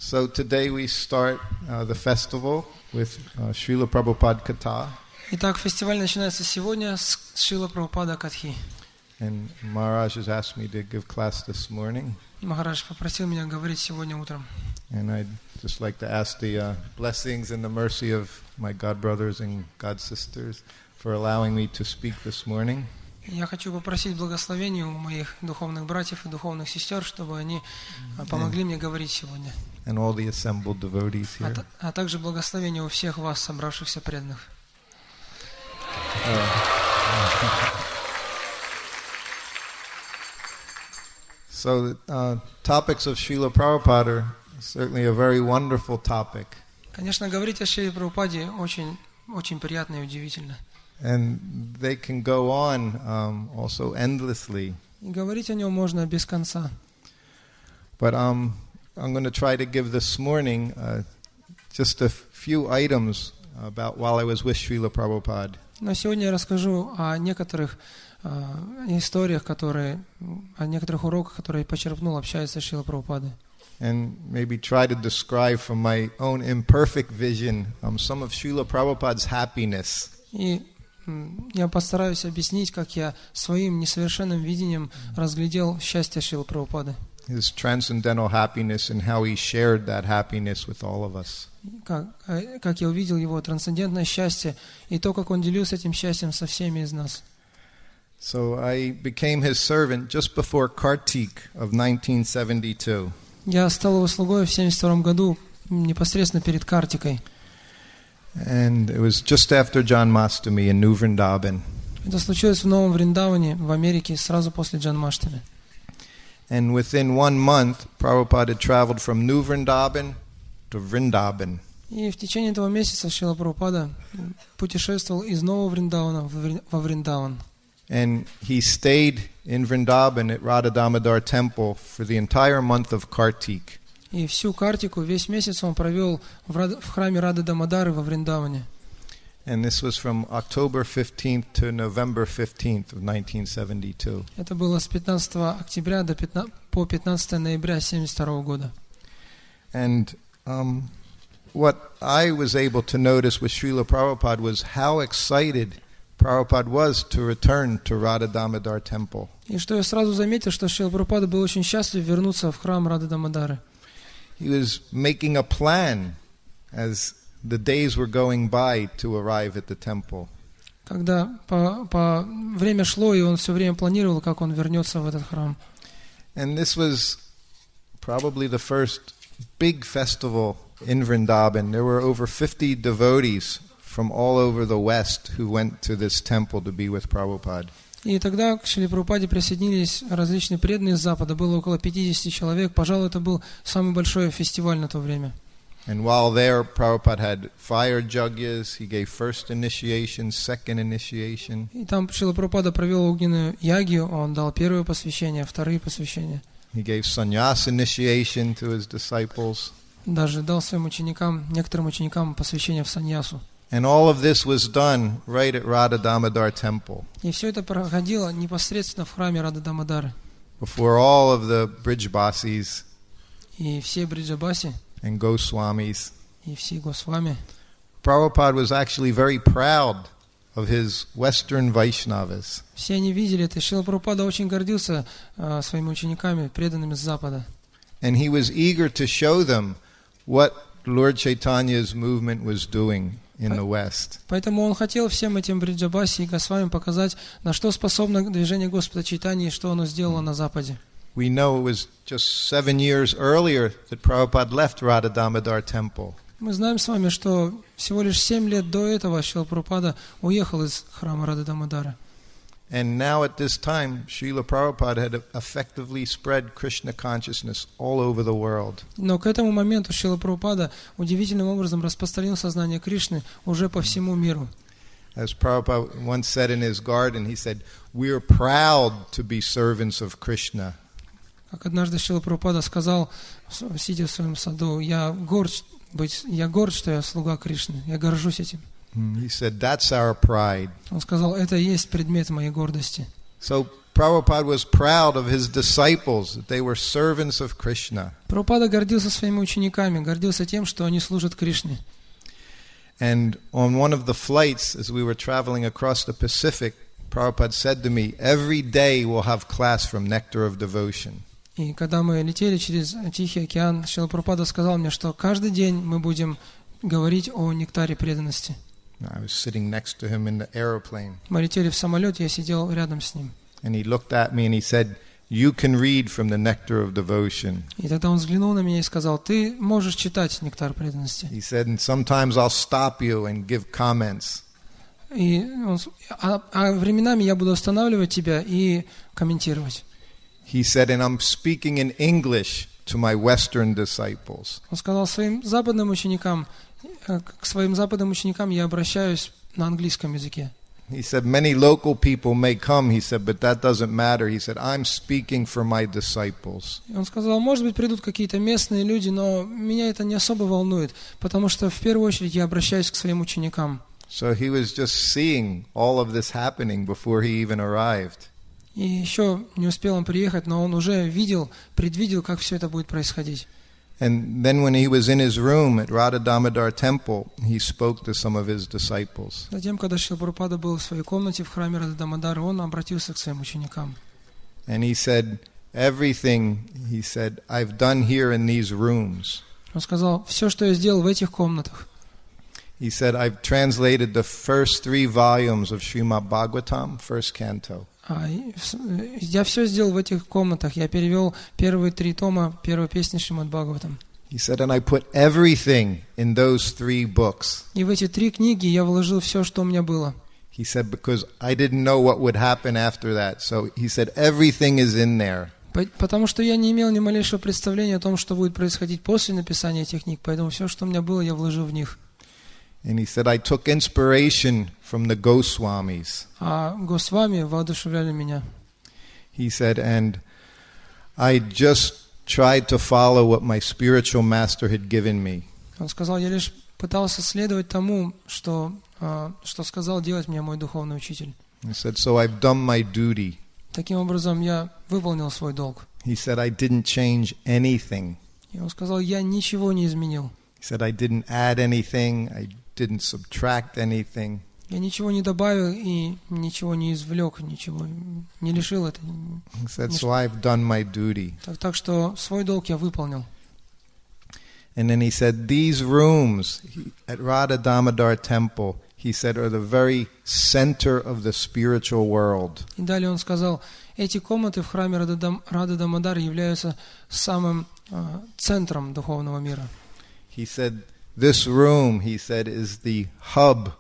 So today we start the festival with Srila Prabhupada Katha. Итак, фестиваль начинается сегодня с Шрила Прабхупада катхи. And Maharaj has asked me to give class this morning. Махарадж попросил меня говорить сегодня утром. And I'd just like to ask the blessings and the mercy of my god brothers and god sisters for allowing me to speak this morning. Я хочу попросить благословения у моих духовных братьев и духовных сестер, чтобы они помогли мне говорить сегодня. And all the assembled devotees here. А также благословения у всех вас, собравшихся преданных. So the topics of Srila Prabhupada are certainly a very wonderful topic. Конечно, говорить о Шриле Прабхупаде очень приятно и удивительно. And they can go on also endlessly. И говорить о нем можно без конца. But I'm going to try to give this morning just a few items about while I was with Srila Prabhupada. Но сегодня я расскажу о некоторых историях, о некоторых уроках, которые я почерпнул, общаясь со Шрилой Прабхупадой. And maybe try to describe from my own imperfect vision some of Srila Prabhupada's happiness. И я постараюсь объяснить, как я своим несовершенным видением разглядел счастье Шрилы Прабхупады. His transcendental happiness and how he shared that happiness with all of us. Как я увидел его трансцендентное счастье и то, как он делился этим счастьем со всеми из нас. So I became his servant just before Kartik of 1972. Я стал его слугой в 1972 году, непосредственно перед Картикой. And it was just after Janmashtami in New Vrindavan. Это случилось в Новом Вриндаване, в Америке, сразу после Джанмаштами. And within 1 month, Prabhupada had traveled from New Vrindavan to Vrindavan. И в течение этого месяца Шрила Прабхупада путешествовал из Нового Вриндавана во Вриндаван. And he stayed in Vrindavan at Radha Damodar Temple for the entire month of Kartik. И всю Картику, весь месяц он провел в храме Рады Дамодары во Вриндаване. And this was from October 15th to November 15th of 1972. Это было с 15 октября по 15 ноября 1972 года. And what I was able to notice with Srila Prabhupada was how excited Prabhupada was to return to Radha Damodar Temple. И что я сразу заметил, что Шрила Прабхупада был очень счастлив вернуться в храм Рады Дамодары. He was making a plan as the days were going by to arrive at the temple. Когда время шло, и он все время планировал, как он вернется в этот храм. And this was probably the first big festival in Vrindavan. There were over 50 devotees from all over the West who went to this temple to be with Prabhupada. И тогда к Шриле Прабхупаде присоединились различные преданные с Запада. Было около 50 человек. Пожалуй, это был самый большой фестиваль на то время. And while there, Prabhupada had fire yajnas. He gave first initiation, second initiation. И там Шрила Прабхупада провел огненную ягью. Он дал первое посвящение, вторые посвящения. He gave sannyas initiation to his disciples. Даже дал своим ученикам, некоторым ученикам посвящение в саньясу. And all of this was done right at Radha Damodar Temple. И все это проходило непосредственно в храме Рады Дамодары. Before all of the Brijbasis И все Бриджабаси, and Goswamis. и все Госвами. Prabhupada was actually very proud of his Western Vaishnavas. Все они видели это. Шрила Прабхупада очень гордился своими учениками, преданными с Запада. And he was eager to show them what Lord Chaitanya's movement was doing in the West. Поэтому он хотел всем этим Бриджабаси и Госвами показать, на что способно движение Господа Чайтаньи и что оно сделало на Западе. We know it was just 7 years earlier that Prabhupada left Radha Damodar Temple. Мы знаем с вами, что всего лишь 7 лет до этого Шрила Прабхупада уехал из храма Рады Дамодары. And now at this time, Srila Prabhupada had effectively spread Krishna consciousness all over the world. Но к этому моменту Шрила Прабхупада удивительным образом распространил сознание Кришны уже по всему миру. As Prabhupada once said in his garden, he said, "We are proud to be servants of Krishna." Как однажды Шрила Прабхупада сказал, сидя в своем саду, я горд, что я слуга Кришны, я горжусь этим. He said, "That's our pride." Он сказал, это и есть предмет моей гордости. So Prabhupada was proud of his disciples, that they were servants of Krishna. Прабхупада гордился своими учениками, гордился тем, что они служат Кришне. And on one of the flights, as we were traveling across the Pacific, Prabhupada said to me, every day we'll have class from Nectar of Devotion. И когда мы летели через Тихий океан, Шрила Прабхупада сказал мне, что каждый день мы будем говорить о нектаре преданности. I was sitting next to him in the airplane. Мы летели в самолете, я сидел рядом с ним. And he looked at me and he said, you can read from the Nectar of Devotion. И тогда он взглянул на меня и сказал, ты можешь читать нектар преданности. He said, and sometimes I'll stop you and give comments. И временами я буду останавливать тебя и комментировать. He said, and I'm speaking in English to my Western disciples. Он сказал своим западным ученикам, к своим западным ученикам я обращаюсь на английском языке. He said, many local people may come, he said, but that doesn't matter. He said, I'm speaking for my disciples. И он сказал, может быть, придут какие-то местные люди, но меня это не особо волнует, потому что в первую очередь я обращаюсь к своим ученикам. So he was just seeing all of this happening before he even arrived. И еще не успел он приехать, но он уже предвидел, как все это будет происходить. And then when he was in his room at Radha Damodar Temple, he spoke to some of his disciples. Затем, когда Шрила Прабхупада был в своей комнате в храме Рады Дамодары, он обратился к своим ученикам. And he said, everything, he said, I've done here in these rooms. Он сказал, все, что я сделал в этих комнатах. He said, I've translated the first 3 volumes of Srimad Bhagavatam, first canto. Я все сделал в этих комнатах. Я перевел первые 3 тома первой песни Шримад Бхагаватам. He said, and I put everything in those 3 books. И в эти 3 книги я вложил все, что у меня было. He said, because I didn't know what would happen after that. So he said, everything is in there. Потому что я не имел ни малейшего представления о том, что будет происходить после написания этих книг. Поэтому все, что у меня было, я вложил в них. And he said, I took inspiration from the Goswamis. А Госвами воодушевляли меня. He said, and I just tried to follow what my spiritual master had given me. Он сказал, я лишь пытался следовать тому, что сказал делать мне мой духовный учитель. He said, so I've done my duty. Таким образом, я выполнил свой долг. He said, I didn't change anything. И он сказал, я ничего не изменил. He said, I didn't add anything. I didn't subtract anything. Я ничего не добавил и ничего не извлек, ничего не лишил это. He said, so I've done my duty. Так что свой долг я выполнил. And then he said, these rooms at Radha Damodar Temple, he said, are the very center of the spiritual world. И далее он сказал, эти комнаты в храме Рады Дамодар являются самым центром духовного мира. He said, this room, he said, is the hub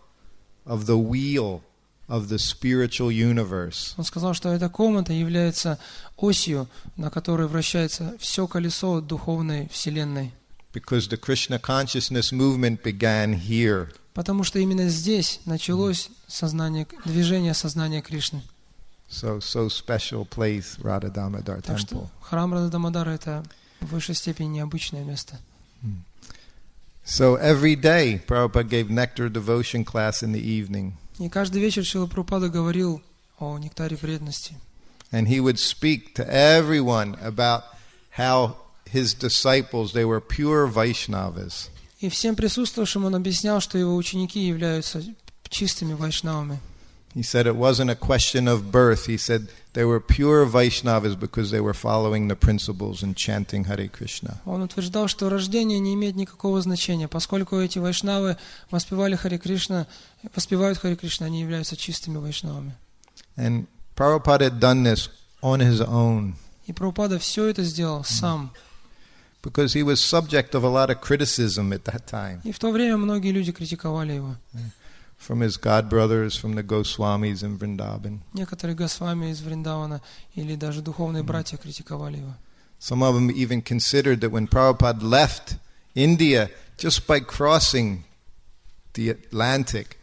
of the wheel of the spiritual universe. Он сказал, что эта комната является осью, на которой вращается все колесо духовной вселенной. Because the Krishna consciousness movement began here. Потому что именно здесь началось движение сознания Кришны. So special place, Radha Damodar Так Temple. что храм Рады Дамодара — это в высшей степени необычное место. So every day, Prabhupada gave nectar devotion class in the evening. И каждый вечер Шрила Прабхупада говорил о нектаре преданности. And he would speak to everyone about how his disciples, they were pure Vaishnavas. И всем присутствующим он объяснял, что его ученики являются чистыми вайшнавами. He said it wasn't a question of birth. He said they were pure Vaishnavas because they were following the principles and chanting Hare Krishna. Он утверждал, что рождение не имеет никакого значения, поскольку эти вайшнавы воспевают Харе Кришна, они являются чистыми вайшнавами. And Prabhupada had done this on his own. И Прабхупада все это сделал сам. Because he was subject of a lot of criticism at that time. И в то время многие люди критиковали его. From his godbrothers, from the Goswamis in Vrindavan. Некоторые Госвами из Вриндавана или даже духовные братья критиковали его. Some of them even considered that when Prabhupada left India, just by crossing the Atlantic,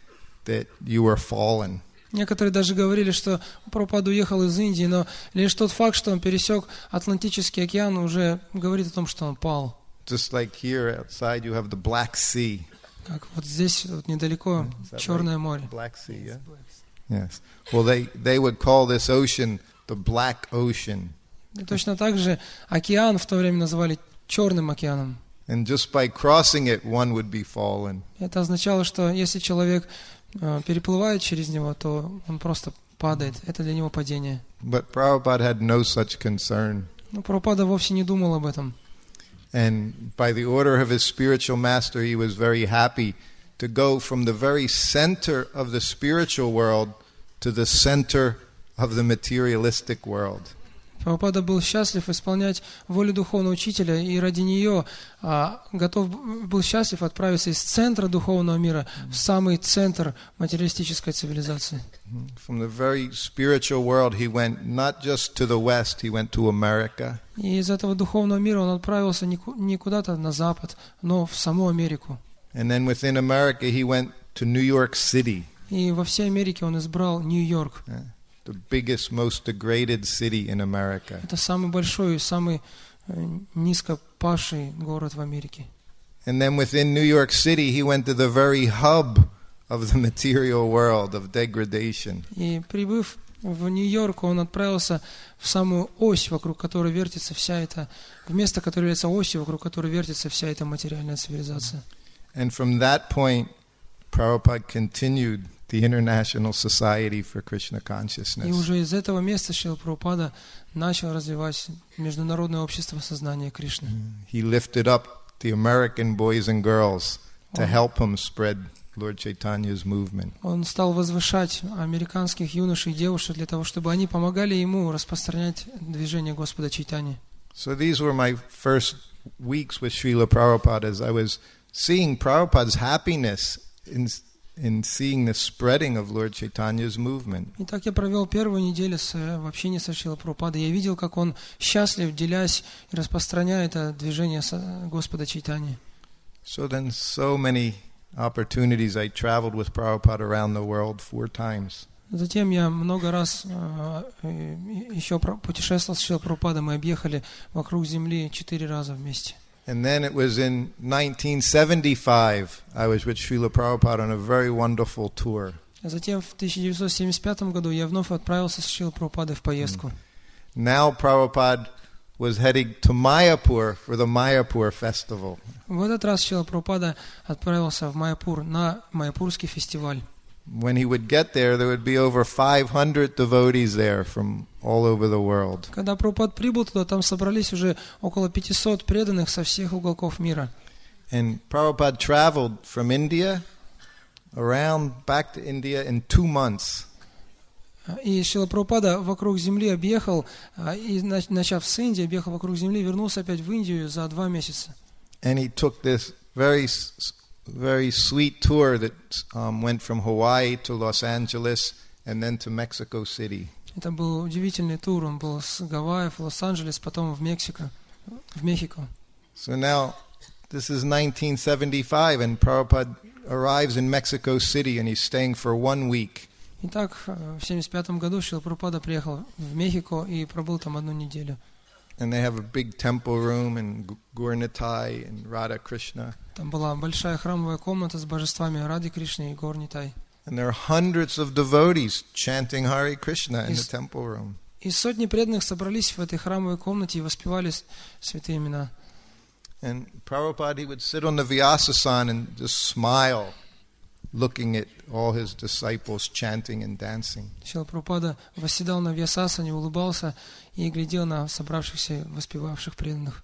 that you were fallen. Некоторые даже говорили, что Прабхупада уехал из Индии, но лишь тот факт, что он пересек Атлантический океан, уже говорит о том, что он пал. Just like here outside you have the Black Sea. Как вот здесь, вот недалеко, Черное море. Black Sea, yeah? Yes. Well, they would call this ocean the the Black Ocean. И точно так же океан в то время называли Черным океаном. And just by crossing it, one would be fallen. Это означало, что если человек переплывает через него, то он просто падает. Это для него падение. But Prabhupada had no such concern. Но Прабхупада вовсе не думал об этом. And by the order of his spiritual master, he was very happy to go from the very center of the spiritual world to the center of the materialistic world. Прабхупада был счастлив исполнять волю духовного учителя, и ради нее был счастлив отправиться из центра духовного мира в самый центр материалистической цивилизации. From the very spiritual world, he went not just to the west, he went to America. И из этого духовного мира он отправился не куда-то на запад, но в саму Америку. And then within America, he went to New York City. И во всей Америке он избрал Нью-Йорк. The biggest, most degraded city in America. Это самый большой и самый низко павший город в Америке. And then within New York City, he went to the very hub of the material world of degradation. И прибыв в Нью-Йорк, он отправился в самую ось, вокруг которой вертится вся эта, в место, которое является осью, вокруг которой вертится вся эта материальная цивилизация. And from that point, Prabhupada continued the International Society for Krishna Consciousness. И уже из этого места Шрила Прабхупада начал развивать Международное общество сознания Кришны. He lifted up the American boys and girls to help him spread Lord Chaitanya's movement. Он стал возвышать американских юношей и девушек для того, чтобы они помогали ему распространять движение Господа Чайтаньи. So these were my first weeks with Srila Prabhupada as I was seeing Prabhupada's happiness in seeing the spreading of Lord Chaitanya's movement. Итак, я провел первую неделю в общении со Шрилой Прабхупадой. Я видел, как он счастлив, делясь и распространяя это движение Господа Чайтаньи. So then so many opportunities I traveled with Prabhupada around the world 4 times. Затем я много раз еще путешествовал с Шрилой Прабхупадой. Мы объехали вокруг Земли 4 раза вместе. And then it was in 1975, I was with Srila Prabhupada on a very wonderful tour. Затем в 1975 году я вновь отправился с Шрилой Прабхупадой в поездку. Now Prabhupada was heading to Mayapur for the Mayapur festival. В этот раз Шрила Прабхупада отправился в Майяпур на Майяпурский фестиваль. When he would get there would be over 500 devotees there from all over the world. Когда Прабхупад прибыл туда, там собрались уже около 500 преданных со всех уголков мира. And Prabhupada traveled from India back to India in 2 months. И Шрила Прабхупада вокруг Земли объехал, и начав с Индии, объехал вокруг Земли, вернулся опять в Индию за 2 месяца. And he took this very sweet tour that went from Hawaii to Los Angeles and then to Mexico City. Это был удивительный тур. Он был с Гавайев, Лос-Анджелес, потом в Мехико. So now, this is 1975, and Prabhupada arrives in Mexico City, and he's staying for 1 week. Итак, в 1975 году Шрила Прабхупада приехал в Мехико и пробыл там 1 неделю. And they have a big temple room in Gaur-Nitai and Radha Krishna. Там была большая храмовая комната с божествами Радхи Кришны и Gaur-Nitai. And there are hundreds of devotees chanting Hare Krishna in the temple room. И сотни преданных собрались в этой храмовой комнате и воспевали святые имена. And Prabhupada, he would sit on the Vyasasana and just smile, looking at all his disciples chanting and dancing. Шрила Прабхупада восседал на Вьясасане, улыбался и глядел на собравшихся воспевавших преданных.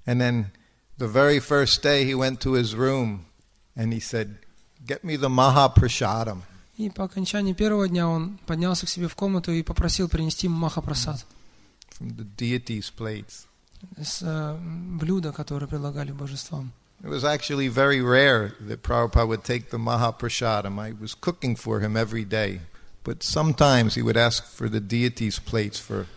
And then the very first day he went to his room and he said, "Get me the Mahaprasadam." И по окончании первого дня он поднялся к себе в комнату и попросил принести Махапрасад. From the deities' plates. С блюда, которые предлагали божествам. It was actually very rare that Prabhupada would take the Mahaprasadam. I was cooking for him every day, but sometimes he would ask for the deities' plates for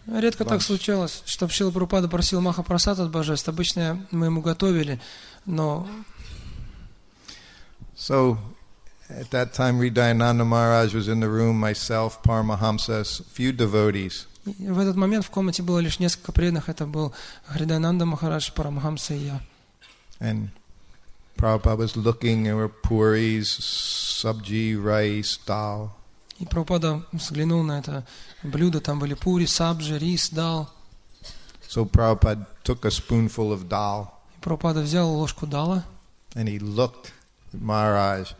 Редко так случалось, чтобы Шрила Прабхупада просил Махапрасад от божеств. Обычно мы ему готовили, но... So, at that time, Hridayananda Maharaj was in the room, myself, Paramahamsas, a few devotees. И в этот момент в комнате было лишь несколько преданных. Это был Хридаянанда Махарадж, Парамахамса и я. And Prabhupada was looking, there were puris, sabji, rice, dal. И Прабхупада взглянул на это блюдо, там были пури, сабджи, рис, дал. So Prabhupada took a spoonful of dal. Прабхупада взял ложку дала. And he looked at Maharaj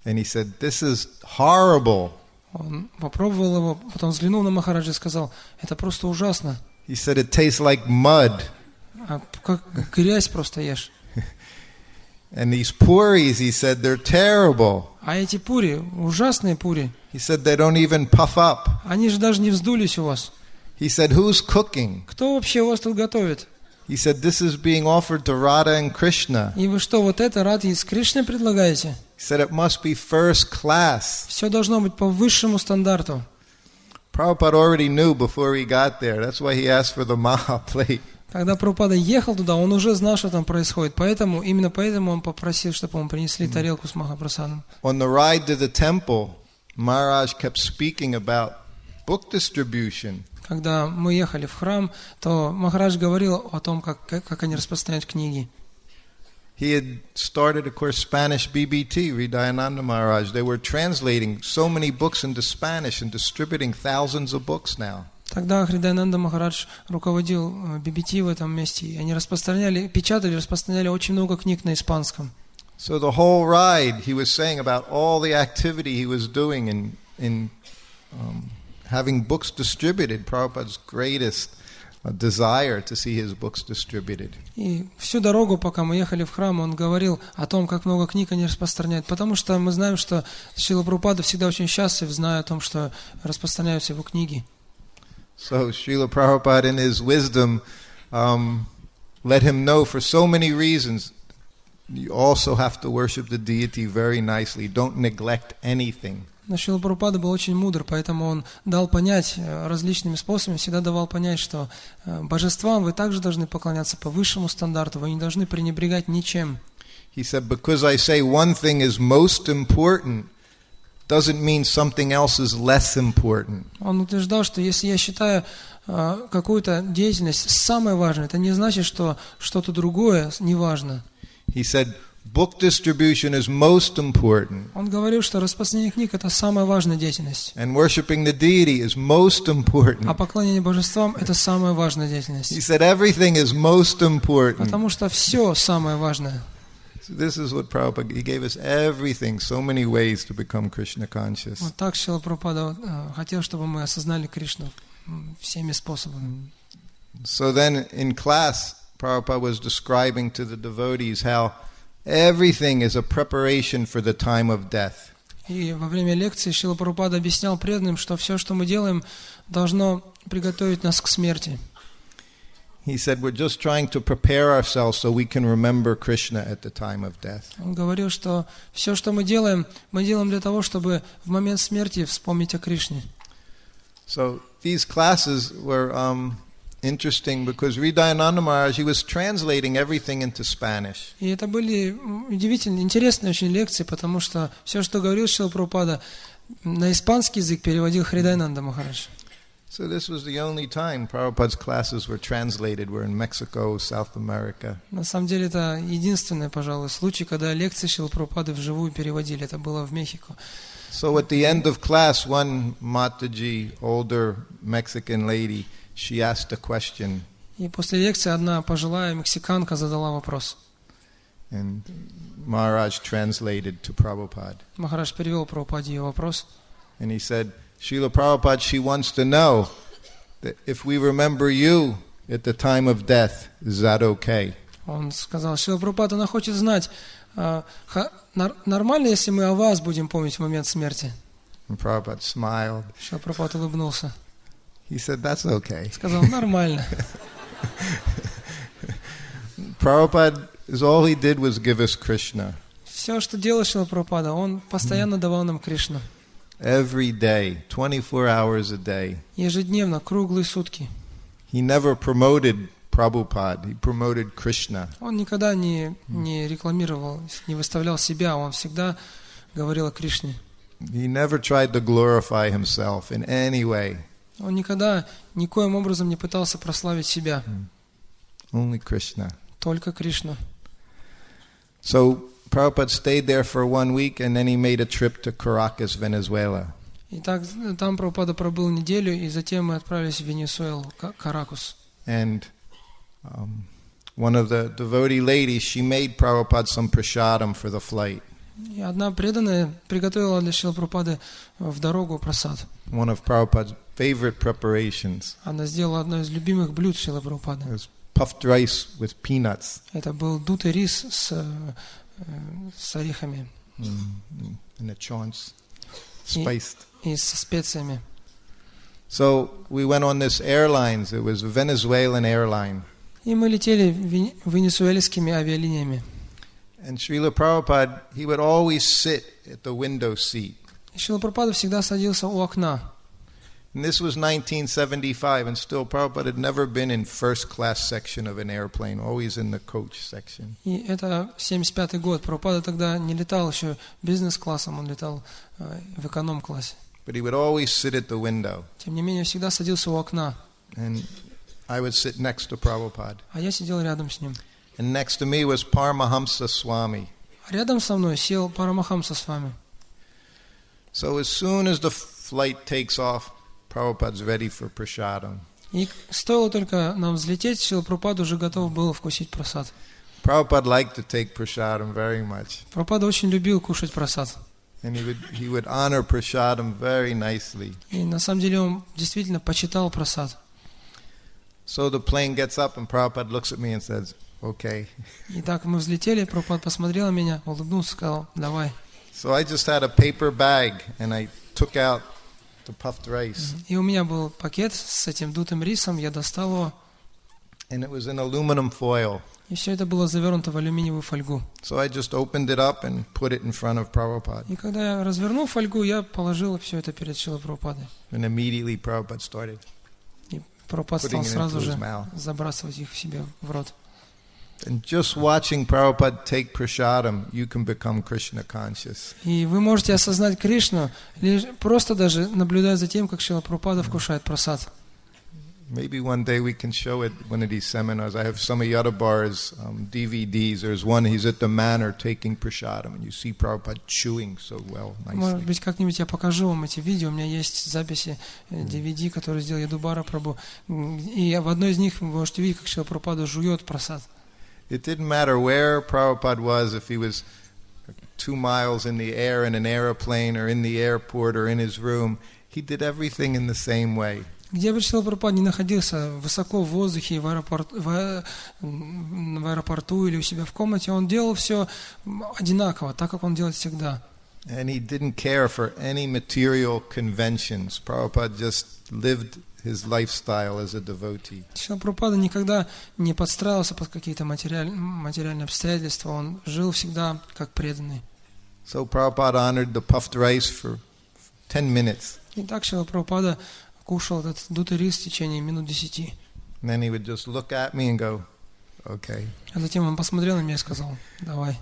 and he said, "This is horrible." Он попробовал его, потом взглянул на Махараджа и сказал, это просто ужасно. He said, "It tastes like mud." Как грязь просто ешь. And these puris, he said, they're terrible. А эти пури, ужасные пури. He said, they don't even puff up. Они же даже не вздулись у вас. He said, who's cooking? Кто вообще у вас тут готовит? He said, this is being offered to Radha and Krishna. И вы что, вот это Радхе с Кришной предлагаете? He said, it must be first class. Все должно быть по высшему стандарту. Prabhupada already knew before he got there. That's why he asked for the Maha plate. Когда Прабхупада ехал туда, он уже знал, что там происходит. Именно поэтому он попросил, чтобы ему принесли тарелку с Махапрасадом. On the ride to the temple, Maharaj kept speaking about book distribution. Когда мы ехали в храм, то Махарадж говорил о том, как они распространяют книги. He had started, of course, Spanish BBT, Hridayananda Maharaj. They were translating so many books into Spanish and distributing thousands of books now. Тогда Хридаянанда Махарадж руководил BBT в этом месте, и они распространяли очень много книг на испанском. So the whole ride, he was saying about all the activity he was doing in having books distributed, Prabhupada's greatest desire to see his books distributed. И всю дорогу, пока мы ехали в храм, он говорил о том, как много книг они распространяют, потому что мы знаем, что Шрила Прабхупада всегда очень счастлив, зная о том, что распространяются его книги. So Srila Prabhupada in his wisdom let him know for so many reasons you also have to worship the deity very nicely. Don't neglect anything. Но Шрила Прабхупада был очень мудр, поэтому он дал понять различными способами, всегда давал понять, что божествам вы также должны поклоняться по высшему стандарту, вы не должны пренебрегать ничем. He said, because I say one thing is most important, doesn't mean something else is less important. Он утверждал, что если я считаю какую-то деятельность самой важной, это не значит, что что-то другое не важно. He said, book distribution is most important. Он говорил, что распространение книг – это самая важная деятельность. And worshiping the deity is most important. А поклонение божествам – это самая важная деятельность. He said, everything is most important. Потому что все самое важное. So this is what Prabhupada, he gave us everything, so many ways to become Krishna conscious. Вот так Шрила Прабхупада хотел, чтобы мы осознали Кришну всеми способами. So then in class, Prabhupada was describing to the devotees how everything is a preparation for the time of death. И во время лекции Шрила Прабхупада объяснял преданным, что все, что мы делаем, должно приготовить нас к смерти. He said, we're just trying to prepare ourselves so we can remember Krishna at the time of death. Он говорил, что все, что мы делаем для того, чтобы в момент смерти вспомнить о Кришне. So these classes were interesting because Hridayananda Maharaj, he was translating everything into Spanish. И это были удивительные, интересные очень лекции, потому что все, что говорил Шрила Прабхупада, на испанский язык переводил Хридаянанда Махарадж. So this was the only time Prabhupada's classes were translated, were in Mexico, South America. На самом деле это единственный, пожалуй, случай, когда лекции Шрилы Прабхупады вживую переводили. Это было в Мехико. So at the end of class, one Mataji, older Mexican lady, she asked a question. И после лекции одна пожилая мексиканка задала вопрос. And Maharaj translated to Prabhupada. Махарадж перевел Прабхупаде ее вопрос. And he said, Srila Prabhupada, she wants to know that if we remember you at the time of death, is that okay? Он сказал, Шрила Прабхупада, она хочет знать, нормально, если мы о вас будем помнить в момент смерти? And Prabhupada smiled. Шрила Прабхупада улыбнулся. He said, that's okay. Сказал, нормально. Prabhupada, all he did was give us Krishna. Все, что делал Шрила Прабхупада, он постоянно давал нам Кришну. Every day, 24 hours a day. Ежедневно, круглые сутки. He never promoted Prabhupada, he promoted Krishna. Он никогда не рекламировал, не выставлял себя, он всегда говорил о Кришне. He never tried to glorify himself in any way. Он никогда никоим образом не пытался прославить себя. Only Krishna. Только Кришна. So Prabhupada stayed there for 1 week and then he made a trip to Caracas, Venezuela. Итак, там Прабхупада пробыл неделю, и затем мы отправились в Венесуэлу, Каракус. And one of the devotee ladies, she made Prabhupada some prasadam for the flight. И одна преданная приготовила для Шрилы Прабхупады в дорогу прасад. One of Prabhupada's favorite preparations. Она сделала одно из любимых блюд Шрилы Прабхупады. It was puffed rice with peanuts. Это был дутый рис с орехами. And the chants spiced. И со специями. So we went on this airlines. It was a Venezuelan airline. И мы летели венесуэльскими авиалиниями. And Srila Prabhupada, he would always sit at the window seat. И Шрила Прабхупада всегда садился у окна. And this was 1975, and still Prabhupada had never been in first class section of an airplane, always in the coach section. И это 75-й год. Прабхупада тогда не летал еще бизнес-классом, он летал в эконом-классе. But he would always sit at the window. Тем не менее, всегда садился у окна. And I would sit next to Prabhupada. А я сидел рядом с ним. And next to me was Paramahamsa Swami. Рядом со мной сел Парамахамса Свами. So as soon as the flight takes off, Prabhupada's ready for prasadam. И стоило только нам взлететь, Шрила Прабхупада уже готов был вкусить прасад. Prabhupada liked to take prasadam very much. Прабхупада очень любил кушать прасад. And he would honor prasadam very nicely. И на самом деле он действительно почитал прасад. So the plane gets up and Prabhupada looks at me and says, okay. Итак, мы взлетели, Прабхупада посмотрел на меня, улыбнулся, сказал, давай. So I just had a paper bag and I took out the puffed rice. И у меня был пакет с этим дутым рисом, я достал его. And it was in aluminum foil. И все это было завернуто в алюминиевую фольгу. So I just opened it up and put it in front of Prabhupada. И когда я развернул фольгу, я положил все это перед Шрилой Прабхупадой. And immediately Prabhupada started. И Прабхупада стал сразу же забрасывать их себе в рот. And just watching Prabhupada take prasadam, you can become Krishna conscious. И вы можете осознать Кришну, лишь просто даже наблюдая за тем, как Шрила Прабхупада вкушает прасад. Maybe one day we can show it one of these seminars. I have some of Yadabar's DVDs. There's one, he's at the manor taking prasadam, and you see Prabhupada chewing so well, nicely. Может быть, как-нибудь я покажу вам эти видео. У меня есть записи DVD, которые сделал Ядубара Прабху. И в одной из них вы можете видеть, как Шрила Прабхупада жует прасад. It didn't matter where Prabhupada was, if he was 2 miles in the air in an airplane or in the airport or in his room. He did everything in the same way. Где бы Шрила Прабхупада не находился, высоко в воздухе, в аэропорту или у себя в комнате, он делал все одинаково, так как он делает всегда. And he didn't care for any material conventions. Prabhupada just lived his lifestyle as a devotee. Шрила Прабхупада никогда не подстраивался под какие-то материальные обстоятельства, он жил всегда как преданный. So Prabhupada honored the puffed rice for 10 minutes. И так Шрила Прабхупада кушал этот дутый рис в течение минут 10. And then he would just look at me and go, okay. А затем он посмотрел на меня и сказал, давай.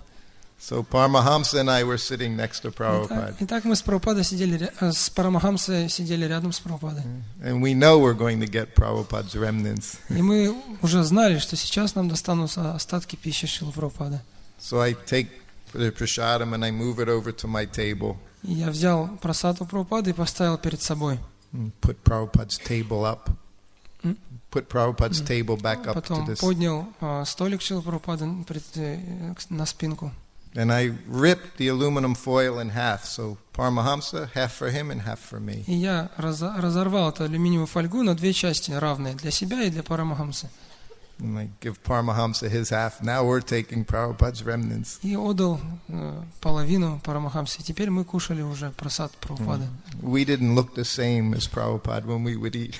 So Paramahamsa and I were sitting next to Prabhupada. Итак, мы с Прабхупадой с Парамахамсой сидели рядом с Прабхупадой. And we know we're going to get Prabhupada's remnants. И мы уже знали, что сейчас нам достанутся остатки пищи Шрилы Прабхупады. So I take the prasadam and I move it over to my table. И я взял прасад у Прабхупады и поставил перед собой. Put Prabhupada's table up. Put Prabhupada's table back up to Потом this. поднял столик Шрилы Прабхупады на спинку. And I ripped the aluminum foil in half. So Paramahamsa, half for him and half for me. И я разорвал эту алюминиевую фольгу на две части равные, для себя и для Парамахамсы. And I give Paramahamsa his half. Now we're taking Prabhupada's remnants. И отдал половину Парамахамсе. И теперь мы кушали уже прасад Прабхупады. We didn't look the same as Prabhupada when we would eat.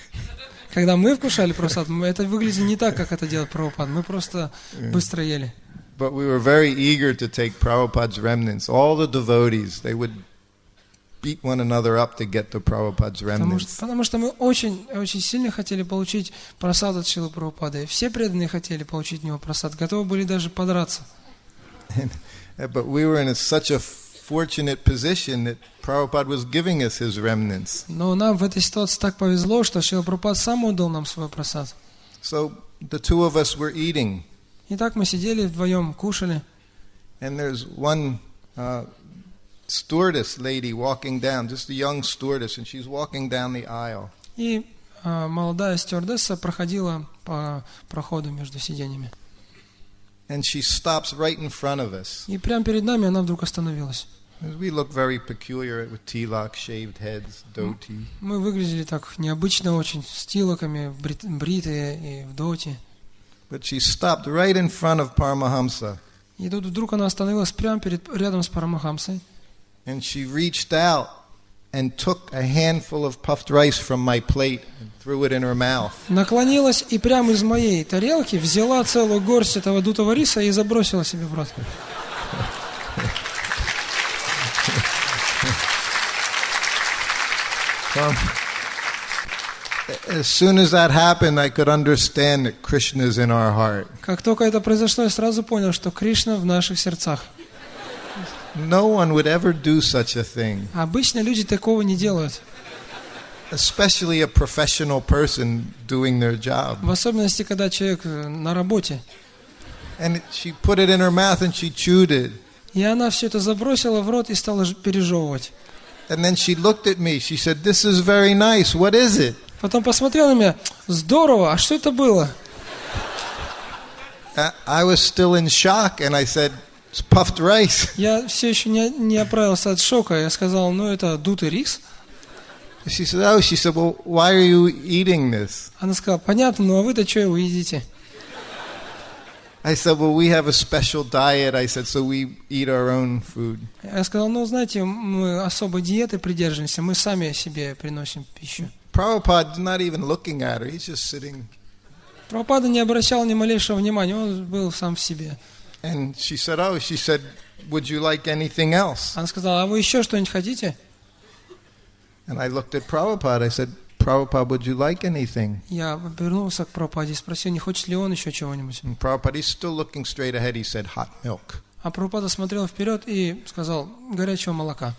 Когда мы вкушали прасад, это выглядит не так, как это делает Прабхупада. Мы просто быстро ели. But we were very eager to take Prabhupada's remnants. All the devotees, they would beat one another up to get the Prabhupada's remnants. Потому что мы очень сильно хотели получить прасад от Шрилы Прабхупады. Все преданные хотели получить от него прасад, готовы были даже подраться. But we were in such a fortunate position that Prabhupada was giving us his remnants. Но нам в этой ситуации так повезло, что Шрила Прабхупада сам отдал нам свой прасад. So the two of us were eating. Итак, мы сидели вдвоем, кушали. And there's one stewardess lady walking down, just a young stewardess, and she's walking down the aisle. И молодая стюардесса проходила по проходу между сиденьями. And she stops right in front of us. И прямо перед нами она вдруг остановилась. We look very peculiar with tilak, shaved heads, dhoti. Мы выглядели так необычно очень, с тилоками, бритые и в доте. But she stopped right in front of Paramahamsa. И тут вдруг она остановилась прямо рядом с Парамахамсой. And she reached out and took a handful of puffed rice from my plate and threw it in her mouth. Наклонилась и прямо из моей тарелки взяла целую горсть этого дутого риса и забросила себе в рот. As soon as that happened, I could understand that Krishna is in our heart. Как только это произошло, я сразу понял, что Кришна в наших сердцах. No one would ever do such a thing. Обычно люди такого не делают. Especially a professional person doing their job. В особенности, когда человек на работе. And she put it in her mouth and she chewed it. И она все это забросила в рот и стала пережевывать. And then she looked at me. She said, "This is very nice. What is it?" Потом посмотрела на меня. Здорово, а что это было? I was still in shock and I said, "It's puffed rice." Я все еще не оправился от шока. Я сказал, ну это дутый рис. She said, "Oh," she said, "Well, why are you eating this?" Она сказала, понятно, ну а вы-то что его едите? I said, "Well, we have a special diet." I said, "So we eat our own food." Я сказал, ну знаете, мы особой диеты придерживаемся, мы сами себе приносим пищу. Prabhupada is not even looking at her. He's just sitting. Прабхупада не обращал ни малейшего внимания, он был сам в себе. And she said, "Oh," she said, "Would you like anything else?" Она сказала, а вы еще что-нибудь хотите? And I looked at Prabhupada. I said, "Prabhupada, would you like anything?" Я повернулся к Прабхупаде и спросил, не хочет ли он еще чего-нибудь. And Prabhupada, he's still looking straight ahead. He said, "Hot milk." А Прабхупада смотрел вперед и сказал, горячего молока.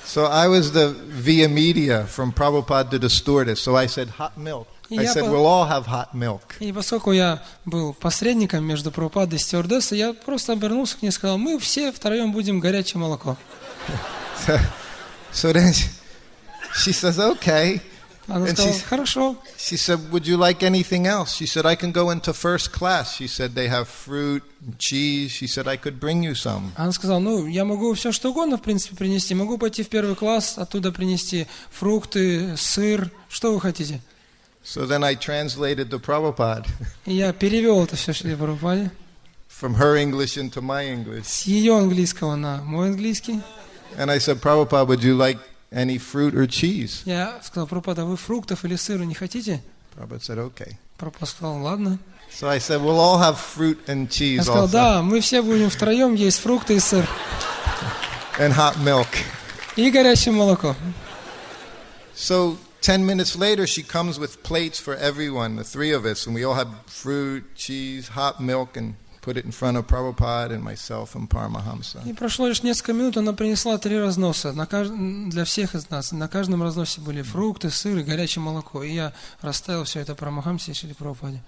So I was the via media from Prabhupada to the stewardess. So I said, "Hot milk." I said, "We'll all have hot milk." И поскольку я был посредником между Прабхупадой и стюардессой, я просто обернулся к ней и сказал, мы все втроем будем горячее молоко. So then she says, "Okay." Она сказала, хорошо. She said, "Would you like anything else?" She said, "I can go into first class." She said, "They have fruit and cheese." She said, "I could bring you some." Она сказала, ну, я могу все что угодно, в принципе, принести. Могу пойти в первый класс, оттуда принести фрукты, сыр. Что вы хотите? So then I translated to Prabhupada. И я перевел это все Шриле Прабхупаде. From her English into my English. С ее английского на мой английский. And I said, "Prabhupada, would you like any fruit or cheese?" Я сказал, Прабхупада, вы фруктов или сыра не хотите? Prabhupada said, "Okay." Прабхупада сказал, ладно. So I said, "We'll all have fruit and cheese Я сказал, also." да, мы все будем втроем есть фрукты и сыр. And hot milk. И горячее молоко. So 10 minutes later, she comes with plates for everyone, the three of us, and we all have fruit, cheese, hot milk, and put it in front of Prabhupada and myself and Paramahamsa. И прошло лишь несколько минут, она принесла 3 разноса для всех из нас. На каждом разносе были фрукты, сыр и горячее молоко. И я расставил все это Парамахамсе и Шриле Прабхупаде.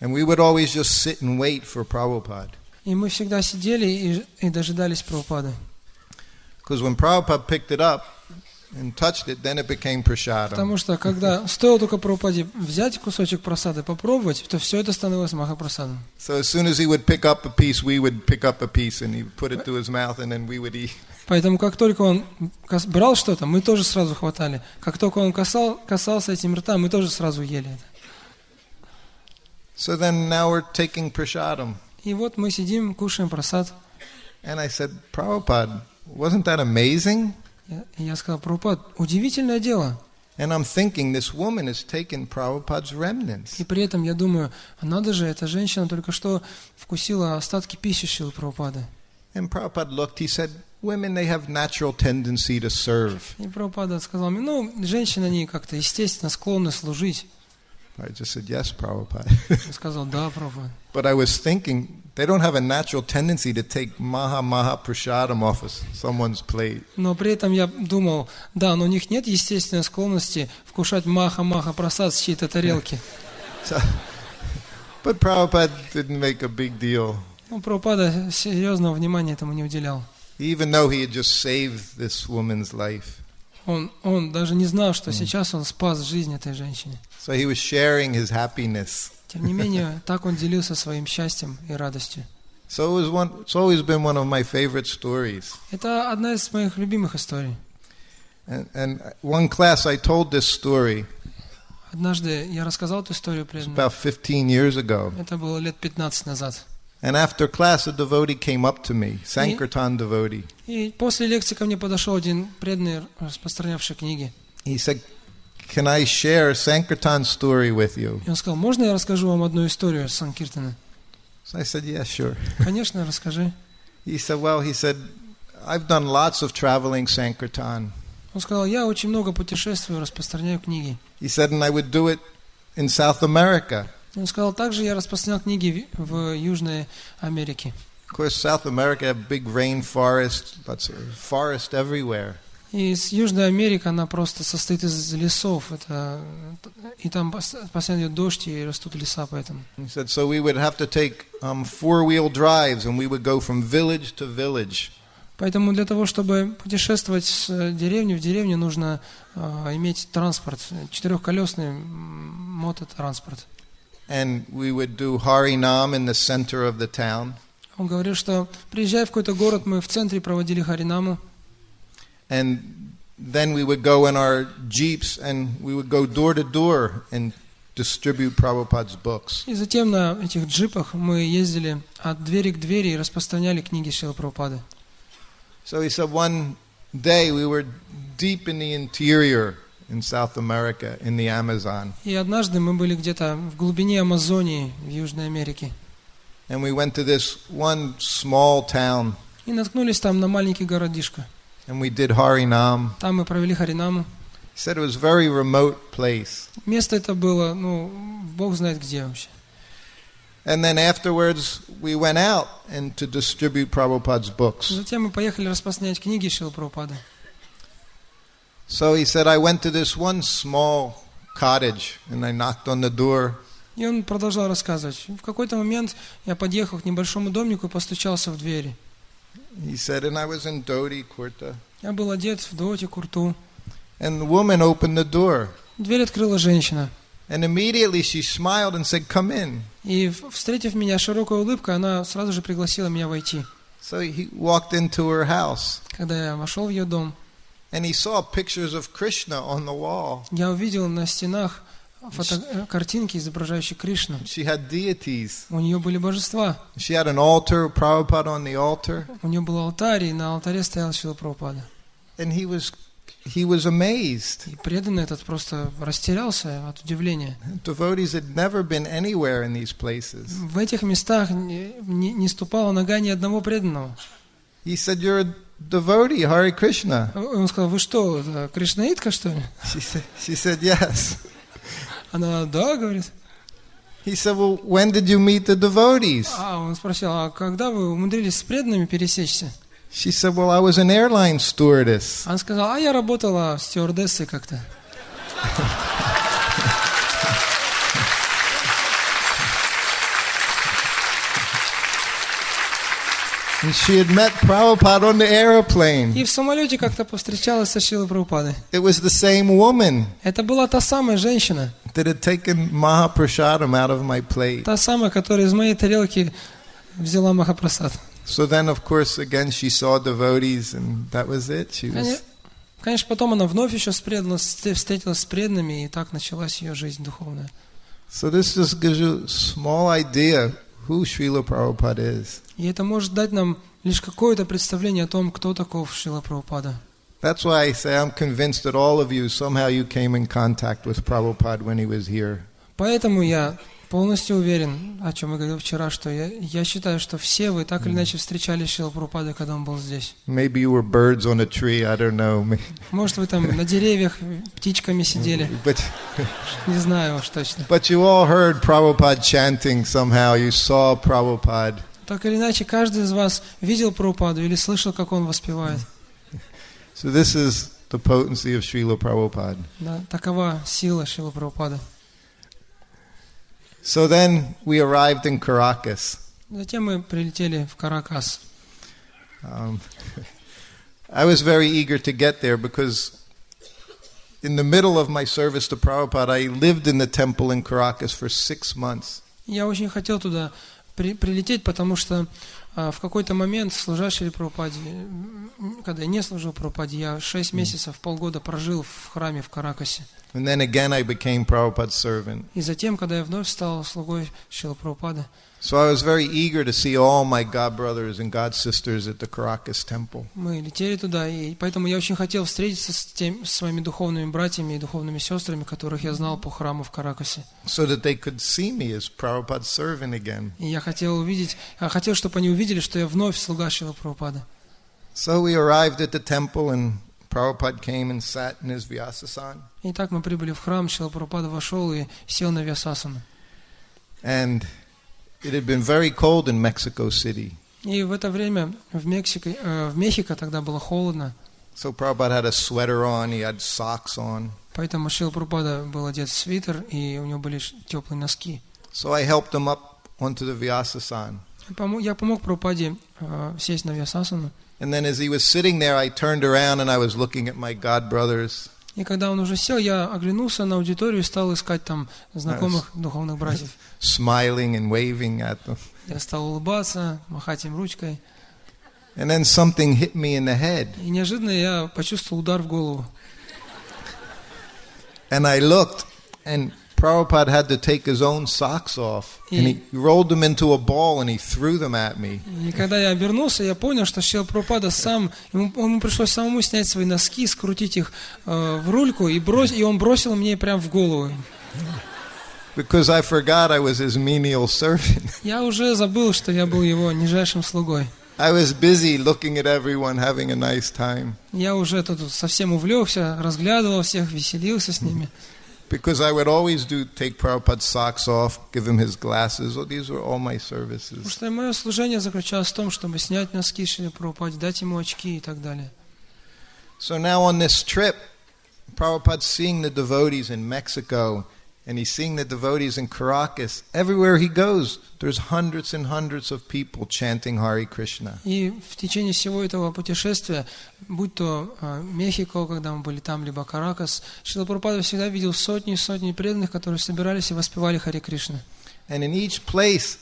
And we would always just sit and wait for Prabhupada. И мы всегда сидели и дожидались Прабхупады. Because when Prabhupada picked it up and touched it, then it became prasadam. Потому что когда стоило только Прабхупаде взять кусочек прасады, попробовать, то все это становилось махапрасадом. So as soon as he would pick up a piece, we would pick up a piece and he would put it to his mouth and then we would eat. Поэтому как только он брал что-то, мы тоже сразу хватали. Как только он касался этим рта, мы тоже сразу ели это. So then now we're taking prasadam. И вот мы сидим, кушаем прасад. And I said, "Prabhupada, wasn't that amazing?" Я сказал, Прабхупад, удивительное дело. And I'm thinking this woman has taken Prabhupada's remnants. И при этом я думаю, надо же, эта женщина только что вкусила остатки пищи Шрилы Прабхупады. And Prabhupada looked, he said, "Women, they have natural tendency to serve." И Прабхупада сказал мне, ну, женщины, они как-то естественно склонны служить. I just said, "Yes, Prabhupada." Я сказал, да, Прабхупада. But I was thinking, they don't have a natural tendency to take maha prasadam off of someone's plate. Но при этом я думал, да, но у них нет естественной склонности вкушать маха прасад с чьей-то тарелки. But Prabhupada didn't make a big deal. Ну, Прабхупада серьезного внимания этому не уделял. Even though he had just saved this woman's life. Он даже не знал, что сейчас он спас жизнь этой женщине. So he was sharing his happiness. Тем не менее, так он делился своим счастьем и радостью. So it's always been one of my favorite stories. Это одна из моих любимых историй. And one class I told this story. Однажды я рассказал эту историю преданным. About 15 years ago. Это было лет 15 назад. And after class, a devotee came up to me, Sankirtan devotee. И после лекции ко мне подошел один преданный, распространявший книги. He said, "Can I share a Sankirtan story with you?" И он сказал: можно я расскажу вам одну историю с Санкиртана? So I said, "Yeah, sure." Конечно, расскажи. He said, "I've done lots of traveling Sankirtan." Он сказал: я очень много путешествую, распространяю книги. He said, "And I would do it in South America." Он сказал: также я распространял книги в Южной Америке. Of course, South America have big rainforest, lots of forest everywhere. И Южная Америка, она просто состоит из лесов. И там постоянно идет дождь, и растут леса поэтому. He said, so we would have to take four-wheel drives, and we would go from village to village. Поэтому для того, чтобы путешествовать с деревни в деревню, нужно иметь транспорт, четырехколесный мототранспорт. And we would do Harinam in the center of the town. Он говорил, что приезжая в какой-то город, мы в центре проводили Харинаму. And then we would go in our jeeps and we would go door to door and distribute Prabhupada's books. И затем на этих джипах мы ездили от двери к двери и распространяли книги Шрилы Прабхупады. So he said one day we were deep in the interior in South America, in the Amazon. И однажды мы были где-то в глубине Амазонии, в Южной Америке. And we went to this one small town. И наткнулись там на маленький городишко. And we did Harinam. Там мы провели Харинаму. He said it was a very remote place. Место это было, Бог знает где вообще. And then afterwards we went out and to distribute Prabhupada's books. Затем мы поехали распространять книги Шрилы Прабхупады. So he said, I went to this one small cottage and I knocked on the door. И он продолжал рассказывать. В какой-то момент я подъехал к небольшому домику и постучался в двери. He said, and I was in dhoti kurta. Я был одет в дhoти, курту. And the woman opened the door. Дверь открыла женщина. And immediately she smiled and said, come in. И, встретив меня широкой улыбкой, она сразу же пригласила меня войти. So he walked into her house. Когда я вошел в ее дом, and he saw pictures of Krishna on the wall. Я увидел на стенах картинки, изображающие Кришну. She had deities. У нее были божества. She had an altar, Prabhupada on the altar. У нее был алтарь, и на алтаре стоял Шрила Прабхупада. And he was amazed. И преданный этот просто растерялся от удивления. Devotees had never been anywhere in these places. В этих местах не ступала нога ни одного преданного. He said, "You're a devotee, Hare Krishna." Он сказал: вы что, кришнаитка, что ли? She said, "Yes." Она: да, говорит. He said, "Well, when did you meet the devotees?" Он спросил: а когда вы умудрились с преданными пересечься? She said, "Well, I was an airline stewardess." Он сказал: я работала стюардессой как-то. And she had met Prabhupada on the airplane. И в самолете как-то повстречалась со Шрилой Прабхупадой. It was the same woman. Это была та самая женщина. That had taken Mahaprasadam out of my plate. Та самая, которая из моей тарелки взяла Махапрасад. So then, of course, again she saw devotees, and that was it. She was. Конечно, потом она вновь еще встретилась с преданными, и так началась ее жизнь духовная. So this just gives you a small idea who Srila Prabhupada is. И это может дать нам лишь какое-то представление о том, кто таков Шрила Прабхупада. That's why I say I'm convinced that all of you somehow you came in contact with Prabhupada when he was here. Поэтому я полностью уверен, о чем я говорил вчера, что я считаю, что все вы так или иначе встречали Шрилу Прабхупаду, когда он был здесь. Maybe you were birds on a tree, I don't know. Может, вы там на деревьях птичками сидели. Не знаю уж точно. But you all heard Prabhupada chanting somehow. You saw Prabhupada. Так или иначе, каждый из вас видел Прабхупаду или слышал, как он воспевает. So this is the potency of Srila Prabhupada. Да, такова сила Шрилы Прабхупады. So then we arrived in Caracas. Затем мы прилетели в Каракас. I was very eager to get there because in the middle of my service to Prabhupada, I lived in the temple in Caracas for 6 months. Я очень хотел туда прилететь, потому что в какой-то момент, служа Шриле Прабхупаде, когда я не служил Прабхупаде, я 6 месяцев, полгода прожил в храме в Каракасе. And then again I became Prabhupada's servant. И затем, когда я вновь стал слугой Шрилы Прабхупады, So I was very eager to see all my god brothers and god sisters at the Caracas temple. мы летели туда, и поэтому я очень хотел встретиться с своими духовными братьями и духовными сестрами, которых я знал по храму в Каракасе. So that they could see me as Prabhupada's servant again. И я хотел чтобы они увидели, что я вновь слуга Шрилы Прабхупады. So we arrived at the temple and Prabhupada came and sat in his Vyasasana. Итак, мы прибыли в храм, Шрила Прабхупада вошел и сел на Вьясасану. And it had been very cold in Mexico City. И в это время в Мехико тогда было холодно, So Prabhupada had a sweater on, he had socks on. поэтому Шрила Прабхупада был одет в свитер, и у него были теплые носки. So I helped him up onto the Vyasasana. Я помог Прабхупаде сесть на Вьясасану. And then as he was sitting there, I turned around and I was looking at my god brothers. И когда он уже сел, я оглянулся на аудиторию и стал искать там знакомых духовных братьев. Smiling and waving at them. Я стал улыбаться, махать им ручкой. And then something hit me in the head. И неожиданно я почувствовал удар в голову. And I looked, and Prabhupada had to take his own socks off. And he rolled them into a ball and he threw them at me. И когда я обернулся, я понял, что Шрила Прабхупада ему пришлось самому снять свои носки, скрутить их в рульку, и он бросил мне прямо в голову. Because I forgot I was his menial servant. Я уже забыл, что я был его нижайшим слугой. I was busy looking at everyone having a nice time. Я уже тут совсем увлекся, разглядывал всех, веселился с ними. Because I would always take Prabhupada's socks off, give him his glasses. Oh, these were all my services. Потому что мое служение заключалось в том, чтобы снять носки Шриле Прабхупаде, дать ему очки и так далее. So now on this trip, Prabhupada's seeing the devotees in Mexico, and he's seeing the devotees in Caracas. Everywhere he goes, there's hundreds and hundreds of people chanting Hare Krishna. И в течение всего этого путешествия, будь то Мехико, когда мы были там, либо Каракас, Шрила Прабхупада всегда видел сотни и сотни преданных, которые собирались и воспевали Харе Кришна. And in each place,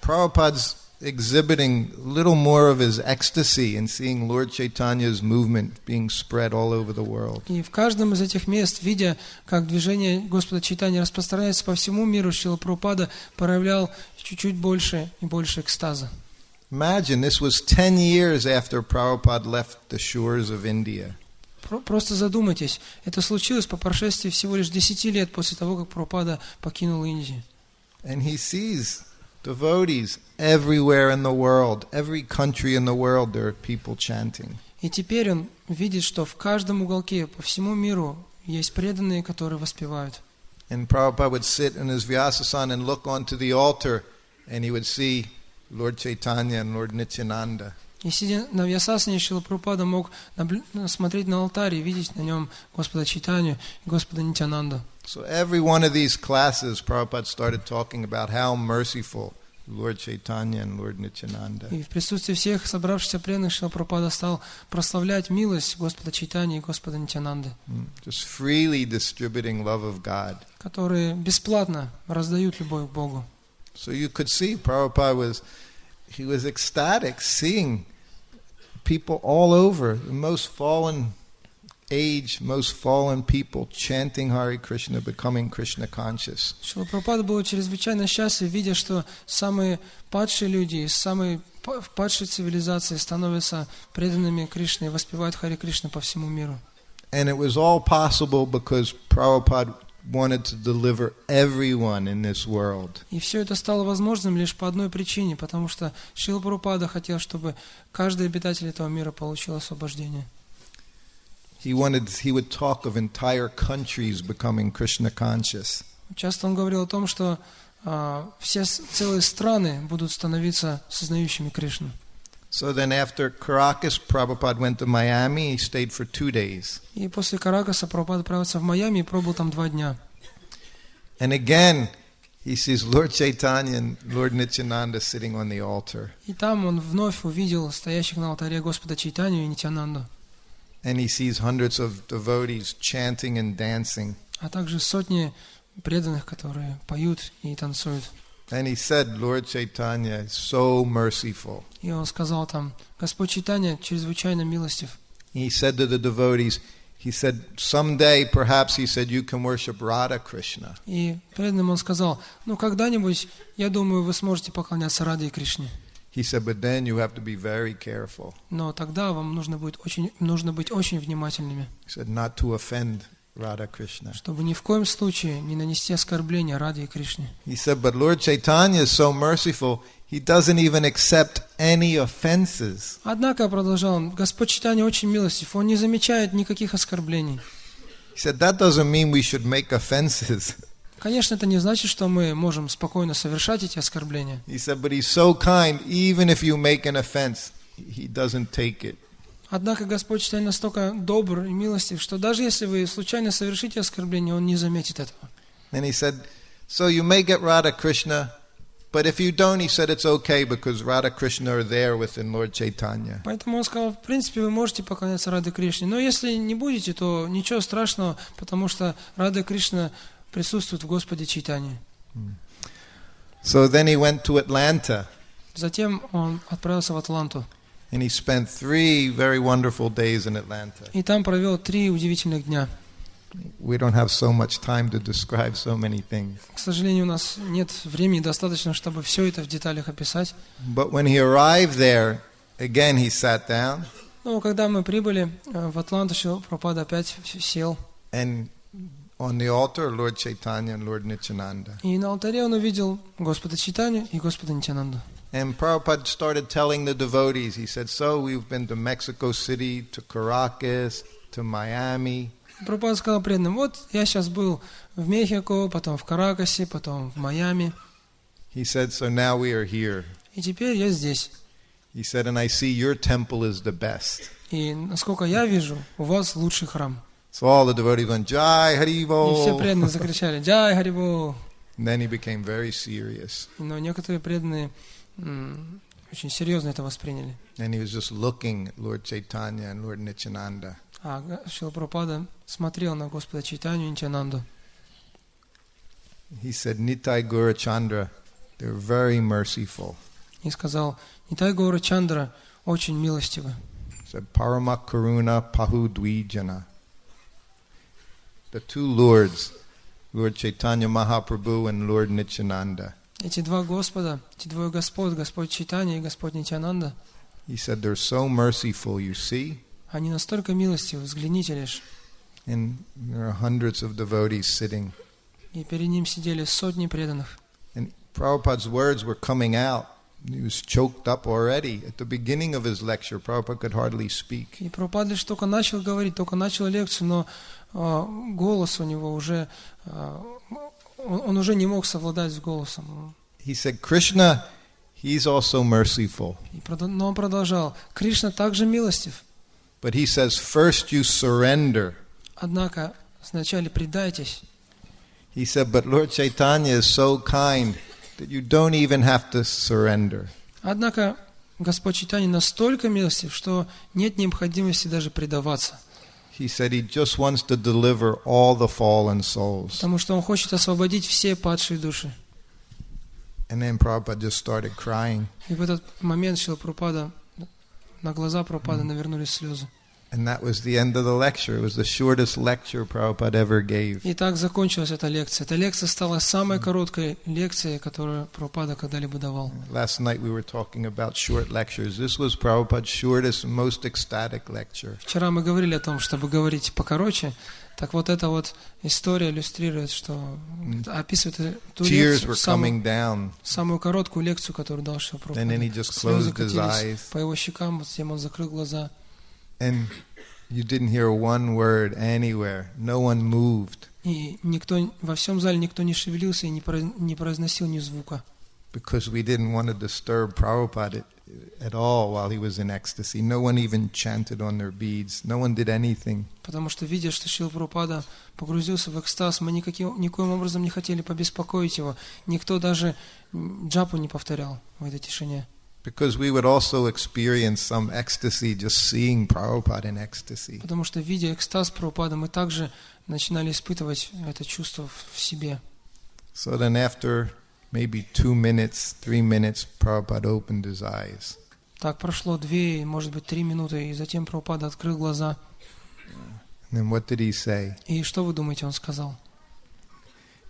Prabhupada's exhibiting a little more of his ecstasy in seeing Lord Chaitanya's movement being spread all over the world. И в каждом из этих мест, видя, как движение Господа Чайтаньи распространяется по всему миру, Шрила Прабхупада проявлял чуть-чуть больше и больше экстаза. Imagine, this was 10 years after Prabhupada left the shores of India. Просто задумайтесь, это случилось по прошествии всего лишь 10 лет после того, как Прабхупада покинул Индию. And he sees devotees everywhere in the world, every country in the world, there are people chanting. И теперь он видит, что в каждом уголке по всему миру есть преданные, которые воспевают. And Prabhupada would sit in his Vyasasana and look onto the altar, and he would see Lord Chaitanya and Lord Nityananda. И сидя на Вьясасане, Шрила Прабхупада мог смотреть на алтарь и видеть на нем Господа Чайтанью и Господа Нитянанду. So every one of these classes, Prabhupada started talking about how merciful Lord Chaitanya and Lord Nityananda. И в присутствии всех собравшихся преданных Шрила Прабхупада стал прославлять милость Господа Чайтаньи и Господа Нитянанды, Just freely distributing love of God. которые бесплатно раздают любовь к Богу. So you could see Prabhupada was ecstatic seeing people all over, the most fallen age, most fallen people chanting Hare Krishna, becoming Krishna conscious. Шрила Прабхупада был чрезвычайно счастлив, видя, что самые падшие люди из самой падшей цивилизации становятся преданными Кришне и воспевают Харе Кришна по всему миру. And it was all possible because Prabhupada wanted to deliver everyone in this world. И все это стало возможным лишь по одной причине, потому что Шрила Прабхупада хотел, чтобы каждый обитатель этого мира получил освобождение. He would talk of entire countries becoming Krishna conscious. Часто он говорил о том, что все целые страны будут становиться сознающими Кришну. So then after Caracas, Prabhupada went to Miami. He stayed for 2 days. И после Каракаса Прабхупада отправился в Майами и пробыл там 2 дня. And again, he sees Lord Chaitanya and Lord Nityananda sitting on the altar. И там он вновь увидел стоящих на алтаре Господа Чайтанью и Нитянанду. And he sees hundreds of devotees chanting and dancing. а также сотни преданных, которые поют и танцуют. And he said, Lord Chaitanya is so merciful. И он сказал там: Господь Чайтанья чрезвычайно милостив. He said to the devotees, he said, someday perhaps, he said, you can worship Radha Krishna. И преданным он сказал: когда-нибудь, я думаю, вы сможете поклоняться Раде и Кришне. He said, but then you have to be very careful. Но тогда вам нужно быть очень внимательными, He said, not to offend Radha Krishna. чтобы ни в коем случае не нанести оскорбления Раде и Кришне. He said, but Lord Chaitanya is so merciful, he doesn't even accept any offenses. Однако, продолжал он, Господь Чайтанья очень милостив, он не замечает никаких оскорблений. He said, that doesn't mean we should make offenses. Конечно, это не значит, что мы можем спокойно совершать эти оскорбления. He said, but he's so kind, even if you make an offense, he doesn't take it. Однако Господь Чайтанья настолько добр и милостив, что даже если вы случайно совершите оскорбление, Он не заметит этого. And he said, so you may get Radha Krishna, but if you don't, he said, it's okay because Radha Krishna are there within Lord Chaitanya. Поэтому Он сказал, в принципе, вы можете поклоняться Раде Кришне, но если не будете, то ничего страшного, потому что Рада Кришна присутствует в Господе Чайтанье. So then he went to Atlanta. Затем он отправился в Атланту. And he spent 3 very wonderful days in Atlanta. И там провел 3 удивительных дня. We don't have so much time to describe so many things. К сожалению, у нас нет времени достаточно, чтобы все это в деталях описать. But when he arrived there, again he sat down. Но когда мы прибыли в Атланту, Шрила Прабхупада опять сел. And on the altar, Lord Chaitanya and Lord Nityananda. И на алтаре он увидел Господа Чайтанью и Господа Нитьянанду. And Prabhupada started telling the devotees, he said, so we've been to Mexico City, to Caracas, to Miami. Прабхупада сказал преданным, вот я сейчас был в Мехико, потом в Каракасе, потом в Майами. He said, so now we are here. И теперь я здесь. He said, and I see your temple is the best. И насколько я вижу, у вас лучший храм. So all the devotees went, Jai И все Haribo. преданные закричали, Джай Харибо. And then he became very serious. Но некоторые преданные очень серьезно это восприняли. And he was just looking at Lord Chaitanya and Lord Nityananda. А Шрила Прабхупада смотрел на Господа Чайтанью и Нитьянанду. He said, Nitai Gura Chandra, they're very merciful. И сказал, Нитай Гаура Чандра очень милостивы. He said, Parama Karuna Pahu Dvijana. The 2 lords, Lord Chaitanya Mahaprabhu and Lord Nityananda. Эти 2 Господа, эти 2 Господ, Господь Чайтанья и Господь Нитьянанда, He said, they're so merciful, you see? они настолько милостивы, взгляните лишь. And there are hundreds of devotees sitting. И перед ним сидели сотни преданных. And Prabhupada's words were coming out. He was choked up already. At the beginning of his lecture, Prabhupada could hardly speak. И Прабхупада лишь только начал говорить, только начал лекцию, но голос у него уже, он уже не мог совладать с голосом. He said, Krishna, he's also merciful. Но он продолжал, Кришна также милостив. But he says, first you surrender. Однако сначала предайтесь. He said, but Lord Chaitanya is so kind that you don't even have to surrender. Однако Господь Чайтанья настолько милостив, что нет необходимости даже предаваться. He said he just wants to deliver all the fallen souls. Потому что Он хочет освободить все падшие души. And then Prabhupada just started crying. И в этот момент Шрила Прабхупада, на глаза Прабхупады навернулись слезы. And that was the end of the lecture. It was the shortest lecture Prabhupada ever gave. И так закончилась эта лекция. Эта лекция стала самой короткой лекцией, которую Прабхупада когда-либо давал. Last night we were talking about short lectures. This was Prabhupada's shortest and most ecstatic lecture. Вчера мы говорили о том, чтобы говорить покороче. Так вот эта вот история иллюстрирует, что описывает ту Tears were лекцию, coming down. самую короткую лекцию, которую дал Шрила Прабхупада. And then he just Слезы closed his катились eyes. по его щекам, затем он закрыл глаза. And you didn't hear one word anywhere. No one moved. И никто, во всем зале никто не шевелился и не произносил ни звука. Because we didn't want to disturb Prabhupada at all while he was in ecstasy. No one even chanted on their beads. No one did anything. Потому что, видя, что Шрила Прабхупада погрузился в экстаз, мы никоим образом не хотели побеспокоить его. Никто даже джапу не повторял в этой тишине. Because we would also experience some ecstasy just seeing Prabhupada in ecstasy. Потому что, видя экстаз Прабхупады, мы также начинали испытывать это чувство в себе. So then after maybe 2 minutes, 3 minutes, Prabhupada opened his eyes. Так прошло 2, может быть, 3 минуты, и затем Прабхупада открыл глаза. And then what did he say? И что вы думаете, он сказал?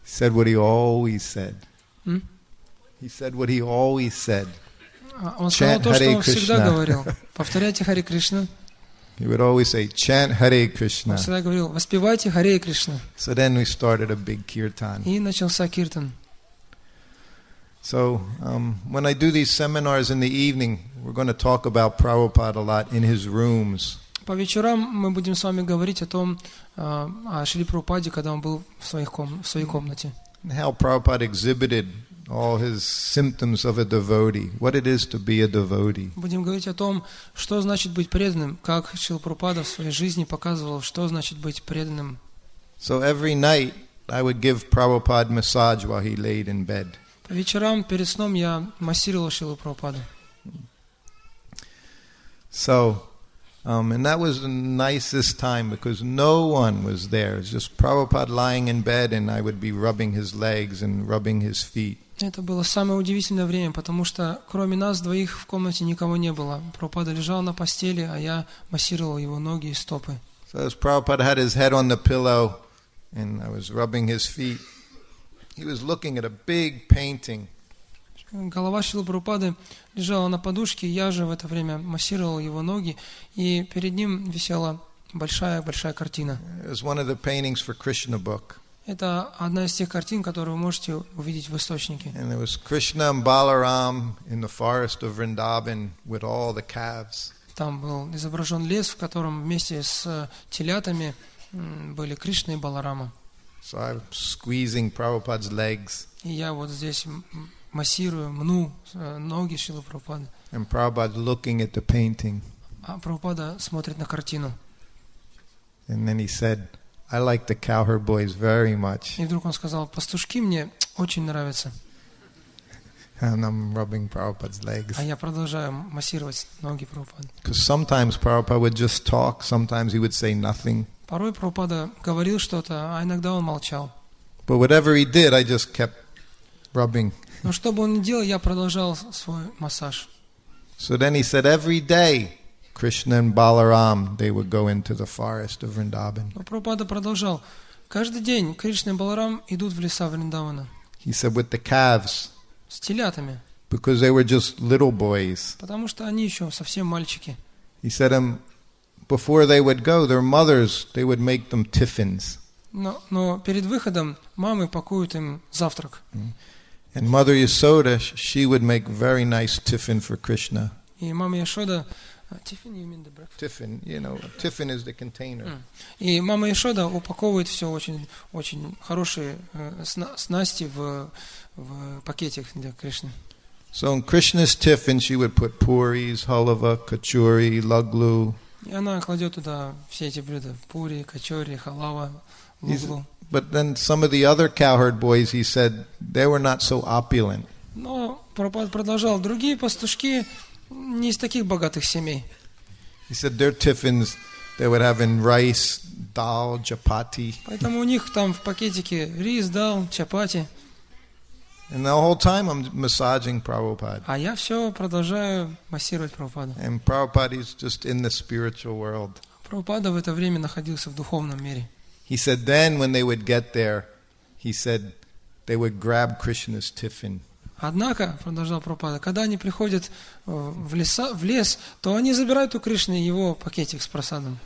He said what he always said. М? He said what he always said. Он сказал то, Chant что Харе он всегда Кришна. говорил. Повторяйте Харе Кришна. He would always say, chant Hare Он Krishna. всегда говорил, воспевайте Харе Кришна. So then we started a big kirtan. И начался киртан. So when I do these seminars in the evening, we're going to talk about Prabhupada a lot in his rooms. По вечерам мы будем с вами говорить о том, о Шриле Прабхупаде, когда он был в своей комнате. And how Prabhupada exhibited all his symptoms of a devotee, what it is to be a devotee. Будем говорить о том, что значит быть преданным, как Шрила Прабхупада в своей жизни показывал, что значит быть преданным. So every night I would give Prabhupada massage while he laid in bed. По вечерам перед сном я массировал Шрилу Прабхупаду. So, and that was the nicest time because no one was there. It's just Prabhupada lying in bed and I would be rubbing his legs and rubbing his feet. Это было самое удивительное время, потому что кроме нас двоих в комнате никого не было. Прабхупада лежал на постели, а я массировал его ноги и стопы. So as Prabhupada had his head on the pillow and I was rubbing his feet, he was looking at a big painting. Голова Шрилы Прабхупады лежала на подушке, я же в это время массировал его ноги, и перед ним висела большая-большая картина. It was one of the paintings for Krishna book. Это одна из тех картин, которые вы можете увидеть в источнике. And there was Krishna and Balaram in the forest of Vrindavan with all the calves. Там был изображен лес, в котором вместе с телятами были Кришна и Баларама. So I'm squeezing Prabhupada's legs. И я вот здесь массирую, мну ноги Шрилы Прабхупады. And Prabhupada looking at the painting. А Прабхупада смотрит на картину. And then he said, I like the cowherd boys very much. И вдруг он сказал, пастушки мне очень нравятся. And I'm rubbing Prabhupada's legs. А я продолжаю массировать ноги Прабхупады. Because sometimes Prabhupada would just talk, sometimes he would say nothing. Порой Прабхупада говорил что-то, а иногда он молчал. But whatever he did, I just kept rubbing. Но что бы он ни делал, я продолжал свой массаж. So then he said every day, Krishna and Balaram, they would go into the forest of Vrindavan. Но Прабхупада продолжал. Каждый день Кришна и Баларам идут в леса Вриндавана. He said with the calves, С телятами. because they were just little boys. Потому что они еще совсем мальчики. He said before they would go, their mothers, they would make them tiffins. Но перед выходом мамы пакуют им завтрак. And Mother Yasoda, she would make very nice tiffin for Krishna. И мама Яшода... Tiffin, you mean the breakfast? Tiffin, you know, tiffin is the container. И мама Яшода упаковывает все очень, очень хорошие снасти в пакетик для Кришны. So in Krishna's tiffin, she would put puris, halava, kachori, laglu. И она кладет туда все эти блюда. Пури, качори, халава, луглу. But then some of the other cowherd boys, he said, they were not so opulent. Но Прабхупада продолжал. Другие пастушки не из таких богатых семей. He said their tiffins, they would have in rice, dal, chapati. Поэтому у них там в пакетике рис, дал, чапати. And the whole time I'm massaging Prabhupada. А я все продолжаю массировать Прабхупаду. And Prabhupada is just in the spiritual world. Прабхупада в это время находился в духовном мире. He said then when they would get there, he said they would grab Krishna's tiffin. Однако, продолжал Прабхупада, когда они приходят в лес, то они забирают у Кришны его пакетик с прасадом.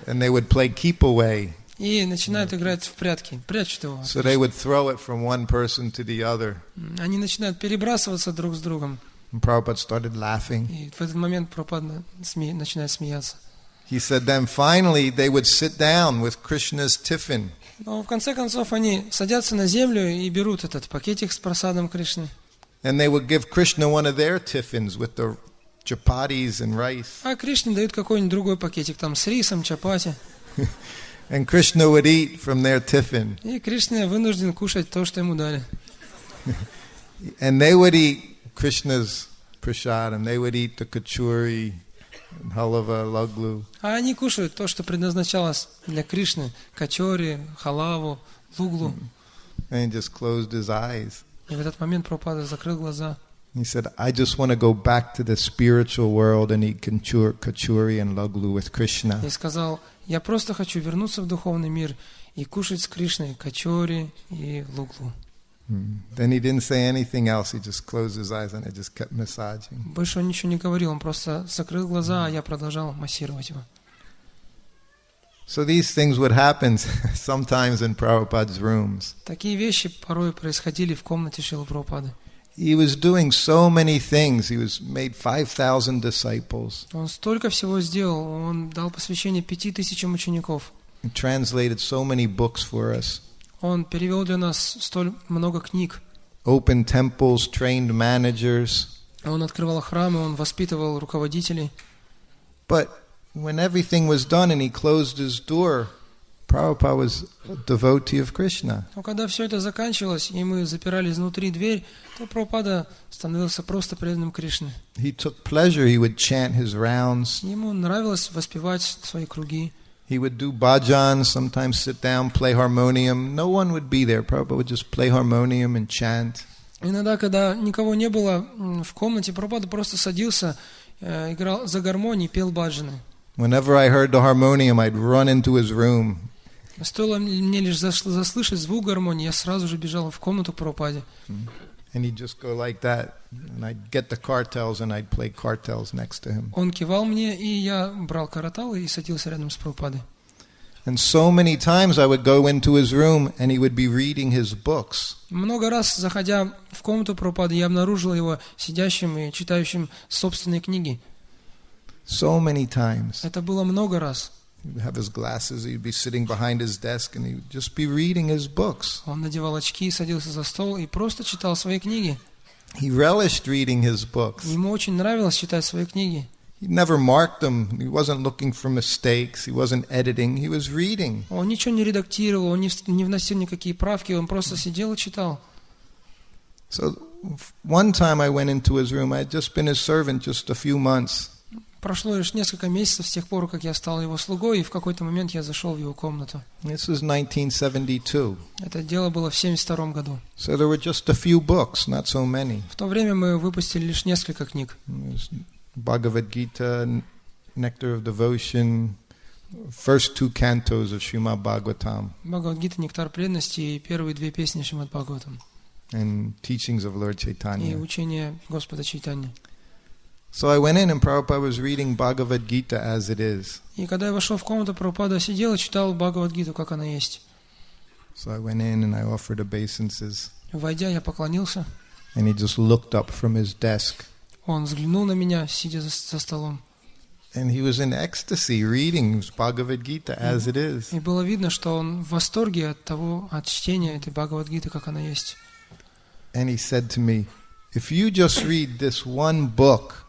And they would play keep away. И начинают играть в прятки, прячут его. So they would throw it from one person to the other. Они начинают перебрасываться друг с другом. And Prabhupada started laughing. И в этот момент Прабхупада начинает смеяться. He said then finally they would sit down with Krishna's tiffin. Но в конце концов они садятся на землю и берут этот пакетик с прасадом Кришны. And they would give Krishna one of their tiffins with the chapatis and rice. А Кришне дают какой-нибудь другой пакетик там с рисом, чапати. And Krishna would eat from their tiffin. И Кришна вынужден кушать то, что ему дали. And they would eat Krishna's prasadam. They would eat the kachuri, halava, laglu. А они кушают то, что предназначалось для Кришны: качори, халаву, луглу. And he just closed his eyes. И в этот момент Прабхупада закрыл глаза. He said, I just want to go back to the spiritual world and eat kachuri and laglu with Krishna. И сказал: я просто хочу вернуться в духовный мир и кушать с Кришной качори и луглу. Then he didn't say anything else. He just closed his eyes and I just kept massaging. Больше он ничего не говорил, он просто закрыл глаза, а я продолжал массировать его. So these things would happen sometimes in Prabhupada's rooms. Такие вещи порой происходили в комнате Шрилы Прабхупады. He was doing so many things. He was made 5,000 disciples. Он столько всего сделал, он дал посвящение 5000 учеников. He translated so many books for us. Он перевел для нас столь много книг. Opened temples, trained managers. Он открывал храмы, он воспитывал руководителей. But when everything was done and he closed his door, Prabhupada was a devotee of Krishna. Но когда все это заканчивалось, и мы запирали изнутри дверь, то Прабхупада становился просто преданным Кришне. He took pleasure. He would chant his rounds. Ему нравилось воспевать свои круги. He would do bhajans, sometimes sit down, play harmonium. No one would be there. Prabhupada would just play harmonium and chant. Иногда, когда никого не было в комнате, Прабхупада просто садился, играл за гармонией, пел баджаны. Whenever I heard the harmonium, I'd run into his room. Стоило мне лишь заслышать звук гармонии, я сразу же бежал в комнату к Прабхупаде. And he'd just go like that. And I'd get the kartals and I'd play kartals next to him. Он кивал мне, и я брал караталы и садился рядом с Прабхупадой. And so many times I would go into his room and he would be reading his books. Много раз, заходя в комнату Прабхупады, я обнаружил его сидящим и читающим собственные книги. So many times. Это было много раз. He'd have his glasses, he'd be sitting behind his desk and he'd just be reading his books. Он надевал очки, садился за стол и просто читал свои книги. He relished reading his books. Ему очень нравилось читать свои книги. He never marked them. He wasn't looking for mistakes. He wasn't editing. He was reading. Он ничего не редактировал, он не вносил никакие правки, он просто сидел и читал. So one time I went into his room. I had just been his servant just a few months. Прошло лишь несколько месяцев с тех пор, как я стал его слугой, и в какой-то момент я зашел в его комнату. This was 1972. Это дело было в 1972 году. So there were just a few books, not so many. В то время мы выпустили лишь несколько книг. Bhagavad Gita, Nectar of Devotion, first two cantos of Srimad Bhagavatam. Бхагавад-гита, Нектар преданности и первые две песни Шримад Бхагаватам. And teachings of Lord И Chaitanya. учение Господа Чайтаньи. So I went in and Prabhupada was reading Bhagavad Gita as it is. И когда я вошел в комнату, Прабхупада сидел и читал Бхагавад-гиту, как она есть. So I went in and I offered obeisances. Войдя, я поклонился. And he just looked up from his desk. Он взглянул на меня, сидя за столом. And he was in ecstasy reading Bhagavad Gita as it is. И было видно, что он в восторге от чтения этой Бхагавад-гиты, как она есть. And he said to me, if you just read this one book,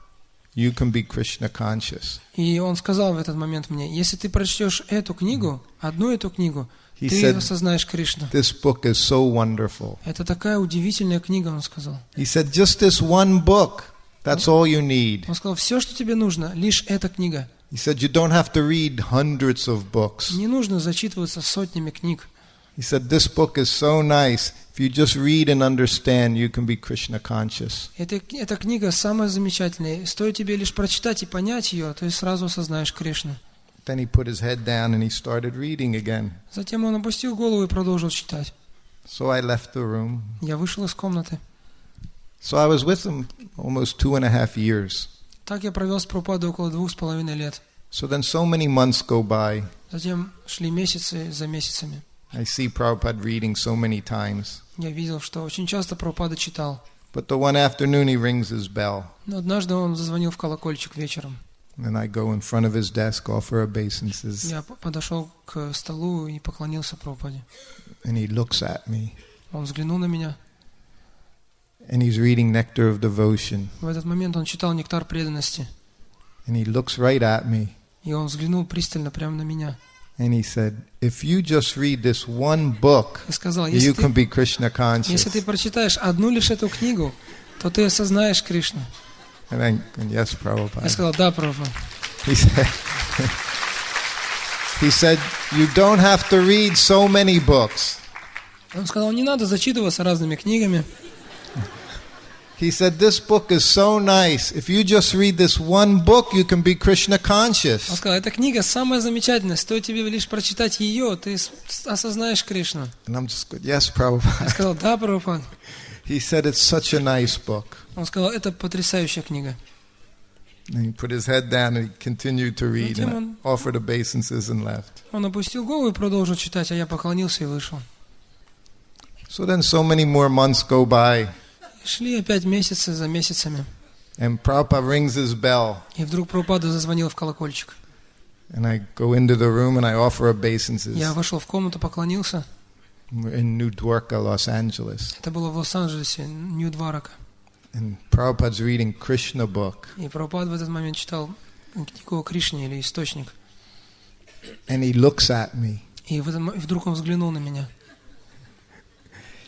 you can be Krishna conscious. И он сказал в этот момент мне: если ты прочтешь эту книгу, одну эту книгу, He ты said, осознаешь Кришну. this book is so wonderful. Это такая удивительная книга, он сказал. He said, just this one book, that's all you need. Он сказал: все, что тебе нужно, лишь эта книга. He said, you don't have to read hundreds of books. Не нужно зачитываться сотнями книг. He said, this book is so nice. If you just read and understand, you can be Krishna conscious. Эта книга самая замечательная. Стоит тебе лишь прочитать и понять ее, ты сразу осознаешь Кришну. Then he put his head down and he started reading again. Затем он опустил голову и продолжил читать. So I left the room. Я вышел из комнаты. So I was with him almost 2.5 years. Так я провел с Прабхупадой около 2,5 лет. So then so many months go by. Затем шли месяцы за месяцами. I see Prabhupada reading so many times. Я видел, что очень часто Прабхупада читал. But the one afternoon he rings his bell. Но однажды он зазвонил в колокольчик вечером. And I go in front of his desk, offer obeisances. Я подошел к столу и поклонился Прабхупаде. And he looks at me. Он взглянул на меня. And he's reading Nectar of Devotion. В этот момент он читал «Нектар преданности». And he looks right at me. И он взглянул пристально прямо на меня. And he said, if you just read this one book, И сказал: you если can ты, be Krishna если ты conscious. прочитаешь одну лишь эту книгу, то ты осознаешь Кришну. And yes, Prabhupada. Я сказал, да, Прабхупада. He said, you don't have to read so many books. Он сказал, не надо зачитываться разными книгами. He said, this book is so nice. If you just read this one book, you can be Krishna conscious. Он сказал, эта книга самая замечательная. Стоит тебе лишь прочитать ее, ты осознаешь Кришну. And I'm just good. Yes, Prabhupada. Я сказал, да, Прабхупада. He said, it's such a nice book. Он сказал, это потрясающая книга. And he put his head down and he continued to read and offered obeisances and left. Он опустил голову и продолжил читать, а я поклонился и вышел. So then so many more months go by. Шли опять месяцы за месяцами. And Prabhupada rings his bell. И вдруг Прабхупада зазвонил в колокольчик. And I go into the room and I offer obeisances. Я вошел в комнату, поклонился. We're in New Dwarka, Los Angeles. Это было в Лос-Анджелесе, Нью-Дварака. And Prabhupada's reading Krishna book. И Прабхупада в этот момент читал книгу о Кришне или источник. And he looks at me. И вдруг он взглянул на меня.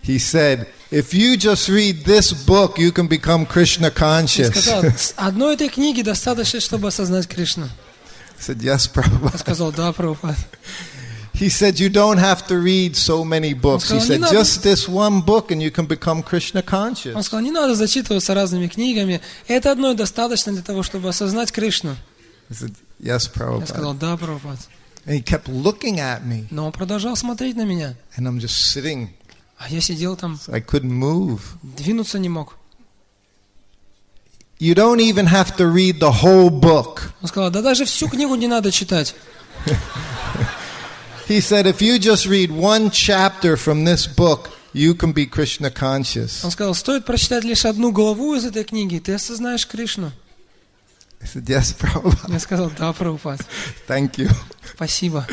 He said, if you just read this book, you can become Krishna conscious. Он сказал, одной этой книги достаточно, чтобы осознать Кришну. I said, yes, Prabhupada. Я сказал, да, Прабхупада. He said, you don't have to read so many books. He said, just this one book and you can become Krishna conscious. Он сказал, не надо зачитываться разными книгами. Это одной достаточно для того, чтобы осознать Кришну. I said, yes, Prabhupada. Я сказал, да, Прабхупада. And he kept looking at me. Но он продолжал смотреть на меня. And I'm just sitting. А я сидел там, So I couldn't move. двинуться не мог. You don't even have to read the whole book. Он сказал, да даже всю книгу не надо читать. He said, if you just read one chapter from this book, you can be Krishna conscious. Он сказал, стоит прочитать лишь одну главу из этой книги, ты осознаешь Кришну. I said, yes, Prabhupada. Я сказал, да, Прабхупада. Thank you. Спасибо.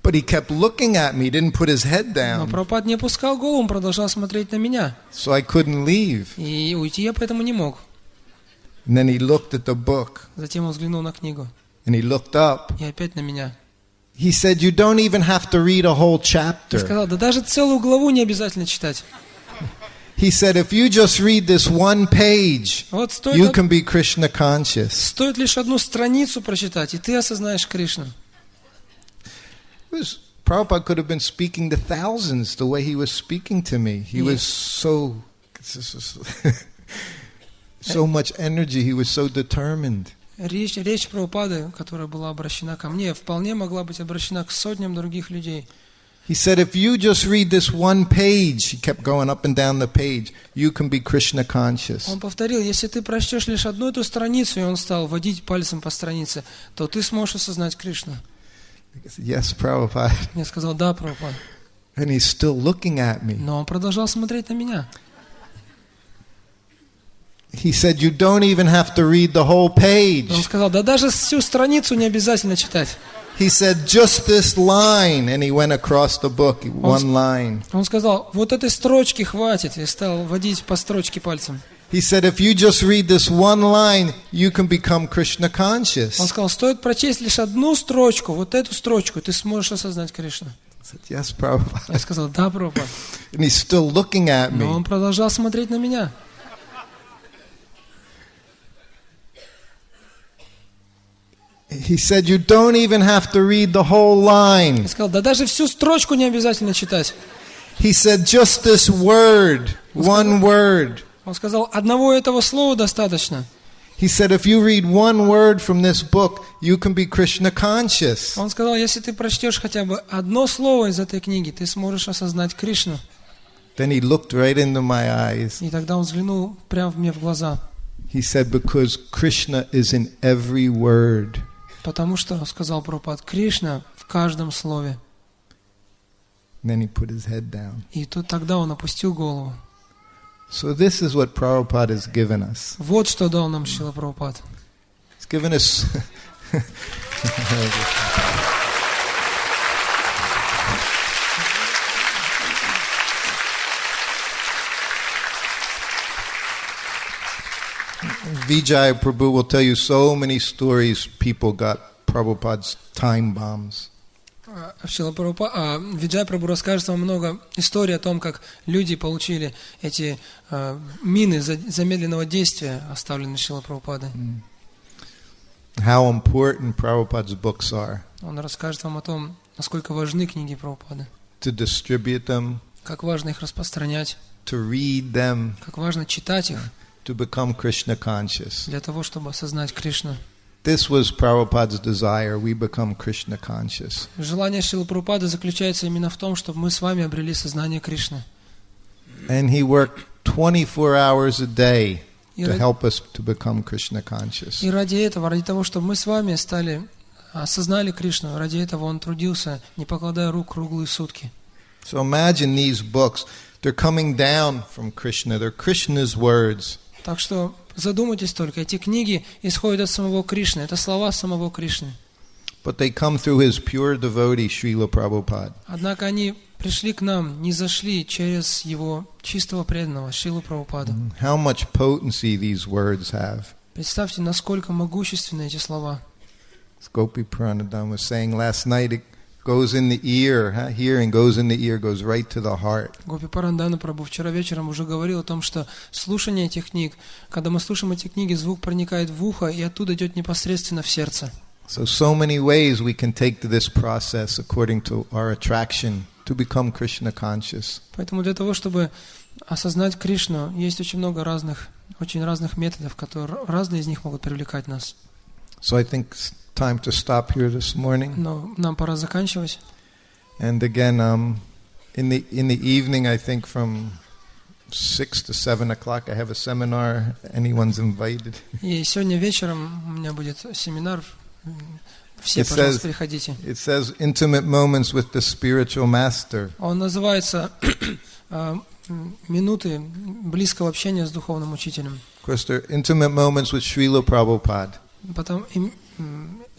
But he kept looking at me, didn't put his head Но down. Прабхупада не опускал голову, он продолжал смотреть на меня. So I couldn't leave. И уйти я поэтому не мог. And then he looked at the book. Затем он взглянул на книгу. And he looked up. И опять на меня. He said, you don't even have to read a whole И chapter. сказал, да даже целую главу не обязательно читать. He said, if you just read this one page, Вот you can be Krishna conscious. стоит лишь одну страницу прочитать, и ты осознаешь Кришну. Prabhupada could have been speaking to thousands the way he was speaking to me. He was so much energy. He was so determined. Речь Прабхупады, которая была обращена ко мне, вполне могла быть обращена к сотням других людей. He said, if you just read this one page, he kept going up and down the page, you can be Krishna conscious. Он повторил, если ты прочтешь лишь одну эту страницу, и он стал водить пальцем по странице, то ты сможешь осознать Кришну. I said, yes, Prabhupada. Я сказал, да, Прабхупада. And he's still looking at me. Но он продолжал смотреть на меня. He said, you don't even have to read the whole page. Он сказал, да даже всю страницу не обязательно читать. He said, just this line. And he went across the book, one line. Он сказал, вот этой строчки хватит, и стал водить по строчке пальцем. He said, if you just read this one line, you can become Krishna conscious. Он сказал, стоит прочесть лишь одну строчку, вот эту строчку, ты сможешь осознать Кришну. I said, yes, Prabhupada. Я сказал, да, Прабхупада. And he's still looking at Но me. он продолжал смотреть на меня. He said, you don't even have to read the whole line. Я сказал, да даже всю строчку не обязательно читать. He said, just this word, one word. Он сказал, одного этого слова достаточно. He said, if you read one word from this book, you can be Krishna conscious. Он сказал, если ты прочтешь хотя бы одно слово из этой книги, ты сможешь осознать Кришну. Then he looked right into my eyes. И тогда он взглянул прямо мне в глаза. He said, because Krishna is in every word. Потому что, сказал Прабхупада, Кришна в каждом слове. And then he put his head down. И тут тогда он опустил голову. So this is what Prabhupada has given us. Вот что дал нам Шрила Прабхупада. He's given us... Vijay Prabhu will tell you so many stories people got Prabhupada's time bombs. Виджай Прабху расскажет вам много историй о том, как люди получили эти мины замедленного действия, оставленные Шрила Прабхупадой. How important Prabhupada's books are. Он расскажет вам о том, насколько важны книги Прабхупады. To distribute them. Как важно их распространять. To read them. Как важно читать их. To become Krishna conscious. Для того, чтобы осознать Кришну. This was Prabhupada's desire. We become Krishna conscious. Желание Шрилы Прабхупады заключается именно в том, чтобы мы с вами обрели сознание Кришны. And he worked 24 hours a day to help us to become Krishna conscious. И ради этого, ради того, чтобы мы с вами осознали Кришну, ради этого он трудился, не покладая рук круглые сутки. So imagine these books. They're coming down from Krishna. They're Krishna's words. Так что задумайтесь только, эти книги исходят от самого Кришны, это слова самого Кришны. But they come through his pure devotee, Srila Prabhupada. Однако они пришли к нам, не зашли через его чистого преданного, Шрилу Прабхупаду. How much potency these words have. Представьте, насколько могущественны эти слова. Gopi Pranadam was saying last night, it goes in the ear, hearing goes in the ear, goes right to the heart. Гопи Парандана Прабху вчера вечером уже говорил о том, что слушание этих книг, когда мы слушаем эти книги, звук проникает в ухо и оттуда идет непосредственно в сердце. So many ways we can take to this process according to our attraction to become Krishna conscious. Поэтому для того, чтобы осознать Кришну, есть очень много очень разных методов, которые разные из них могут привлекать нас. So I think it's time to stop here this morning. Но нам пора заканчивать. And again, in the evening, I think from 6 to 7 o'clock, I have a seminar. Anyone's invited. И сегодня вечером у меня будет семинар. Все, пожалуйста, приходите. It says intimate moments with the spiritual master. Он называется минуты близкого общения с духовным учителем. Of course, there are intimate moments with Srila Prabhupada. Потом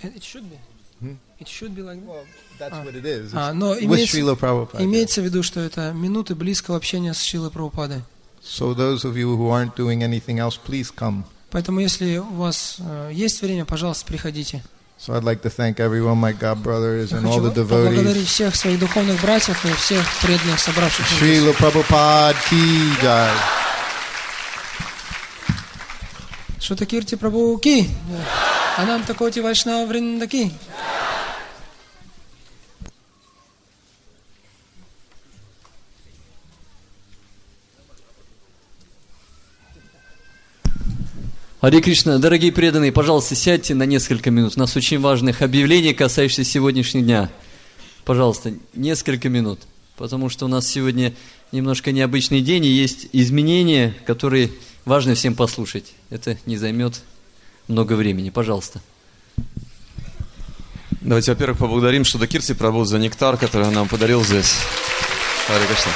it should be. It should be like that. Well, that's what it is. Но With Srila Prabhupada. Имеется в виду, что это минуты близкого общения с Шрилой Прабхупадой. So those of you who aren't doing anything else, please come. Поэтому, если у вас есть время, пожалуйста, приходите. So I'd like to thank everyone, my God brothers and Я all the хочу devotees. поблагодарить всех своих духовных братьев и всех преданных, собравшихся здесь. Srila Prabhupada ki jai. Шрутакирти Прабху ки. Анам такоти вайшнава вринда ки. Харе Кришна, дорогие преданные, пожалуйста, сядьте на несколько минут. У нас очень важных объявлений, касающихся сегодняшнего дня. Пожалуйста, несколько минут. Потому что у нас сегодня немножко необычный день, и есть изменения, которые важно всем послушать. Это не займет много времени. Пожалуйста. Давайте, во-первых, поблагодарим Шрутакирти Прабху за нектар, который он нам подарил здесь. Харе Кришна.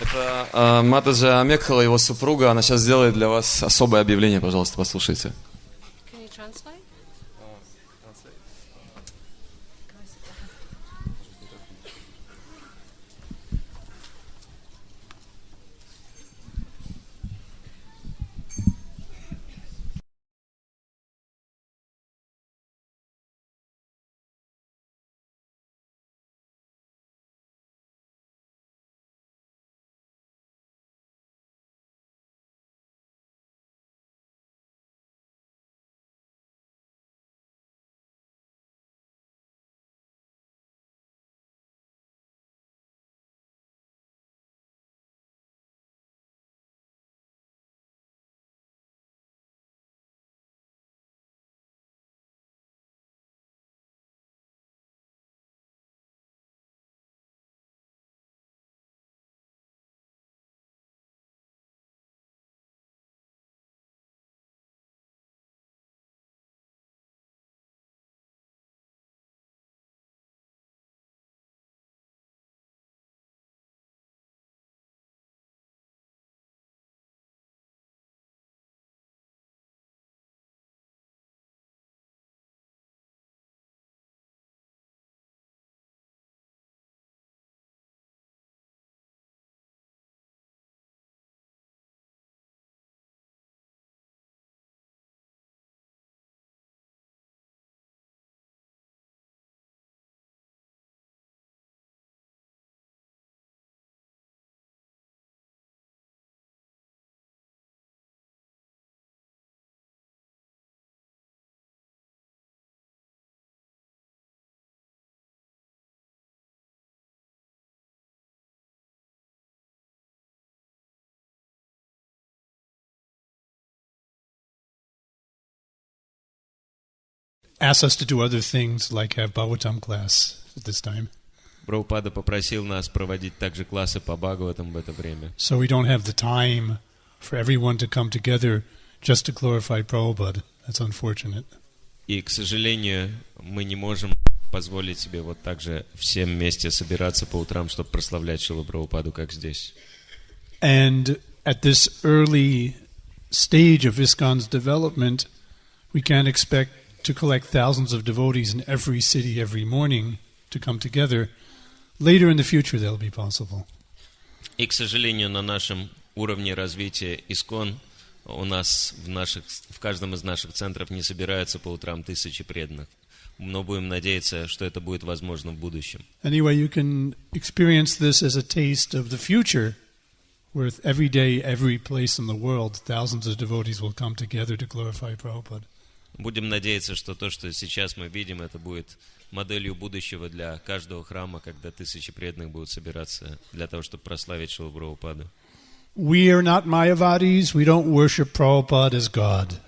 Это Матаджа Амекхала, его супруга, она сейчас сделает для вас особое объявление, пожалуйста, послушайте. asked us to do other things like have Bhagavatam class at this time. Прабхупада попросил нас проводить также классы по Бхагаватам в это время. So we don't have the time for everyone to come together just to glorify Prabhupada. That's unfortunate. И, к сожалению, мы не можем позволить себе вот так же всем вместе собираться по утрам, чтобы прославлять Шрилу Прабхупаду, как здесь. And at this early stage of ISKCON's development, we can't expect to collect thousands of devotees in every city every morning to come together. Later in the future, that'll be possible. И, к сожалению, на нашем уровне развития ИСККОН у нас в каждом из наших центров не собираются по утрам тысячи преданных. Но будем надеяться, что это будет возможно в будущем. Anyway, you can experience this as a taste of the future, where every day, every place in the world, thousands of devotees will come together to glorify Prabhupada. Будем надеяться, что то, что сейчас мы видим, это будет моделью будущего для каждого храма, когда тысячи преданных будут собираться для того, чтобы прославить Шрилу Прабхупаду. We are not Mayavadis. We don't worship Prabhupada as God.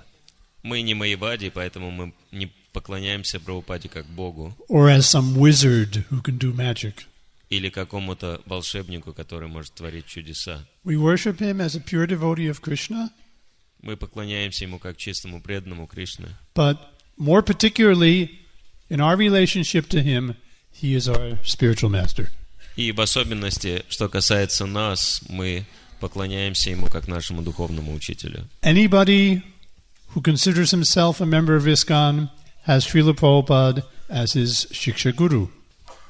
Мы не майявади, поэтому мы не поклоняемся Прабхупаде как Богу. Or as some wizard who can do magic. Или какому-то волшебнику, который может творить чудеса. We worship him as a pure devotee of Krishna. Мы поклоняемся ему как чистому преданному Кришне. But more particularly, in our relationship to him, he is our spiritual master. И в особенности, что касается нас, мы поклоняемся ему как нашему духовному учителю. Anybody who considers himself a member of ISKCON has Srila Prabhupada as his Shiksha Guru.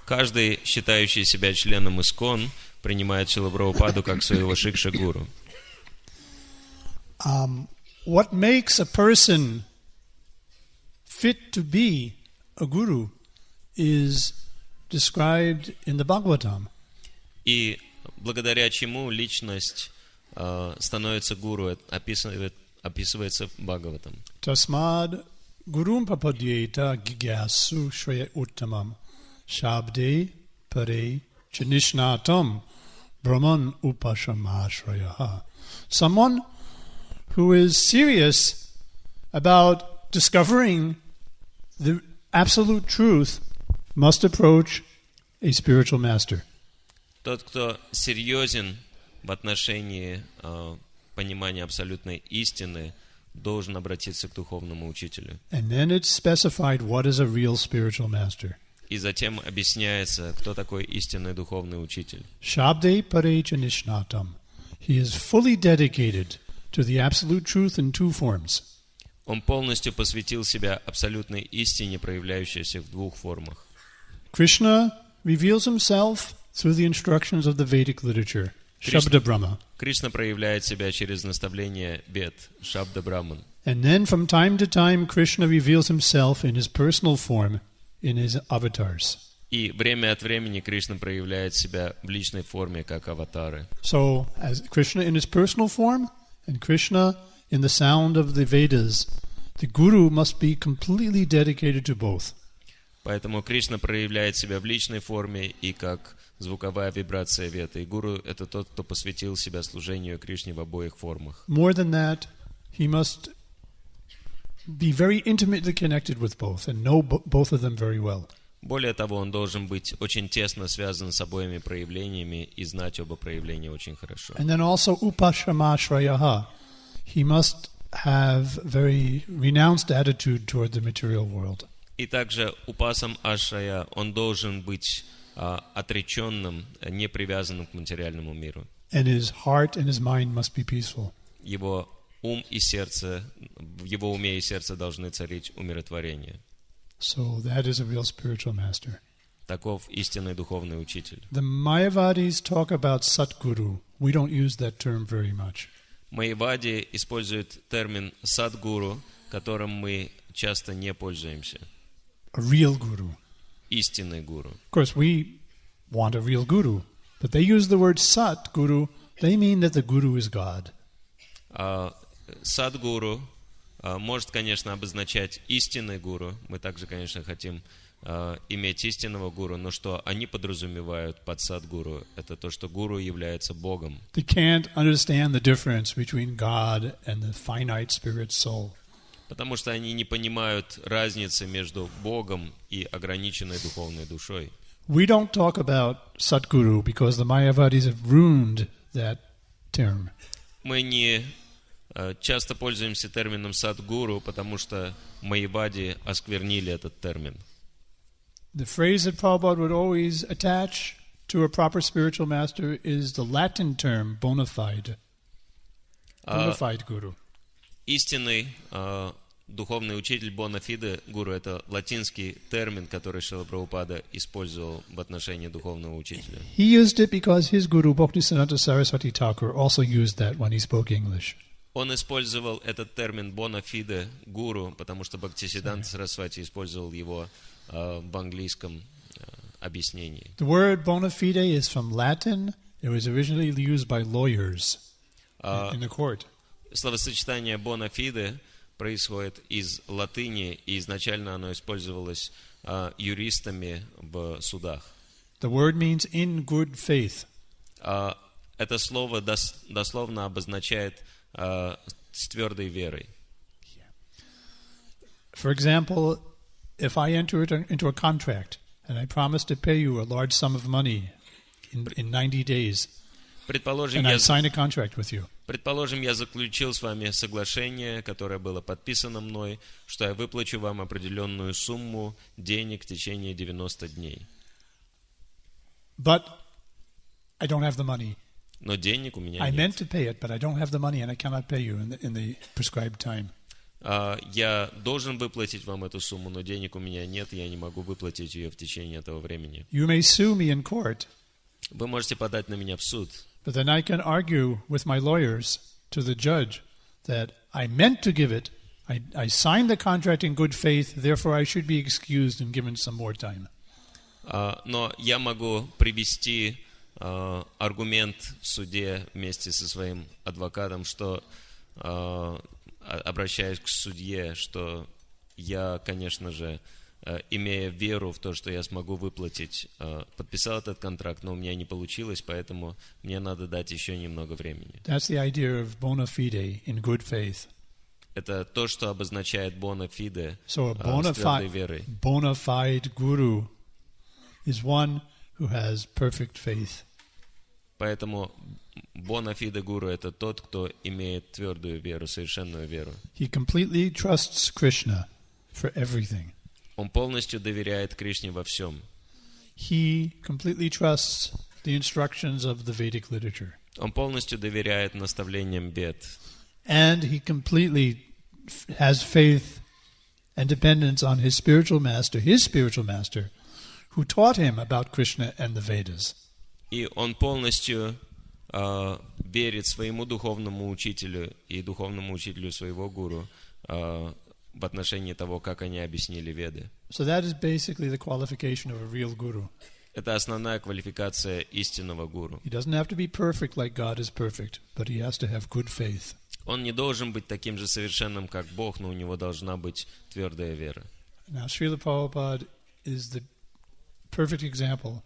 Каждый, считающий себя членом ИСККОН, принимает Шрилу Прабхупаду как своего Шикша-гуру. What makes a person fit to be a guru is described in the Bhagavatam. И благодаря чему личность становится гуру, описывается в Бхагаватам. Tasmad gurum papadyeta gigyasu shreya uttamam shabde pare chanishnatam brahman upashamashraya. Someone who is serious about discovering the absolute truth must approach a spiritual master. Тот, кто серьезен в отношении понимания абсолютной истины, должен обратиться к духовному учителю. And then it's specified what is a real spiritual master. И затем объясняется, кто такой истинный духовный учитель. Shabde parecha nishnatam. He is fully dedicated to the absolute truth in two forms. Он полностью посвятил себя абсолютной истине, проявляющейся в двух формах. Krishna reveals himself through the instructions of the Vedic literature, Shabda Brahma. Кришна проявляет себя через наставление Вед, Шабда Браман. And then from time to time, Krishna reveals himself in his personal form, in his avatars. И время от времени Кришна проявляет себя в личной форме, как аватары. So, as Krishna in his personal form, and Krishna in the sound of the Vedas, the Guru must be completely dedicated to both. Поэтому Кришна проявляет себя в личной форме и как звуковая вибрация Веда. И Гуру — это тот, кто посвятил себя служению Кришне в обоих формах. More than that, he must be very intimately connected with both and know both of them very well. Более того, он должен быть очень тесно связан с обоими проявлениями и знать оба проявления очень хорошо. And then also upashamashrayaha. He must have very renounced attitude toward the material world. И также упасам ашрая, он должен быть отреченным, не привязанным к материальному миру. And his heart and his mind must be peaceful. Его ум и сердце, в его уме и сердце должны царить умиротворение. So that is a real spiritual master. Таков истинный духовный учитель. The Mayavadis talk about Satguru. We don't use that term very much. Майявади используют термин садгуру, которым мы часто не пользуемся. A real guru. Истинный гуру. Of course, we want a real guru, but they use the word Sat Guru. They mean that the guru is God. Садгуру может, конечно, обозначать истинный гуру. Мы также, конечно, хотим иметь истинного гуру, но что они подразумевают под садгуру, это то, что гуру является Богом. They can't understand the difference between God and the finite spirit soul. Потому что они не понимают разницы между Богом и ограниченной духовной душой. We don't talk about Sadguru because the Mayavadis have ruined that term. Мы не часто пользуемся термином Садгуру, потому что майявади осквернили этот термин. The phrase that Prabhupada would always attach to a proper spiritual master is the Latin term bona fide. Bona fide guru. Истинный духовный учитель bona fide гуру — это латинский термин, который Шрила Прабхупада использовал в отношении духовного учителя. He used it because his guru Bhaktisiddhanta Saraswati Thakur also used that when he spoke English. Он использовал этот термин bona fide гуру, потому что Бхактисиддханта Сарасвати использовал его в английском объяснении. The word bona fide is from Latin. It was originally used by lawyers in the court. Словосочетание bona fide происходит из латыни, и изначально оно использовалось юристами в судах. The word means in good faith. Это слово дословно обозначает с твердой верой. For example, if I enter into a contract and I promise to pay you a large sum of money in 90 days, Предположим, and I sign a contract with you. Предположим, я заключил с вами соглашение, которое было подписано мной, что я выплачу вам определенную сумму денег в течение 90 дней. But I don't have the money. Но денег у меня I нет. meant to pay it, but I don't have the money and I cannot pay you in the prescribed time. Я должен выплатить вам эту сумму, но денег у меня нет, и я не могу выплатить ее в течение этого времени. You may sue me in court. Вы можете подать на меня в суд. But then I can argue with my lawyers to the judge that I meant to give it, I signed the contract in good faith, therefore I should be excused and given some more time. Но я могу привести аргумент в суде вместе со своим адвокатом, что, обращаясь к судье, что я, конечно же, имея веру в то, что я смогу выплатить, подписал этот контракт, но у меня не получилось, поэтому мне надо дать еще немного времени. That's the idea of bona fide in good faith. Это то, что обозначает bona fide So a с твердой верой. bona fide guru is one who has perfect faith. Поэтому bona fide гуру — это тот, кто имеет твердую веру, совершенную веру. He completely trusts Krishna for everything. Он полностью доверяет Кришне во всем. He completely trusts the instructions of the Vedic literature. Он полностью доверяет наставлениям Вед. And he completely has faith and dependence on his spiritual master, who taught him about Krishna and the Vedas. И он полностью верит своему духовному учителю и духовному учителю своего гуру в отношении того, как они объяснили Веды. So that is basically the qualification of a real guru. Это основная квалификация истинного гуру. He doesn't have to be perfect like God is perfect, but he has to have good faith. Он не должен быть таким же совершенным, как Бог, но у него должна быть твердая вера. Now, Srila Prabhupada is the perfect example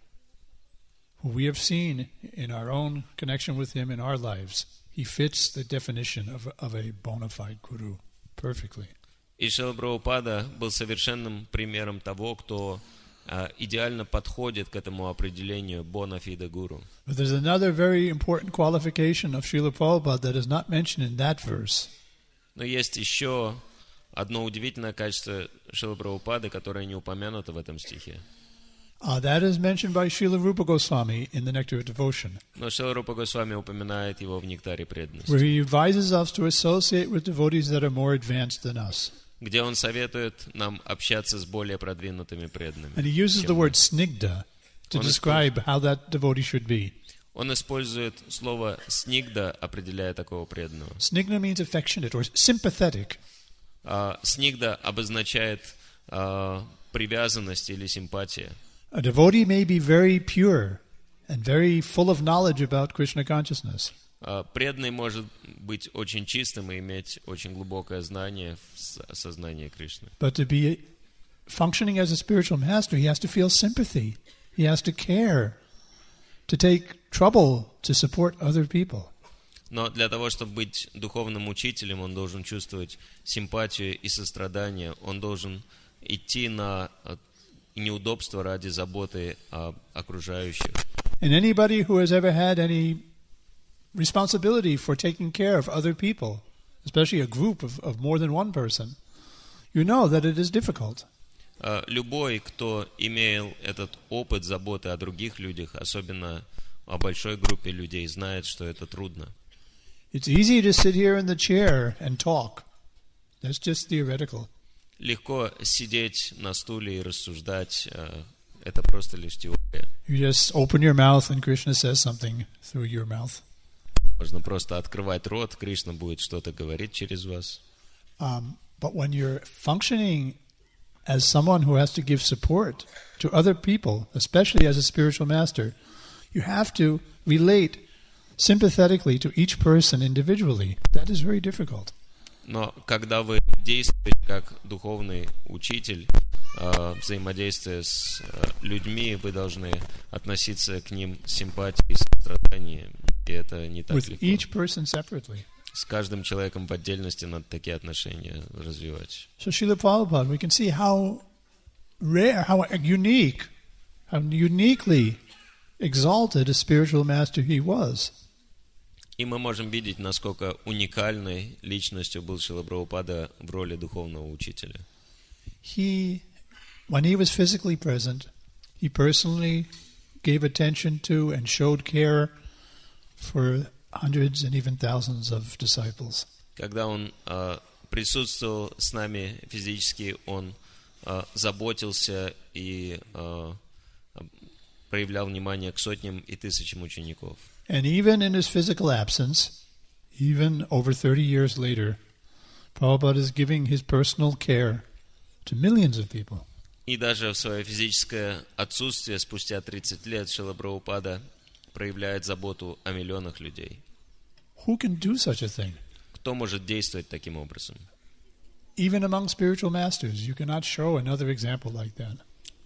who we have seen in our own connection with him in our lives. He fits the definition of a bona fide guru perfectly. И Шрила Прабхупада был совершенным примером того, кто идеально подходит к этому определению bona fide гуру. But there's another very important qualification of Srila Prabhupada that is not mentioned in that verse. Но есть еще одно удивительное качество Шрилы Прабхупады, которое не упомянуто в этом стихе. That is mentioned by Srila Rupa Goswami in the Nectar of Devotion, Но Шрила Рупа Госвами упоминает его в Нектаре преданности, where he advises us to associate with devotees that are more advanced than us. где он советует нам общаться с более продвинутыми преданными. And he uses the word snigdha to describe how that devotee should be. Он использует слово «снигда», определяя такого преданного. Snigdha means affectionate or sympathetic. Снигда обозначает привязанность или симпатия. A devotee may be very pure and very full of knowledge about Krishna consciousness. Преданный может быть очень чистым и иметь очень глубокое знание в сознании Кришны. But to be functioning as a spiritual master, he has to feel sympathy. He has to care, to take trouble to support other people. Но для того, чтобы быть духовным учителем, он должен чувствовать симпатию и сострадание. Он должен идти на неудобства ради заботы о окружающих. And anybody who has ever had any responsibility for taking care of other people, especially a group of more than one person, you know that it is difficult. Любой, кто имел этот опыт заботы о других людях, особенно о большой группе людей, знает, что это трудно. It's easy to sit here in the chair and talk. That's just theoretical. Легко сидеть на стуле и рассуждать, это просто лишь теория. You just open your mouth and Krishna says something through your mouth. Можно просто открывать рот, Кришна будет что-то говорить через вас. But when you're functioning as someone who has to give support to other people, especially as a spiritual master, you have to relate sympathetically to each person individually. That is very difficult. Но когда вы действуете как духовный учитель, взаимодействуя с людьми, вы должны относиться к ним с симпатией и состраданием. И это не так With легко. each person separately. С каждым человеком в отдельности надо такие отношения развивать. So Srila Prabhupada, we can see how rare, how unique, how uniquely exalted a spiritual master he was. И мы можем видеть, насколько уникальной личностью был Шрила Прабхупада в роли духовного учителя. When he was physically present, he personally gave attention to and showed care for hundreds and even thousands of disciples. Когда он присутствовал с нами физически, он заботился и проявлял внимание к сотням и тысячам учеников. And even in his physical absence, even over 30 years later, Prabhupada is giving his personal care to millions of people. И даже в свое физическое отсутствие, спустя 30 лет, Шрила Прабхупада проявляет заботу о миллионах людей. Who can do such a thing? Кто может действовать таким образом? Even among spiritual masters, you cannot show another example like that.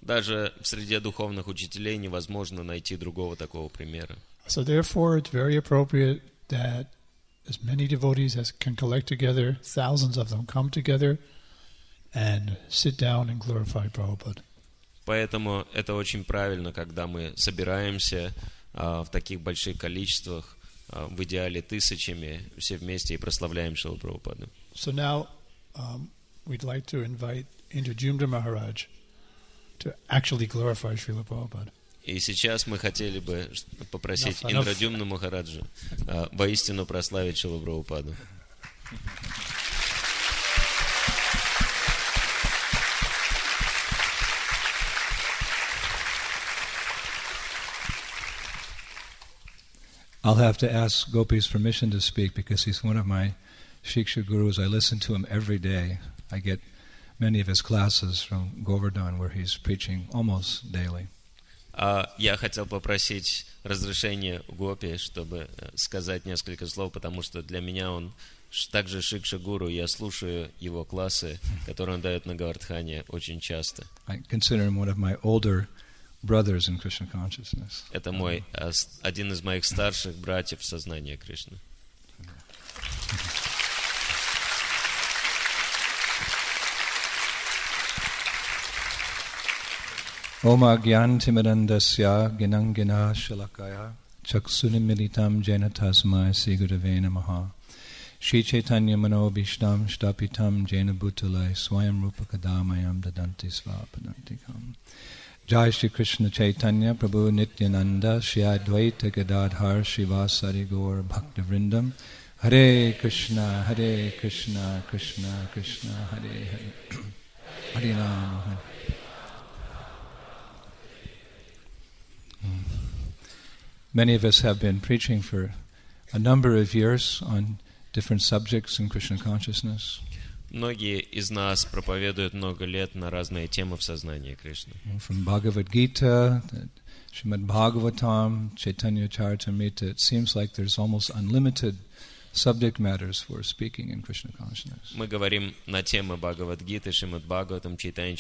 Даже в среде духовных учителей невозможно найти другого такого примера. So therefore, it's very appropriate that as many devotees as can collect together, thousands of them come together and sit down and glorify Prabhupada. Поэтому это очень правильно, когда мы собираемся в таких больших количествах, в идеале тысячами, все вместе и прославляем Шрилу Прабхупаду. So now we'd like to invite Indradyumna Maharaj to actually glorify Srila Prabhupada. И сейчас мы хотели бы попросить Индрадьюмну Махараджа воистину прославить Шрилу Прабхупаду. I'll have to ask Gopi's permission to speak because he's one of my Shiksha gurus. I listen to him every day. I get many of his classes from Govardhan where he's preaching almost daily. Я хотел попросить разрешения Гопи, чтобы сказать несколько слов, потому что для меня он также Шикша-гуру. Я слушаю его классы, которые он дает на Говардхане очень часто. I consider him one of my older brothers in Krishna consciousness. Это один из моих старших братьев в сознании Кришны. Om Agyan Timirandasya Ginangina Shalakaya Chaksunimilitam Jena Tasmai Sigurave Namaha Shri Chaitanya Manobishtam Shtapitam Jena Bhutale Swayam Rupa Kadamayam Dadanti Svapadantikam Jai Shri Krishna Chaitanya Prabhu Nityananda Shri Advaita Gadadhar Shivasari Gaur Bhakta Vrindam Hare Krishna Krishna Krishna Hare Hare Hare Rama Hare. Many of us have been preaching for a number of years on different subjects in Krishna consciousness. Многие из нас проповедуют много лет на разные темы в сознании Кришны. From Bhagavad Gita, Srimad Bhagavatam, Chaitanya Charitamrita, it seems like there's almost unlimited subject matters for speaking in Krishna consciousness. Мы говорим на темы Бхагавад-гиты, Шримад Бхагаватам, Чайтанья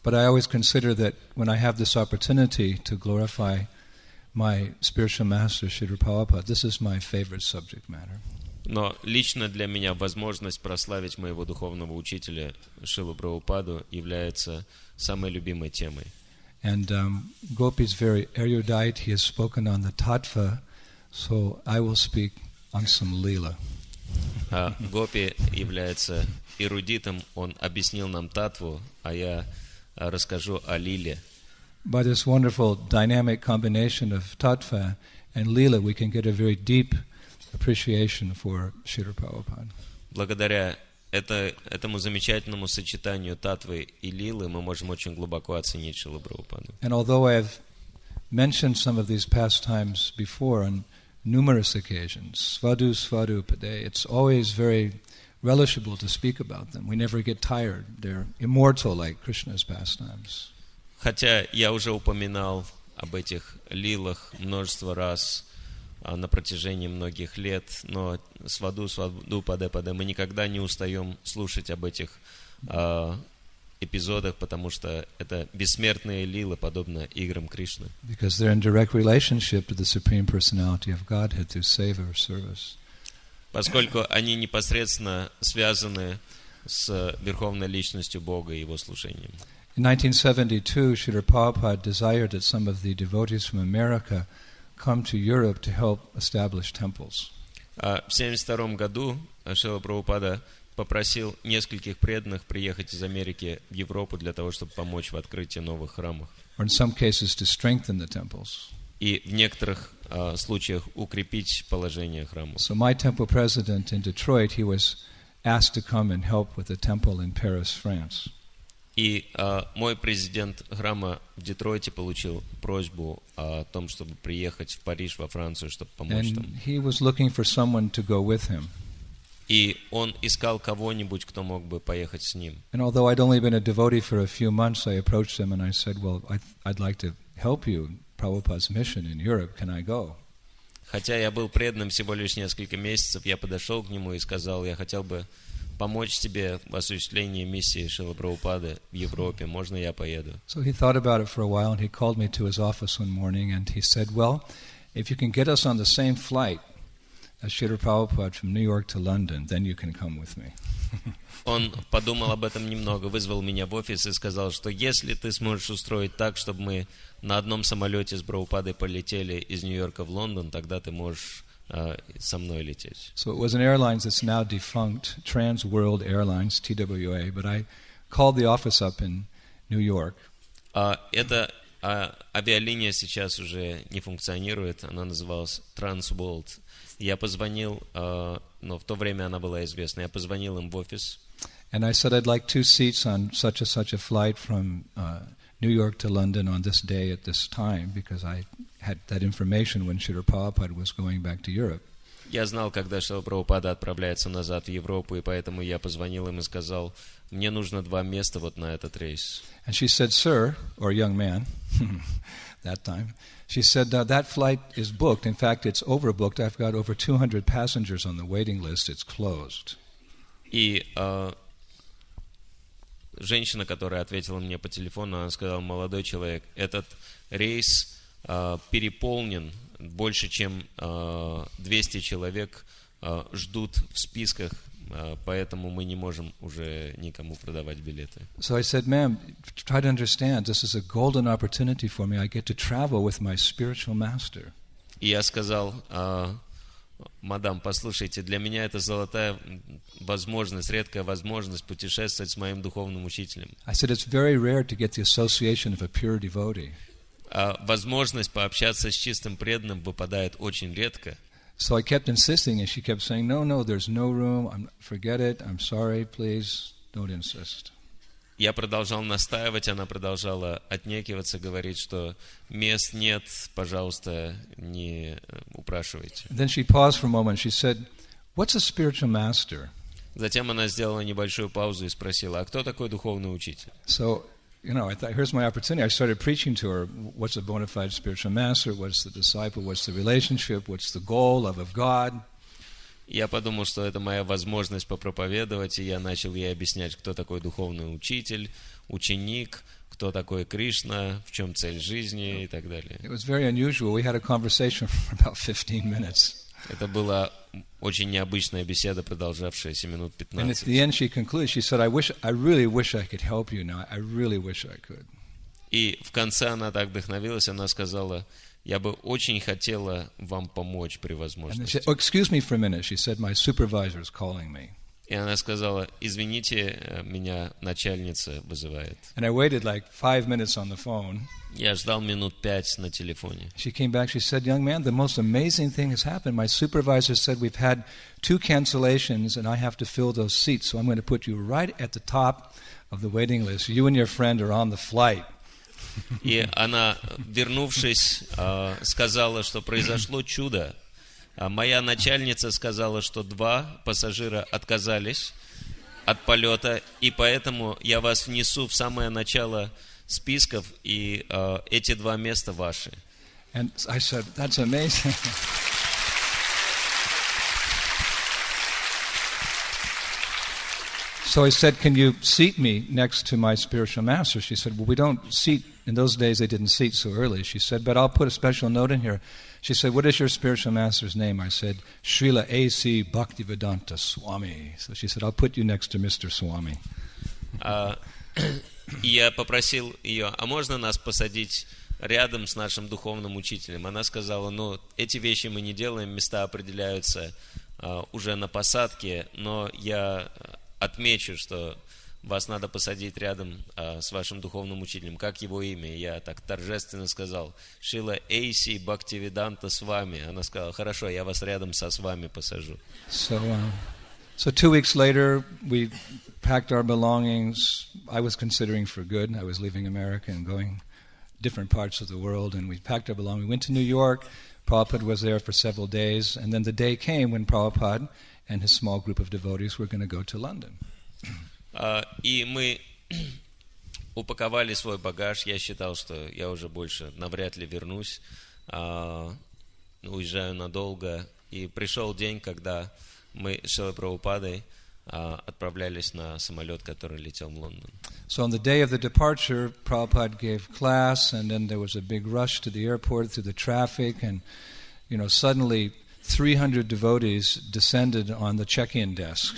But I always consider that when I have this opportunity to glorify my spiritual master, Srila Prabhupada, this is my favorite subject matter. Но лично для меня возможность прославить моего духовного учителя Шрилу Прабхупаду является самой любимой темой. And Gopi is very erudite. He has spoken on the tattva, so I will speak on some lila. Гопи является эрудитом, он объяснил нам татву, а я расскажу о лиле. By this wonderful dynamic combination of tattva and lila, we can get a very deep appreciation for Srila Prabhupada. Благодаря этому замечательному сочетанию татвы и лилы мы можем очень глубоко оценить Шрилу Прабхупаду. And although I have mentioned some of these pastimes before on numerous occasions, svadu, svadu, pade, it's always very relishable to speak about them. We never get tired. They're immortal like Krishna's pastimes. Хотя я уже упоминал об этих лилах множество раз на протяжении многих лет, но сваду, паде, мы никогда не устаем слушать об этих эпизодах, потому что это бессмертные лилы, подобно играм Кришны. Because they're in direct relationship to the Supreme Personality of Godhead through seva or service. Поскольку они непосредственно связаны с Верховной Личностью Бога и Его служением. In 1972, Srila Prabhupada desired that some of the devotees from America come to Europe to help establish temples. В 1972 году Шрила Прабхупада попросил нескольких преданных приехать из Америки в Европу для того, чтобы помочь в открытии новых храмов. Or in some cases to strengthen the temples. И в некоторых случаях укрепить положение храмов. So my temple president in Detroit, he was asked to come and help with a temple in Paris, France. И мой президент храма в Детройте получил просьбу о том, чтобы приехать в Париж, во Францию, чтобы помочь там. And he was looking for someone to go with him. И он искал кого-нибудь, кто мог бы поехать с ним. And although I'd only been a devotee for a few months, I approached him and I said, well, I'd like to help you in Prabhupada's mission in Europe. Can I go? Хотя я был преданным всего лишь несколько месяцев, я подошел к нему и сказал, я хотел бы помочь тебе в осуществлении миссии Шрилы Прабхупады в Европе. Можно я поеду? So he thought about it for a while and he called me to his office one morning and he said, well, if you can get us on the same flight as Srila Prabhupada from New York to London, then you can come with me. Он подумал об этом немного, вызвал меня в офис и сказал, что если ты сможешь устроить так, чтобы мы на одном самолете с Прабхупадой полетели из Нью-Йорка в Лондон, тогда ты можешь со мной лететь. So it was an airline that's now defunct, Trans World Airlines, TWA, but I called the office up in New York. Эта авиалиния сейчас уже не функционирует, она называлась Trans World. Я позвонил, но в то время она была известна, я позвонил им в офис. And I said I'd like 2 seats on such a flight from New York to London on this day at this time, because I had that information when Srila Prabhupada was going back to Europe. Я знал, когда Шрила Прабхупада отправляется назад в Европу, и поэтому я позвонил им и сказал, мне нужно 2 места вот на этот рейс. And she said, sir, or young man, that time, she said, that flight is booked. In fact, it's overbooked. I've got over 200 passengers on the waiting list. It's closed. И женщина, которая ответила мне по телефону, она сказала, молодой человек, этот рейс переполнен, больше чем 200 человек ждут в списках, поэтому мы не можем уже никому продавать билеты. So I said, ma'am, try to understand, this is a golden opportunity for me. I get to travel with my spiritual master. И я сказал, мадам, послушайте, для меня это золотая возможность, редкая возможность путешествовать с моим духовным учителем. I said, it's very rare to get the association of a pure devotee. Возможность пообщаться с чистым преданным выпадает очень редко. So I kept insisting, and she kept saying, no, there's no room, forget it, I'm sorry, please, don't insist. Я продолжал настаивать, она продолжала отнекиваться, говорить, что мест нет, пожалуйста, не упрашивайте. Then she paused for a moment, she said, what's a spiritual master? Затем она сделала небольшую паузу и спросила, а кто такой духовный учитель? So, I thought, here's my opportunity. I started preaching to her, what's a bona fide spiritual master, what's the disciple, what's the relationship, what's the goal, love of God. Я подумал, что это моя возможность попроповедовать, и я начал ей объяснять, кто такой духовный учитель, ученик, кто такой Кришна, в чем цель жизни и так далее. It was very unusual. We had a conversation for about 15 minutes. Это была очень необычная беседа, продолжавшаяся минут And at 15. the end she concluded, she said, I really wish I could help you now. I really wish I could. И в конце она так вдохновилась, она сказала, я бы очень хотела вам помочь при And then she возможности. said, oh, excuse me for a minute. She said, my supervisor is calling me. И она сказала, извините, меня начальница вызывает. And I waited like 5 minutes on the phone. Я ждал минут 5 на телефоне. She came back, she said, young man, the most amazing thing has happened. My supervisor said we've had 2 cancellations and I have to fill those seats, so I'm going to put you right at the top of the waiting list. You and your friend are on the flight. И она, вернувшись, сказала, что произошло чудо. Моя начальница сказала, что 2 пассажира отказались от полета, и поэтому я вас внесу в самое начало списков, и эти 2 места ваши. And I said, that's amazing. So I said, can you seat me next to my spiritual master? She said, well, we don't seat. In those days, they didn't seat so early. She said, but I'll put a special note in here. She said, what is your spiritual master's name? I said, Shrila ЕС Bhakti Vigьяна Swami. So she said, I'll put you next to Mr. Swami. И я попросил ее, а можно нас посадить рядом с нашим духовным учителем? Она сказала, ну, эти вещи мы не делаем, места определяются уже на посадке, но я отмечу, что вас надо посадить рядом с вашим духовным учителем. Как его имя? Я так торжественно сказал, Шрила ЕС Бхакти Вигьяна Свами. Она сказала, хорошо, я вас рядом со Свами посажу. So 2 weeks later, we packed our belongings. I was considering for good. I was leaving America and going different parts of the world, and we packed our belongings. We went to New York. Prabhupada was there for several days, and then the day came when Prabhupada and his small group of devotees were going to go to London. И мы упаковали свой багаж. Я считал, что я уже больше навряд ли вернусь. Уезжаю надолго. И пришел день, когда мы с Шрилой Прабхупадой отправлялись на самолет, который летел в Лондон. So on the day of the departure, Prabhupada gave class, and then there was a big rush to the airport through the traffic, and suddenly 300 devotees descended on the check-in desk.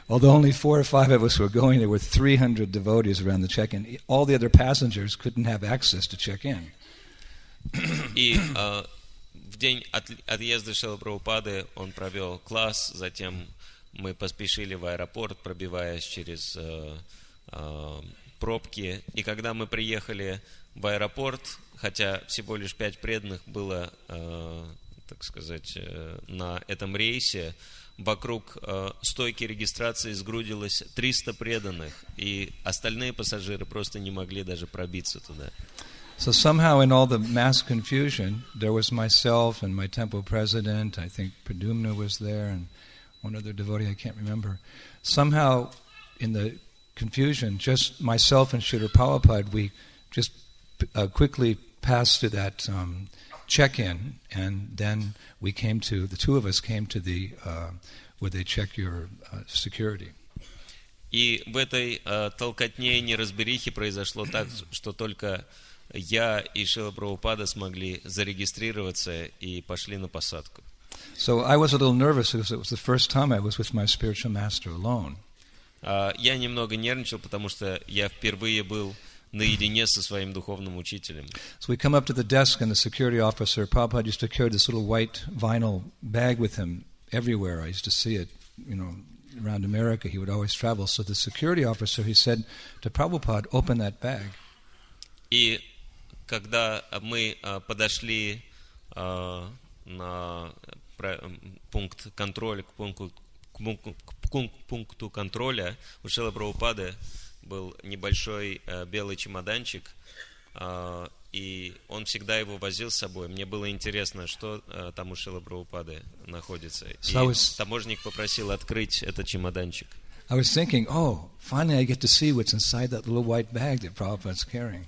Although only 4 or 5 of us were going, there were 300 devotees around the check-in. All the other passengers couldn't have access to check-in. И в день отъезда Шрилы Прабхупады он провел класс, затем мы поспешили в аэропорт, пробиваясь через пробки. И когда мы приехали в аэропорт, хотя всего лишь 5 преданных было, так сказать, на этом рейсе, вокруг стойки регистрации сгрудилось 300 преданных, и остальные пассажиры просто не могли даже пробиться туда. So somehow in all the mass confusion, there was myself and my temple president, I think Pradyumna was there, and one other devotee, I can't remember. Somehow in the confusion, just myself and Srila Prabhupada, we just quickly passed through that check-in, and then the 2 of us came to the where they check your security. И в этой толкотне и неразберихе произошло так, что только я и Шрила Прабхупада смогли зарегистрироваться и пошли на посадку. So I was a little nervous because it was the first time I was with my spiritual master alone. Я немного нервничал, потому что я впервые был наедине со своим духовным учителем. So we come up to the desk, and the security officer, Prabhupada, used to carry this little white vinyl bag with him everywhere. I used to see it, around America. He would always travel. So the security officer, he said to Prabhupada, open that bag. И когда мы подошли на пункт контроля, к пункту контроля, у Шрилы Прабхупады был небольшой белый чемоданчик, и он всегда его возил с собой. Мне было интересно, что там у Шрилы Прабхупады находится. И таможенник попросил открыть этот чемоданчик. I was thinking, finally I get to see what's inside that little white bag that Prabhupada's carrying.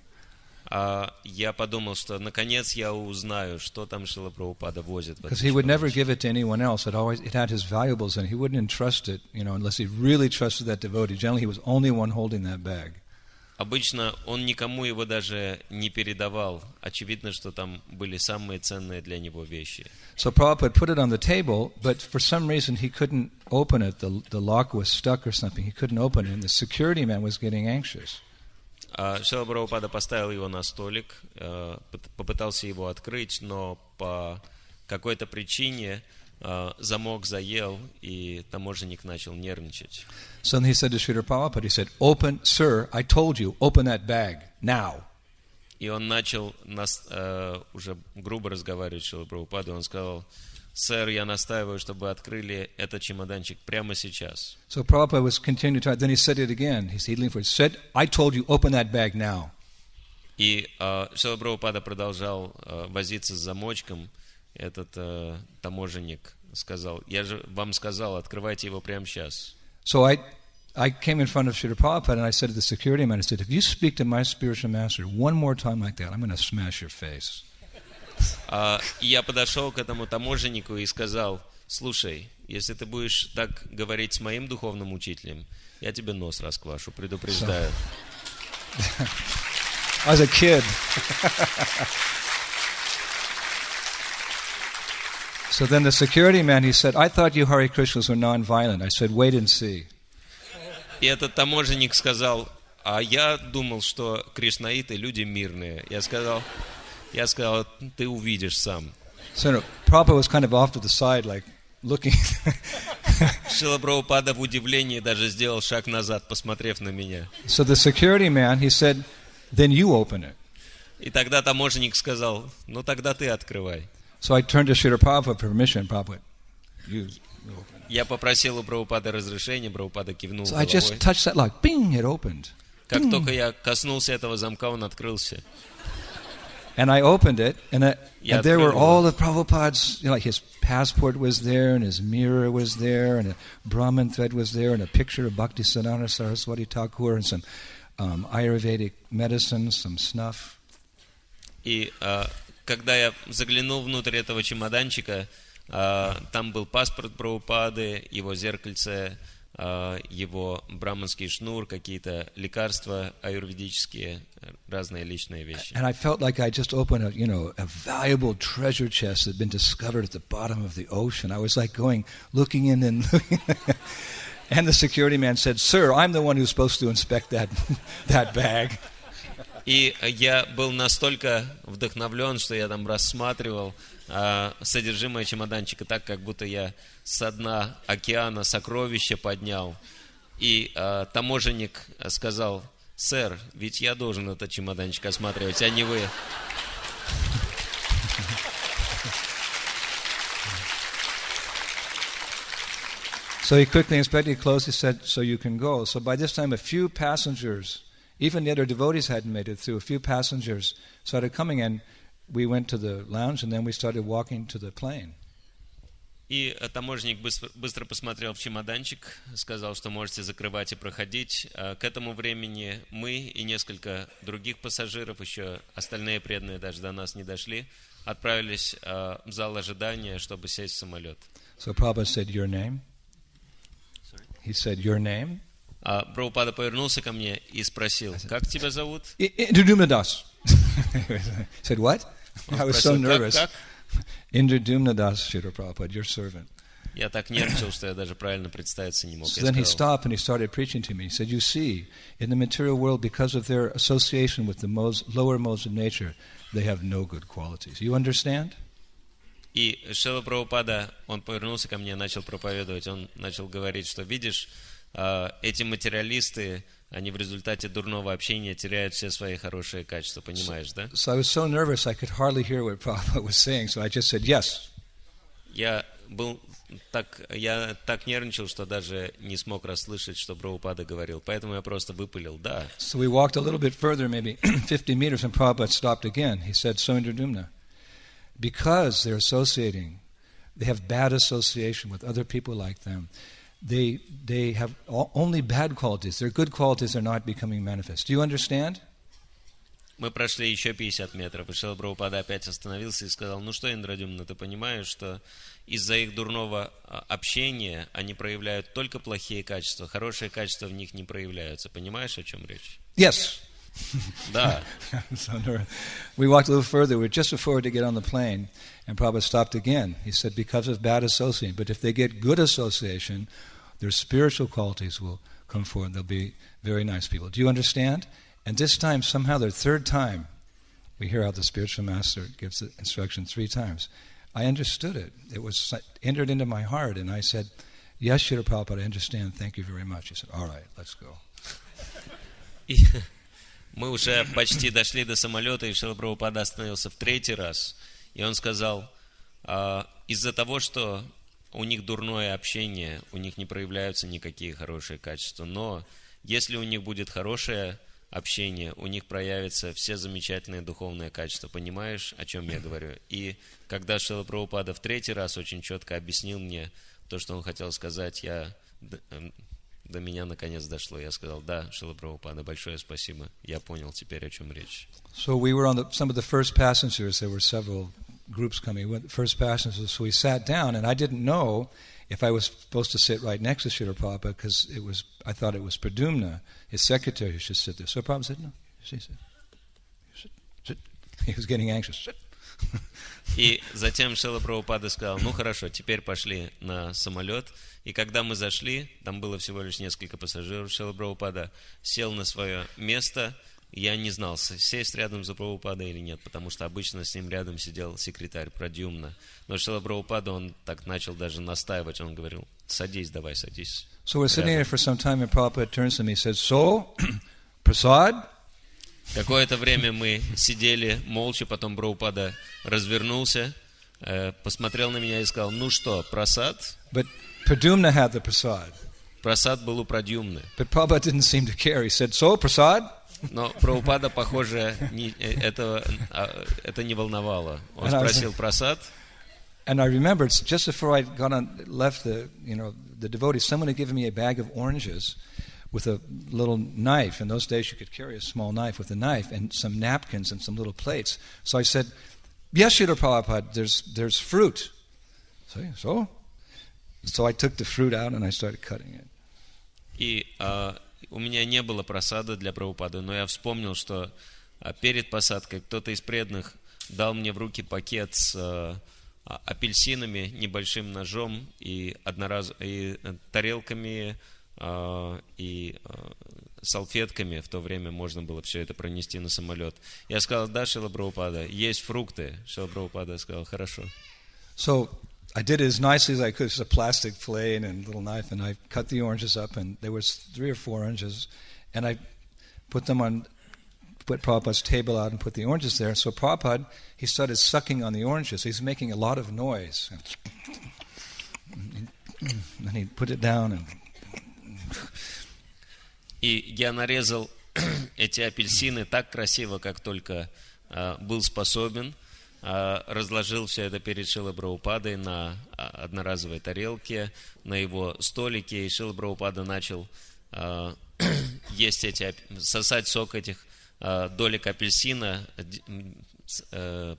Я подумал, что наконец я узнаю, что там Шрила Прабхупада возит. Because he would never give it to anyone else. It had his valuables, and he wouldn't entrust it, unless he really trusted that devotee. Generally, he was only one holding that bag. обычно он никому его даже не передавал. Очевидно, что там были самые ценные для него вещи. So Prabhupada put it on the table, but for some reason he couldn't open it. The lock was stuck or something. He couldn't open it, and the security man was getting anxious. Шрила Прабхупада поставил его на столик, попытался его открыть, но по какой-то причине замок заел, и таможенник начал нервничать. So then he said to Srila Prabhupada, he said, "Open, sir, I told you, open that bag, now." И он начал уже грубо разговаривать с Шрилой Прабхупадой. Он сказал: «Сэр, я настаиваю, чтобы открыли этот чемоданчик прямо сейчас». So Prabhupada was continuing to try. Then he said it again. He leaned forward. He said, "I told you, open that bag now." И Шрила Прабхупада продолжал возиться с замочком. Этот таможенник сказал: «Я же вам сказал, открывайте его прямо сейчас». So I came in front of Srila Prabhupada and I said to the security man, I said, "If you speak to my spiritual master one more time like that, I'm going to smash your face." И я подошел к этому таможеннику и сказал: «Слушай, если ты будешь так говорить с моим духовным учителем, я тебе нос расквашу, предупреждаю». I was a kid. So then the security man, he said, "I thought you Hare Krishnas were non-violent." I said, "Wait and see." И этот таможенник сказал: «А я думал, что кришнаиты люди мирные». Я сказал: «Ты увидишь сам». So Prabhupada was kind of off to the side, like looking. Шрила Прабхупада в удивлении даже сделал шаг назад, посмотрев на меня. So the security man, he said, "Then you open it." И тогда таможенник сказал: «Ну тогда ты открывай». So I turned to Srila Prabhupada for permission. Prabhupada, you open it. Я попросил у Прабхупады разрешения, Прабхупада кивнул So I just головой. touched that lock. Bing, it opened. Как только я коснулся этого замка, он открылся. And I opened it, and Yeah, there were открыл all его. the Prabhupada's, like his passport was there, and his mirror was there, and a Brahman thread was there, and a picture of Bhaktisiddhanta Saraswati Thakur, and some Ayurvedic medicines, some snuff. И когда я заглянул внутрь этого чемоданчика, там был паспорт Прабхупады, его зеркальце, его браманский шнур, какие-то лекарства аюрведические, разные личные вещи. And I felt like I just opened a valuable treasure chest that had been discovered at the bottom of the ocean. I was like looking in and looking. And the security man said, "Sir, I'm the one who's supposed to inspect that bag." И я был настолько вдохновлен, что я там рассматривал содержимое чемоданчика так, как будто я со дна океана сокровища поднял. И таможенник сказал: «Сэр, ведь я должен этот чемоданчик осматривать, а не вы». So he quickly inspected, he closed, he said, "So you can go." So by this time a few passengers, even the other devotees hadn't made it through, a few passengers started coming, and we went to the lounge, and then we started walking to the plane. И таможенник быстро посмотрел в чемоданчик, сказал, что можете закрывать и проходить. К этому времени мы и несколько других пассажиров, еще остальные преданные даже до нас не дошли, отправились в зал ожидания, чтобы сесть в самолет. So Prabhupada said, "Your name?" He said, "Your name?" Прабхупада повернулся ко мне и спросил: «Как тебя зовут?» Iндрадьюмна Das. Said, "What?" I was so nervous. Как? Iндрадьюмна Das, Srila Prabhupada, your servant. Я так нервничал, что я даже правильно представиться не мог. So Я then he сказал: stopped and he started preaching to me. He said, "You see, in the material world, because of their association with the lower modes of nature, they have no good qualities. You understand?" И Шрила Прабхупада, он повернулся ко мне, начал проповедовать, он начал говорить, что видишь, эти материалисты, они в результате дурного общения теряют все свои хорошие качества, понимаешь, да? So I was so nervous I could hardly hear what Prabhupada was saying, so I just said, "Yes." Я так нервничал, что даже не смог расслышать, что Прабхупада говорил, поэтому я просто выпалил «да». So we walked a little bit further, maybe 50 meters, and Prabhupada stopped again. He said, "So Iндрадьюмна, because they're associating, they have bad association with other people like them. They have only bad qualities. Their good qualities are not becoming manifest. Do you understand?" Мы прошли еще 50 метров, и Шрила Прабхупада опять остановился и сказал: «Ну что, Индрадьюмна, ты понимаешь, что из-за их дурного общения они проявляют только плохие качества, хорошие качества в них не проявляются. Понимаешь, о чем речь?» Yes. Да. So we walked a little further. We were just before to get on the plane, and Prabhupada stopped again. He said, because of bad association, but if they get good association, their spiritual qualities will come forward. They'll be very nice people. Do you understand? And this time, somehow, the third time, we hear how the spiritual master gives the instruction 3 times. I understood it. It was entered into my heart, and I said, yes, Srila Prabhupada, I understand. Thank you very much. He said, all right, let's go. Мы уже почти дошли до самолета, и Шрила Прабхупада остановился в 3-й раз. И он сказал, из-за того, что у них дурное общение, у них не проявляются никакие хорошие качества. Но если у них будет хорошее общение, у них проявятся все замечательные духовные качества. Понимаешь, о чем я говорю? И когда Шрила Прабхупада в 3-й раз очень четко объяснил мне то, что он хотел сказать, до меня наконец дошло. Я сказал, да, Шрила Прабхупада, большое спасибо. Я понял теперь, о чем речь. So we were on some of the first passengers. There were several groups coming. First passengers, so we sat down, and I didn't know if I was supposed to sit right next to Srila Prabhupada because I thought it was Pradyumna, his secretary, who should sit there. So Prabhupada said, no, sit. He was getting anxious. Sit. И затем Шрила Прабхупада сказал, ну хорошо, теперь пошли на самолет. И когда мы зашли, там было всего лишь несколько пассажиров, Шрила Прабхупада сел на свое место. Я не знал, сесть рядом за Прабхупадой или нет, потому что обычно с ним рядом сидел секретарь Прадьюмна. Но Шрила Прабхупада, он так начал даже настаивать, он говорил, садись, давай, садись. So we're sitting there for some time, and Prabhupada turns to me and says, so, prasad? Какое-то время мы сидели молча, потом Прабхупада развернулся, посмотрел на меня и сказал, ну что, прасад? But Pradyumna had the prasad. Прасад был у Прадьюмны. But Prabhupada didn't seem to care. He said, so, prasad? Но Прабхупада, похоже, это не волновало. Он спросил прасад. And I remembered just before I left the devotees, someone had given me a bag of oranges with a little knife. In those days, you could carry a small knife with a knife and some napkins and some little plates. So I said, yes, Srila Prabhupada, there's fruit. So I took the fruit out and I started cutting it. И у меня не было просада для Прабхупады, но я вспомнил, что перед посадкой кто-то из преданных дал мне в руки пакет с апельсинами, небольшим ножом и тарелками и салфетками. В то время можно было все это пронести на самолет. Я сказал, да, Шрила Прабхупада, есть фрукты. Шрила Прабхупада сказал, хорошо. So I did it as nicely as I could. It was a plastic plate and a little knife, and I cut the oranges up, and there was 3 or 4 oranges, and I put Prabhupada's table out and put the oranges there. So Prabhupada, he started sucking on the oranges. He's making a lot of noise. And he put it down and... И я нарезал эти апельсины так красиво, как только был способен. Разложил все это перед Шрилой Прабхупадой на одноразовой тарелке, на его столике, и Шрила Прабхупада начал сосать сок этих долек апельсина,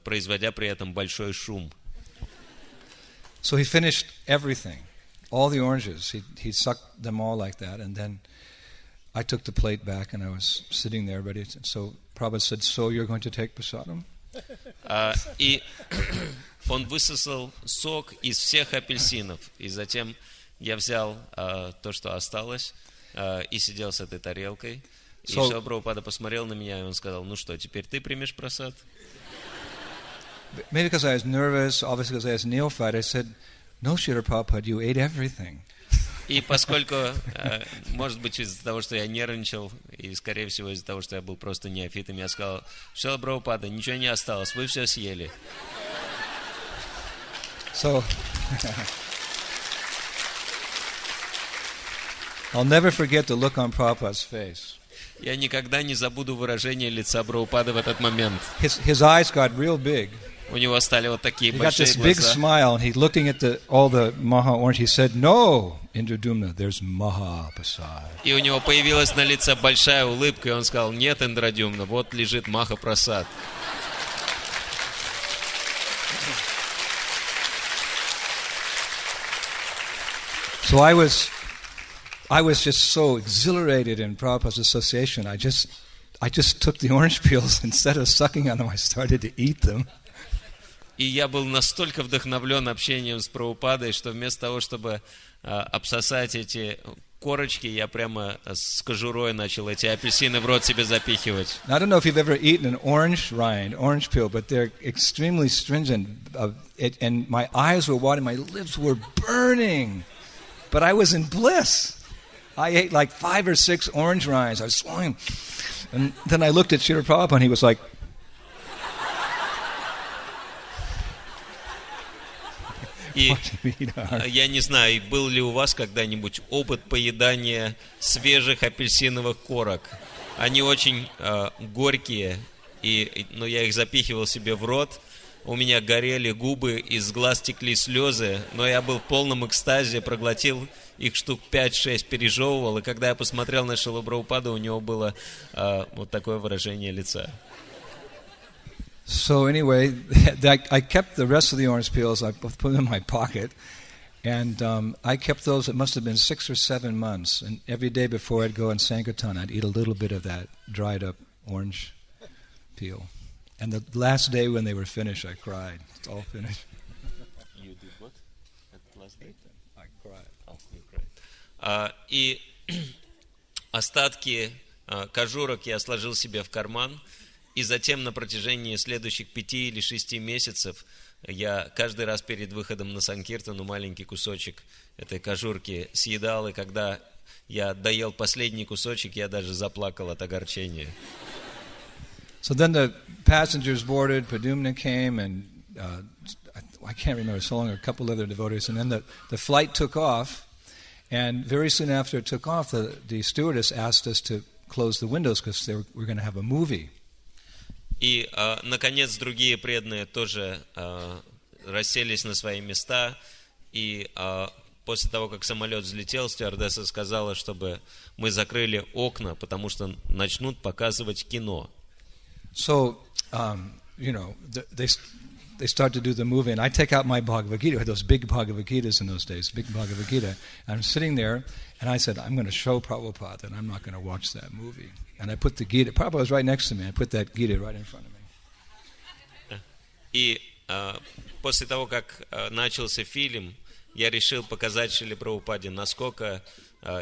производя при этом большой шум. So he finished everything, all the oranges. He sucked them all like that, and then I took the plate back, and I was sitting there ready. So Prabhupada said, so you're going to take prasadam? И он высосал сок из всех апельсинов. И затем я взял то, что осталось, и сидел с этой тарелкой. И Шрила Прабхупада посмотрел на меня, и он сказал, ну что, теперь ты примешь прасад? Maybe because I was nervous, obviously because I was neophyte, I said, no, Srila Prabhupada, you ate everything. И поскольку, может быть, из-за того, что я нервничал, и, скорее всего, из-за того, что я был просто неофитом, я сказал, Шрила Прабхупада, ничего не осталось, вы все съели. So, I'll never forget the look on Prabhupada's face. Я никогда не забуду выражение лица Прабхупады в этот момент. His eyes got real big. У него стали вот такие He got большие this big глаза. smile, and he's looking at all the Maha orange. He said, no, Indradyumna, there's Maha Prasad. И у него появилась на лице большая улыбка, и он сказал, нет, Индрадьюмна, вот лежит Маха Прасад. So I was just so exhilarated in Prabhupada's association. I just I just took the orange peels, instead of sucking on them, I started to eat them. И я был настолько вдохновлен общением с Прабхупадой, что вместо того, чтобы обсосать эти корочки, я прямо с кожурой начал эти апельсины в рот себе запихивать. Now, I don't know if you've ever eaten an orange rind, orange peel, but they're extremely stringent. And my eyes were watering, my lips were burning. But I was in bliss. I ate like 5 or 6 orange rinds. I was swallowing. And then I looked at Srila Prabhupada and he was like, И я не знаю, был ли у вас когда-нибудь опыт поедания свежих апельсиновых корок. Они очень горькие, но я их запихивал себе в рот. У меня горели губы, из глаз текли слезы, но я был в полном экстазе, проглотил их штук 5-6, пережевывал. И когда я посмотрел на Шрилу Прабхупаду, у него было вот такое выражение лица. So anyway, I kept the rest of the orange peels. I put them in my pocket, and I kept those. It must have been 6 or 7 months. And every day before I'd go in Sankirtan, I'd eat a little bit of that dried up orange peel. And the last day when they were finished, I cried. It's all finished. You did what? At the last day? I cried. Oh, you cried. И остатки кожурок я сложил себе в карман. И затем на протяжении следующих 5 или 6 месяцев я каждый раз перед выходом на Санкиртану маленький кусочек этой кожурки съедал. И когда я доел последний кусочек, я даже заплакал от огорчения. So then the passengers boarded, Padumna came, and I can't remember, so long, a couple other devotees. And then the flight took off, and very soon after it took off, the stewardess asked us to close the windows because we're going to have a movie. И, наконец, другие преданные тоже расселись на свои места. И после того, как самолет взлетел, стюардесса сказала, чтобы мы закрыли окна, потому что начнут показывать кино. So, they start to do the movie, and I take out my Bhagavad Gita. We had those big Bhagavad Gitas in those days, big Bhagavad Gita. And I'm sitting there, and I said, I'm going to show Prabhupada that I'm not going to watch that movie. And I put the Gita, Prabhupada was right next to me, I put that Gita right in front of me. И после того, как начался фильм, я решил показать Шриле Прабхупаде, насколько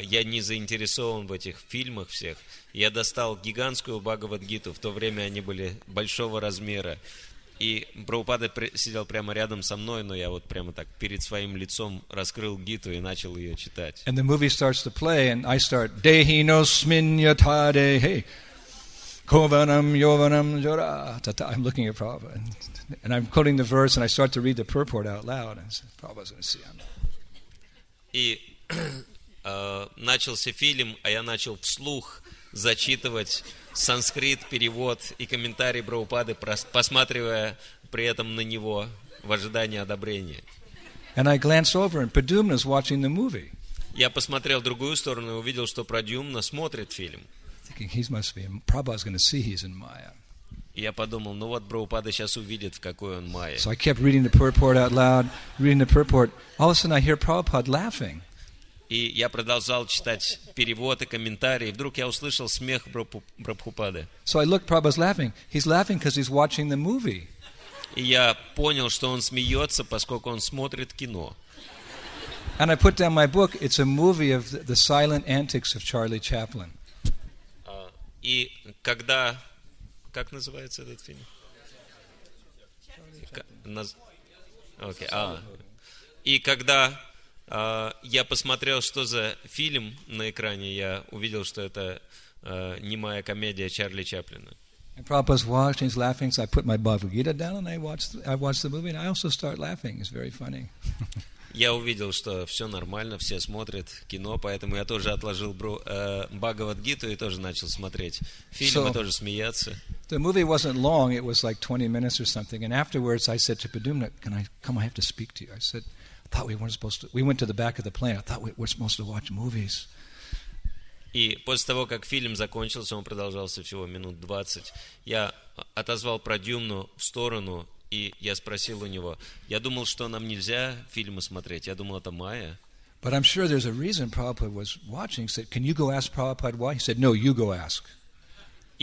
я не заинтересован в этих фильмах всех. Я достал гигантскую Бхагавад-гиту, в то время они были большого размера. И Прабхупада сидел прямо рядом со мной, но я вот прямо так перед своим лицом раскрыл гиту и начал ее читать. And the movie starts to play, and I start, Dehi nosmin yata dehi, kovanam yovanam jora. I'm looking at Prabhupada, and I'm quoting the verse, and I start to read the purport out loud, and I said, Prabhupada's going to see him. И начался фильм, а я начал вслух зачитывать санскрит, перевод и комментарий Прабхупады, посматривая при этом на него в ожидании одобрения. And I glanced over, and Padumna's watching the movie. Я посмотрел в другую сторону и увидел, что Прадьюмна смотрит фильм. Thinking he must be, Prabhupada's going to see he's in Maya. И я подумал, ну вот Прабхупада сейчас увидит, в какой он майя. So I kept reading the purport out loud, reading the purport. All of a sudden I hear Prabhupada laughing. И я продолжал читать перевод и комментарии, и вдруг я услышал смех Прабхупады. So I looked, Prabhupada's laughing. He's laughing because he's watching the movie. И я понял, что он смеется, поскольку он смотрит кино. And I put down my book. It's a movie of the silent antics of Charlie Chaplin. И когда... Как называется этот фильм? И когда я посмотрел, что за фильм на экране, я увидел, что это немая комедия Чарли Чаплина. And Prabhupada's watching, he's laughing, so I put my Bhagavad Gita down and I watched the movie, and I also start laughing. It's very funny. Я увидел, что все нормально, все смотрят кино, поэтому я тоже отложил Бхагавад-гиту и тоже начал смотреть фильм, и тоже смеяться. The movie wasn't long, it was like 20 minutes or something, and afterwards I said to Padumna, can I come, I have to speak to you. I said, I thought we weren't supposed to, we went to the back of the plane, I thought we were supposed to watch movies. И после того, как фильм закончился, он продолжался всего минут 20, я отозвал Прадьюмну в сторону, и я спросил у него, я думал, что нам нельзя фильмы смотреть, я думал, это майя. But I'm sure there's a reason Prabhupada was watching. He said, can you go ask Prabhupada why? He said, no, you go ask.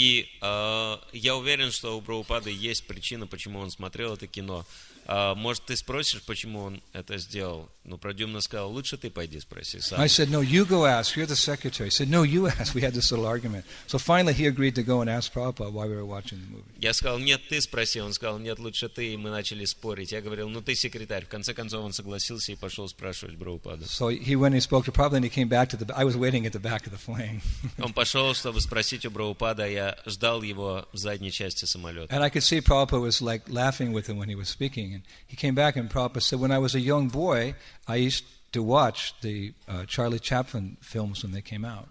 И я уверен, что у Прабхупады есть причина, почему он смотрел это кино. Может, ты спросишь, почему он это сделал? Но Прадьюмна сказал, лучше ты пойди спроси сам. I said, no, you go ask. You're the secretary. He said, no, you ask. We had this little argument. So finally he agreed to go and ask Prabhupada while we were watching the movie. Я сказал, нет, ты спроси. Он сказал, нет, лучше ты. И мы начали спорить. Я говорил, ну ты секретарь. В конце концов он согласился и пошел спрашивать Прабхупаду. So he went and he spoke to Prabhupada and he came back to the... I was waiting at the back of the plane. Он пошел, чтобы спросить у Прабхупада, я ждал его в задней части самолета. And I could see Prabhupada was like laughing with him when he was speaking. And he came back and Prabhupada said, when I was a young boy, I used to watch the Charlie Chaplin films when they came out.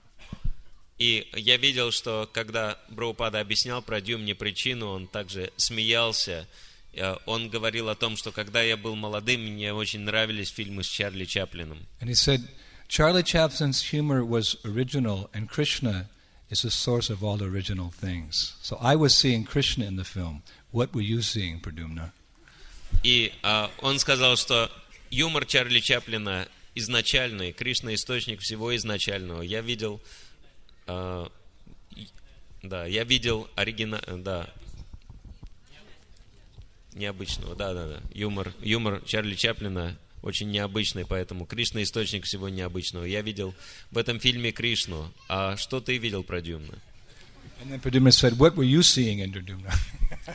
И я видел, что когда Прабхупада объяснял Прадьюмне причину, он также смеялся. Он говорил о том, что когда я был молодым, мне очень нравились фильмы с Чарли Чаплином. And he said, Charlie Chaplin's humor was original and Krishna is the source of all original things. So I was seeing Krishna in the film. What were you seeing, Pradumna? И он сказал, что юмор Чарли Чаплина изначальный, Кришна источник всего изначального. Я видел, необычного, юмор Чарли Чаплина очень необычный, поэтому Кришна источник всего необычного. Я видел в этом фильме Кришну. А что ты видел, Прадьюмна? And then Pradumna said, what were you seeing, Indradumna?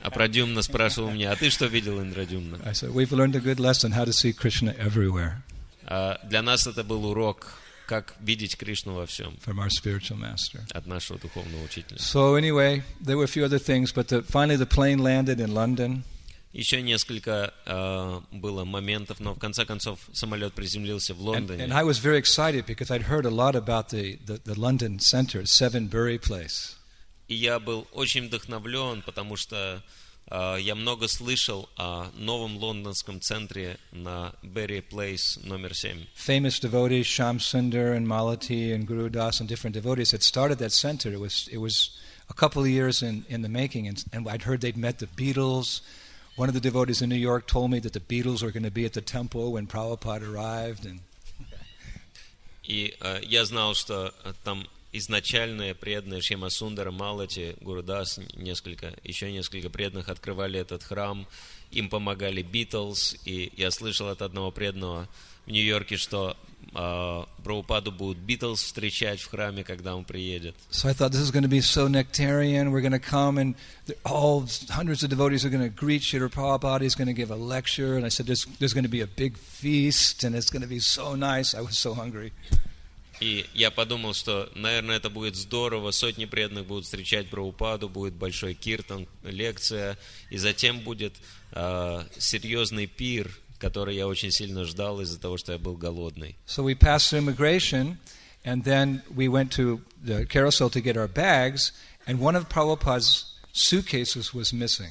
А Прадьюмна спрашивал меня, а ты что видел, Индрадьюмна? I said, we've learned a good lesson how to see Krishna everywhere. Для нас это был урок, как видеть Кришну во всем. From our spiritual master. От нашего духовного учителя. So anyway, there were a few other things, but finally the plane landed in London. Еще несколько было моментов, но в конце концов самолет приземлился в Лондоне. And I was very excited because I'd heard a lot about the London center, Seven Bury Place. И я был очень вдохновлен, потому что я много слышал о новом лондонском центре на Bury Place номер 7. Famous devotees, Shyam Sundar and Malati and Guru Das and different devotees had started that center. It was a couple of years in the making, and I'd heard they'd met the Beatles. One of the devotees in New York told me that the Beatles were going to be at the temple when Prabhupada arrived. И я знал, что там изначальные преданные Шьяма Сундара, Малати, Гурудас, еще несколько преданных открывали этот храм, им помогали Битлз, и я слышал от одного преданного в Нью-Йорке, что Прабхупаду будут Битлз встречать в храме, когда он приедет. So I thought this is going to be so nectarian. We're going to come and all hundreds of devotees are going to greet Srila Prabhupada. He's going to give a lecture. And I said, there's going to be a big feast and it's going to be so nice. I was so hungry. И я подумал, что, наверное, это будет здорово, сотни преданных будут встречать Прабхупаду, будет большой киртан, лекция, и затем будет серьезный пир, который я очень сильно ждал из-за того, что я был голодный. So we passed through immigration, and then we went to the carousel to get our bags, and one of Prabhupada's suitcases was missing.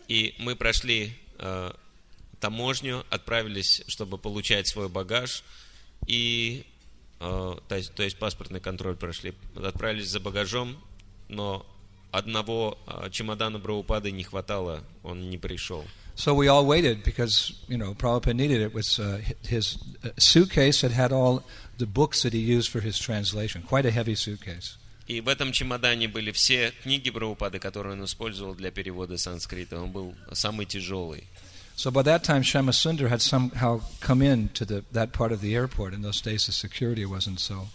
И мы прошли таможню, отправились, чтобы получать свой багаж, и то есть паспортный контроль прошли, отправились за багажом, но одного чемодана Прабхупады не хватало, он не пришел. So we all waited because, Prabhupada needed it. It was his suitcase that had all the books that he used for his translation. Quite a heavy suitcase. И в этом чемодане были все книги Прабхупады, которые он использовал для перевода санскрита. Он был самый тяжелый. So by that time, Shyama Sundar had somehow come in to that part of the airport. In those days, the security wasn't so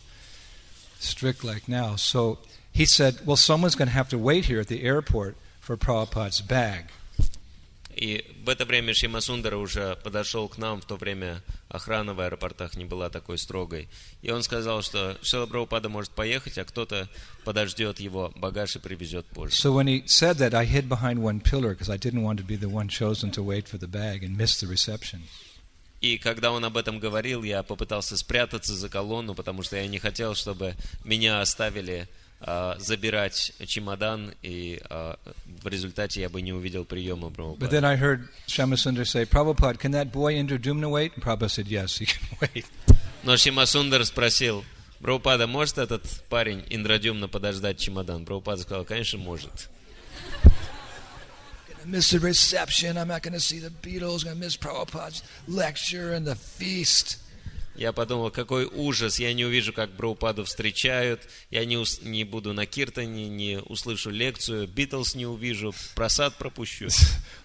strict like now. So he said, well, someone's going to have to wait here at the airport for Prabhupada's bag. И в это время Шьяма Сундара уже подошел к нам, в то время охрана в аэропортах не была такой строгой. И он сказал, что Шрила Прабхупада может поехать, а кто-то подождет его багаж и привезет позже. So when he said that, I hid behind one pillar because I didn't want to be the one chosen to wait for the bag and miss the reception. И когда он об этом говорил, я попытался спрятаться за колонну, потому что я не хотел, чтобы меня оставили забирать чемодан, и в результате я бы не увидел приема Прабхупады. But then I heard Shyama Sundar say, Prabhupada, can that boy Indradyumna wait? And Prabhupada said, yes, he can wait. Но Шьяма Сундар спросил, Прабхупада, может этот парень Индрадьюмна подождать чемодан? Прабхупада сказал, конечно, может. Miss the reception, I'm not going to see the Beatles, I'm going to miss Prabhupada's lecture and the feast. Я подумал, какой ужас, я не увижу, как Прабхупаду встречают, я не буду на киртане, не услышу лекцию, Битлз не увижу, просад пропущу.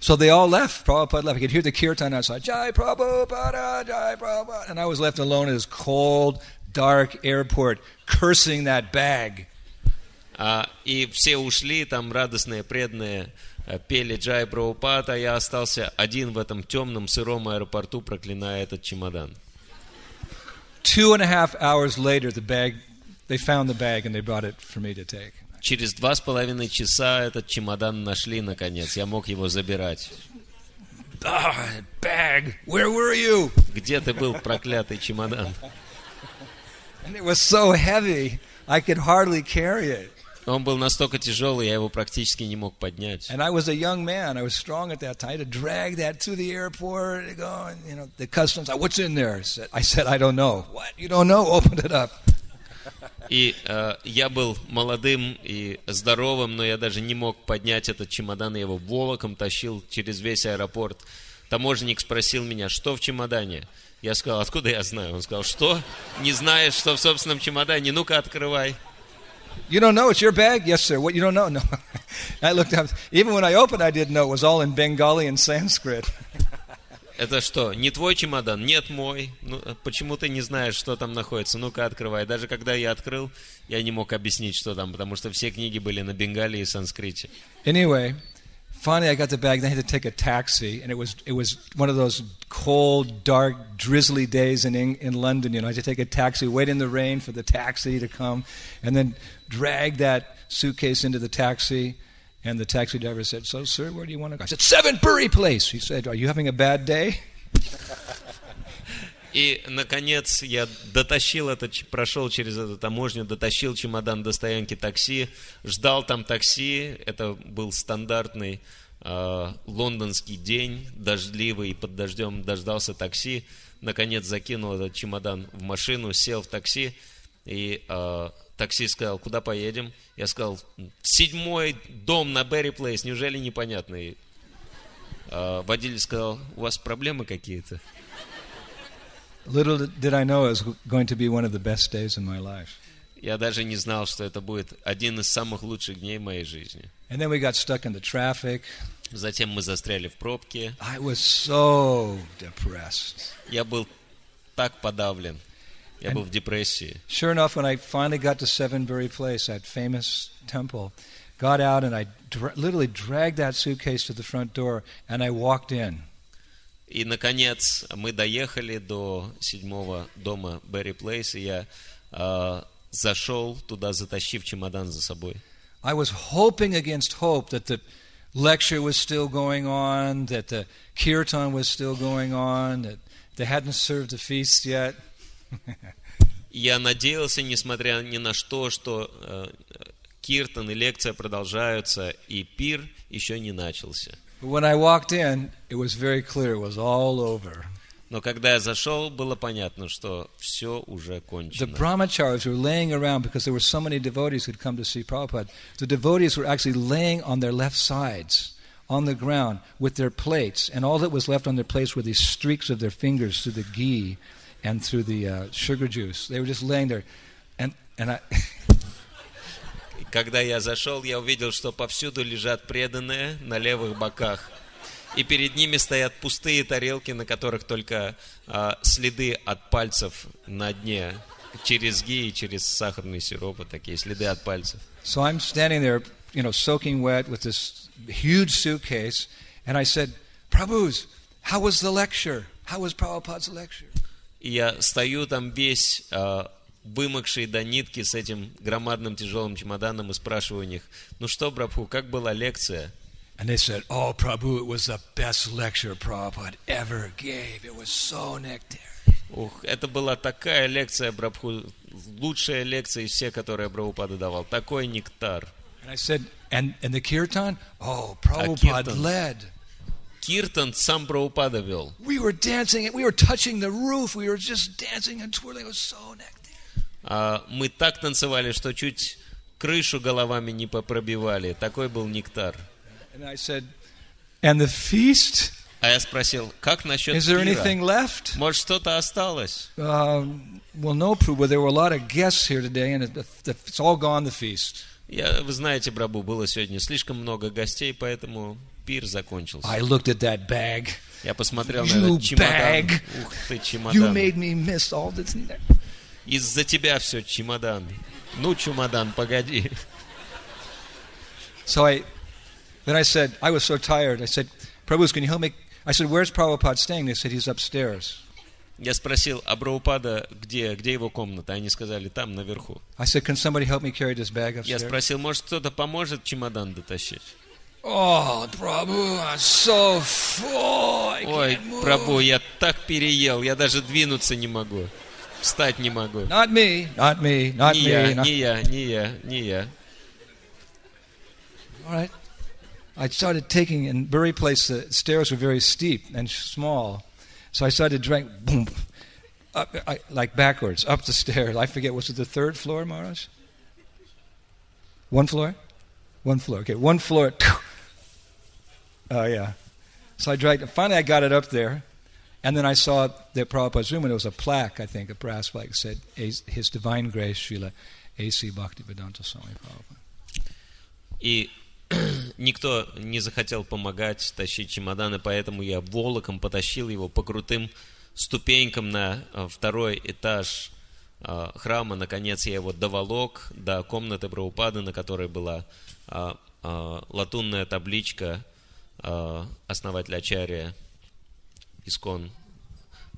So they all left. Prabhupada left. I could hear the kirtan outside. Jai Prabhupada, Jai Prabhupada. And I was left alone in this cold, dark airport, cursing that bag. И все ушли, там радостные, преданные, пели Джай Прабхупада, а я остался один в этом темном, сыром аэропорту, проклиная этот чемодан. 2.5 hours later, they found the bag and they brought it for me to take. Через 2,5 часа этот чемодан нашли, наконец. Я мог его забирать. Bag, where were you? Где ты был, проклятый чемодан? And it was so heavy, I could hardly carry it. Он был настолько тяжелый, я его практически не мог поднять. And I was a young man. I was strong at that time. I had to drag that to the airport. To go and, the customs. What's in there? I said, I don't know. What? You don't know? Open it up. И я был молодым и здоровым, но я даже не мог поднять этот чемодан. Я его волоком тащил через весь аэропорт. Таможенник спросил меня, что в чемодане? Я сказал, откуда я знаю? Он сказал, что? Не знаешь, что в собственном чемодане? Ну-ка, открывай. You don't know it's your bag? Yes, sir. What, you don't know? No. I looked up. Even when I opened, I didn't know. It was all in Bengali and Sanskrit. Это что, не твой чемодан? Нет, мой. Ну, почему ты не знаешь, что там находится? Ну-ка, открывай. Даже когда я открыл, я не мог объяснить, что там, потому что все книги были на бенгале и санскрите. Anyway, finally I got the bag. Then I had to take a taxi, and it was one of those cold, dark, drizzly days in London. I had to take a taxi, wait in the rain for the taxi to come, and then drag that suitcase into the taxi. And the taxi driver said, "So, sir, where do you want to go?" I said, "Seven Bury Place." He said, "Are you having a bad day?" И, наконец, я прошел через эту таможню, дотащил чемодан до стоянки такси, ждал там такси. Это был стандартный лондонский день, дождливый, под дождем дождался такси. Наконец, закинул этот чемодан в машину, сел в такси, и таксист сказал, куда поедем? Я сказал, 7-й дом на Берри Плейс, неужели непонятно? И водитель сказал, у вас проблемы какие-то? Little did I know it was going to be one of the best days in my life. Я даже не знал, что это будет один из самых лучших дней моей жизни. And then we got stuck in the traffic. Затем мы застряли в пробке. I was so depressed. Я был так подавлен. Я был в депрессии. Sure enough, when I finally got to Seven Bury Place, that famous temple, got out and I literally dragged that suitcase to the front door and I walked in. И, наконец, мы доехали до 7-го дома Берри Плейс, и я зашел туда, затащив чемодан за собой. I was hoping against hope that the lecture was still going on, that the kirtan was still going on, that they hadn't served the feast yet. Я надеялся, несмотря ни на что киртан и лекция продолжаются, и пир еще не начался. But when I walked in, it was very clear it was all over. Но когда я зашел, было понятно, что все уже The кончено. brahmacharis were laying around because there were so many devotees who'd come to see Prabhupada. The devotees were actually laying on their left sides, on the ground, with their plates, and all that was left on their plates were these streaks of their fingers through the ghee and through the sugar juice. They were just laying there, and I. Когда я зашел, я увидел, что повсюду лежат преданные на левых боках. И перед ними стоят пустые тарелки, на которых только следы от пальцев на дне. Через ги и через сахарный сироп, вот такие следы от пальцев. So I'm standing there, soaking wet with this huge suitcase, and I said, "Prabhus, how was the lecture? How was Prabhupada's lecture?" И я стою там весь вымокший до нитки с этим громадным тяжелым чемоданом и спрашиваю у них, ну что, Прабху, как была лекция? And they said, "Oh, Prabhu, it was the best lecture Prabhupada ever gave. It was so nectar." Ух, это была такая лекция, Прабху, лучшая лекция из всех, которые Прабхупада давал. Такой нектар. And I said, and the kirtan? Oh, Prabhupada led. Киртан сам Прабхупада вел. We were dancing, we were touching the roof, we were just dancing and twirling. It was so nectar. Мы так танцевали, что чуть крышу головами не попробивали. Такой был нектар. And I said, and the feast? А я спросил, как насчет Is there пира? anything left? Может, что-то осталось? Well, no, Prabhu. There were a lot of guests here today, and it's all gone, the feast. Вы знаете, Прабху, было сегодня слишком много гостей, поэтому пир закончился. I looked at that bag. Я посмотрел на You этот чемодан. bag. Ух ты, You чемодан. made me miss all this. Из-за тебя все, чемодан. Ну, чемодан, погоди. So then I said, I was so tired. I said, Prabhu, can you help me? I said, where's Prabhupada staying? They said, he's upstairs. Я спросил, а Прабхупада где его комната? Они сказали, там, наверху. I said, can somebody help me carry this bag upstairs? Я спросил, может, кто-то поможет чемодан дотащить? Oh, Prabhu, I'm so full. I Ой, can't move. Прабху, я так переел, я даже двинуться не могу. Встать не могу. Not me, not me, not Не me. я, not- не я. All right. I started taking, in Bury Place, the stairs were very steep and small. So I started dragging, boom, up, like backwards, up the stairs. I forget, was it the third floor, Maharaj? One floor? One floor, okay. One floor. Oh, yeah. So I dragged, finally I got it up there. And then I saw that Prabhupada's room, and there was a plaque, I think, a brass plaque that said, His Divine Grace, Srila ЕС Бхакти Вигьяна Госвами, Prabhupada. И никто не захотел помогать тащить чемоданы, поэтому я волоком потащил его по крутым ступенькам на второй этаж храма. Наконец я его доволок до комнаты Прабхупады, на которой была латунная табличка основателя Ачарья Искон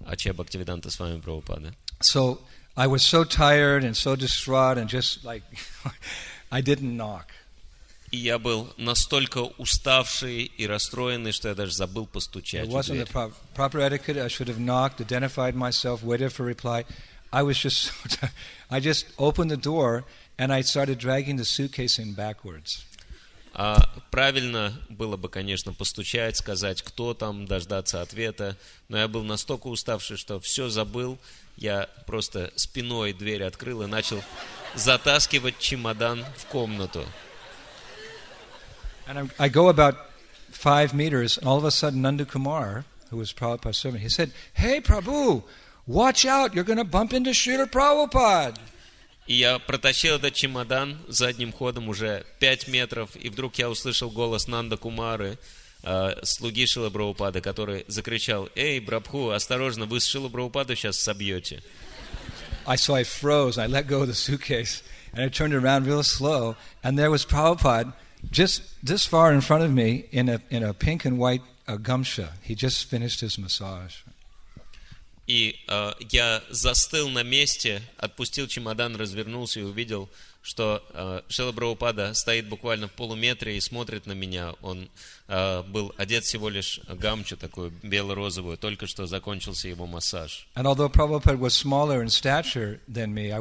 Ачарья Бхактивиданта Свами Прабхупады. So I was so tired and so distraught and just like, I didn't knock. И я был настолько уставший и расстроенный, что я даже забыл постучать It в wasn't дверь. the proper etiquette. I should have knocked, identified myself, waited for a reply. I was just so tired. I just opened the door and I started dragging the suitcase in backwards. Правильно было бы, конечно, постучать, сказать, кто там, дождаться ответа. Но я был настолько уставший, что все забыл. Я просто спиной дверь открыл и начал затаскивать чемодан в комнату. And I go about 5 meters, and all of a sudden Nandu Kumar, who was Prabhupada's servant, he said, "Hey, Prabhu, watch out, you're going to bump into Srila Prabhupada." И я протащил этот чемодан задним ходом уже 5 метров, и вдруг я услышал голос Нанда Кумары, слуги Шрилы Прабхупады, который закричал: «Эй, Прабху, осторожно, вы с Шрилой Прабхупаду сейчас собьете». So I froze, I let go of the suitcase, and I turned around real slow, and there was Prabhupada just this far in front of me in a pink and white gamsha. He just finished his massage. И я застыл на месте, отпустил чемодан, развернулся и увидел, что Шрила Прабхупада стоит буквально в полуметре и смотрит на меня. Он был одет всего лишь гамчу, такую бело-розовую, только что закончился его массаж. And although Prabhupada was smaller in stature than me,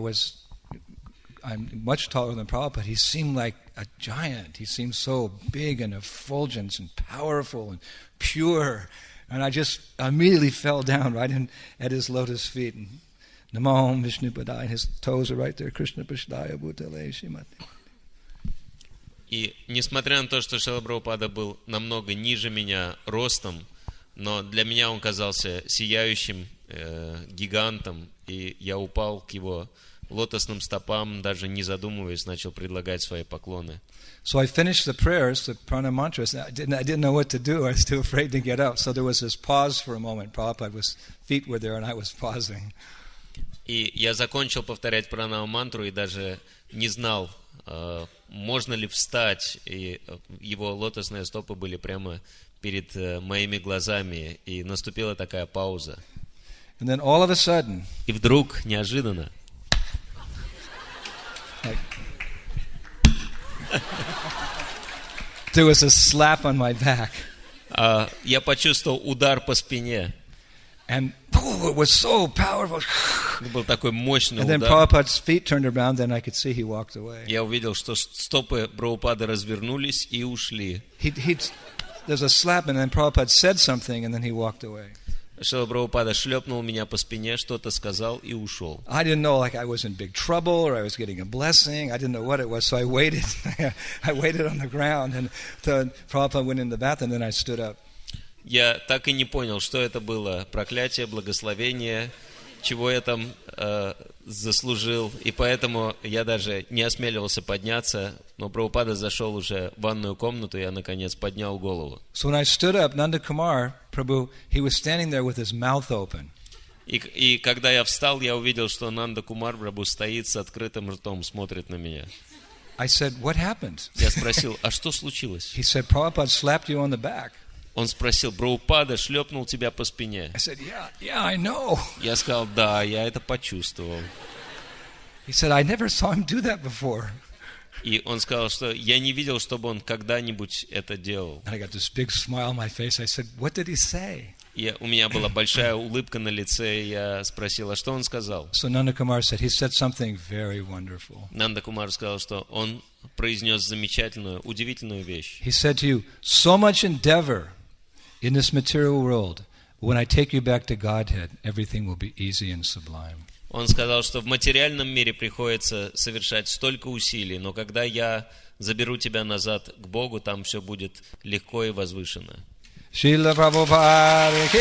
I'm much taller than Prabhupada. He seemed like a giant. He seemed so big and effulgent and powerful and pure. And I just immediately fell down right at his lotus feet. And Namo Vishnu Padaya, and his toes are right there. Krishna Pashdaya Bhutale Shimati. И несмотря на то, что Шрила Прабхупада был намного ниже меня ростом, но для меня он казался сияющим гигантом, и я упал к его лотосным стопам, даже не задумываясь, начал предлагать свои поклоны. So I finished the prayers, the prana mantras. I didn't know what to do. I was too afraid to get up. So there was this pause for a moment. Prabhupada's feet were there, and I was pausing. И я закончил повторять пранаму мантру и даже не знал, можно ли встать. И его лотосные стопы были прямо перед моими глазами, и наступила такая пауза. And then all of a sudden, и вдруг, неожиданно, there was a slap on my back. Я почувствовал удар по спине. And it was so powerful. Это был такой мощный And then удар. Prabhupada's feet turned around, then I could see he walked away. Я увидел, что стопы Прабхупады развернулись и ушли. There's a slap, and then Prabhupada said something, and then he walked away. Шрила Прабхупада шлепнул меня по спине, что-то сказал и ушел. I didn't know, like I was in big trouble or I was getting a blessing. I didn't know what it was, so I waited. I waited on the ground, and the Prabhupada went in the bath, and then I stood up. Я так и не понял, что это было. Проклятие, благословение, чего я там заслужил. И поэтому я даже не осмеливался подняться. Но Прабхупада зашел уже в ванную комнату, и я, наконец, поднял голову. So when I stood up, Nanda Kumar, Prabhu, he was standing there with his mouth open. И когда я встал, я увидел, что Нанда Кумар Прабху стоит с открытым ртом, смотрит на меня. I said, what happened? Я спросил, а что случилось? He said, Prabhupada slapped you on the back. Он спросил, Прабхупада шлепнул тебя по спине. I said, yeah, I know. Я сказал, да, я это почувствовал. He said, I never saw him do that before. И он сказал, что я не видел, чтобы он когда-нибудь это делал. And I got this big smile on my face. I said, what did he say? И у меня была большая улыбка на лице, и я спросил, а что он сказал? So Nanda Kumar said, he said something very wonderful. Нанда Кумар сказал, что он произнес замечательную, удивительную вещь. He said to you, so much endeavor in this material world, but when I take you back to Godhead, everything will be easy and sublime. Он сказал, что в материальном мире приходится совершать столько усилий, но когда я заберу тебя назад к Богу, там все будет легко и возвышенно. Шрила Прабхупаде ки!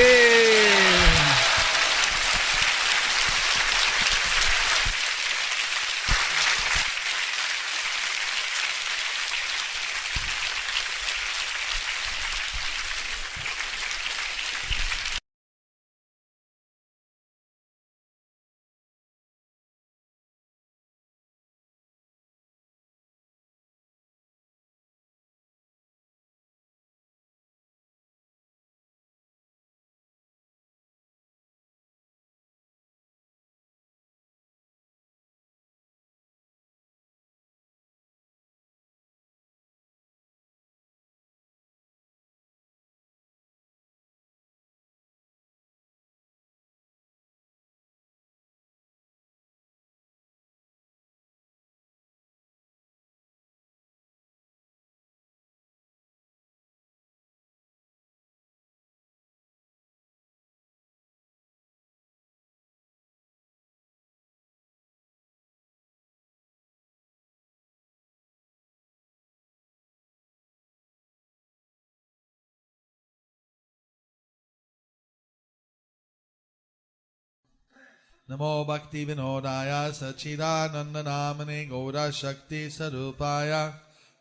Namo Bhakti Vinodaya Sachidananda Namane Gaura Shakti Sarupaya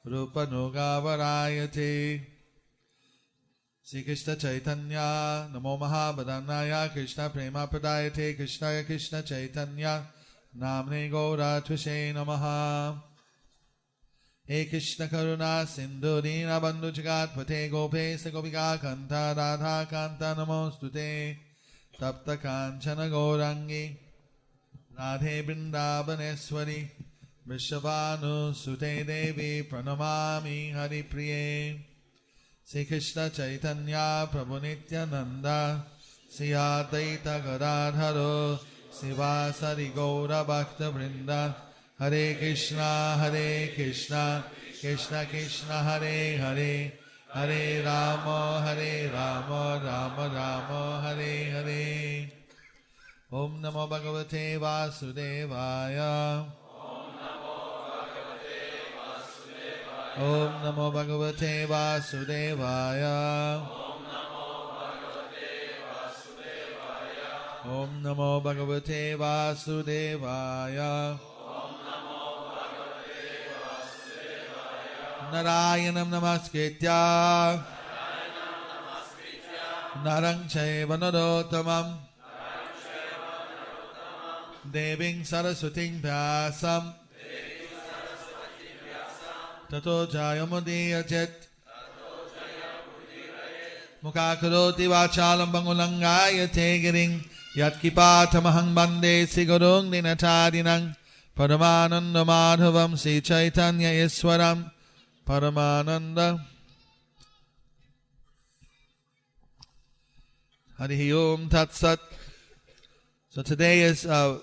Rupanuga Varayate Sri Krishna Chaitanya Namo Mahabhadanaya Krishna Prema Pradayate Krishna Krishna Chaitanya Namane Gaura Tvishe Namaha He Krishna Karuna Sindhu Dina Bandhu Jagat Pate Gopesa Gopika Kanta Radha Kanta Namostute Tapta Kanchana Gaurangi Radhe Vrindavaneshwari Vrishabhanu Sute Devi Pranamami Hari Priye Sri Krishna Chaitanya Prabhu Nityananda Sri Advaita Gadadharo Sivasari Gaura Bhakta Vrinda Hare Krishna Krishna Krishna Hare Hare Hare Rama, Rama Rama, Hare Hare. Om Namo Bhagavate Vasudevaya. Om Namo Bhagavate Vasudevaya. Om Namo Bhagavate Vasudevaya. Narayanam Namaskritya Narang Chaiva Narottamam Deving Saraswating Vyasam Tato Jayamudiyachet Mukhakaroti Vachalam Bangulangaya Tegiring Yatkipatamahang Bande Sigurung Dinatadinang Paramananda Madhavam Sri Chaitanya Iswaram Paramananda Hari Om Tat Sat. So today is our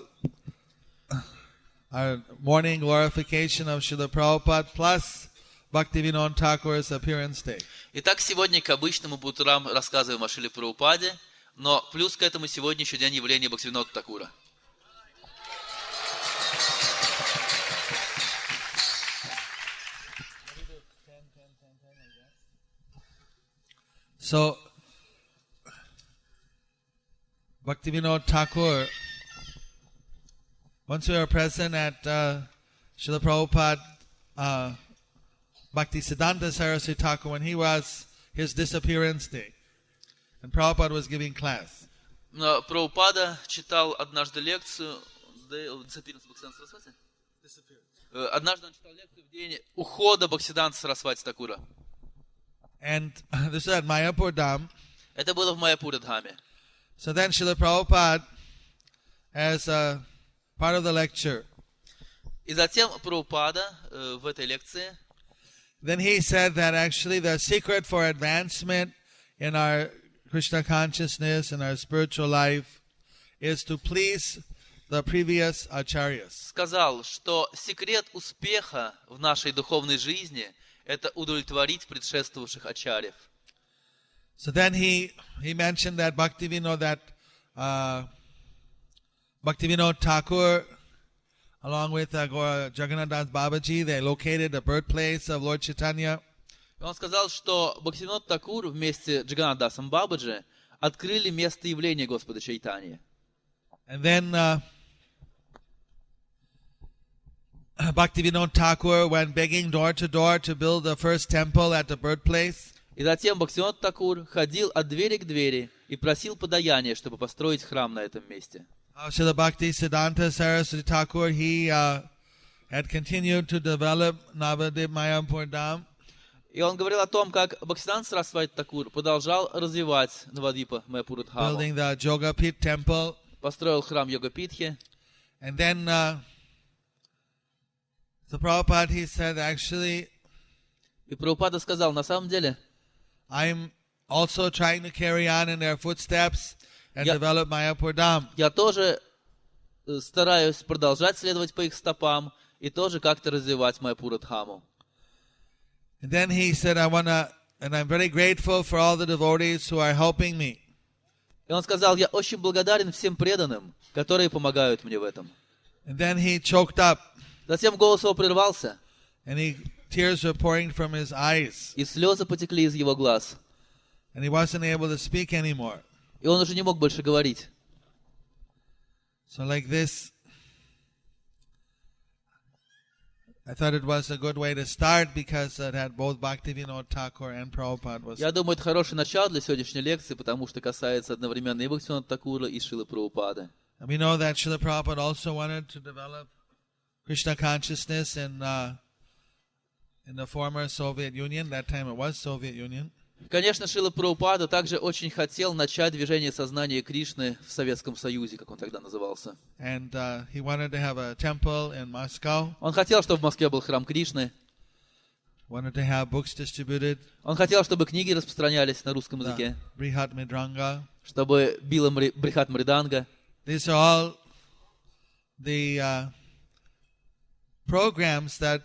morning glorification of Srila Prabhupada plus Bhaktivinoda Thakur's appearance day. Итак, сегодня, как обычно, мы по утрам рассказываем о Шриле Прабхупаде, но плюс к этому сегодня еще день явления Бхактивинода Thakura. So, Bhaktivinoda Thakur, once we were present at Srila Prabhupada Bhakti Siddhanta Saraswati Thakur when he was his disappearance day, and Prabhupada was giving class. Прабхупада читал однажды лекцию, однажды он читал лекцию в день ухода Бхактисиданта Сарасвати Такура. And this is at Mayapur Dham. Это было в Майяпур-Дхаме. So then Srila Prabhupada, as a part of the lecture, И затем Прабхупада в этой лекции, then he said that actually the secret for advancement in our Krishna consciousness and our spiritual life is to please the previous acharyas. сказал, что секрет успеха в нашей духовной жизни – это удовлетворить предшествовавших ачарьев. So then he mentioned that Bhaktivinoda Thakur, along with Jagannath Das Babaji, they located the birthplace of Lord Chaitanya. И он сказал, что Бхактивинод Такур вместе с Джаганнат Дасом Бабаджи открыли место явления Господа Чайтаньи. And then Bhaktivinoda Thakur went begging door to door to build the first temple at the birthplace. И затем Бхактивинод Такур ходил от двери к двери и просил подаяние, чтобы построить храм на этом месте. Srila Bhakti Siddhanta Saraswati Thakur, he had continued to develop Navadip Mayapur Dham. И он говорил о том, как Бхактисиданта Сарасвати Такур продолжал развивать Навадипа Майяпур Дхаму. Building the Jogapith temple. Построил храм Йогапитхи. And then the Prabhupada, he said, actually, и Прабхупада сказал, на самом деле, I'm also trying to carry on in their footsteps and develop Mayapur Dham. Я тоже стараюсь продолжать следовать по их стопам и тоже как-то развивать Майяпур Дхаму. And then he said, and I'm very grateful for all the devotees who are helping me. И он сказал, я очень благодарен всем преданным, которые помогают мне в этом. And then he choked up. Затем голос его прервался. And tears were pouring from his eyes. И слезы потекли из его глаз. And he wasn't able to speak anymore. И он уже не мог больше говорить. So like this, I thought it was a good way to start because it had both Bhaktivinoda Thakur and Prabhupada. Я думаю, это хорошее начало для сегодняшней лекции, потому что касается одновременно и Бхактивинода Такура, и Шрилы Прабхупады. And we know that Srila Prabhupada also wanted to develop Krishna consciousness in the former Soviet Union. That time it was Soviet Union. Конечно, Шрила Прабхупада также очень хотел начать движение сознания Кришны в Советском Союзе, как он тогда назывался. And he wanted to have a temple in Moscow. Он хотел, чтобы в Москве был храм Кришны. Wanted to have books distributed. Он хотел, чтобы книги распространялись на русском языке. Brihat Mridanga. Чтобы била Брихат Мриданга. These are all the programs that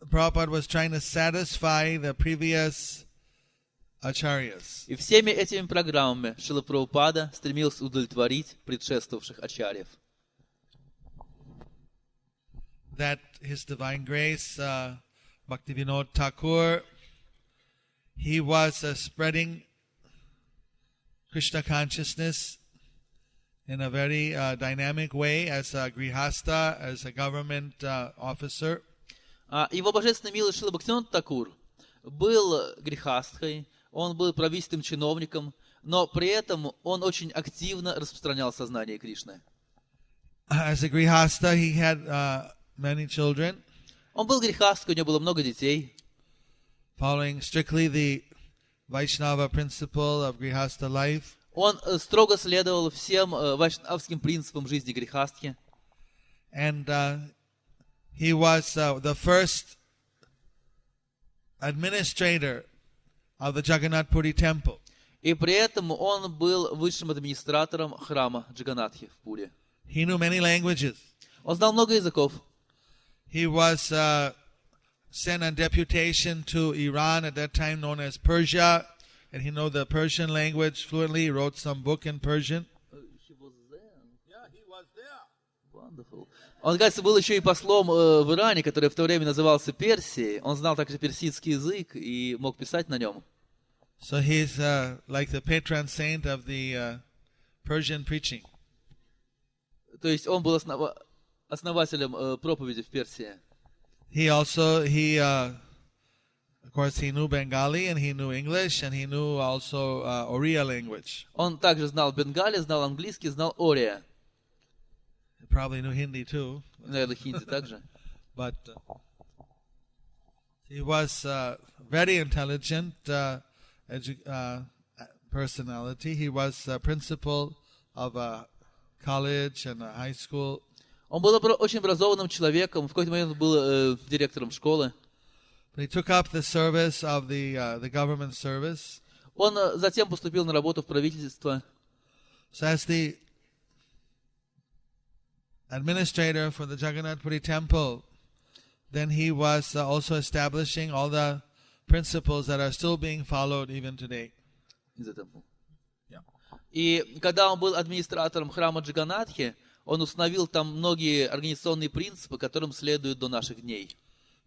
Prabhupada was trying to satisfy the previous acharyas. И всеми этими программами Шрила Прабхупада стремился удовлетворить предшествовавших ачарьев. That His Divine Grace, Bhaktivinoda Thakur, he was spreading Krishna consciousness in a very dynamic way as a grihasta, as a government officer. Его божественная милость Шрила Бхактивинода Такур был грехастхой, он был правительственным чиновником, но при этом он очень активно распространял сознание Кришны. As a grihasta, he had many children. Он был грехасткой, у него было много детей. Following strictly the Vaishnava principle of grihasta life. Он строго следовал всем вайшнавским принципам жизни грехастхи. And he was the first administrator of the Jagannath Puri temple. И при этом он был высшим администратором храма Джаганнатхи в Пуре. He knew many languages. Он знал много языков. He was sent on deputation to Iran at that time known as Persia, and he knew the Persian language fluently. He wrote some book in Persian. He was there. Yeah, he was there. Wonderful. Он, кажется, был еще и послом в Иране, который в то время назывался Персией. Он знал также персидский язык и мог писать на нем. So he's like the patron saint of the Persian preaching. То есть он был основателем проповеди в Персии. Of course, he knew Bengali and he knew English and he knew also Oriya language. Он также знал бенгали, знал английский, знал ория. He probably knew Hindi too. Наверное, хинди также. But he was very intelligent personality. He was principal of a college and a high school. Он был очень образованным человеком, в какой-то момент был директором школы. He took up the service of the government service. Он затем поступил на работу в правительство. So as the administrator for the Jagannath Puri temple, then he was also establishing all the principles that are still being followed even today. Yeah. И когда он был администратором храма Джаганнатхи, он установил там многие организационные принципы, которым следуют до наших дней.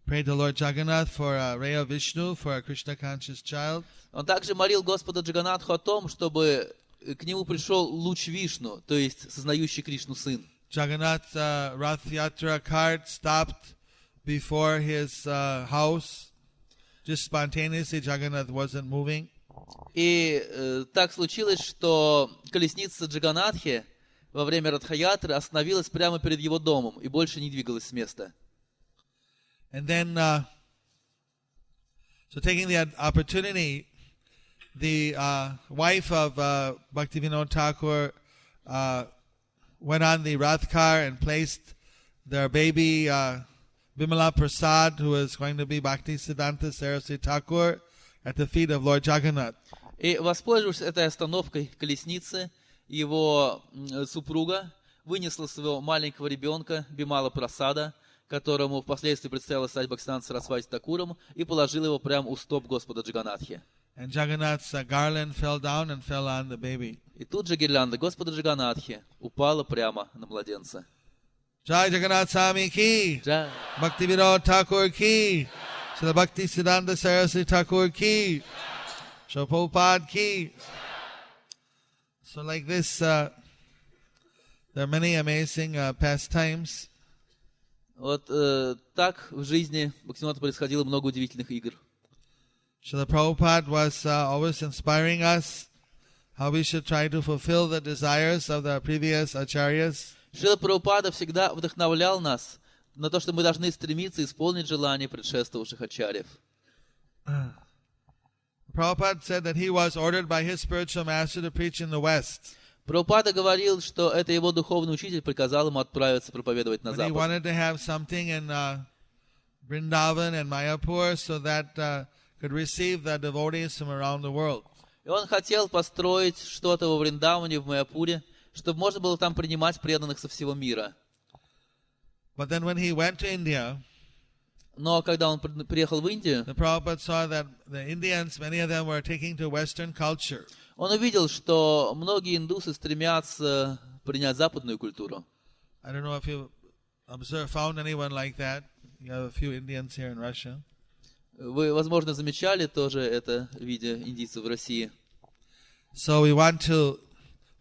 Prayed to Lord Jagannath for a ray of Vishnu, for a Krishna conscious child. Он также молил Господа Джаганнатху о том, чтобы к нему пришел луч Вишну, то есть сознающий Кришну сын. Jagannath's Rath Yatra cart stopped before his house. Just spontaneously, Jagannath wasn't moving. И так случилось, что колесница Джаганнатхи во время Радха-ятры остановилась прямо перед его домом и больше не двигалась с места. And then, so taking the opportunity, the wife of Bhaktivinoda Thakur went on the Rath car and placed their baby Bimala Prasad, who is going to be Bhakti Siddhanta Saraswati Thakur, at the feet of Lord Jagannath. И, воспользовавшись этой остановкой колесницы, его супруга вынесла своего маленького ребенка Бимала Прасада, которому впоследствии предстояло стать Бхактисиданта Сарасвати Такуром, и положила его прямо у стоп Господа Джаганнатхи. And Jagannath's garland fell down and fell on the baby. И тут же гирлянда Господа Джаганнатхи упала прямо на младенца. Jai Jagannath Swami ki, Bhaktivinoda Thakur ki, Srila Bhakti Siddhanta Saraswati Thakur ki, Srila Prabhupada ki. So like this, there are many amazing pastimes. Вот так в жизни Бхактивинода происходило много удивительных игр. Srila Prabhupada was always inspiring us how we should try to fulfill the desires of the previous acharyas. Шрила Прабхупада всегда вдохновлял нас на то, что мы должны стремиться исполнить желания предшествовавших ачарьев. Prabhupada said that he was ordered by his spiritual master to preach in the West. Прабхупада говорил, что это его духовный учитель приказал ему отправиться проповедовать на But he Запад. wanted to have something in Vrindavan and Mayapur so that could receive the devotees from around the world. И он хотел построить что-то во Вриндаване, в Майяпуре, чтобы можно было там принимать преданных со всего мира. But then when he went to India, Но когда он приехал в Индию, the Prabhupada saw that the Indians, many of them were taking to Western culture. он увидел, что многие индусы стремятся принять западную культуру. I don't know if you found anyone like that. You have a few Indians here in Russia. Вы, возможно, замечали тоже это, видя индийцев в России. So we want to,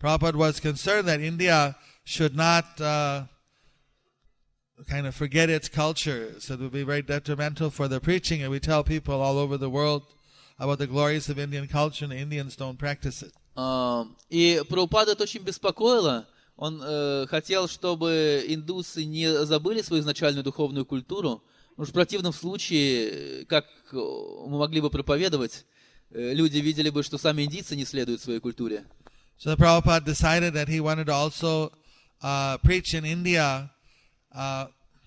Prabhupada was concerned that India should not kind of forget its culture. So it would be very detrimental for the preaching. And we tell people all over the world about the glories of Indian culture, and the Indians don't practice it. И Прабхупаду это очень беспокоило. Он хотел, чтобы индусы не забыли свою изначальную духовную культуру, потому что в противном случае, как мы могли бы проповедовать, люди видели бы, что сами индийцы не следуют своей культуре. So Prabhupada decided that he wanted to also preach in India,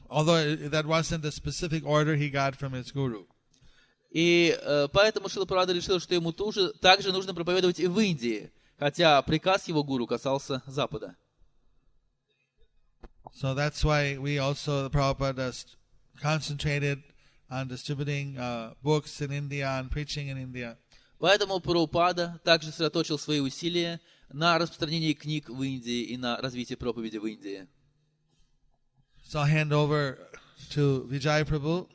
although that wasn't the specific order he got from his guru. И поэтому Шрила Прабхупада решил, что ему также нужно проповедовать и в Индии, хотя приказ его гуру касался Запада. So that's why we also, the Prabhupada concentrated on distributing books in India, on preaching in India. Поэтому Прабхупада также сосредоточил свои усилия на распространении книг в Индии и на развитии проповеди в Индии. So I'll hand over to Vijay Prabhu.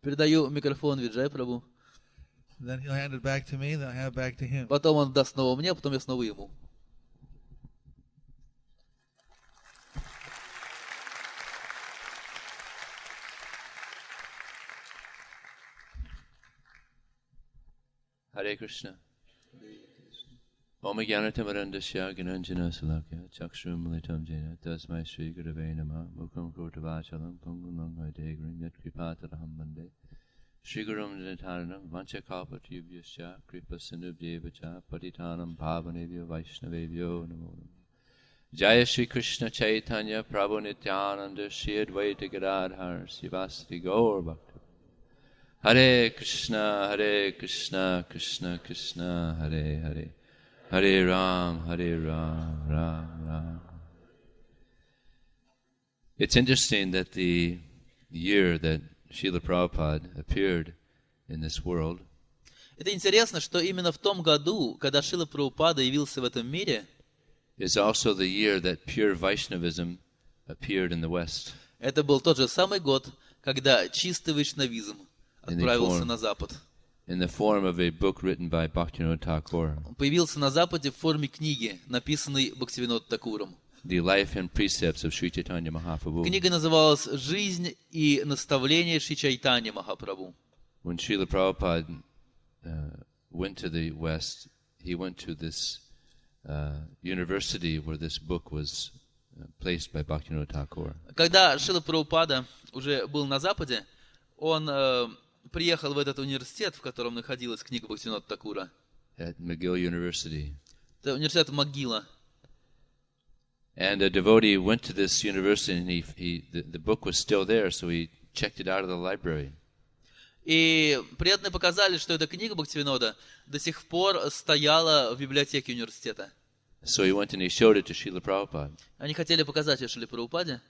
Передаю микрофон Виджай Прабху. Then he'll hand it back to me, then I'll hand it back to him. Потом он даст снова мне, потом я снова ему. Харе Кришна. Om Jnanatamurandasya Gnanjana Salakya Chakshrum Litam Jena Tasmai Shri Gurave Namah Mukam Kurtavachalam Pungumang Haidegrim Yat Kripataraham Bande Shri Gurum Nitaranam Vanchakalpatubhyasya Kripa Sinubhyevacha Patitanam Pavanebhyo Vaishnavebhyo Namo Namo Jaya Shri Krishna Chaitanya Prabhu Nityananda Shri Advaita Gadadhar Sivasati Gaur Bhakti Hare Krishna Krishna Krishna Hare Hare Hare Ram, Ram Ram. It's interesting that the year that Srila Prabhupada appeared in this world, Это интересно, что именно в том году, когда Шрила Прабхупада явился в этом мире, is also the year that pure Vaishnavism appeared in the West. Это был тот же самый год, когда чистый вайшнавизм отправился на Запад. In the form of a book written by Bhaktivinoda Thakur. Он появился на Западе в форме книги, написанной Бхактивинода Такуром. The Life and Precepts of Sri Chaitanya Mahaprabhu. Книга называлась «Жизнь и наставления Шри Чайтаньи Махапрабху». When Srila Prabhupada went to the West, he went to this university where this book was placed by Bhaktivinoda Thakur. Когда Шрила Прабхупада уже был на Западе, он приехал в этот университет, в котором находилась книга Бхактивинода Такура. At McGill University. Это университет Могила. And a devotee went to this university, and the book was still there, so he checked it out of the library. И преданные показали, что эта книга Бхактивинода до сих пор стояла в библиотеке университета. So he went and he showed it to Srila Prabhupada. Они хотели показать ее Шриле Прабхупаде.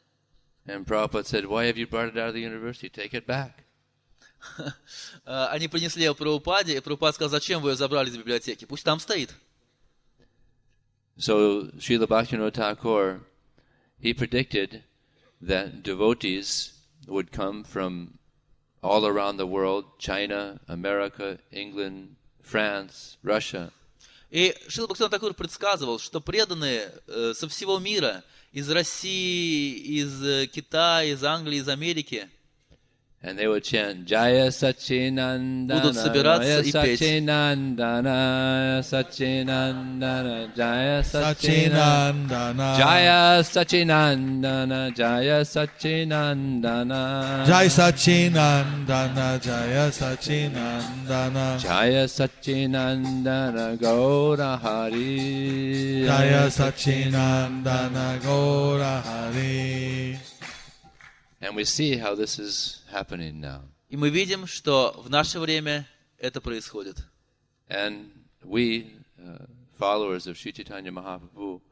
And Prabhupada said, "Why have you brought it out of the university? Take it back." Они принесли ее Прабхупаде, и Прабхупада сказал: зачем вы ее забрали из библиотеки? Пусть там стоит. So Srila Bhaktivinoda Thakur, he predicted that devotees would come from all around the world, China, America, England, France, Russia. И Шрила Бхактивинода Такур предсказывал, что преданные со всего мира, из России, из Китая, из Англии, из Америки, and they would chant Jaya Sachinandana, будут собираться и петь. Sachinandana, Sachinandana, Jaya Sachinandana, Jaya Sachinandana, Jaya Sachinandana, Jaya Sachinandana, Jaya Sachinandana, Jaya Sachinandana, Gaura Hari, Jaya Sachinandana, Gaura Hari. And we see how this is happening now. И мы видим, что в наше время это происходит. And we, followers of Sri Chaitanya Mahaprabhu,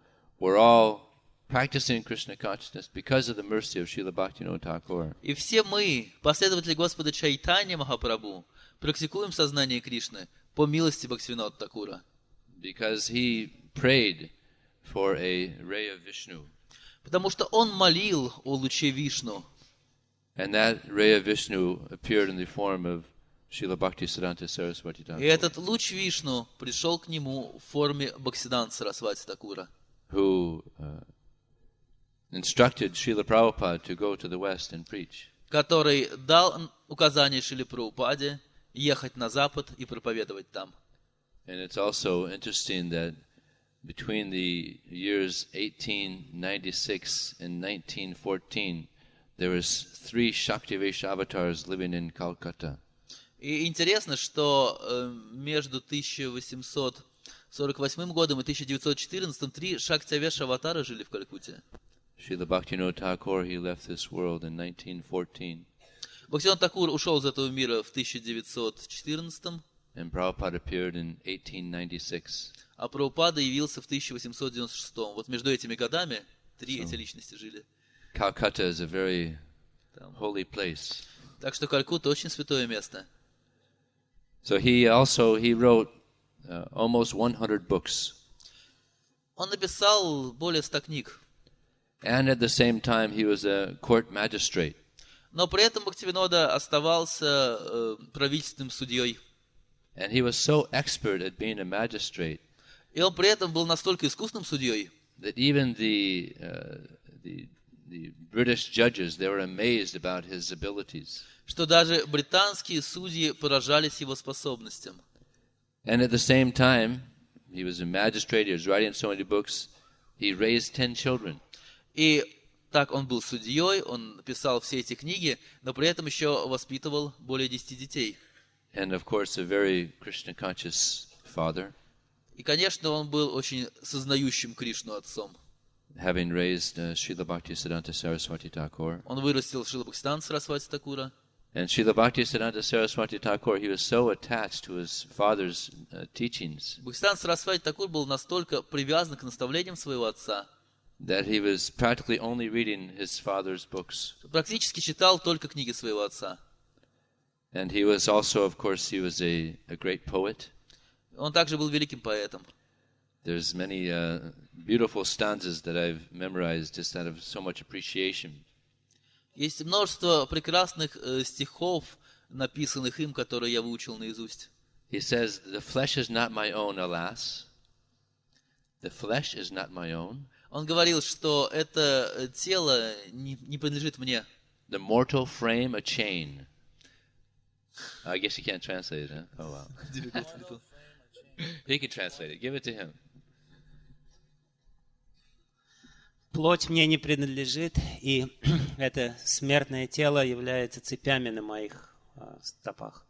we're all practicing Krishna consciousness because of the mercy of Srila Bhaktivinoda Thakur. И все мы, последователи Господа Чайтаньи Махапрабху, практикуем сознание Кришны по милости Бхактивинода Такура. Because he prayed for a ray of Vishnu. Потому что он молил о луче Вишну. And that ray of Vishnu appeared in the form of Srila Bhaktisiddhanta Saraswati Thakur. И этот луч Вишну пришел к нему в форме Бхактисиддханты Сарасвати Такура, who instructed Srila Prabhupada to go to the West and preach. который дал указание Шриле Прабхупаде ехать на Запад и проповедовать там. And it's also interesting that between the years 1896 and 1914, there was 3 Shaktivesh avatars living in Calcutta. И интересно, что между 1848 годом и 1914 3 Шактивеш аватара жили в Калькутте. Srila Bhaktivinoda Thakur, he left this world in 1914. Бхактивинода Такур ушел из этого мира в 1914, and Prabhupada appeared in 1896. А Прабхупада явился в 1896. Вот между этими годами 3 эти личности жили. Calcutta is a very holy place. Так что Калькутта очень святое место. So he wrote almost 100 books. Он написал более 100 книг. And at the same time he was a court magistrate. Но при этом Бхактивинода оставался правительственным судьей. And he was so expert at being a magistrate. И он при этом был настолько искусным судьей, that even the British judges, they were amazed about his abilities. Что даже британские судьи поражались его способностям. And at the same time, he was a magistrate, he was writing so many books, he raised 10 children. И так он был судьей, он писал все эти книги, но при этом еще воспитывал более 10 детей. And of course, a very Krishna-conscious father, И, конечно, он был очень сознающим Кришну отцом. having raised Srila Bhaktisiddhanta Saraswati Thakur. Он вырастил Шрила Бхактисиддханта Сарасвати Такура. And Srila Bhaktisiddhanta Saraswati Thakur, he was so attached to his father's teachings Бхактисиддханта Сарасвати Такур был настолько привязан к наставлениям своего отца, that he was practically only reading his father's books. что практически читал только книги своего отца. And he was also, of course, he was a great poet. Он также был великим поэтом. There's many beautiful stanzas that I've memorized just out of so much appreciation. Есть множество прекрасных стихов, написанных им, которые я выучил наизусть. He says, "The flesh is not my own, alas. The flesh is not my own. Он говорил, что это тело не принадлежит мне. The mortal frame a chain." I guess you can't translate it, huh? Oh, wow. He can translate it. Give it to him. Плоть мне не принадлежит, и это смертное тело является цепями на моих стопах.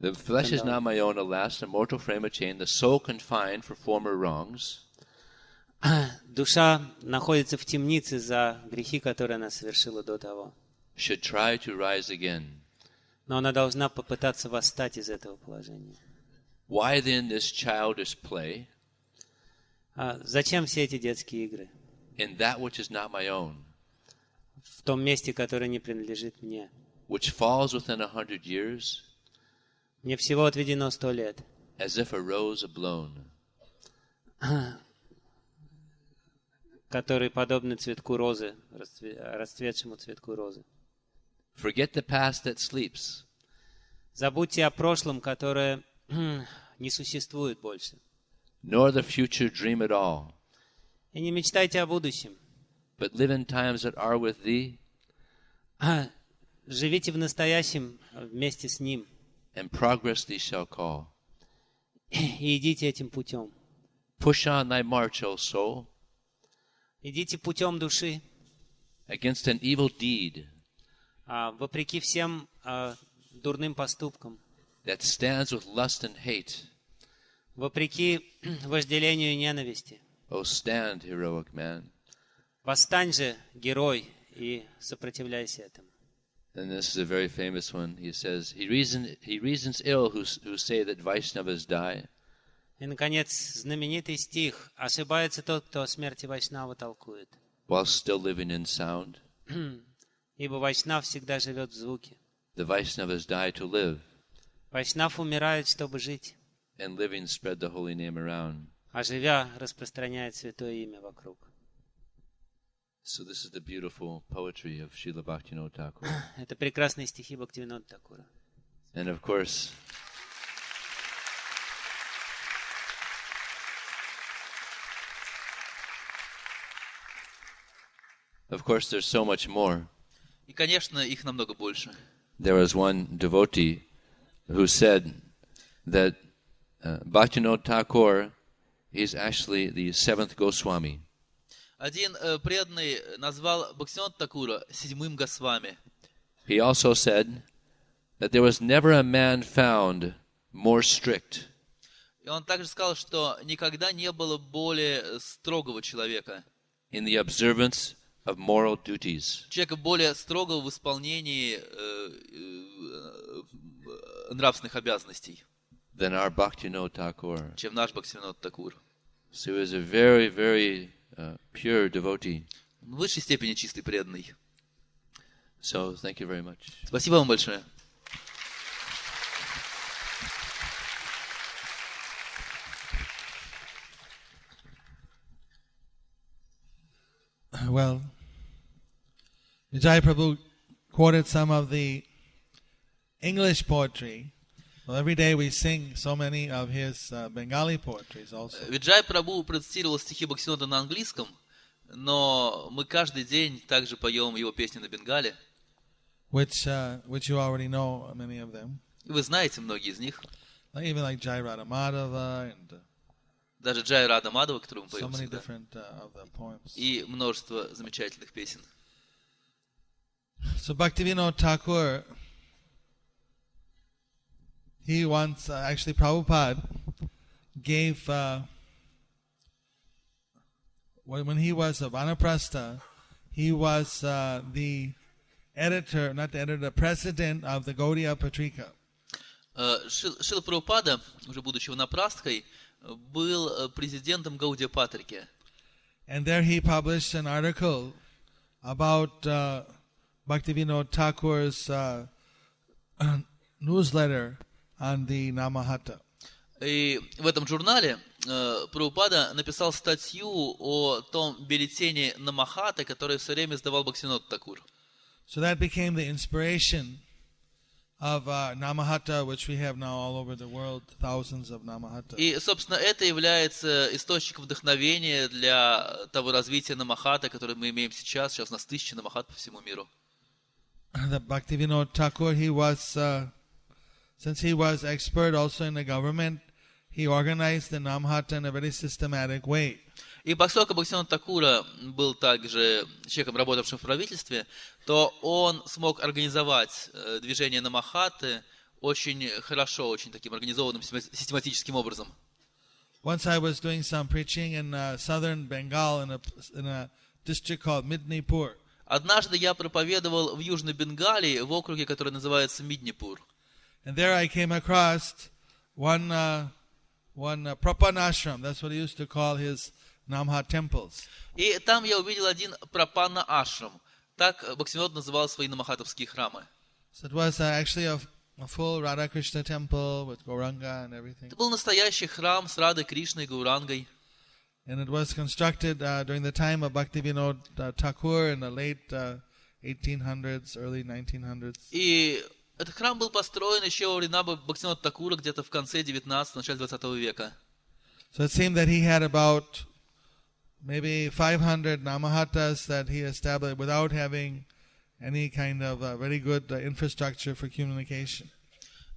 The flesh is not my own, alas, the mortal frame a chain, the soul confined for former wrongs. Душа находится в темнице за грехи, которые она совершила до того. Should try to rise again. Но она должна попытаться восстать из этого положения. Why then this childish play Зачем все эти детские игры? in that which is not my own, В том месте, которое не принадлежит мне. which falls within 100 years, Мне всего отведено 100 лет. as if a rose a blown. Которые подобны цветку розы, расцветшему цветку розы. Forget the past that sleeps. Забудьте о прошлом, которое не существует больше. Nor the future dream at all, И не мечтайте о будущем. but live in times that are with thee, Живите в настоящем вместе с Ним. and progress thee shall call. И идите этим путем. Push on thy march, O soul, Идите путем души, against an evil deed вопреки всем дурным поступкам, that stands with lust and hate. вопреки вожделению и ненависти. O stand, heroic man. Восстань же, герой, и сопротивляйся этому. And this is a very famous one. He says, he reasons ill who say that Vaishnavas die, И, наконец, знаменитый стих. Ошибается тот, кто о смерти Вайшнава толкует. while still living in sound. Ибо Вайшнав всегда живет в звуке. The Vaishnavas die to live, Вайшнав умирает, чтобы жить, and living spread the holy name around. а живя распространяет святое имя вокруг. So this is the beautiful poetry of Srila Bhaktivinoda Thakur. Это прекрасные стихи Бхактивинода Такура. And of course, there's so much more. И, конечно, их намного больше. There was one devotee who said that Bhaktivinoda Thakur is actually the seventh Goswami. Один преданный назвал Бхактивинода Такура седьмым Госвами. He also said that there was never a man found more strict, И он также сказал, что никогда не было более строгого человека, in the observance of moral duties, человека более строгого в исполнении нравственных обязанностей, than our Bhaktivinoda Thakur. чем наш Бхактивинода Такур. So he was a very, very pure devotee. В высшей степени чистый преданный. So thank you very much. Спасибо вам большое. Well, Vijay Prabhu quoted some of the English poetry. Well, every day we sing so many of his Bengali poetries also. Виджай Прабху процитировал стихи Бхактивинода на английском, но мы каждый день также поем его песни на бенгале, Which you already know, many of them. И вы знаете многие из них. Even like Jai Radha Madhava and Даже Джай Рада Мадхава, которую мы so поем many всегда. different of the poems. И множество замечательных песен. So Bhaktivinoda Thakur, he once, actually Prabhupada gave, when he was a Vanaprastha, he was the editor, not the editor, the president of the Gaudiya Patrika. Шрила Прабхупада, уже будучи ванапрастхой, был президентом Гаудия Патрики. And there he published an article about Bhaktivinoda Thakur's newsletter on the Namahata. И в этом журнале Прабхупада написал статью о том бюллетене Намахаты, который все время издавал Бхактивинода Такур. So that became the inspiration of Namahata, which we have now all over the world, thousands of Namahata. И, собственно, это является источником вдохновения для того развития Намахата, которое мы имеем сейчас. Сейчас у нас 1000 Намахат по всему миру. The Bhaktivinoda Thakur, he was, since he was expert also in the government, he organized the Namahata in a very systematic way. И поскольку Бхактивинода Такура был также человеком, работавшим в правительстве, то он смог организовать движение Намахаты очень хорошо, очень таким организованным, систематическим образом. Once I was doing some preaching in southern Bengal in a district called Midnipur. Однажды я проповедовал в Южной Бенгалии, в округе, который называется Миднипур. And there I came across one Prapanashram, that's what he used to call his Namha temples. И там я увидел один Прапана Ашрам. Так Бхактивинод называл свои намахатовские храмы. So it was actually a full Radha Krishna temple with Gauranga and everything. Это был настоящий храм с Радой Кришной и Gaurangой. And it was constructed during the time of Bhaktivinoda Thakur in the late 1800s, early 1900s. И этот храм был построен еще во времена Бхактивинода Такура, где-то в конце 19-го, начале 20 века. So it seemed that he had about maybe 500 namahatas that he established without having any kind of very good infrastructure for communication.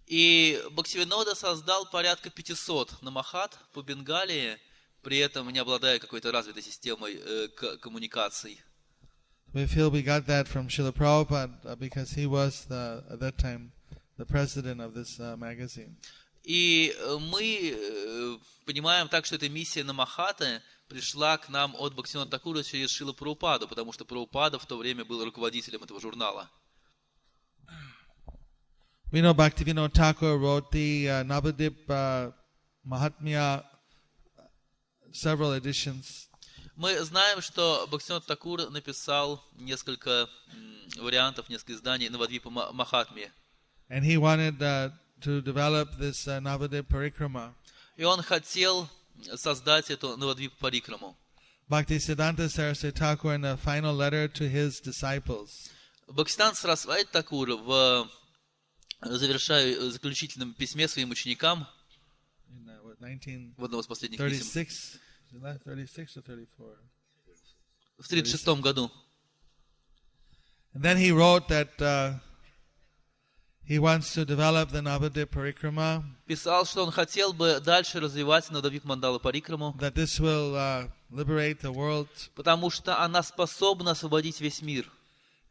И Бхактивинода создал порядка 500 намахат по Бенгалии, при этом не обладая какой-то развитой системой коммуникаций. We feel we got that from Srila Prabhupada because he was at that time the president of this magazine. И мы понимаем так, что эта миссия Намахаты пришла к нам от Бхактивинода Такура через Шрилу Прабхупаду, потому что Прабхупада в то время был руководителем этого журнала. We know Bhaktivinoda Thakur wrote the Navadip Mahatmya, several editions. Мы знаем, что Бхактивинод Такур написал несколько вариантов, несколько изданий Навадвипа Махатмии. And he wanted to develop this Navadip Parikrama. И он хотел создать эту Навадвипа Парикраму. Bhaktisiddhanta Saraswati Thakur in a final letter to his disciples. Бхактисиданта Сарасвати Такур в заключительном письме своим ученикам в одном из последних писем. 36 or 34? В 36 году. And then he wrote that he wants to develop the Navadip Parikrama. Писал, что он хотел бы дальше развивать Навадвип Мандала Парикраму. That this will liberate the world. Потому что она способна освободить весь мир.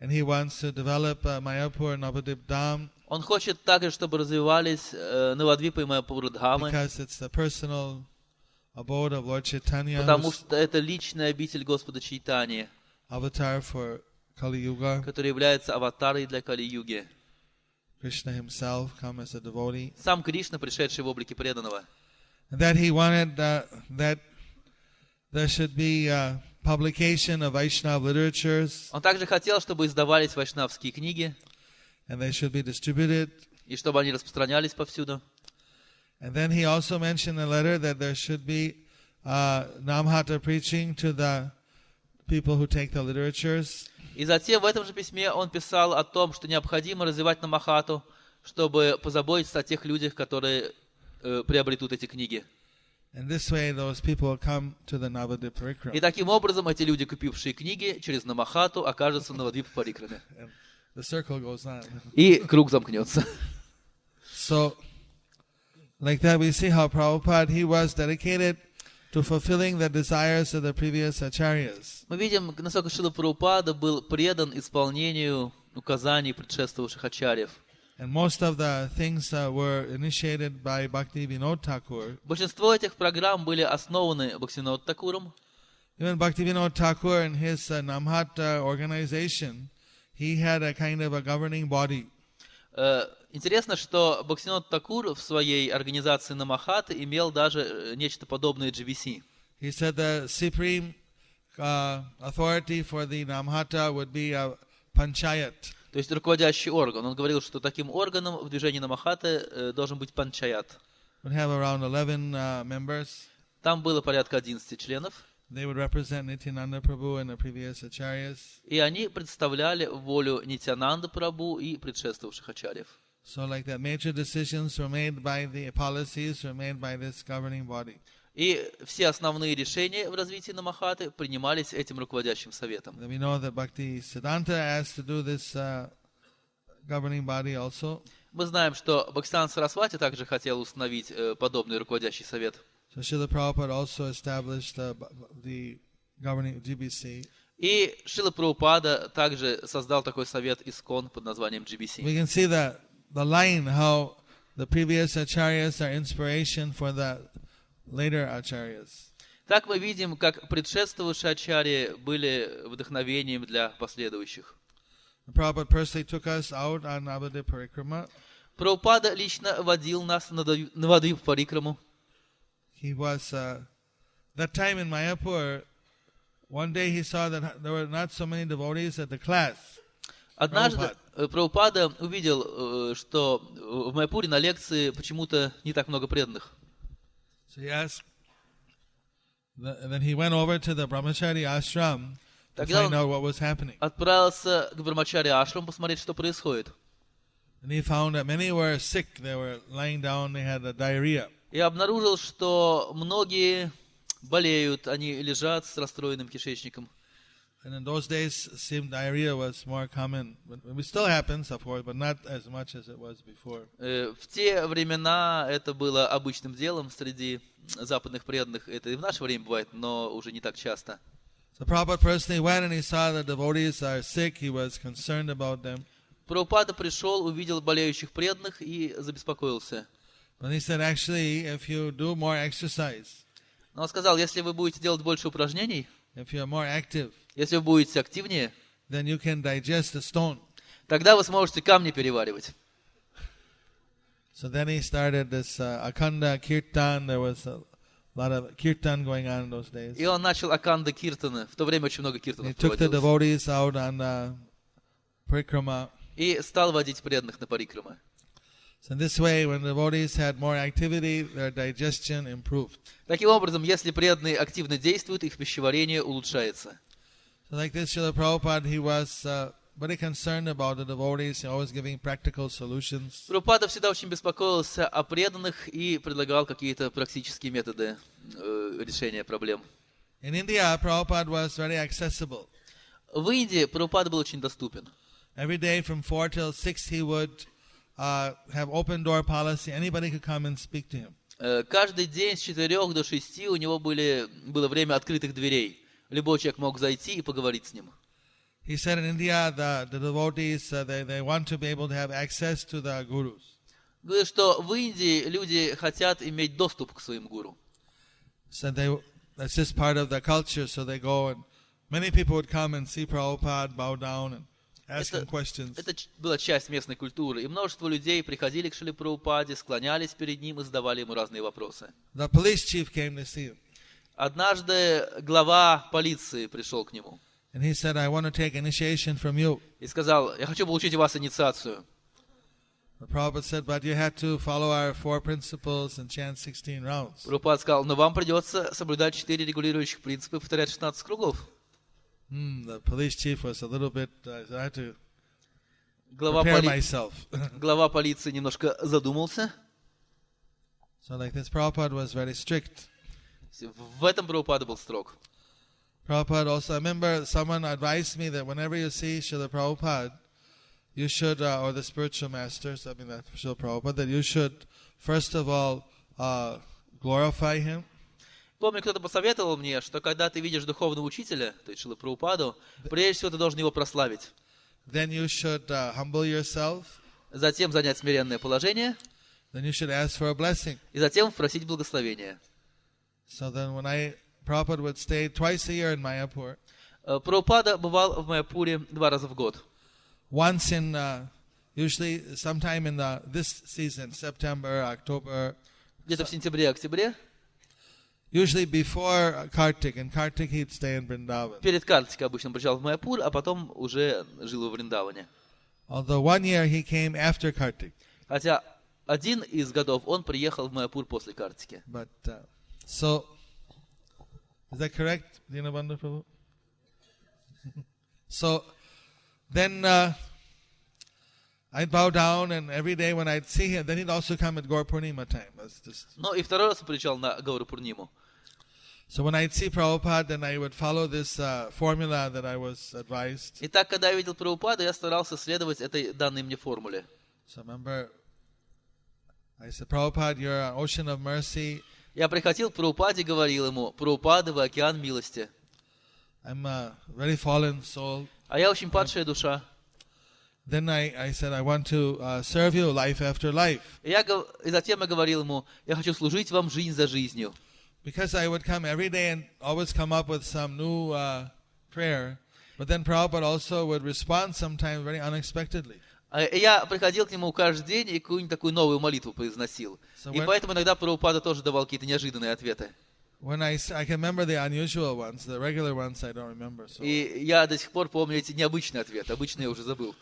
And he wants to develop Mayapur Navadip Dham. Он хочет также, чтобы развивались Навадвипа и Майяпур Дхамы. Because it's the personal abode of Lord Chaitanya. Потому что это личная обитель Господа Чайтаньи. Avatar for Kali Yuga. Который является аватарой для Кали-юги. Krishna himself come as a devotee. Сам Кришна, пришедший в облике преданного. That he wanted that there should be publication of Vaishnava literatures. Он также хотел, чтобы издавались вайшнавские книги. And they should be distributed. И чтобы они распространялись повсюду. And then he also mentioned in a letter that there should be Namhata preaching to the people who take the literatures. И затем в этом же письме он писал о том, что необходимо развивать Намахату, чтобы позаботиться о тех людях, которые приобретут эти книги. And this way those people come to the Navadip Parikrama. И таким образом эти люди, купившие книги, через Намахату окажутся на Навадвипа Парикраме. The circle goes on. И круг замкнется. So, like that, we see how Prabhupada, he was dedicated to fulfilling the desires of the previous acharyas. Мы видим, насколько Шрила Прабхупада был предан исполнению указаний предшествовавших ачарьев. And most of the things were initiated by Bhakti Vinod Thakur. Большинство этих программ были основаны Бхактивинод Thakуром. Even Bhakti Vinod Thakur in his Namhat organization, he had a kind of a governing body. Интересно, что Бхактивинод Thakур в своей организации Намахат имел даже нечто подобное GBC. He said the supreme authority for the Namhata would be a panchayat. То есть руководящий орган. Он говорил, что таким органом в движении Намахаты должен быть панчаят. Would have around 11 members. Там было порядка 11 членов. They would represent Nityananda Prabhu and the previous acharyas. И они представляли волю Нитянанда Прабху и предшествовавших ачарьев. So like that, major decisions were made by the policies were made by this governing body. И все основные решения в развитии Намахаты принимались этим руководящим советом. We know that Bhakti Siddhanta asked to do this governing body also. Мы знаем, что Бхактисиданта Сарасвати также хотел установить подобный руководящий совет. So Srila Prabhupada also established the governing GBC. И Шрила Прабхупада также создал такой совет ИСКОН под названием GBC. We can see the line how the previous acharyas are inspiration for the later acharyas. Так мы видим, как предшествовавшие ачарьи были вдохновением для последующих. Prabhupada personally took us out on Navadip Parikrama. Прабхупада лично водил нас на Навадвип Парикраму. He was that time in Mayapur. One day he saw that there were not so many devotees at the class. Однажды Прабхупада увидел, что в Майяпуре на лекции почему-то не так много преданных. So he asked, and then he went over to the Brahmachari ashram to find out what was happening. Отправился к Брахмачари ашрам посмотреть, что происходит. And he found that many were sick. They were lying down. They had diarrhea. И обнаружил, что многие болеют, они лежат с расстроенным кишечником. And in those days, seemed diarrhea was more common. It still happens, of course, but not as much as it was before. В те времена это было обычным делом среди западных преданных. Это и в наше время бывает, но уже не так часто. So Prabhupada personally went and he saw the devotees are sick. He was concerned about them. Прабхупада пришел, увидел болеющих преданных и забеспокоился. But he said, actually, if you do more exercise, но он сказал, если вы будете делать больше упражнений, if you are more active, если вы будете активнее, then you can digest the stone. Тогда вы сможете камни переваривать. So then he started this Akhanda Kirtan. There was a lot of Kirtan going on in those days. И он начал Аканда Киртана. В то время очень много киртанов проводилось. He took the devotees out on parikrama. И стал водить преданных на парикрама. So in this way, when the devotees had more activity, their digestion improved. Таким образом, если преданные активно действуют, их пищеварение улучшается. So like this, Srila Prabhupada, he was very concerned about the devotees, always giving practical solutions. Прабхупада всегда очень беспокоился о преданных и предлагал какие-то практические методы решения проблем. In India, Prabhupada was very accessible. В Индии Прабхупада был очень доступен. Every day from 4 till 6, he would have open door policy. Anybody could come and speak to him. Каждый день с 4 до 6 у него было время открытых дверей. Любой человек мог зайти и поговорить с ним. He said in India, the devotees, they want to be able to have access to the gurus. Говорит, что в Индии люди хотят иметь доступ к своим гуру. So that's just part of the culture. So they go and many people would come and see Prabhupada, bow down and ask him questions. Это была часть местной культуры. И множество людей приходили к Шриле Прабхупаде, склонялись перед ним и задавали ему разные вопросы. The police chief came to see him. Однажды глава полиции пришел к нему. And he said, I want to take initiation from you. И сказал, я хочу получить у вас инициацию. The Prabhupada said, but you had to follow our 4 principles and chant 16 rounds. Прабхупада сказал, но вам придется соблюдать 4 регулирующих принципа и повторять 16 кругов. The police chief was a little bit, I had to глава prepare myself. Глава полиции немножко задумался. So like this, Prabhupada was very strict. В этом Прабхупада был строг. Prabhupada also, I remember someone advised me that whenever you see Srila Prabhupada, you should, or the spiritual masters, I mean, that's Srila Prabhupada, that you should first of all glorify him. Помню, кто-то посоветовал мне, что когда ты видишь духовного учителя, то есть Шрилу Прабхупаду, прежде всего ты должен его прославить. Then you should humble yourself. Затем занять смиренное положение. Then you should ask for a blessing. И затем просить благословения. So then when Prabhupada would stay twice a year in Mayapur. Прабхупада бывал в Майяпуре 2 раза в год. Once in, usually sometime in this season, September, October. Где-то в сентябре-октябре. Usually before Kartik. In Kartik he'd stay in Vrindavan. Перед Картикой обычно приезжал в Майяпур, а потом уже жил во Вриндаване. Although one year he came after Kartik. Хотя один из годов он приехал в Майяпур после Картики. But so, is that correct, Dinabandhu Prabhu? So then I'd bow down, and every day when I'd see him, then he'd also come at Gaur Purnima time. Ну и второй раз он приезжал на Гауру Пурниму. So when I'd see Prabhupada, then I would follow this formula that I was advised. И так, когда я видел Прабхупаду, я старался следовать этой данной мне формуле. So remember, I said, Prabhupada, you're an ocean of mercy. Я приходил к Прабхупаде и говорил ему: Прабхупада, вы океан милости. I'm a very fallen soul. А я очень падшая душа. Then I said, I want to serve you life after life. И затем я говорил ему: я хочу служить вам жизнь за жизнью. Because I would come every day and always come up with some new prayer, but then Prabhupada also would respond sometimes very unexpectedly. Я приходил к нему каждый день и какую-нибудь такую новую молитву произносил. И поэтому иногда Прабхупада тоже давал какие-то неожиданные ответы. When I can remember the unusual ones, the regular ones I don't remember. So. И я до сих пор помню эти необычные ответы, обычные я уже забыл.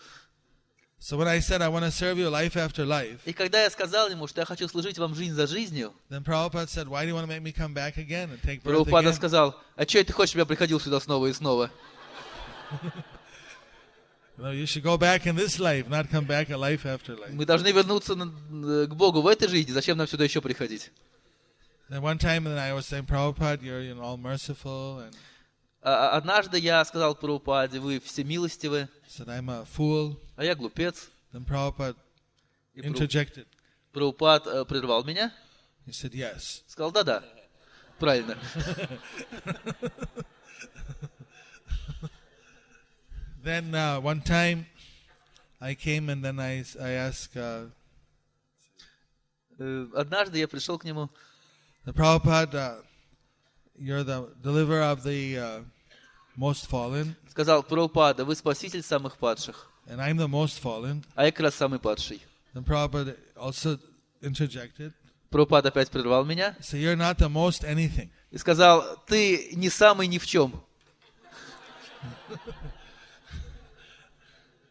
So when I said I want to serve you life after life, и когда я сказал ему, что я хочу служить вам жизнь за жизнью, then Prabhupada said, why do you want to make me come back again and take birth Прабхупада again? сказал: а что ты хочешь, чтобы я приходил сюда снова и снова? No, you should go back in this life, not come back a life after life. Мы должны вернуться к Богу в этой жизни. Зачем нам сюда еще приходить? Then one time, I was saying, Prabhupada, you're all merciful, and однажды я сказал Прабхупаде: вы всемилостивы. Said, I'm a fool. А я глупец. Then Prabhupada interjected. Прабхупад прервал меня. He said, yes. Сказал: да-да, правильно. Then one time I came and then I asked. Однажды я пришел к нему. The Prabhupada, you're the deliverer of the most fallen. Сказал: Прабхупада, вы спаситель самых падших. And I'm the most fallen. А я как раз самый падший. Then Prabhupada also interjected. Прабхупада опять прервал меня. So you're not the most anything. И сказал: ты не самый ни в чем.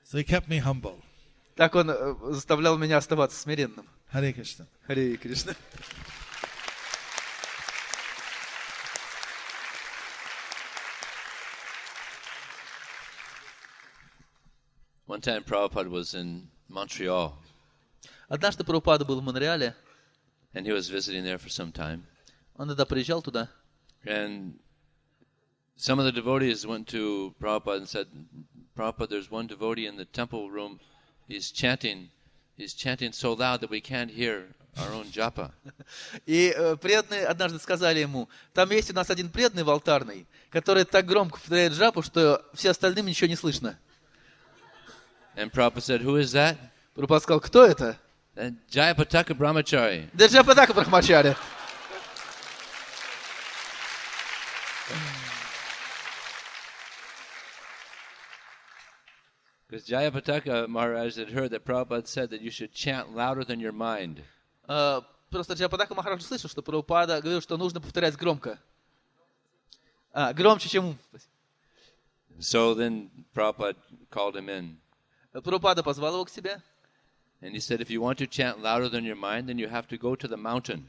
So he kept me humble. Так он заставлял меня оставаться смиренным. Харе Кришна. Харе Кришна. One time Prabhupada was in Montreal. Однажды Прабхупада был в Монреале. And he was visiting there for some time. Он тогда приезжал туда. And some of the devotees went to Prabhupada and said, Prabhupada, there's one devotee in the temple room. He's chanting so loud that we can't hear our own japa. И преданные однажды сказали ему: там есть у нас один преданный в алтарной, который так громко повторяет джапу, что все остальным ничего не слышно. And Prabhupada said, who is that? Прабхупада сказал: кто это? Jayapataka Brahmachari. Да Джаяпатака Брахмачари. Because Jayapataka Maharaj had heard that Prabhupada said that you should chant louder than your mind. Просто Джаяпатака Махарадж слышал, что Прабхупада говорил, что нужно повторять громко. Громче, чем ум. So then Prabhupada called him in. Прабхупада позвал его к себе. And he said, if you want to chant louder than your mind, then you have to go to the mountain.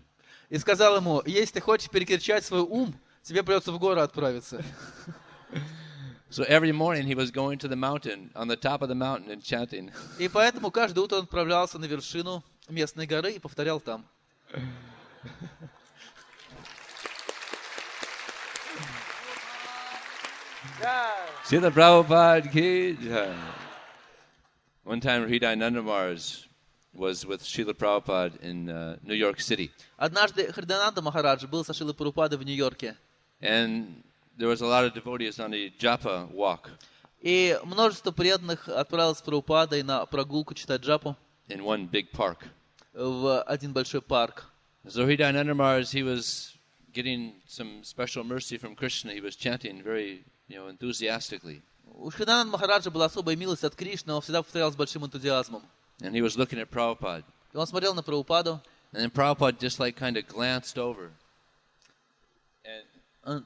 И сказал ему: если ты хочешь перекричать свой ум, тебе придется в гору отправиться. So every morning he was going to the mountain, on the top of the mountain and chanting. И поэтому каждое утро он отправлялся на вершину местной горы и повторял там. Srila Prabhupada ki jai. One time Hridayananda Maharaj was with Srila Prabhupada in New York City. Однажды Хридаянанда Махарадж был со Шрилой Прабхупадой в Нью-Йорке. And there was a lot of devotees on the japa walk И множество преданных отправилось с Прабхупадой на прогулку читать джапу in one big park. в один большой парк. So Hridayananda Maharaj, he was getting some special mercy from Krishna. He was chanting very, enthusiastically. У Хридаянанда Махараджа была особая милость от Кришны, он всегда повторял с большим энтузиазмом. And he was looking at Prabhupada. И он смотрел на Прабхупаду. And then Prabhupada just kind of glanced over. And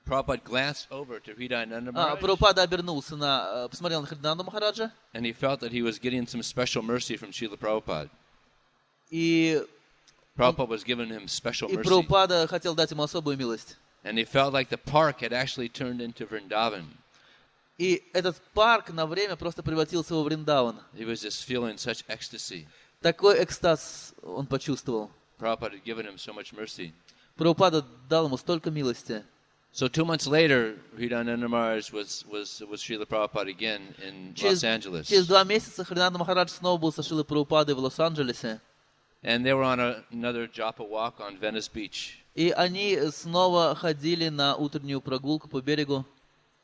Prabhupada glanced over to Hridayananda Maharaj. Прабхупада обернулся, посмотрел на Хридаянанду Махараджа. And he felt that he was getting some special mercy from Srila Prabhupada. И Prabhupada was giving him special mercy. Прабхупада хотел дать ему особую милость. And he felt like the park had actually turned into Vrindavan. И этот парк на время просто превратился во Вриндаван. He was just feeling such ecstasy. Такой экстаз он почувствовал. Prabhupada had given him so much mercy. Прабхупада дал ему столько милости. So 2 months later, Hridayananda Maharaj was Srila Prabhupada again in Los Angeles. Через 2 месяца Хридаянанда Махарадж снова был со Шрилой Прабхупадой в Лос-Анджелесе. And they were on another japa walk on Venice Beach. И они снова ходили на утреннюю прогулку по берегу.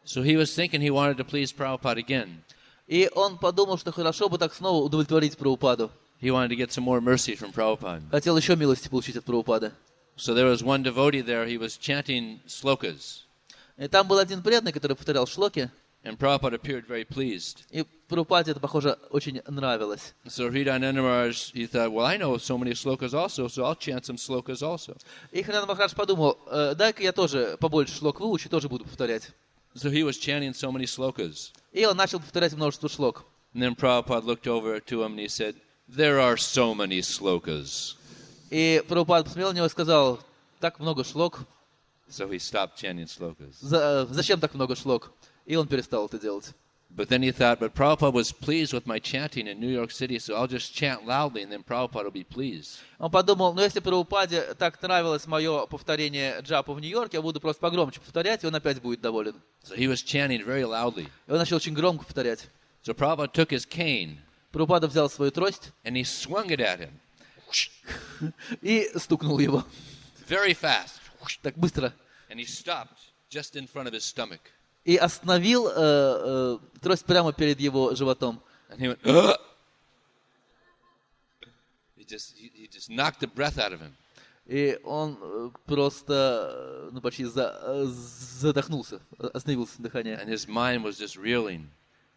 So he was thinking he wanted to please Prabhupada again. И он подумал, что хорошо бы так снова удовлетворить Прабхупаду. He wanted to get some more mercy from Prabhupada. Хотел еще милости получить от Прабхупады. So there was one devotee there, he was chanting slokas. И там был один преданный, который повторял шлоки. And Prabhupada appeared very pleased. И Прабхупаде это, похоже, очень нравилось. So Hridayananda Maharaj, he thought, well, I know so many slokas also, so I'll chant some slokas also. И Хридаянанда Махарадж подумал, дай-ка я тоже побольше шлок выучу, тоже буду повторять. So he was chanting so many slokas. И он начал повторять множество шлок. And then Prabhupada looked over to him and he said, there are so many slokas. И Прабхупада посмотрел на него и сказал, так много шлок. So he stopped chanting slokas. Зачем так много шлок? И он перестал это делать. But then he thought, but Prabhupada was pleased with my chanting in New York City, so I'll just chant loudly and then Prabhupada will be pleased. Он подумал, если Прабхупаде так нравилось мое повторение джапа в Нью-Йорке, я буду просто погромче повторять, и он опять будет доволен. So he was chanting very loudly. И он начал очень громко повторять. So Prabhupada took his cane. Прабхупада взял свою трость. And he swung it at him. И стукнул его. Very fast. Так быстро. And he stopped just in front of his stomach. И остановил трость прямо перед его животом. And he went, he just knocked the breath out of him. И он просто почти задохнулся, остановился дыхание. And his mind was just reeling.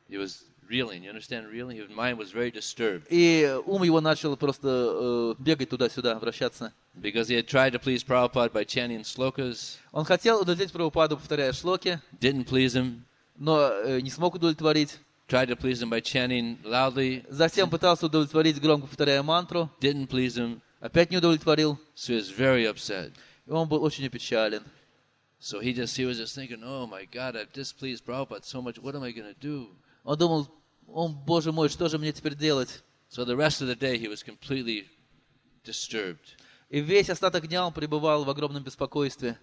He was reeling. You understand reeling? His mind was very disturbed. И ум его начал просто бегать туда-сюда, вращаться. Because he had tried to please Prabhupada by chanting slokas. Он хотел удовлетворить Прабхупаду, повторяя шлоки. Didn't please him. Но не смог удовлетворить. Tried to please him by chanting loudly. Затем пытался удовлетворить, громко повторяя мантру. Didn't please him. Опять не удовлетворил. So he was very upset. И он был очень опечален. So he was just thinking, oh my God, I've displeased Prabhupada so much. What am I going to do? Он думал, Боже мой, что же мне теперь делать? So the rest of the day he was completely disturbed. И весь остаток дня он пребывал в огромном беспокойстве.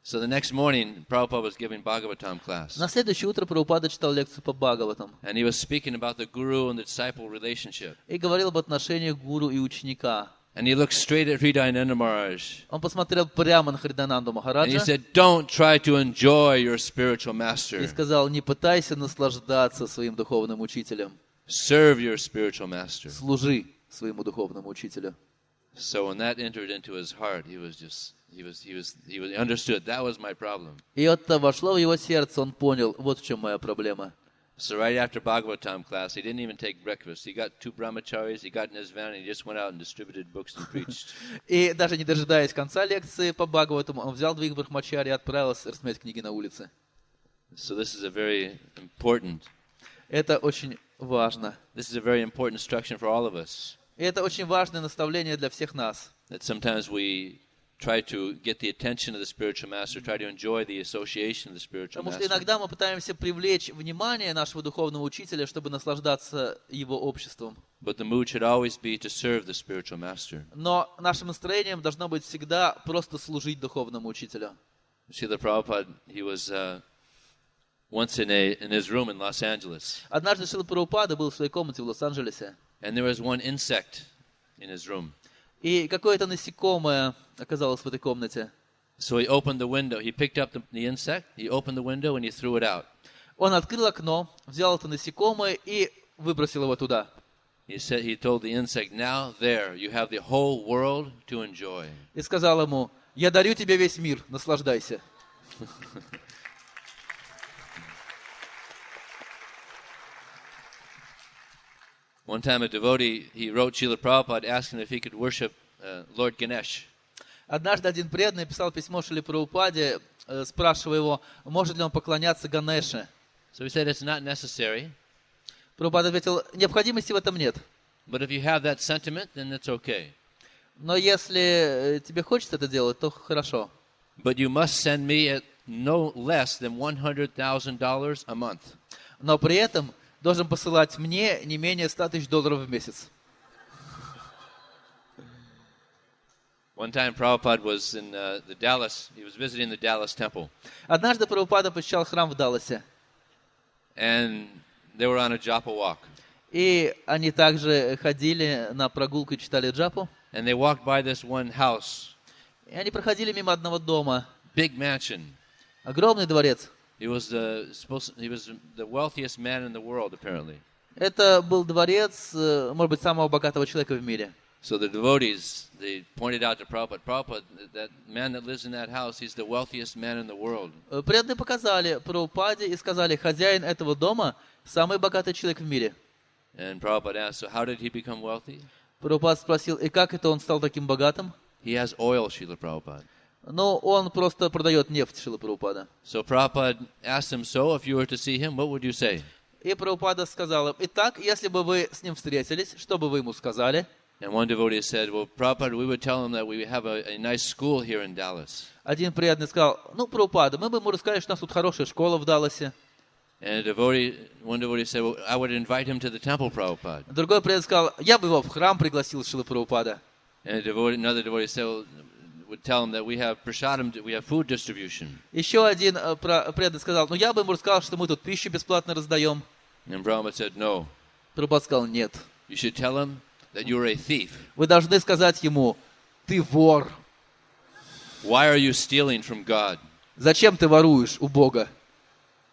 So the next morning, Prabhupada was giving Bhagavatam class. На следующее утро Прабхупада читал лекцию по Бхагаватам. And he was speaking about the guru and the disciple relationship. И говорил об отношениях гуру и ученика. And he looked straight at Hridayananda Maharaj. Он посмотрел прямо на Хридаянанду Махараджа. And he said, don't try to enjoy your spiritual master. И сказал, не пытайся наслаждаться своим духовным учителем. Serve your spiritual master. Служи своему духовному учителю. So when that entered into his heart, he understood that was my problem. И это вошло в его сердце, он понял, вот в чем моя проблема. So right after Bhagavatam class, he didn't even take breakfast. He got 2 brahmacharis, he got in his van, and he just went out and distributed books and preached. И даже не дожидаясь конца лекции по Бхагаватам, он взял 2 брахмачари и отправился рассмеять книги на улице. So this is a very important. Это очень важно. This is a very important instruction for all of us. И это очень важное наставление для всех нас. That sometimes we try to get the attention of the spiritual master, try to enjoy the association of the spiritual Потому master. что иногда мы пытаемся привлечь внимание нашего духовного учителя, чтобы наслаждаться его обществом. But the mood should always be to serve the spiritual master. Но нашим настроением должно быть всегда просто служить духовному учителю. Srila Prabhupada, he was once in his room in Los Angeles. Однажды Шрила Прабхупада был в своей комнате в Лос-Анджелесе. And there was one insect in his room. И какое-то насекомое оказалось в этой комнате. So he opened the window. He picked up the insect, he opened the window, and he threw it out. Он открыл окно, взял это насекомое и выбросил его туда. He told the insect, now there, you have the whole world to enjoy. И сказал ему, я дарю тебе весь мир, наслаждайся. One time a devotee, he wrote Srila Prabhupada asking if he could worship Lord Ganesh. Однажды один преданный писал письмо Шриле Прабхупаде, спрашивая его, может ли он поклоняться Ганеше. So he said it's not necessary. Прабхупада ответил, необходимости в этом нет. But if you have that sentiment, then it's okay. Но если тебе хочется это делать, то хорошо. But you must send me no less than $100,000 a month. Но при этом должен посылать мне не менее $100 000 в месяц. One time Prabhupada was in the Dallas, he was visiting the Dallas temple. Однажды Прабхупада посещал храм в Далласе. And they were on a japa walk. И они также ходили на прогулку и читали джапу. And they walked by this one house. И они проходили мимо одного дома. Big mansion. Огромный дворец. He was the wealthiest man in the world, apparently. Это был дворец, может быть, самого богатого человека в мире. So the devotees, they pointed out to Prabhupada, Prabhupada, that man that lives in that house, he's the wealthiest man in the world. Преданные показали Прабхупаде и сказали, хозяин этого дома самый богатый человек в мире. And Prabhupada asked, so how did he become wealthy? Прабхупада спросил, и как это он стал таким богатым? He has oil, Srila Prabhupada. Ну, он просто продает нефть, Шрила Прабхупада. So Prabhupada asked him, so if you were to see him, what would you say? И Прабхупада сказал им, итак, если бы вы с ним встретились, что бы вы ему сказали? And one devotee said, well, Prabhupada, we would tell him that we have a nice school here in Dallas. Один преданный сказал, ну, Прабхупада, мы бы ему рассказали, что у нас тут хорошая школа в Далласе. And one devotee said, well, I would invite him to the temple, Prabhupada. Другой преданный сказал, я бы его в храм пригласил, Шрила Прабхупада. And another devotee said, well, would tell him that we have prasadam, we have food distribution. Еще один преданный сказал, ну, я бы ему рассказал, что мы тут пищу бесплатно раздаем. And Prabhupada said, no. Прабхупада сказал, нет. You should tell him that you're a thief. Вы должны сказать ему, ты вор. Why are you stealing from God? Зачем ты воруешь у Бога?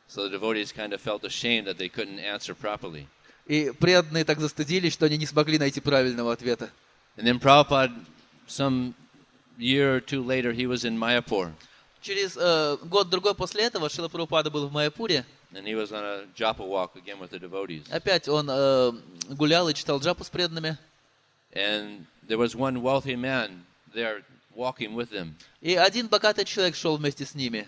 So the devotees kind of felt ashamed that they couldn't answer properly. И преданные так застыдились, что они не смогли найти правильного ответа. And then Prabhupada, some year or two later, he was in Mayapur. Через год-другой после этого Шрила Прабхупада был в Майяпуре. And he was on a japa walk again with the devotees. Опять он гулял и читал джапу с преданными. And there was one wealthy man there walking with them. И один богатый человек шел вместе с ними.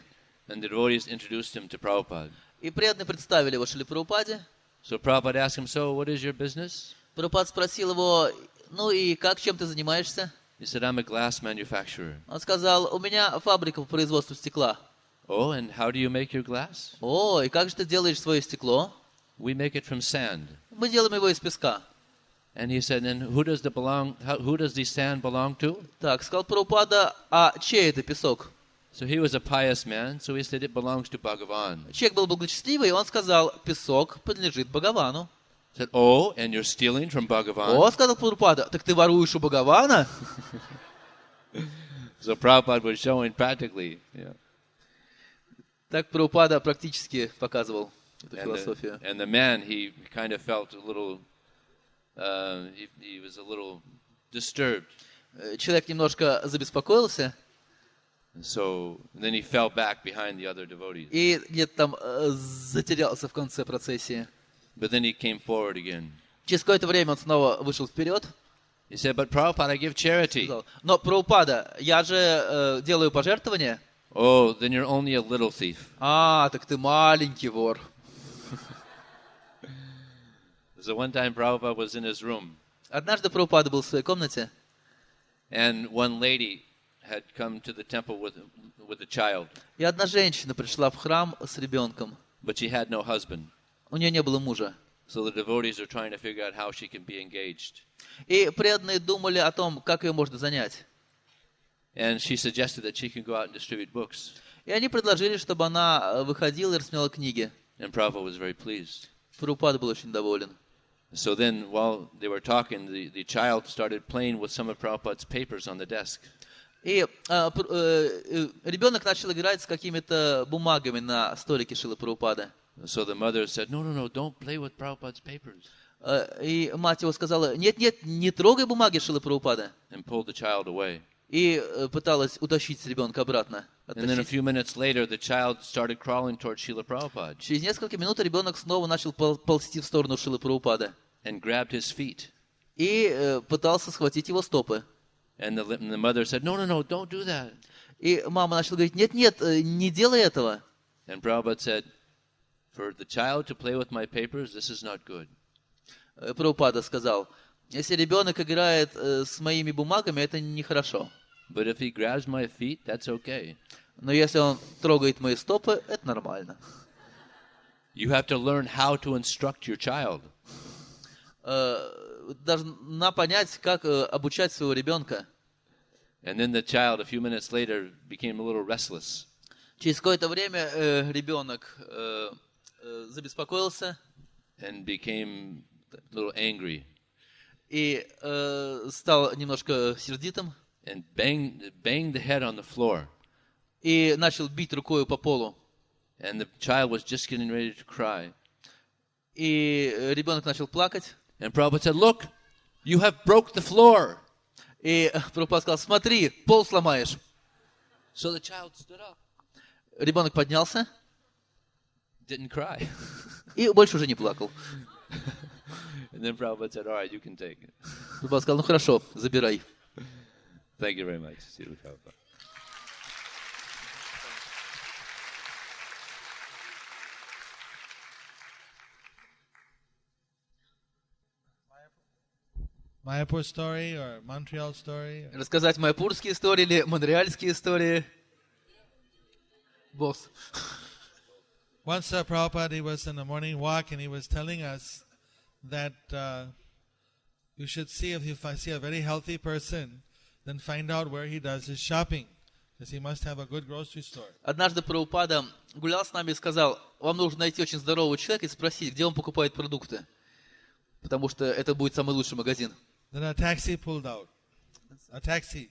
And the devotees introduced him to Prabhupada. И преданные представили его Шриле Прабхупаде. So Prabhupada asked him, so what is your business? Прабхупада спросил его, ну и как, чем ты занимаешься? He said, I'm a glass manufacturer. Он сказал, у меня фабрика по производству стекла. Oh, and how do you make your glass? О, и как же ты делаешь свое стекло? We make it from sand. Мы делаем его из песка. And he said, and who does the sand belong to? Так, сказал Прабхупада, а чей это песок? So he was a pious man, so he said it belongs to Bhagavan. Человек был благочестивый, и он сказал, песок принадлежит Бхагавану. Said, oh, and you're stealing from Bhagavan? О, сказал Прабхупада, так ты воруешь у Бхагавана? So Prabhupada was showing practically. Yeah. Так Прабхупада практически показывал эту философию. And the man, he kind of felt a little, he was a little disturbed. Человек немножко забеспокоился. So then he fell back behind the other devotees. И где-то там затерялся в конце процессии. But then he came forward again. Через какое-то время он снова вышел вперед. He said, but Prabhupada, I give charity. Но, Прабхупада, я же делаю пожертвования. Oh, then you're only a little thief. А, так ты маленький вор. So one time Prabhupada was in his room. Однажды Прабхупада был в своей комнате. And one lady had come to the temple with a child. И одна женщина пришла в храм с ребенком. But she had no husband. У нее не было мужа. So the devotees are trying to figure out how she can be engaged. И преданные думали о том, как ее можно занять. And she suggested that she can go out and distribute books. И они предложили, чтобы она выходила и рассмотрела книги. And Prabhupada was very pleased. Прабхупада был очень доволен. So then, while they were talking, the child started playing with some of Prabhupada's papers on the desk. И ребенок начал играть с какими-то бумагами на столике Шрилы Прабхупады. So the mother said, no, don't play with Prabhupada's papers. И мать его сказала, нет, не трогай бумаги Шрилы Прабхупады. And pulled the child away. И пыталась утащить ребенка обратно. And then a few minutes later, the child started crawling towards Srila Prabhupada. Через несколько минут ребенок снова начал ползти в сторону Шрилы Прабхупады. And grabbed his feet. И пытался схватить его стопы. And the mother said, no, don't do that. И мама начала говорить, нет, не делай этого. And Prabhupada said, for the child to play with my papers, this is not good. Прабхупада сказал, если ребенок играет с моими бумагами, это нехорошо. But if he grabs my feet, that's okay. Но если он трогает мои стопы, это нормально. You have to learn how to instruct your child. Должна понять, как обучать своего ребенка. And then the child, a few minutes later, became a little restless. Через какое-то время ребенок забеспокоился. And became a little angry. И стал немножко сердитым. And banged the head on the floor. И начал бить рукой по полу. And the child was just getting ready to cry. И ребенок начал плакать. And Prabhupada said, look, you have broke the floor. И Прабхупада сказал, смотри, пол сломаешь. So the child stood up. Ребенок поднялся. Didn't cry. И больше уже не плакал. And then Prabhupada said, all right, you can take it. Прабхупада сказал, ну хорошо, забирай. Thank you very much, Srila Prabhupada. Mayapur story or Montreal story? Рассказать майапурские истории или монреальские истории? Босс. Once Prabhupada, he was in a morning walk and he was telling us that you should see if you see a very healthy person, then find out where he does his shopping, because he must have a good grocery store. Однажды Прабхупада гулял с нами и сказал, вам нужно найти очень здорового человека и спросить, где он покупает продукты, потому что это будет самый лучший магазин. Then a taxi pulled out. A taxi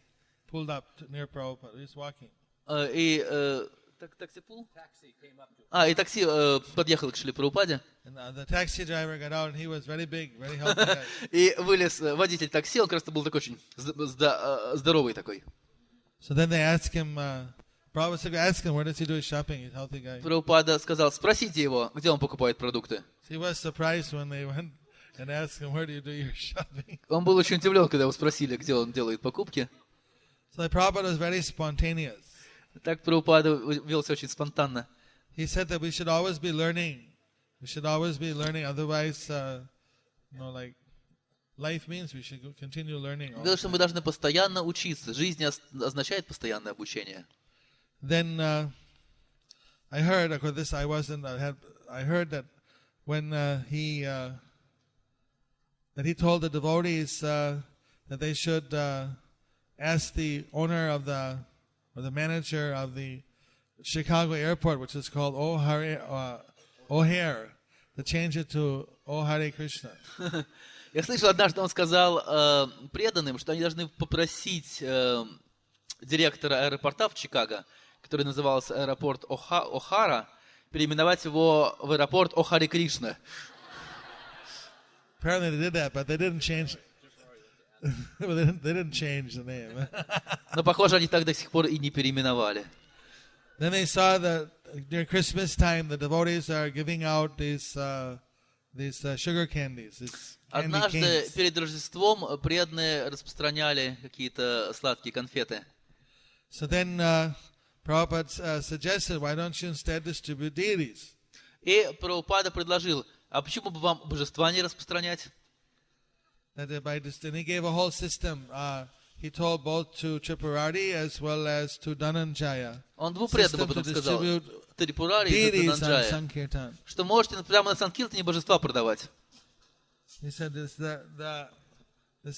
pulled up near Prabhupada. He was walking. И такси подъехало к Шриле Прабхупаде. And the taxi driver got out and he was very big, very healthy guy. И вылез водитель такси, он как раз был такой очень здоровый такой. So then they asked him, Prabhupada said, ask him, where does he do his shopping? He's a healthy guy. Прабхупада сказал, спросите его, где он покупает продукты. He was surprised when they went and asked him, where do you do your shopping? Он был очень удивлен, когда его спросили, где он делает покупки. So Prabhupada was very spontaneous. Так Прабхупада велся очень спонтанно. He said that we should always be learning. We should always be learning. Otherwise, like life means we should continue learning. Говорил, что мы должны постоянно учиться. Жизнь означает постоянное обучение. Then I heard, of course, this I wasn't. I heard that when he told the devotees that they should ask the owner of the manager of the Chicago airport, which is called O'Hare, to change it to O Hare Krishna. Я слышал, однажды он сказал преданным, что они должны попросить директора аэропорта в Чикаго, который назывался аэропорт О'Хара, переименовать его в аэропорт О Харе Кришна. Apparently they did that, but they didn't change. They didn't change the name. Но, похоже, они так до сих пор и не переименовали. Then they saw that near Christmas time, the devotees are giving out these sugar candies. Однажды перед Рождеством преданные распространяли какие-то сладкие конфеты. So then Prabhupada suggested, why don't you instead distribute deities? И Прабхупада предложил, а почему бы вам божества не распространять? And he gave a whole system. He told both to Tripurari as well as to Dhananjaya. Он двум преданным потом сказал, Трипурари и Дхананджая, что можете прямо на Санкиртане божества продавать. He said, this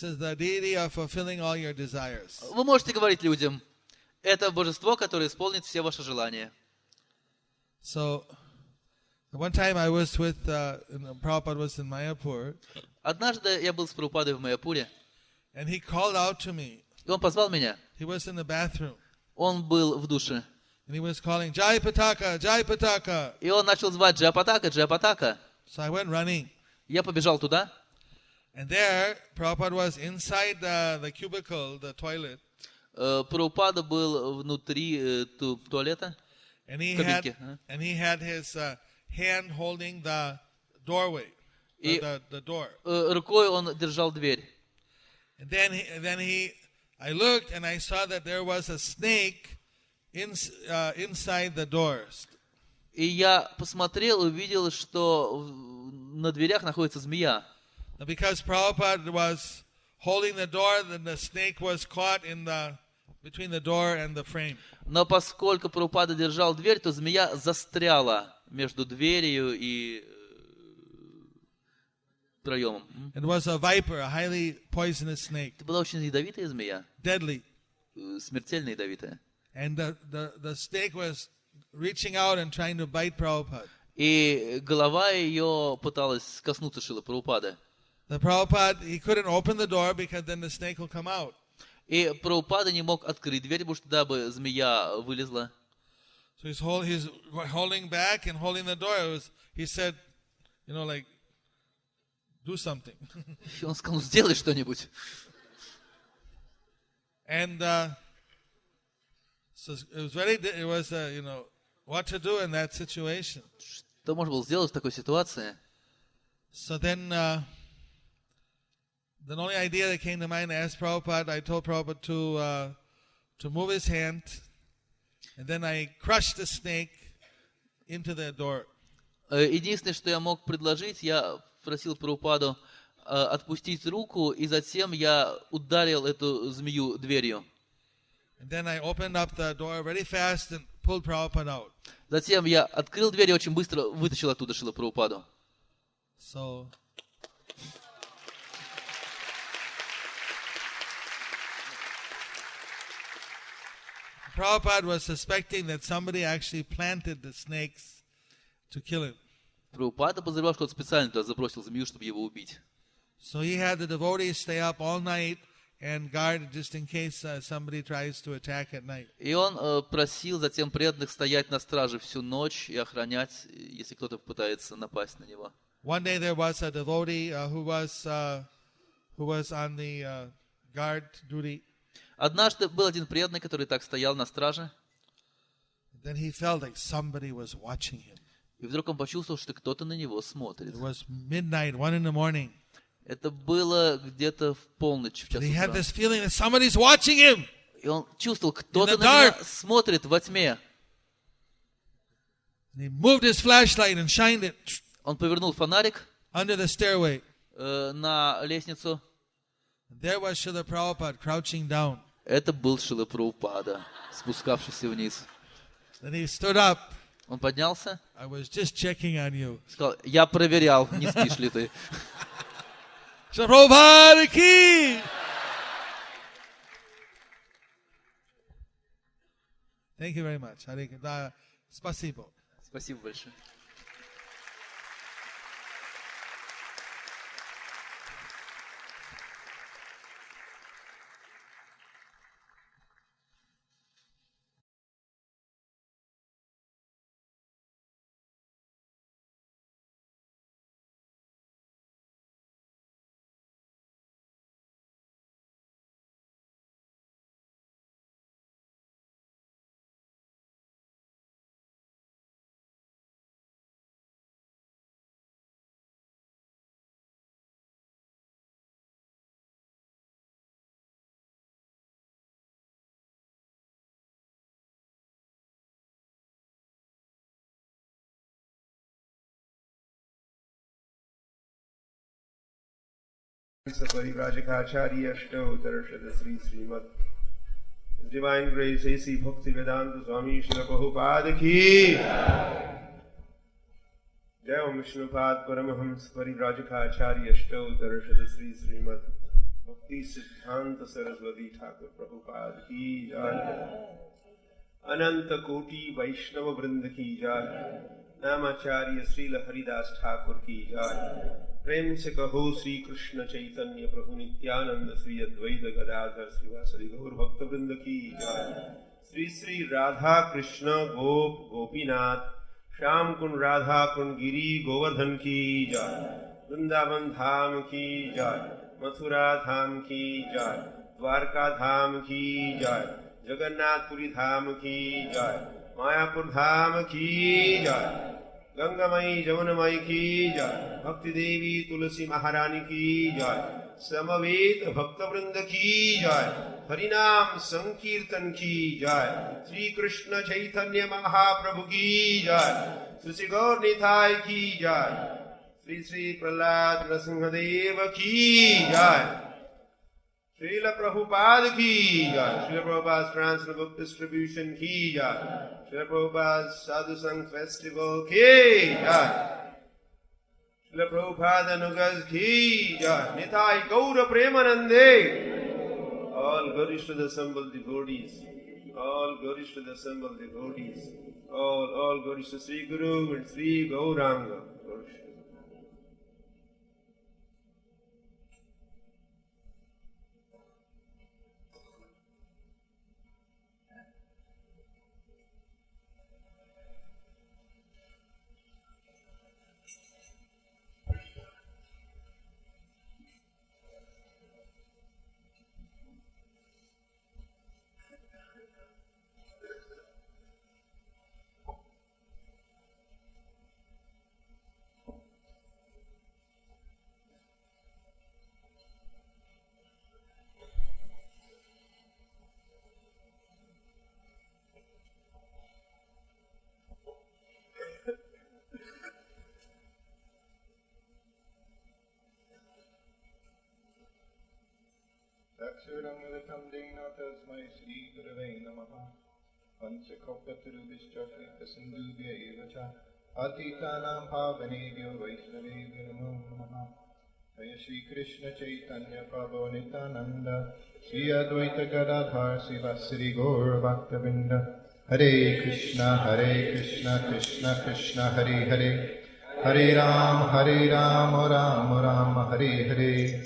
is the deity of fulfilling all your desires. Вы можете говорить людям, Это божество, которое исполнит все ваши желания. So, one time I was with, Prabhupada was in Mayapur, Однажды я был с Прабхупадой в Майяпуре, and he called out to me. и он позвал меня. He was in the bathroom, Он был в душе. and he was calling, Jayapataka, Jayapataka. И он начал звать Джаяпатака, Джаяпатака. So I went running. Я побежал туда. And there, Prabhupada was inside the cubicle, the toilet, Прабхупада был внутри туалета. and he Кабинке, had his hand holding the doorway, the door. Рукой он держал дверь. And then I looked and I saw that there was a snake inside the doors. И я посмотрел, увидел, что на дверях находится змея. Now, because Prabhupada was holding the door, then the snake was caught between the door and the frame. Но поскольку Прабхупада держал дверь, то змея застряла между дверью и проемом. It was a viper, a highly poisonous snake, Это была очень ядовитая змея, deadly. смертельно ядовитая. And the snake was reaching out and trying to bite Prabhupada. И голова ее пыталась коснуться Шрилы Прабхупады. The Prabhupada, he couldn't open the door because then the snake will come out. И Прабхупада не мог открыть дверь, потому что тогда бы змея вылезла. So he's holding back and holding the door. He said, like, do something. И он сказал, сделай что-нибудь. And so it was what to do in that situation. Что можно было сделать в такой ситуации? So then the only idea that came to mind, I asked Prabhupada, I told Prabhupada to move his hand, and then I crushed the snake into the door. Единственное, что я мог предложить, я просил Прабхупаду отпустить руку, и затем я ударил эту змею дверью. And then I opened up the door very fast and pulled Prabhupada out. Затем я открыл дверь и очень быстро вытащил оттуда Шрилу Прабхупаду. So Prabhupada was suspecting that somebody actually planted the snakes to kill him. Прабхупада подозревал, что он специально туда забросил змею, чтобы его убить. So he had the devotees stay up all night and guard just in case somebody tries to attack at night. И он просил затем преданных стоять на страже всю ночь и охранять, если кто-то пытается напасть на него. One day there was a devotee who was on the guard duty. Однажды был один преданный, который так стоял на страже. Then he felt like somebody was watching him. И вдруг он почувствовал, что кто-то на него смотрит. It was midnight, 1 in the morning. Это было где-то в полночь, в час He had утра. this feeling that somebody's watching him. И он чувствовал, кто-то In the на меня dark. смотрит во тьме. And he moved his flashlight and shined it Он повернул фонарик under the stairway. на лестницу. There was Srila Prabhupada crouching down. Это был Шрила Прабхупада, спускавшийся вниз. Then he stood up. Он поднялся, I was just checking on you. сказал, я проверял, не спишь ли ты. Srila Prabhupada ki! Thank you very much. Hare Krishna. Spasibo. Спасибо большое. परिव्राजकाचार्य अष्टोत्तरशत Shri Shrimad Divine Grace ЕС Bhakti Vigьяна Swami Srila Prabhupada ki Jai Om Vishnupada Paramahams Parivrajakaacharya Ashtottara Shri Srimad Bhakti Siddhanta Saraswati Thakur Prabhupada ki jai. Ananta Koti Vaishnava Vrinda ki jai. Namacharya Srila Haridas Thakur ki jai. Prem se kaho Sri Krishna Chaitanya Prabhu Nityananda Sri Advaita Gadadhar Srivasadi Gaur Bhakta Vrinda ki jai. Sri Sri Radha Krishna Gop Gopinath Sham Kun Radha Kun Giri Govardhan ki jai. Vrindavan Dham ki jai. Mathura Dham ki jai. Dwarka Dham ki jai. Jagannath Puri Dham ki jai. Mayapur Dham ki jai. Gangamai Jamunamai ki jai. Bhakti Devi Tulasi Maharani ki jai. Samavet Bhakta Vrinda ki jai. Harinam Sankirtan ki jai. Sri Krishna Chaitanya Mahaprabhu ki jai. Sri Gaur Nithai ki jai. Sri Sri Prahlad Nrsimhadeva ki jai. Srila Prabhupada ki jai. Srila Prabhupada's Transcendental Book Distribution ki jai. Srila Prabhupada's Sadhu Sang Festival ki jai. Srila Prabhupada Nugas ki jai. Nithai Gaura Premanande. All glories to the assembled devotees. All glories to the assembled devotees. All glories to Sri Guru and Sri Gauranga. Aksharamilitam dena tasmai Sri Gurave Namaha Panchakopatirubhishcha Sindhubhya evacha Atitanam Bhavanebhyo Vaishnavebhyo Namo Namaha Jaya Shri Krishna Chaitanya Prabhu Nityananda Sri Advaita Gadadhar Srivasadi Gaur Bhaktavinda Hare Krishna Krishna Krishna Hare Hare Hare Ram Ram Ram Hare Hare.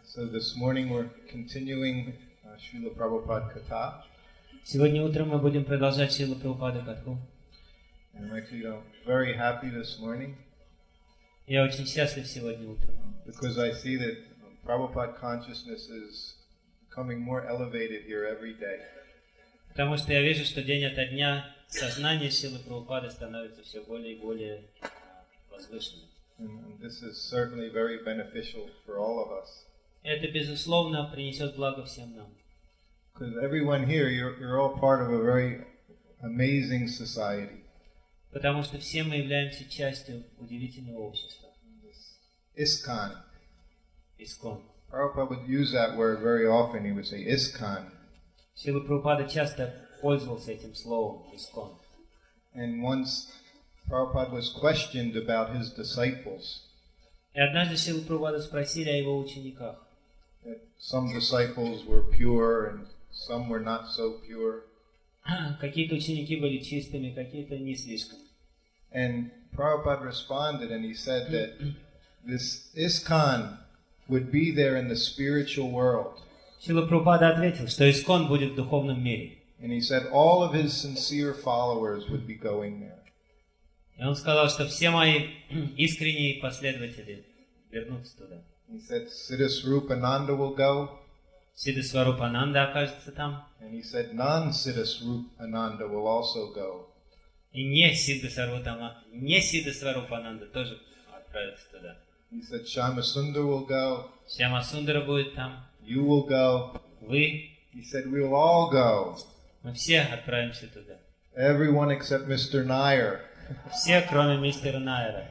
So this morning we're continuing Srila Prabhupada Katha. Сегодня утром мы будем продолжать Шрила Прабхупады катху. And I'm actually very happy this morning. Я очень счастлив сегодня утром. Because I see that Prabhupada consciousness is becoming more elevated here every day. Потому что я вижу, что день ото дня сознание Шрилы Прабхупады становится все более и более возвышенным. And this is certainly very beneficial for all of us. Это, безусловно, принесет благо всем нам. Because everyone here, you're all part of a very amazing society. Потому что все мы являемся частью удивительного общества. ISKCON. ISKCON. Prabhupada would use that word very often. He would say ISKCON. Шрила Прабхупада часто пользовался этим словом ISKCON. And once Prabhupada was questioned about his disciples. И однажды Шрилу Прабхупаду спросили о его учениках. Some disciples were pure and some were not so pure. Какие-то ученики были чистыми, какие-то не слишком. And Prabhupada responded and he said that this ISKCON would be there in the spiritual world. Шрила Прабхупада ответил, что ISKCON будет в духовном мире. And he said all of his sincere followers would be going there. И он сказал, что все мои искренние последователи вернутся туда. He said Siddhaswarupananda will go. Siddhaswarupananda окажется там. And he said non-Siddhaswarupananda will also go. И не Siddhaswarupananda тоже отправится туда. He said Shyamasundar will go. Шьямасундара будет там. You will go. Вы. He said we will all go. Мы все отправимся туда. Everyone except Mr. Nair. Все, кроме мистера Найера.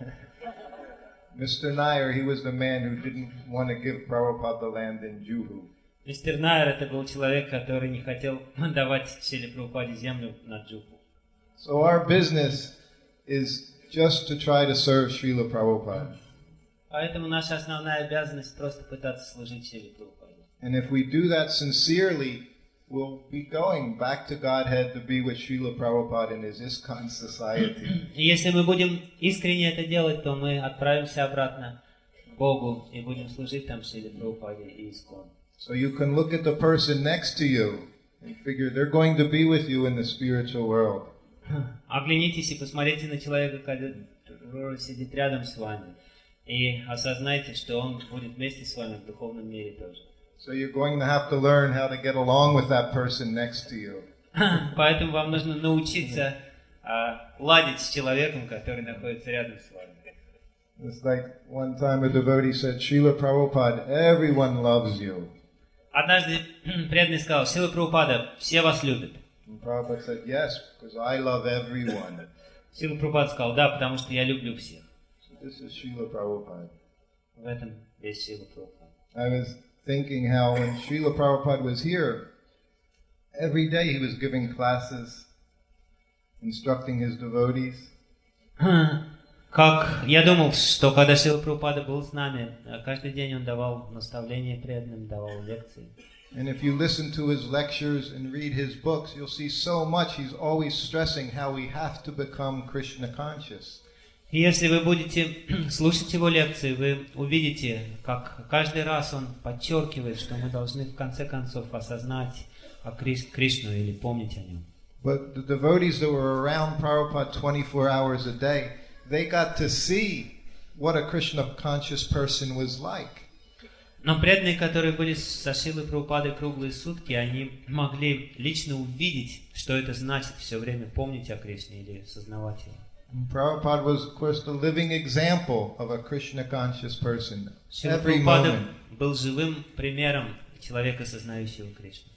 Mr. Nair, he was the man who didn't want to give Prabhupada the land in Juhu. Мистер Найер это был человек, который не хотел давать Шриле Прабхупаде землю на Джуху. So our business is just to try to serve Srila Prabhupada. Поэтому наша основная обязанность просто пытаться служить Шриле Прабхупаде. And if we do that sincerely, we'll be going back to Godhead to be with Srila Prabhupada in his ISKCON society. И если мы будем искренне это делать, то мы отправимся обратно к Богу и будем служить там Шриле Прабхупаде и ИСККОН. So you can look at the person next to you and figure they're going to be with you in the spiritual world. Оглянитесь и посмотрите на человека, который сидит рядом с вами, и осознайте, что он будет вместе с вами в духовном мире тоже. So you're going to have to learn how to get along with that person next to you. Поэтому вам нужно научиться ладить с человеком, который находится рядом с вами. It's like one time a devotee said, Srila Prabhupada, everyone loves you. Однажды преданный сказал: Шрила Прабхупада, все вас любят. And Prabhupada said, yes, because I love everyone. Шрила Прабхупада сказал: да, потому что я люблю всех. So this is Srila Prabhupada. В этом весь Шрила Прабхупада. I was thinking how when Srila Prabhupada was here, every day he was giving classes, instructing his devotees. Как я думал, что когда Шрила Прабхупада был с нами, каждый день он давал наставления преданным, давал лекции. And if you listen to his lectures and read his books, you'll see so much he's always stressing how we have to become Krishna conscious. И если вы будете слушать его лекции, вы увидите, как каждый раз он подчеркивает, что мы должны в конце концов осознать Кришну или помнить о нем. But the devotees that were around Prabhupada 24 hours a day, they got to see what a Krishna conscious person was like. Но преданные, которые были со Шрилой Прабхупадой круглые сутки, они могли лично увидеть, что это значит все время помнить о Кришне или сознавать его. Prabhupada was, of course, the living example of a Krishna conscious person. Шрила Every Прабхупада moment. был живым примером человека, сознающего Кришну.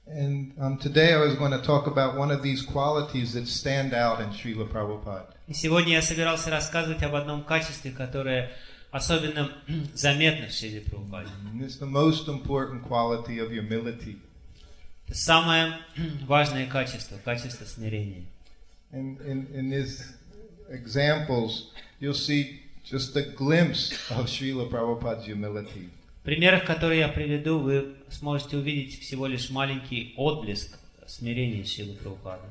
And today I was going to talk about one of these qualities that stand out in Srila Prabhupada. И сегодня я собирался рассказывать об одном качестве, которое особенно заметно в Шриле Прабхупаде. It's the most important quality of humility. Это самое важное качество, качество смирения. And in his examples, you'll see just a glimpse of Srila Prabhupada's humility. В примерах, которые я приведу, вы сможете увидеть всего лишь маленький отблеск смирения Шрилы Прабхупады.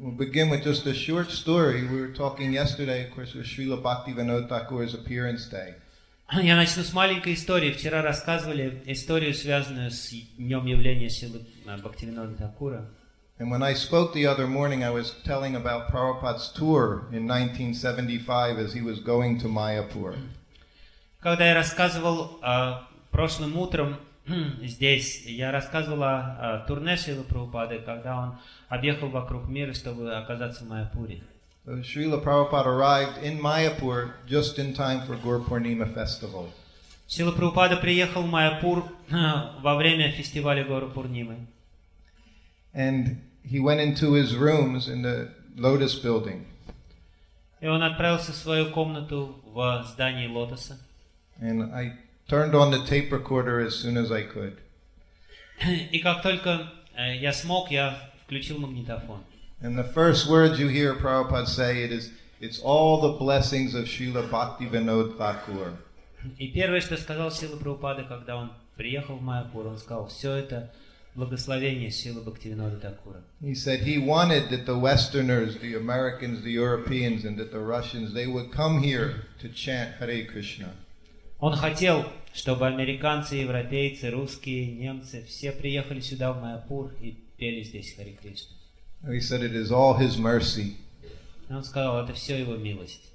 We'll begin with just a short story. We were talking yesterday, of course, was Srila Bhakti Vigьяна Thakur's appearance day. Я начну с маленькой истории. Вчера рассказывали историю, связанную с днем явления Шрилы Бхакти Вигьяна Thakura. And when I spoke the other morning, I was telling about Prabhupada's tour in 1975 as he was going to Mayapur. Когда я рассказывал прошлым утром здесь, я рассказывал о турне Шрилы Прабхупады, когда он объехал вокруг мира, чтобы оказаться в Майяпуре. So Srila Prabhupada arrived in Mayapur just in time for Gur Purnima festival. Шрила Прабхупада приехал в Майяпур во время фестиваля Гуру Пурнимы. And he went into his rooms in the Lotus building. И он отправился в свою комнату в здании Лотоса. And I turned on the tape recorder as soon as I could. И как только я смог, я включил магнитофон. And the first words you hear Prabhupada say it's all the blessings of Srila Bhakti Vigьяна Thakur. И первое, что сказал Шрила Прабхупада, когда он приехал в Майяпур, он сказал: все это благословение Шрилы Бхакти Вигьяна Thakura. He said he wanted that the Westerners, the Americans, the Europeans, and that the Russians, they would come here to chant Hare Krishna. Он хотел, чтобы американцы, европейцы, русские, немцы все приехали сюда в Майяпур и пели здесь Харе Кришна. He said it is all his mercy. И он сказал, это все его милость.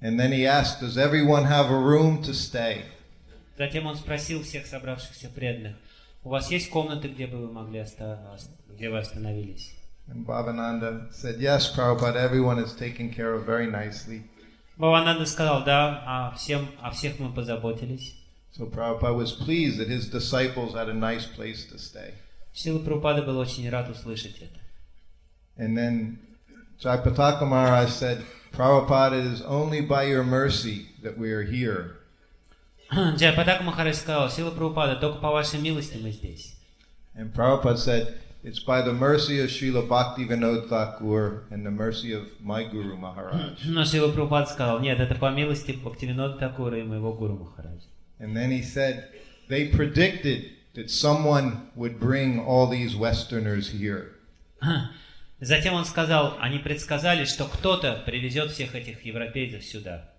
And then he asked, does everyone have a room to stay? Затем он спросил всех собравшихся преданных: у вас есть комнаты, где бы вы могли где вы остановились? And Bhavananda said, yes, Prabhupada, everyone is taken care of very nicely. Бхавананда сказал: да, о всех мы позаботились. So Prabhupada was pleased that his disciples had a nice place to stay. Шрила Прабхупада был очень рад услышать это. And then Jayapataka Maharaj said, Prabhupada, it is only by your mercy that we are here. Джаяпатака Махарадж сказал: Шрила Прабхупада, только по вашей милости мы здесь. And Prabhupada said, it's by the mercy of Srila Bhakti Vinod Thakur and the mercy of my Guru Maharaj. Но Шрила Прабхупада сказал, нет, это по милости Бхактивинода Такура и моего Гуру Махараджа. And then he said, they predicted that someone would bring all these Westerners here. Затем он сказал, они предсказали, что кто-то привезет всех этих европейцев сюда.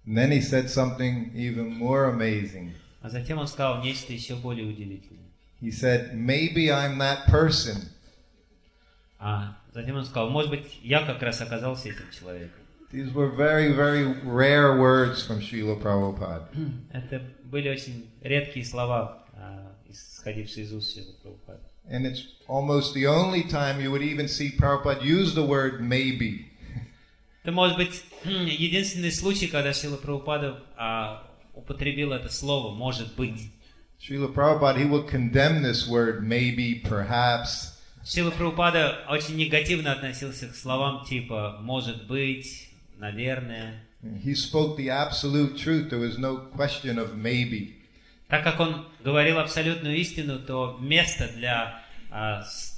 And then he said something even more amazing. А затем он сказал нечто еще более удивительное. He said, maybe I'm that person. А затем он сказал, может быть, я как раз оказался этим человеком. These were very, very rare words from Srila Prabhupada. Это были очень редкие слова, исходившие из уст Шрилы Прабхупады. And it's almost the only time you would even see Prabhupada use the word maybe. Это может быть единственный случай, когда Шрила Прабхупада употребил это слово «может быть». Srila Prabhupada, he will condemn this word maybe, perhaps. Шрила Прабхупада очень негативно относился к словам типа «может быть», «наверное». He spoke the absolute truth. There was no question of maybe. Так как он говорил абсолютную истину, то места для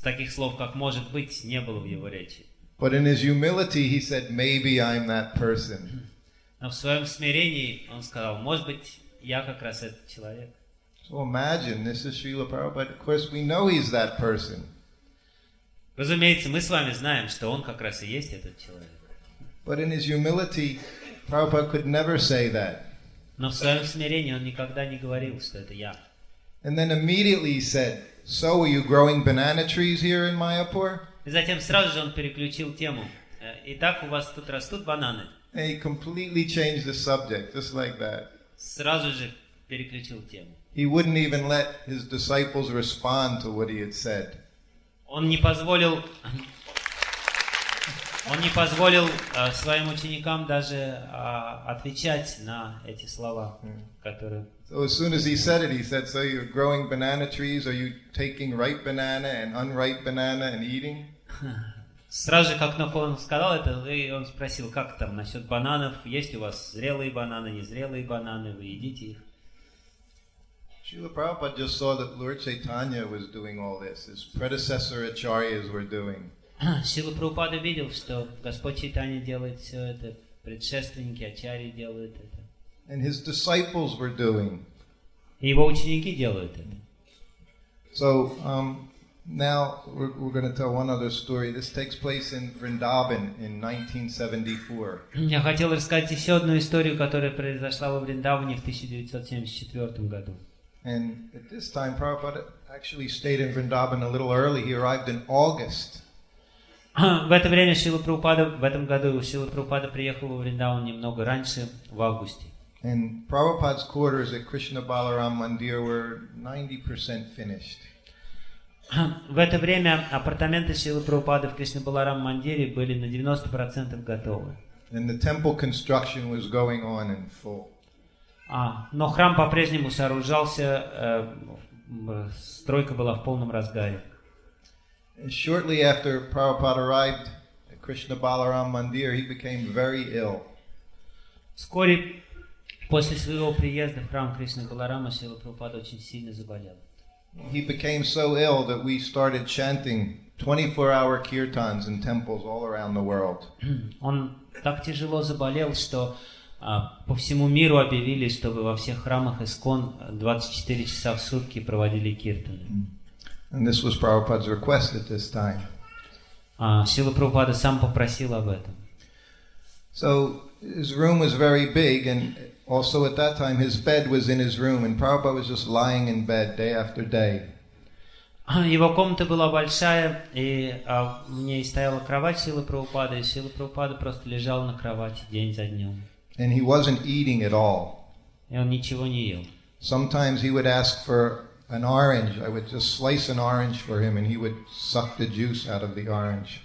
таких слов, как «может быть», не было в его речи. But in his humility, he said, maybe I'm that person. Но в своем смирении он сказал, может быть, я как раз этот человек. So imagine, this is Srila Prabhupada. Of course, we know he's that person. Разумеется, мы с вами знаем, что он как раз и есть этот человек. But in his humility, Prabhupada could never say that. Но в своем смирении он никогда не говорил, что это я. And then immediately he said, so are you growing banana trees here in Mayapur? И затем сразу же он переключил тему. Итак, у вас тут растут бананы. And he completely changed the subject, just like that. Сразу же переключил тему. He wouldn't even let his disciples respond to what he had said. Он не позволил своим ученикам даже отвечать на эти слова, которые... So as soon as he said it, he said, so you're growing banana trees, are you taking ripe banana and unripe banana and eating? Сразу же, как только он сказал это, он спросил, как там насчет бананов, есть у вас зрелые бананы, незрелые бананы, вы едите их? Srila Prabhupada just saw that Lord Chaitanya was doing all this. His predecessor acharyas were doing. Шрила Прабхупада видел, что Господь Чайтанья делает все это, предшественники ачарьи делают это. And his disciples were doing. И его ученики делают это. So now we're going to tell one other story. This takes place in Vrindavan in 1974. Я хотел рассказать еще одну историю, которая произошла во Вриндаване в 1974 году. And at this time, Prabhupada actually stayed in Vrindavan a little early. He arrived in August. В это время в этом году Шрила Прабхупада приехал во Вриндаван немного раньше, в августе. And Prabhupada's quarters at Krishna Balaram Mandir were 90% finished. В это время апартаменты Шрилы Прабхупады в Кришна Баларам Мандире были на 90% готовы. And the temple construction was going on in full. Но храм по-прежнему сооружался, стройка была в полном разгаре. And shortly after Prabhupada arrived at Krishna Balaram Mandir, he became very ill. Вскоре после своего приезда в храм Кришны Баларама Шрила Прабхупада очень сильно заболел. He became so ill that we started chanting 24-hour kirtans in temples all around the world. Он так тяжело заболел, что по всему миру объявили, чтобы во всех храмах ИСККОН 24 часа в сутки проводили киртаны. And this was Prabhupada's request at this time. Шрила Прабхупада сам попросил об этом. So his room was very big, and also at that time his bed was in his room, and Prabhupada was just lying in bed day after day. Его комната была большая, и в ней стояла кровать Шрилы Прабхупады, и Шрила Прабхупада просто лежал на кровати день за днем. And he wasn't eating at all. И он ничего не ел. Sometimes he would ask for an orange. I would just slice an orange for him, and he would suck the juice out of the orange.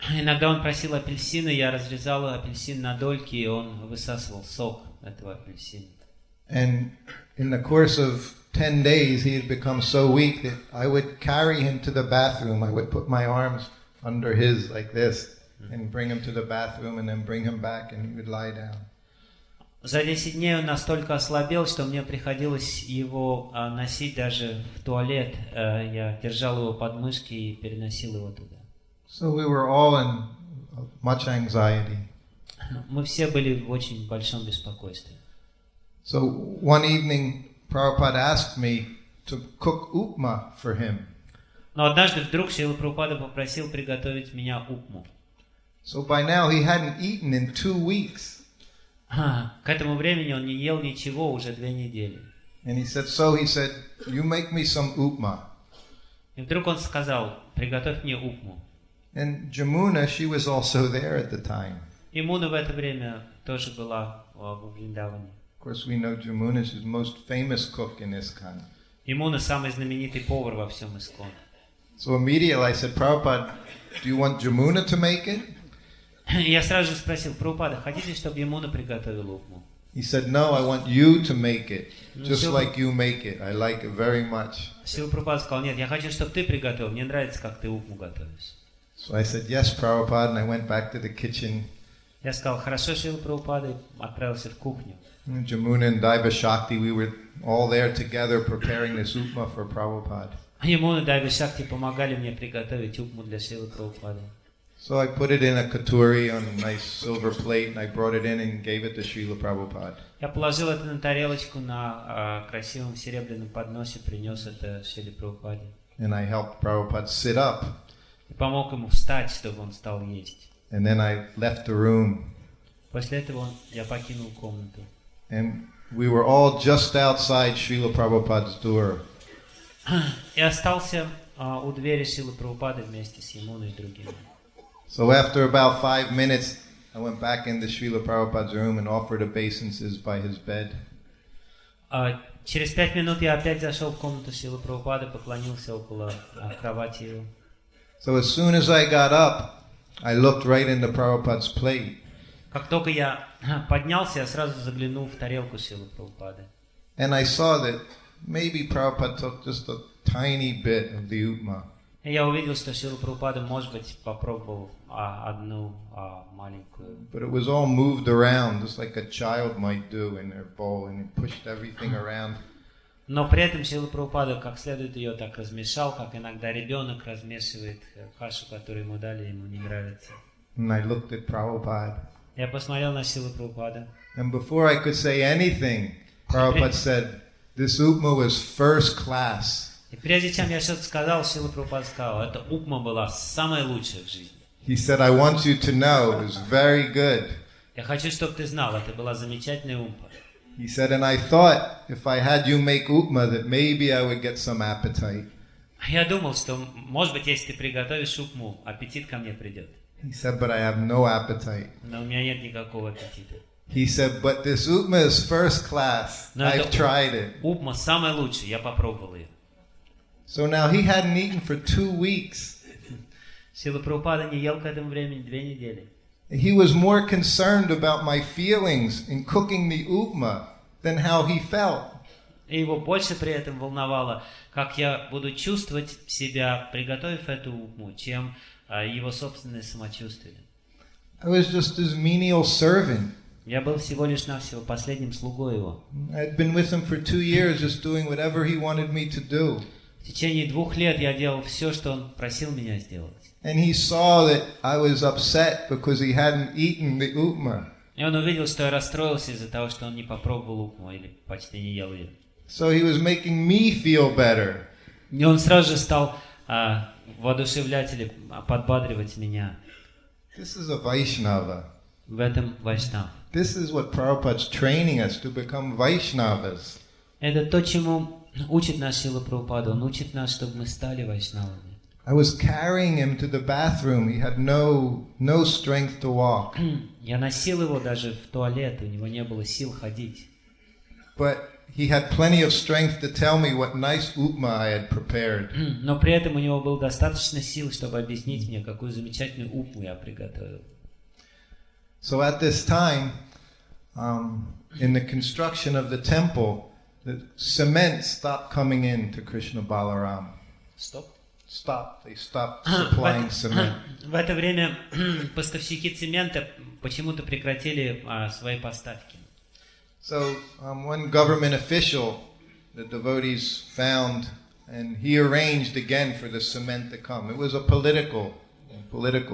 Иногда он просил апельсина, я разрезал апельсин на дольки, и он высасывал сок этого апельсина. And in the course of 10 days, he had become so weak that I would carry him to the bathroom. I would put my arms under his like this and bring him to the bathroom and then bring him back, and he would lie down. За 10 дней он настолько ослабел, что мне приходилось его носить даже в туалет. Я держал его под мышки и переносил его туда. So we were all in much anxiety. Мы все были в очень большом беспокойстве. So one evening, Prabhupada asked me to cook upma for him. Но однажды вдруг Шрила Прабхупада попросил приготовить меня упму. So by now he hadn't eaten in 2 weeks. К этому времени он не ел ничего уже 2 недели. And he said, you make me some upma. И вдруг он сказал, приготовь мне упму. And Jamuna, she was also there at the time. И Муна в это время тоже была в Вриндаване. Of course, we know Jamuna is the most famous cook in ISKCON. И Муна самый знаменитый повар во всем ИСКОН. So immediately I said, Prabhupada, do you want Jamuna to make it? Я сразу же спросил, Прабхупада, хотите, чтобы Ямуна приготовила упму? He said, no, I want you to make it, just like you make it. I like it very much. Шрила Прабхупада сказал, нет, я хочу, чтобы ты приготовил, мне нравится, как ты упму готовишь. So I said, yes, Prabhupada, and I went back to the kitchen. Я сказал, хорошо, Шрила Прабхупада, и отправился в кухню. And Jamuna and Daiva Shakti, we were all there together preparing this upma for Prabhupada. Ямуна и Дайва Шакти помогали мне приготовить упму для Шрилы Прабхупады. So I put it in a katuri on a nice silver plate, and I brought it in and gave it to Srila Prabhupada. Я положил это на тарелочку на красивом серебряном подносе, принес это Шриле Прабхупаде. And I helped Prabhupada sit up. И помог ему встать, чтобы он стал есть. And then I left the room. После этого я покинул комнату. And we were all just outside Srila Prabhupada's door. И остался у двери Шрилы Прабхупады вместе с Ямуной и другими. So after about 5 minutes, I went back into Srila Prabhupada's room and offered obeisances by his bed. Через 5 минут я опять зашел в комнату Шрилы Прабхупады, поклонился около кровати его. So as soon as I got up, I looked right into Prabhupada's plate. Как только я поднялся, я сразу заглянул в тарелку Шрилы Прабхупады. And I saw that maybe Prabhupada took just a tiny bit of the upma. И я увидел, что Шрила Прабхупада, может быть, попробовал одну маленькую. But it was all moved around, just like a child might do in their bowl, and he pushed everything around. Но при этом Шрила Прабхупада как следует ее так размешал, как иногда ребенок размешивает кашу, которую ему дали, ему не нравится. And I looked at Prabhupada. Я посмотрел на Шрилу Прабхупада. And before I could say anything, Prabhupada said, "This upma was first class." И прежде чем я что-то сказал, Шрила Прабхупада сказал, эта упма была самая лучшая в жизни. He said, "I want you to know it was very good." Я хочу, чтобы ты знал, это была замечательная упма. He said, "And I thought if I had you make upma, that maybe I would get some appetite." Я думал, что, может быть, если ты приготовишь упму, аппетит ко мне придет. He said, "But I have no appetite." Но у меня нет никакого аппетита. He said, "But this upma is first class. I've tried it." Упма самая лучшая, я попробовал ее. So now he hadn't eaten for 2 weeks. Шрила Прабхупада не ел к этому времени 2 недели. He was more concerned about my feelings in cooking the upma than how he felt. И его больше при этом волновало, как я буду чувствовать себя, приготовив эту упму, чем его собственное самочувствие. I was just his menial servant. Я был всего лишь навсего последним слугой его. I'd been with him for 2 years, just doing whatever he wanted me to do. В течение 2 лет я делал все, что он просил меня сделать. And he saw that I was upset because he hadn't eaten the upma. И он увидел, что я расстроился из-за того, что он не попробовал упму или почти не ел ее. So he was making me feel better. И он сразу же стал воодушевлять или подбадривать меня. This is a Vaishnava. В этом Вайшнав. This is what Prabhupada's training us to become Vaishnavas. Это то, чему учит нас Шрила Прабхупада. Он учит нас, чтобы мы стали вайшнавами. I was carrying him to the bathroom. He had no strength to walk. Я носил его даже в туалет. У него не было сил ходить. But he had plenty of strength to tell me what nice upma I had prepared. Но при этом у него было достаточно сил, чтобы объяснить мне, какую замечательную упму я приготовил. So at this time, in the construction of the temple, the cement stopped coming in to Krishna Balaram. Stopped. They stopped supplying cement. В это время поставщики цемента почему-то прекратили свои поставки. So one government official, the devotees found, and he arranged again for the cement to come. It was a political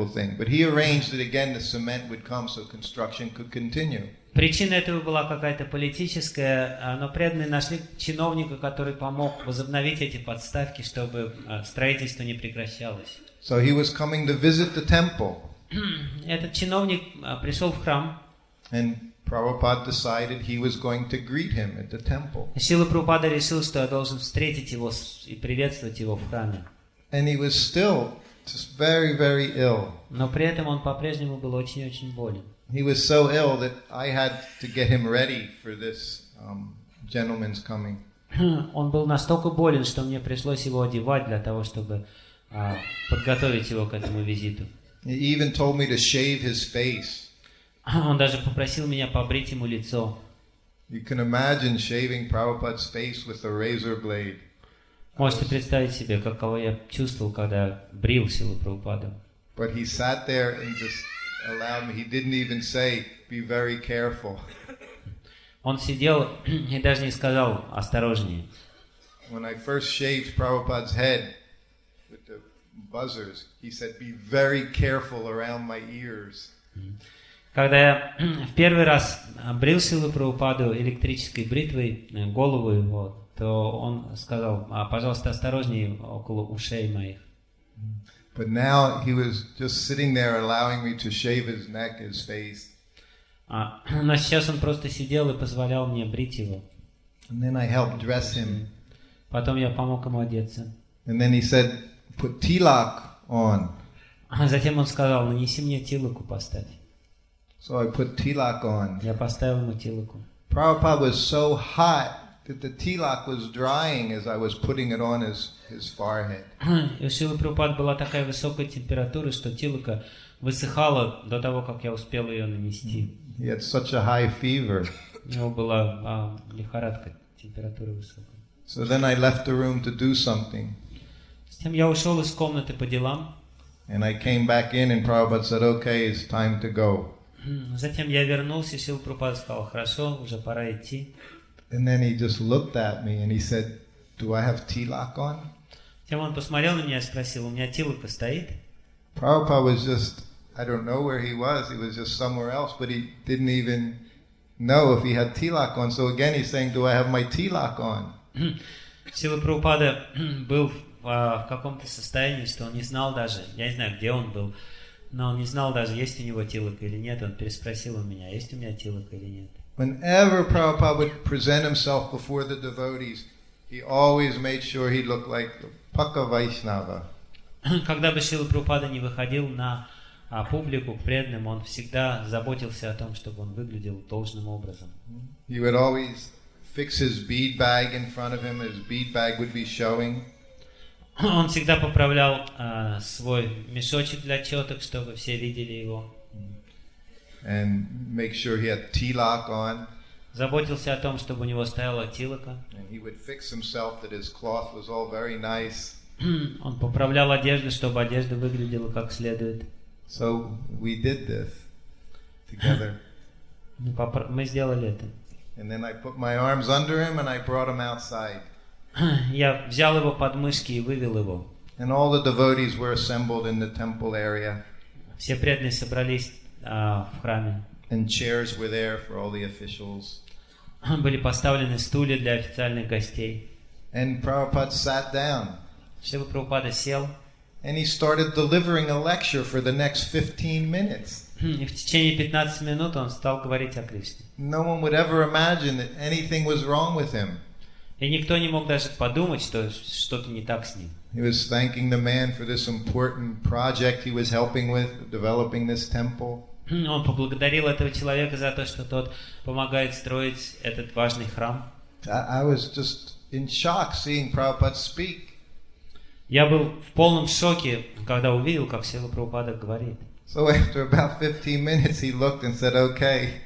thing, but he arranged that again the cement would come so construction could continue. Причина этого была какая-то политическая, но преданные нашли чиновника, который помог возобновить эти подставки, чтобы строительство не прекращалось. So he was coming to visit the temple. Этот чиновник пришел в храм. And Prabhupada decided he was going to greet him at the temple. Шрила Прабхупада решил, что я должен встретить его и приветствовать его в храме. And he was still just very, very ill. Но при этом он по-прежнему был очень-очень болен. He was so ill that I had to get him ready for this gentleman's coming. Он был настолько болен, что мне пришлось его одевать для того, чтобы подготовить его к этому визиту. He even told me to shave his face. Он даже попросил меня побрить ему лицо. You can imagine shaving Prabhupada's face with a razor blade. Можете представить себе, каково я чувствовал, когда брил Шрилу Прабхупаду. But he sat there and just allowed me. He didn't even say, "Be very careful." Он сидел и даже не сказал «осторожнее». When I first shaved Prabhupada's head with the buzzers, he said, "Be very careful around my ears." Когда я в первый раз брил Шрилу Прабхупаду электрической бритвой голову его, то он сказал: пожалуйста, осторожнее около ушей моих. But now he was just sitting there allowing me to shave his neck, his face. Но сейчас он просто сидел и позволял мне брить его. And then I helped dress him. Потом я помог ему одеться. And then he said, "Put tilak on." Затем он сказал: нанеси мне тилаку, поставь. So I put tilak on. Я поставил ему тилаку. Prabhupada was so hot that the tilak was drying as I was putting it on his forehead. У Шрилы Прабхупады была такая высокая температура, что тилака высыхала до того, как я успел ее нанести. He had such a high fever. У него была лихорадка, температура высокая. So then I left the room to do something. Затем я ушел из комнаты по делам. And I came back in and Prabhupada said, "Okay, it's time to go." Затем я вернулся, и Шрила Прабхупада сказал: хорошо, уже пора идти. And then he just looked at me and he said, "Do I have tilak on?" Затем он посмотрел на меня и спросил: у меня тилака стоит? Prabhupada was just, I don't know where he was just somewhere else, but he didn't even know if he had tilak on. So again he's saying, "Do I have my tilak on?" Шрила Прабхупада был в каком-то состоянии, что он не знал даже, я не знаю, где он был, но он не знал даже, есть у него тилака или нет. Он переспросил у меня: есть у меня тилака или нет. Whenever Prabhupada would present himself before the devotees, he always made sure he looked like the Paka Vaishnava. Когда бы Шрила Прабхупада не выходил на публику к преданным, он всегда заботился о том, чтобы он выглядел должным образом. He would always fix his bead bag in front of him. His bead bag would be showing. Он всегда поправлял свой мешочек для четок, чтобы все видели его. And make sure he had tilak on. Заботился о том, чтобы у него стояла тилака. And he would fix himself that his cloth was all very nice. Он поправлял одежду, чтобы одежда выглядела как следует. So we did this together. Мы сделали это. And then I put my arms under him and I brought him outside. Я взял его под мышки и вывел его. And all the devotees were assembled in the temple area. Все преданные собрались в храме. And chairs were there for all the officials. Были поставлены стулья для официальных гостей. And Prabhupada sat down. Шрила Прабхупада сел. And he started delivering a lecture for the next 15 minutes. И в течение 15 минут он стал говорить о Кришне. No one would ever imagine that anything was wrong with him. И никто не мог даже подумать, что что-то не так с ним. He was thanking the man for this important project he was helping with, developing this temple. Он поблагодарил этого человека за то, что тот помогает строить этот важный храм. I was just in shock seeing Prabhupada speak. Я был в полном шоке, когда увидел, как Шрила Прабхупада говорит. So after about 15 minutes he looked and said, "Okay."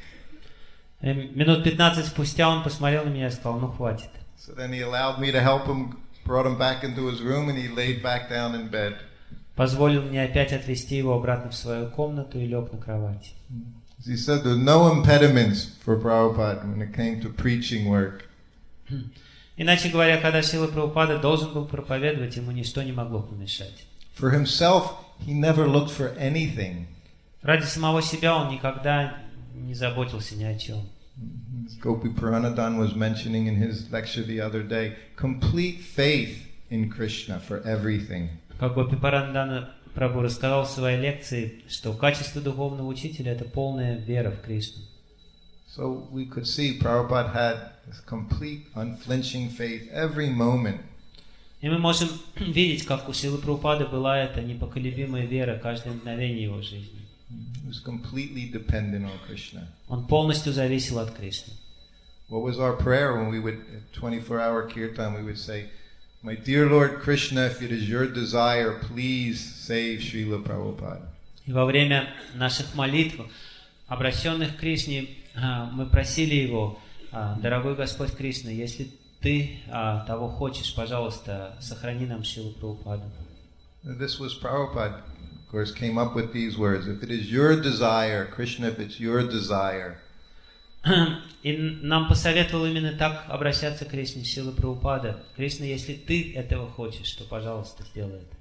Минут 15 спустя он посмотрел на меня и сказал: ну хватит. So then he allowed me to help him, brought him back into his room and he laid back down in bed. Позволил мне опять отвезти его обратно в свою комнату и лег на кровать. As he said, there were no impediments for Prabhupada when it came to preaching work. Иначе говоря, когда Шрила Прабхупада должен был проповедовать, ему ничто не могло помешать. For himself, he never looked for anything. Ради самого себя он никогда не заботился ни о чем. Gopi Pranadhan was mentioning in his lecture the other day, complete faith in Krishna for everything. Как Гопи Пранадхан Прабху рассказал в своей лекции, что качество духовного учителя – это полная вера в Кришну. So we could see Prabhupada had this complete, unflinching faith every moment. И мы можем видеть, как у Шрилы Прабхупады была эта непоколебимая вера каждое мгновение его жизни. He was completely dependent on Krishna. Он полностью зависел от Кришны. What was our prayer when we would, at 24-hour kirtan, we would say, "My dear Lord Krishna, if it is your desire, please save Srila Prabhupada." И во время наших молитв, обращенных к Кришне, мы просили его: дорогой Господь Кришна, если ты того хочешь, пожалуйста, сохрани нам Шрилу Прабхупаду. This was Prabhupada, of course, came up with these words. If it is your desire, Krishna, if it's your desire. И нам посоветовал именно так обращаться к Кришне Шрила Прабхупада. Кришна, если ты этого хочешь, то, пожалуйста, сделай это.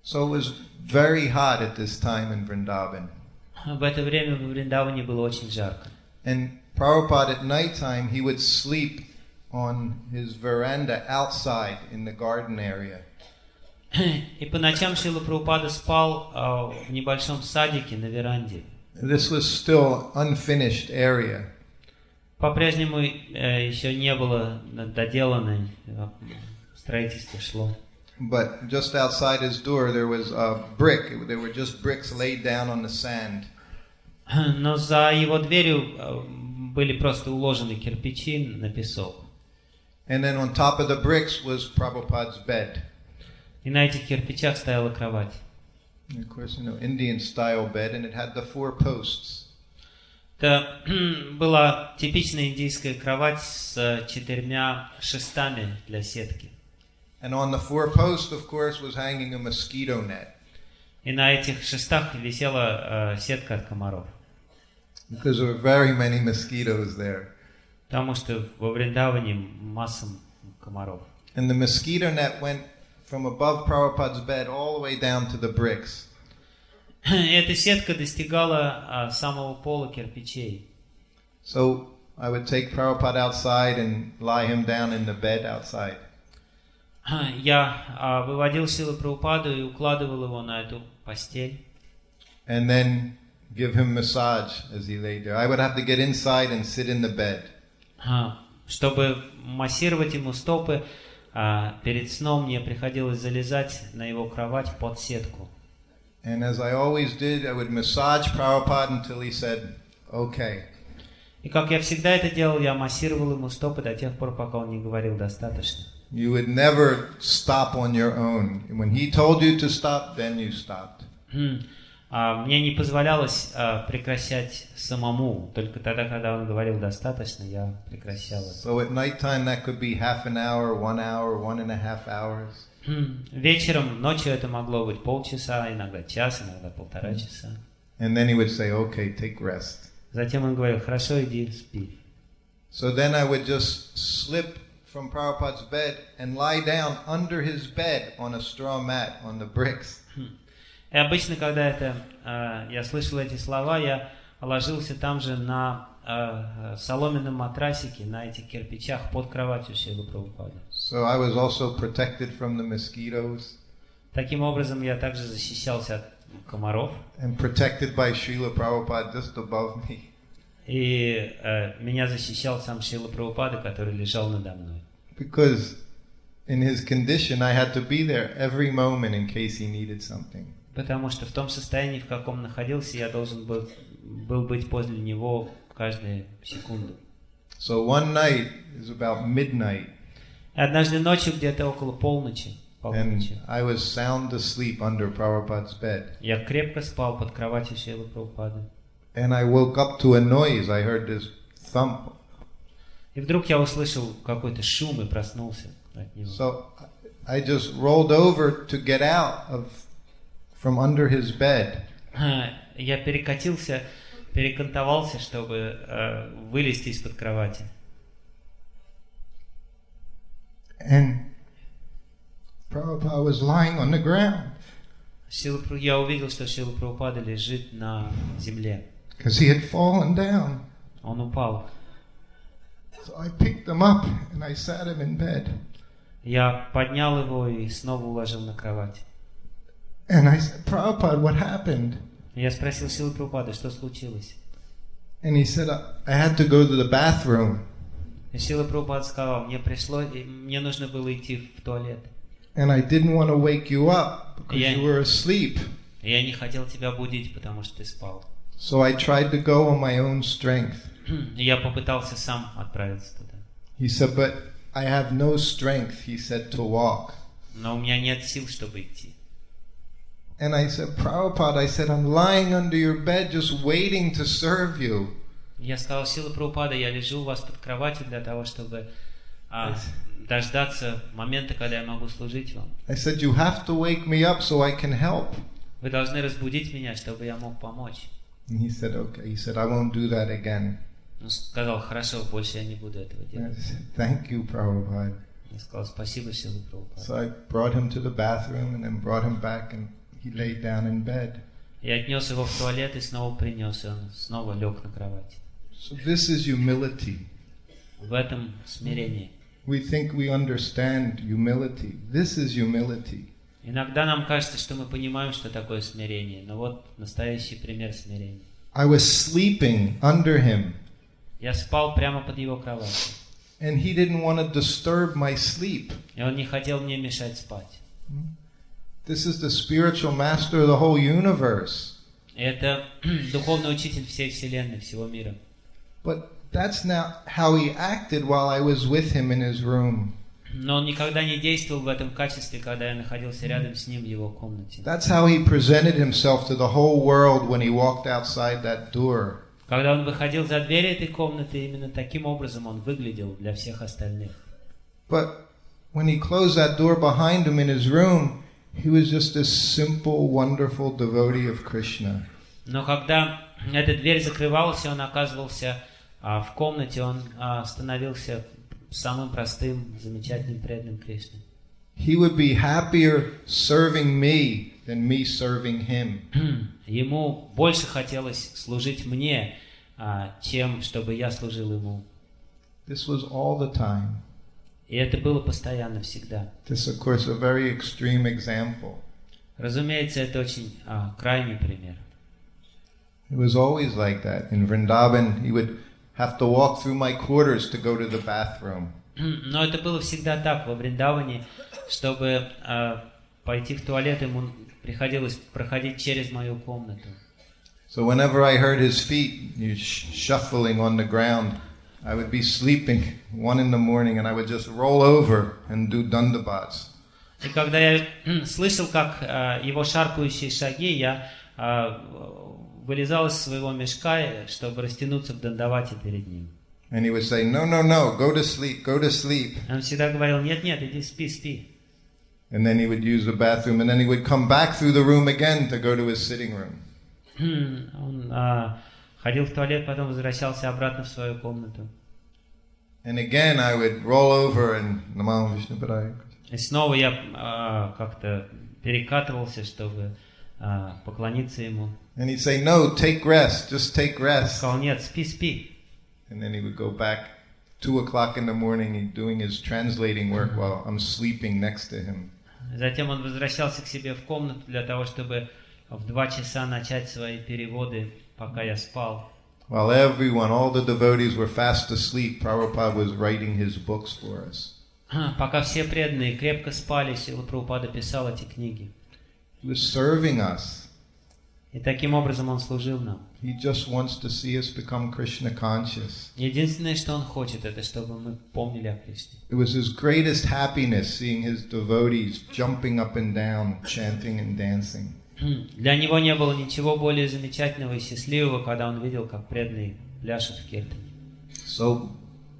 So it was very hot at this time in Vrindavan. В это время в Вриндаване было очень жарко. And Prabhupada at night time, he would sleep on his veranda outside in the garden area. И по ночам Шрила Прабхупада спал в небольшом садике на веранде. This was still unfinished area. По-прежнему еще не было доделано, строительство шло. But just outside his door there was a brick. There were just bricks laid down on the sand. Но за его дверью были просто уложены кирпичи на песок. And then on top of the bricks was Prabhupada's bed. И на этих кирпичах стояла кровать. And of course, Indian style bed, and it had the 4 posts. Это была типичная индийская кровать с 4 шестами для сетки. And on the 4 posts, of course, was hanging a mosquito net. И на этих шестах висела сетка от комаров. Because there were very many mosquitoes there. Потому что во Вриндаване масса комаров. And the mosquito net went from above Prabhupada's bed all the way down to the bricks. Эта сетка достигала самого пола кирпичей. So I would take Prabhupada outside and lie him down in the bed outside. Я выводил Шрилу Прабхупаду и укладывал его на эту постель. And then give him massage as he lay there. I would have to get inside and sit in the bed. Чтобы массировать ему стопы, перед сном мне приходилось залезать на его кровать под сетку. And as I always did, I would massage Prabhupada until he said, "Okay." И как я всегда это делал, я массировал ему стопы до тех пор, пока он не говорил достаточно. You would never stop on your own. When he told you to stop, then you stopped. Мне не позволялось прекращать самому. Только тогда, когда он говорил достаточно, я прекращал это. So at night time that could be half an hour, 1 hour, 1.5 hours. Вечером, ночью это могло быть полчаса, иногда час, иногда 1,5 часа. And then he would say, "Okay, take rest." Затем он говорил: хорошо, иди, спи. So then I would just slip from Prabhupada's bed and lie down under his bed on a straw mat on the bricks. И обычно, когда я слышал эти слова, я ложился там же на соломенном матрасике, на этих кирпичах под кроватью Шрилы Прабхупады. So I was also protected from the mosquitoes. Таким образом, я также защищался от комаров. And protected by Srila Prabhupada just above me. И меня защищал сам Шрила Прабхупада, который лежал надо мной. Because in his condition, I had to be there every moment in case he needed something. Потому что в том состоянии, в каком находился, я должен был быть возле него каждую секунду. So one night, it was about midnight. И однажды ночью, где-то около полночи, And I was sound asleep under Prabhupada's bed. Я крепко спал под кроватью Шрилы Прабхупады. And I woke up to a noise. I heard this thump. И вдруг я услышал какой-то шум и проснулся от него. So I just rolled over to get out from under his bed. Я перекатился перекантовался, чтобы вылезти из-под кровати. And Prabhupada was lying on the ground. Я увидел, что Шрила Прабхупада лежит на земле. Because he had fallen down. Он упал. So I picked him up and I sat him in bed. Я поднял его и снова уложил на кровать. And I said, Prabhupada, what happened? Я спросил Шрилу Прабхупады, что случилось. And he said, I had to go to the bathroom. И Шрила Прабхупада сказал, мне нужно было идти в туалет. And I didn't want to wake you up because you were asleep. Я не хотел тебя будить, потому что ты спал. So I tried to go on my own strength. Я попытался сам отправиться туда. He said, but I have no strength, he said, to walk. Но у меня нет сил, чтобы идти. And I said, Prabhupada, I said, I'm lying under your bed just waiting to serve you. Я сказал, Шрила Прабхупада, я лежу у вас под кроватью для того, чтобы дождаться момента, когда я могу служить вам. I said, you have to wake me up so I can help. Вы должны разбудить меня, чтобы я мог помочь. And he said, okay. He said, I won't do that again. Он сказал, хорошо, больше я не буду этого делать. I said, thank you, Prabhupada. Я сказал, спасибо, Шрила Прабхупада. So I brought him to the bathroom and then brought him back and he laid down in bed. Я отнес его в туалет и снова принес, и он снова лег на кровать. So this is humility. В этом смирение. We think we understand humility. This is humility. Иногда нам кажется, что мы понимаем, что такое смирение, но вот настоящий пример смирения. I was sleeping under him. Я спал прямо под его кроватью. And he didn't want to disturb my sleep. И он не хотел мне мешать спать. This is the spiritual master of the whole universe. Это духовный учитель всей вселенной, всего мира. But that's not how he acted while I was with him in his room. Но он никогда не действовал в этом качестве, когда я находился рядом с ним в его комнате. That's how he presented himself to the whole world when he walked outside that door. Когда он выходил за дверь этой комнаты, именно таким образом он выглядел для всех остальных. But when he closed that door behind him in his room, he was just a simple, wonderful devotee of Krishna. Но когда эта дверь закрывалась, и он оказывался в комнате, он становился самым простым, замечательным преданным Кришне. He would be happier serving me than me serving him. Ему больше хотелось служить мне, чем чтобы я служил ему. This was all the time. И это было постоянно, всегда. This, of course, a very extreme example. Разумеется, это очень крайний пример. It was always like that. In Vrindavan, he would have to walk through my quarters to go to the bathroom. Но это было всегда так. Во Вриндаване, чтобы пойти в туалет, ему приходилось проходить через мою комнату. So whenever I heard his feet shuffling on the ground, I would be sleeping 1 in the morning and I would just roll over and do dandabats. И когда я слышал, как его шаркающие шаги, я вылезал из своего мешка, чтобы растянуться в дандавате перед ним. And he would say, no, no, no, go to sleep, go to sleep. Он всегда говорил, нет, нет, иди спи, спи. And then he would use the bathroom and then he would come back through the room again to go to his sitting room. Он ходил в туалет, потом возвращался обратно в свою комнату. And again I would roll over and Namah Vishnu Padaya. И снова я как-то перекатывался, чтобы поклониться ему. And he'd say, no, take rest, just take rest. Сказал, нет, спи, спи. And then he would go back 2 o'clock in the morning, he's doing his translating work while I'm sleeping next to him. Затем он возвращался к себе в комнату для того, чтобы в 2 часа начать свои переводы, пока я спал. While everyone, all the devotees were fast asleep, Prabhupada was writing his books for us. Пока все преданные крепко спали, Шрила Прабхупада писал эти книги. He was serving us. И таким образом он служил нам. He just wants to see us become Krishna conscious. Единственное, что он хочет, это чтобы мы помнили о Кришне. It was his greatest happiness seeing his devotees jumping up and down, chanting and dancing. Для него не было ничего более замечательного и счастливого, когда он видел, как преданные пляшут в киртане. So,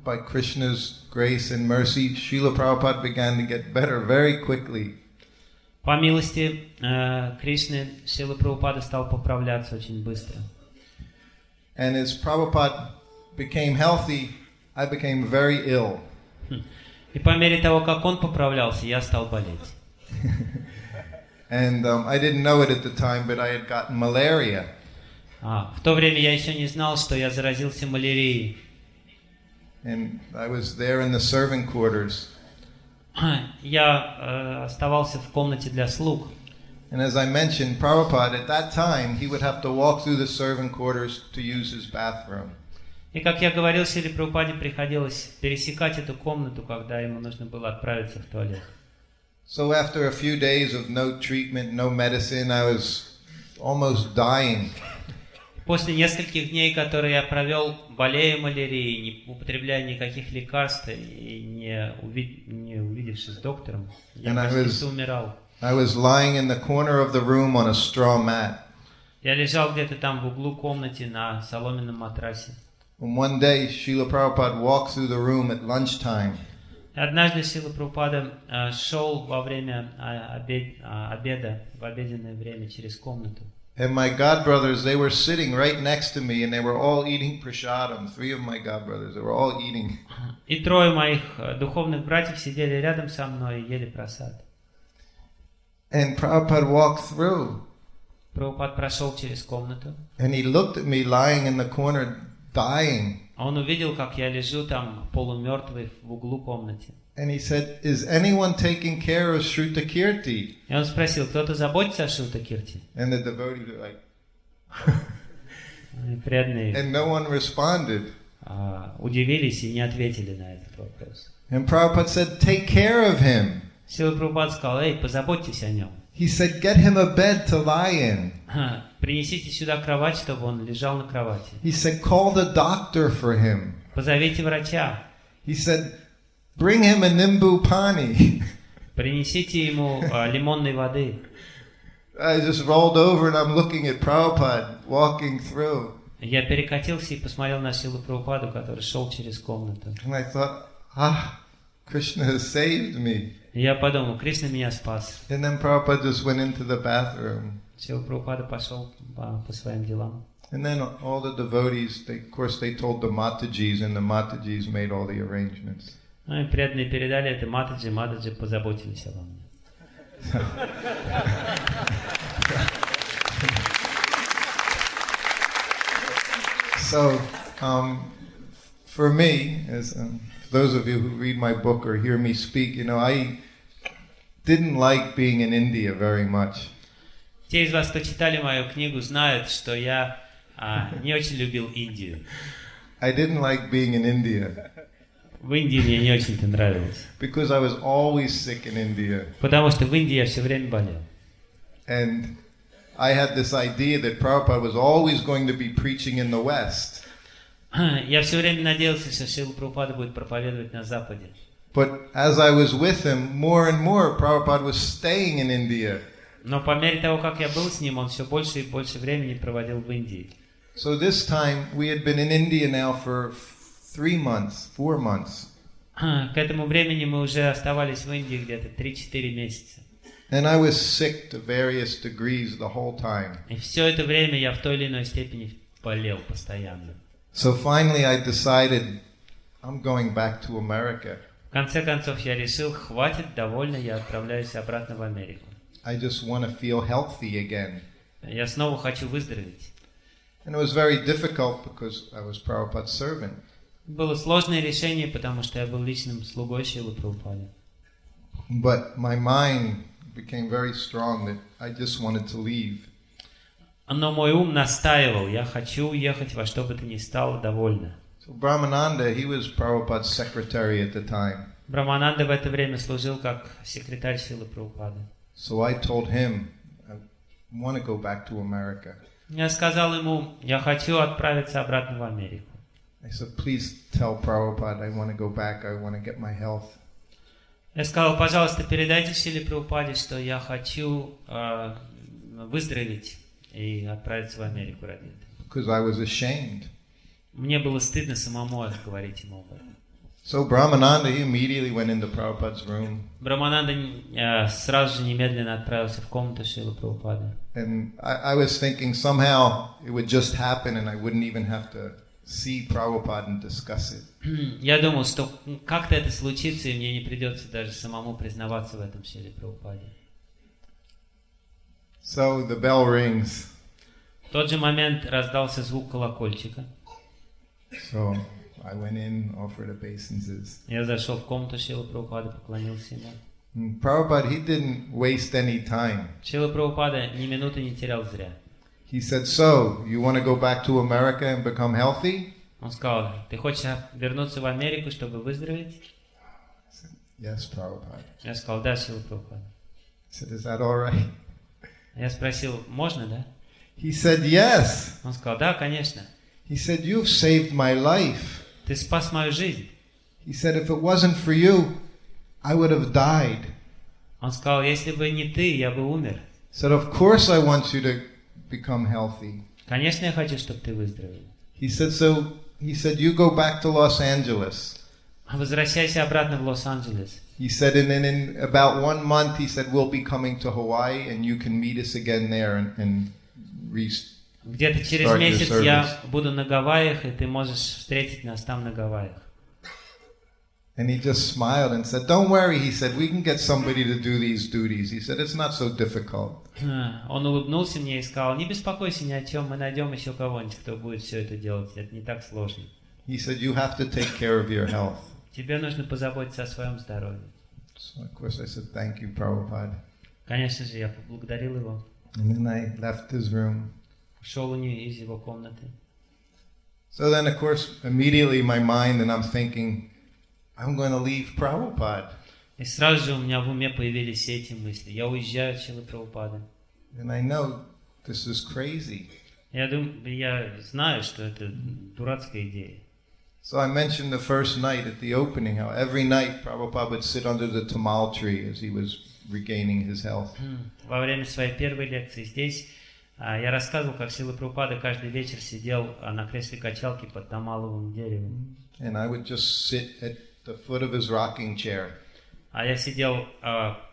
by Krishna's grace and mercy, Srila Prabhupada began to get better very quickly. По милости Кришны, Шрила Прабхупада стал поправляться очень быстро. And as Prabhupada became healthy, I became very ill. И по мере того, как он поправлялся, я стал болеть. And I didn't know it at the time, but I had gotten malaria. В то время я еще не знал, что я заразился малярией. And I was there in the serving quarters. Я оставался в комнате для слуг. And as I mentioned, Prabhupada, at that time, he would have to walk through the servant quarters to use his bathroom. И как я говорил, Шриле Прабхупаде приходилось пересекать эту комнату, когда ему нужно было отправиться в туалет. So after a few days of no treatment, no medicine, I was almost dying. После нескольких дней, которые я провел, болея малярией, не употребляя никаких лекарств и не увидевшись с доктором, я почти умирал. I was lying in the corner of the room on a straw mat. Я лежал где-то там в углу комнаты на соломенном матрасе. And one day, Srila Prabhupada walked through the room at lunchtime. Однажды Шрила Прабхупада шел во время обеда, в обеденное время через комнату. And my godbrothers, they were sitting right next to me, and they were all eating prasadam. 3 of my godbrothers, they were all eating. И 3 моих духовных братьев сидели рядом со мной и ели прасад. And Prabhupada walked through. Прабхупад прошел через комнату. And he looked at me lying in the corner, dying. Он увидел, как я лежу там полумертвый в углу комнаты. And he said, "Is anyone taking care of Shrutakirti?" И он спросил, кто-то заботится о Шрутакирти? And the devotees were like, преданные and no one responded. Удивились и не ответили на этот вопрос. And Prabhupada said, "Take care of him." Шрила Прабхупада сказал, позаботьтесь о нем. He said, "Get him a bed to lie in." Принесите сюда кровать, чтобы он лежал на кровати. He said, "Call the doctor for him." Позовите врача. He said, "Bring him a nimbu pani." Принесите ему лимонной воды. I just rolled over and I'm looking at Prabhupada walking through. Я перекатился и посмотрел на Шрилу Прабхупаду, который шел через комнату. And I thought, Krishna has saved me. И я подумал, Кришна меня спас. And then Prabhupada just went into the bathroom. Шрила Прабхупада пошел по своим делам. And then all the devotees, they told the Matajis, and the Matajis made all the arrangements. Ну и преданные передали это Матаджи, Матаджи позаботились обо мне. So, for me, as those of you who read my book or hear me speak, I didn't like being in India very much. Те из вас, кто читали мою книгу, знают, что я не очень любил Индию. I didn't like being in India. В Индии мне не очень-то нравилось. Because I was always sick in India. Потому что в Индии я все время болел. And I had this idea that Prabhupada was always going to be preaching in the West. Я все время надеялся, что Шрила Прабхупада будет проповедовать на Западе. But as I was with him, more and more, Prabhupada was staying in India. Но по мере того, как я был с ним, он все больше и больше времени проводил в Индии. So this time we had been in India now for 4 months. К этому времени мы уже оставались в Индии где-то 3-4 месяца. And I was sick to various degrees the whole time. И все это время я в той или иной степени болел постоянно. So finally I decided I'm going back to America. В конце концов я решил, хватит, довольно, я отправляюсь обратно в Америку. I just want to feel healthy again. Я снова хочу выздороветь. And it was very difficult because I was Prabhupada's servant. Было сложное решение, потому что я был личным слугой Шрилы Прабхупады. But my mind became very strong that I just wanted to leave. Но мой ум настаивал, я хочу уехать во что бы то ни стало, довольно. So Brahmananda, he was Prabhupada's secretary at the time. Брахмананда в это время служил как секретарь Шрилы Прабхупады. So I told him, I want to go back to America. Я сказал ему, я хочу отправиться обратно в Америку. I said, please tell Prabhupada I want to go back. I want to get my health. Я сказал, пожалуйста, передайте Шриле Прабхупаде, что я хочу выздороветь и отправиться в Америку ради этого. Because I was ashamed. Мне было стыдно самому говорить ему об этом. So Brahmananda, he immediately went into Prabhupada's room. Брахмананда сразу же немедленно отправился в комнату Шрилы Прабхупады. And I was thinking somehow it would just happen and I wouldn't even have to see Prabhupada and discuss it. Я думал, что как-то это случится, и мне не придется даже самому признаваться в этом Шриле Прабхупаде. So the bell rings. В тот же момент раздался звук колокольчика. So I went in, offered obeisances. Я зашел в комнату Шрилы Прабхупады, поклонился ему. And Prabhupada, he didn't waste any time. Шрила Прабхупада ни минуты не терял зря. He said, so, you want to go back to America and become healthy? Он сказал, ты хочешь вернуться в Америку, чтобы выздороветь? I said, yes, Prabhupada. Я сказал, да, Шрила Прабхупада. I said, is that all right? Я спросил, можно, да? He said, yes. Он сказал, да, конечно. He said, you've saved my life. Ты спас мою жизнь. He said, if it wasn't for you, I would have died. Он сказал, если бы не ты, я бы умер. He said, of course I want you to become healthy. Конечно, я хочу, чтобы ты выздоровел. He said, you go back to Los Angeles. Возвращайся обратно в Лос-Анджелес. He said, and then in about 1 month, he said, we'll be coming to Hawaii and you can meet us again there and где-то через месяц я буду на Гавайях, и ты можешь встретить нас там на Гавайях. And he just smiled and said, don't worry, he said, we can get somebody to do these duties. He said, it's not so difficult. Он улыбнулся мне и сказал, не беспокойся ни о чем, мы найдем еще кого-нибудь, кто будет все это делать, это не так сложно. He said, you have to take care of your health. Тебе нужно позаботиться о своем здоровье. So of course I said, thank you, Prabhupada. Конечно же, я поблагодарил его. And then I left his room. Ушел из его комнаты. So then, of course, immediately my mind, and I'm thinking, I'm going to leave Prabhupada. И сразу же у меня в уме появились все эти мысли. Я уезжаю от Шрилы Прабхупады. And I know this is crazy. Я знаю, что это дурацкая идея. So I mentioned the first night at the opening, how every night Prabhupada would sit under the tamal tree as he was regaining his health. Во время своей первой лекции здесь я рассказывал, как Шрила Прабхупада каждый вечер сидел на кресле качалки под тамаловым деревом. And I would just sit at the foot of his rocking chair. А я сидел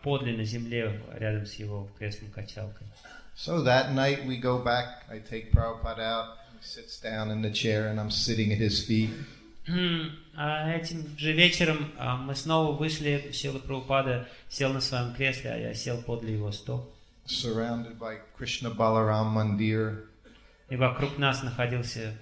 подле на земле рядом с его креслом качалкой. So that night we go back, I take Prabhupada out, he sits down in the chair and I'm sitting at his feet. Этим же вечером мы снова вышли, Шрила Прабхупада сел на своем кресле, а я сел подле его стоп. Surrounded by Krishna Balaram Mandir. И вокруг нас находился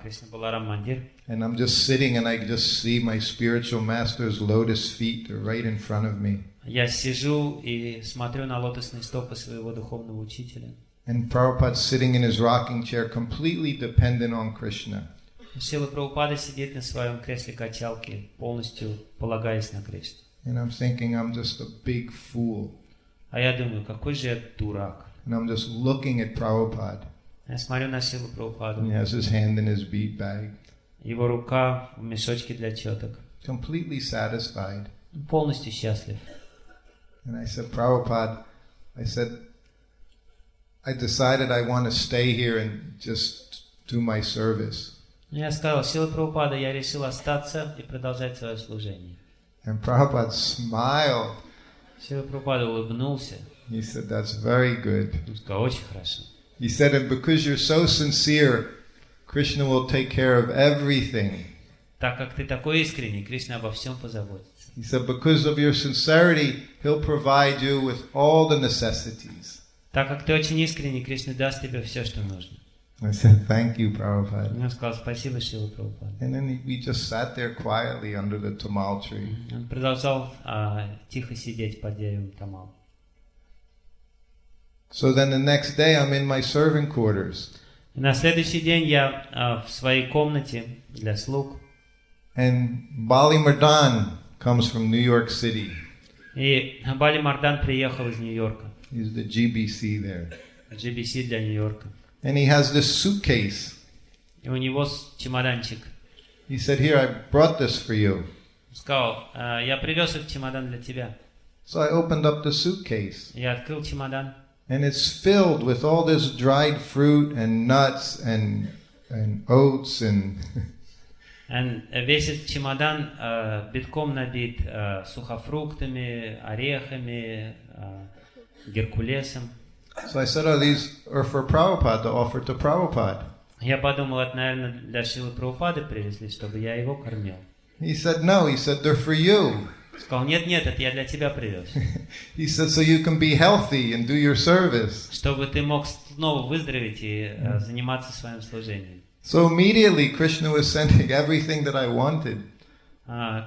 Кришна Баларам Мандир. And I'm just sitting and I just see my spiritual master's lotus feet right in front of me. Я сижу и смотрю на лотосные стопы своего духовного учителя. And Prabhupada sitting in his rocking chair, completely dependent on Krishna. Шрила Прабхупада сидит на своем кресле качалки, полностью полагаясь на Кришну. And I'm thinking I'm just a big fool. А я думаю, какой же я дурак. And I'm just looking at Prabhupada. Я смотрю на Шрилу Прабхупаду. And he has his hand in his bead bag. Его рука в мешочке для четок. Completely satisfied. Полностью счастлив. And I said, Prabhupada, I decided I want to stay here and just do my service. Я сказал, Шрила Прабхупада, я решил остаться и продолжать свое служение. And Prabhupada smiled. Шрила Прабхупада улыбнулся. He said, that's very good. Он сказал, очень хорошо. He said, and because you're so sincere, Krishna will take care of everything. Так как ты такой искренний, Кришна обо всем позаботится. He said, because of your sincerity, He'll provide you with all the necessities. Так как ты очень искренний, Кришна даст тебе все, что нужно. I said, thank you, Prabhupada. Я сказал, спасибо, Шрила Прабхупада. And then we just sat there quietly under the tamal tree. Он продолжал тихо сидеть под деревом тамал. So then the next day I'm in my servant quarters. И на следующий день я в своей комнате для слуг. And Bali Mardan comes from New York City. И Бали Мардан приехал из Нью-Йорка. He's the GBC there. GBC для Нью-Йорка. And he has this suitcase. И у него чемоданчик. He said, here, I brought this for you. Сказал, я привез этот чемодан для тебя. So I opened up the suitcase. Я открыл чемодан. And it's filled with all this dried fruit and nuts and oats and Весь этот чемодан битком набит сухофруктами, орехами, геркулесом. So I said, oh, these are for Prabhupada to offer to Prabhupada. Я подумал, это, наверное, для Шрилы Прабхупады привезли, чтобы я его кормил. He said, no. He said, they're for you. Сказал, нет, это я для тебя привез. He said, so you can be healthy and do your service. Чтобы ты мог снова выздороветь и заниматься своим служением. So immediately Krishna was sending everything that I wanted.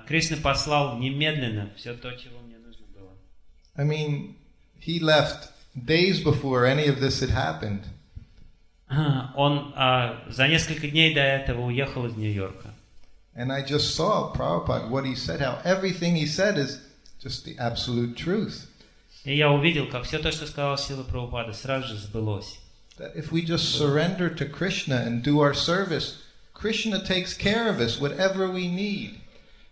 Кришна послал немедленно все то, чего мне нужно было. I mean, he left days before any of this had happened. Он за несколько дней до этого уехал из Нью-Йорка. And I just saw Prabhupada, what he said, how everything he said is just the absolute truth. И я увидел, как все то, что сказал Шрила Прабхупада, сразу же сбылось. That if we just surrender to Krishna and do our service, Krishna takes care of us, whatever we need.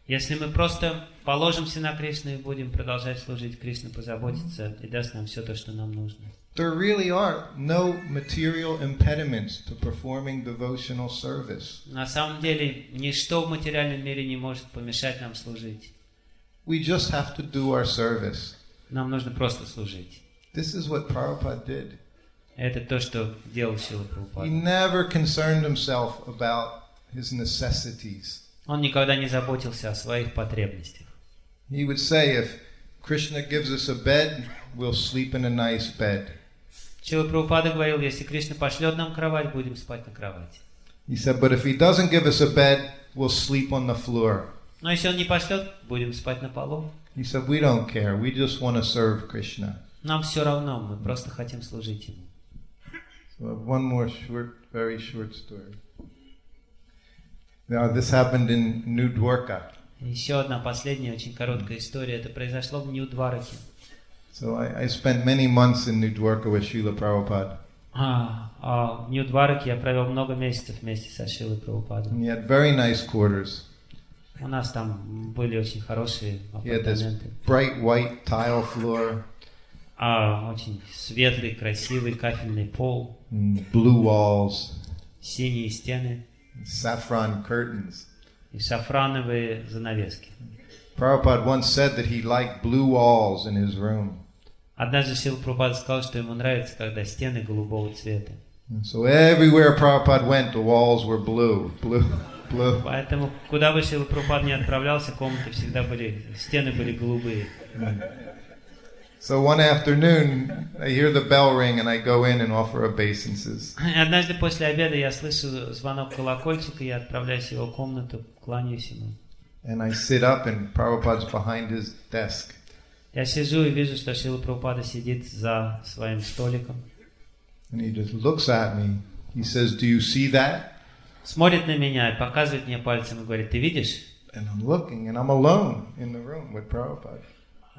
Если мы просто положимся на Кришну и будем продолжать служить, Кришна позаботится и даст нам все то, что нам нужно. There really are no material impediments to performing devotional service. На самом деле, ничто в материальном мире не может помешать нам служить. We just have to do our service. Нам нужно просто служить. This is what Prabhupada did. Это то, что делал Шрила He Прабхупада. never concerned himself about his necessities. Он никогда не заботился о своих потребностях. He would say, if Krishna gives us a bed, we'll sleep in a nice bed. Шрила Прабхупада говорил, если Кришна пошлет нам кровать, будем спать на кровати. He said, but if he doesn't give us a bed, we'll sleep on the floor. Но если он не пошлет, будем спать на полу. He said, we don't care. We just want to serve Krishna. Нам все равно, мы просто хотим служить ему. So I have one more short, very short story. Now, this happened in New Dwarka. Еще одна последняя, очень короткая история. Это произошло в Нью-Двараке. So I spent many months in New Dwarka with Srila Prabhupada. В Нью-Двараке я провел много месяцев вместе со Шрилой Прабхупадой. And he had very nice quarters. У нас там были очень хорошие He had this апартаменты. bright white tile floor. Очень светлый, красивый кафельный пол. Blue walls. Синие стены. Saffron curtains. И шафрановые занавески. Prabhupada once said that he liked blue walls in his room. Однажды Шрила Прабхупада сказал, что ему нравится, когда стены голубого цвета. So everywhere Prabhupada went, the walls were blue, blue, blue. Поэтому, куда бы Шрила Прабхупада не отправлялся, комнаты всегда были, стены были голубые. So one afternoon, I hear the bell ring and I go in and offer obeisances. Однажды после обеда я слышу звонок колокольчика, я отправляюсь в его комнату, кланяюсь ему. And I sit up and Prabhupada's behind his desk. Я сижу и вижу, что Шрила Прабхупада сидит за своим столиком. And he just looks at me. He says, "Do you see that?" Смотрит на меня и показывает мне пальцем и говорит, ты видишь? And I'm looking and I'm alone in the room with Prabhupada.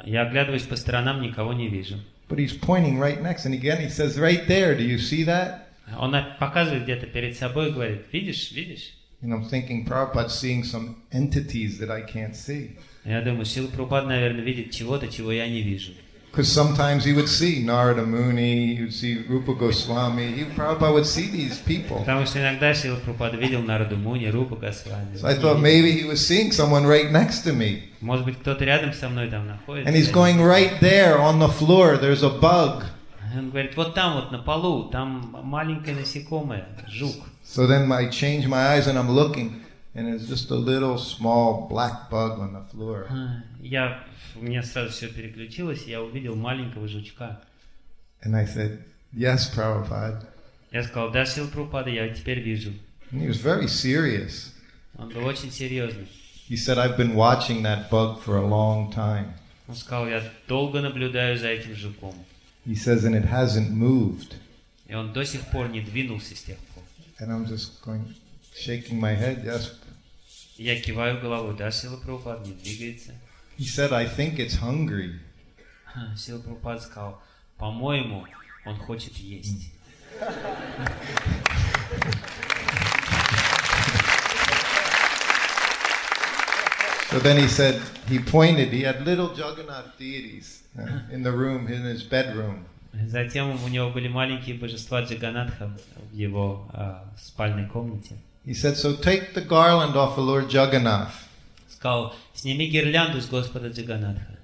Я оглядываюсь по сторонам, никого не вижу. But he's pointing right next, and again he says, "Right there, do you see that?" Он показывает где-то перед собой и говорит, видишь, видишь? And I'm thinking Prabhupada's seeing some entities that I can't see. Я думаю, Шрила Прабхупада, наверное, видит чего-то, чего я не вижу. Because sometimes he would see Narada Muni, he would see Rupa Goswami, Prabhupada would see these people. Потому что иногда Шрила Прабхупада видел Нараду Муни, Рупу Госвами. So I thought maybe he was seeing someone right next to me. Может быть, кто-то рядом со мной там находится. And he's going right there on the floor, there's a bug. Он говорит, вот там вот на полу, там маленькое насекомое, жук. So then I change my eyes and I'm looking, and it's just a little small black bug on the floor. У меня сразу все переключилось, и я увидел маленького жучка. And I said, "Yes, Prabhupada." Я сказал, да, Шрила Прабхупада, я теперь вижу. And he was very serious. Он был очень серьезный. He said, "I've been watching that bug for a long time." Он сказал, я долго наблюдаю за этим жуком. He says, "And it hasn't moved." И он до сих пор не двинулся с тех пор. And I'm just going, shaking my head, yes. Я киваю головой, да, Шрила Прабхупада не двигается. He said, "I think it's hungry." Шрила Прабхупада сказал, по-моему, он хочет есть. So then he said, he pointed, he had little Jagannath deities in the room, in his bedroom. Затем у него были маленькие божества Джаганатха в его спальной комнате. He said, so take the garland off of Lord Jagannath. Сказал, сними гирлянду с Господа Джаганатха.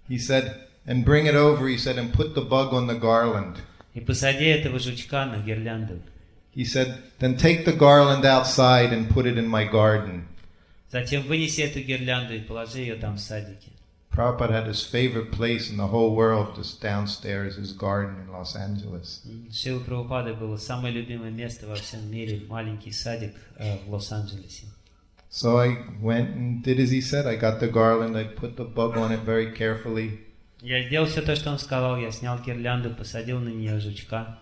He said, and bring it over, he said, and put the bug on the garland. И посади этого жучка на гирлянду. He said, then take the garland outside and put it in my garden. Затем вынеси эту гирлянду и положи ее там в садике. Prabhupada had his favorite place in the whole world, just downstairs, his garden in Los Angeles. Шрила Прабхупады было самое любимое место во всем мире, маленький садик в Лос-Анджелесе. So I went and did as he said. I got the garland, I put the bug on it very carefully. Я сделал все то, что он сказал. Я снял гирлянду, посадил на нее жучка.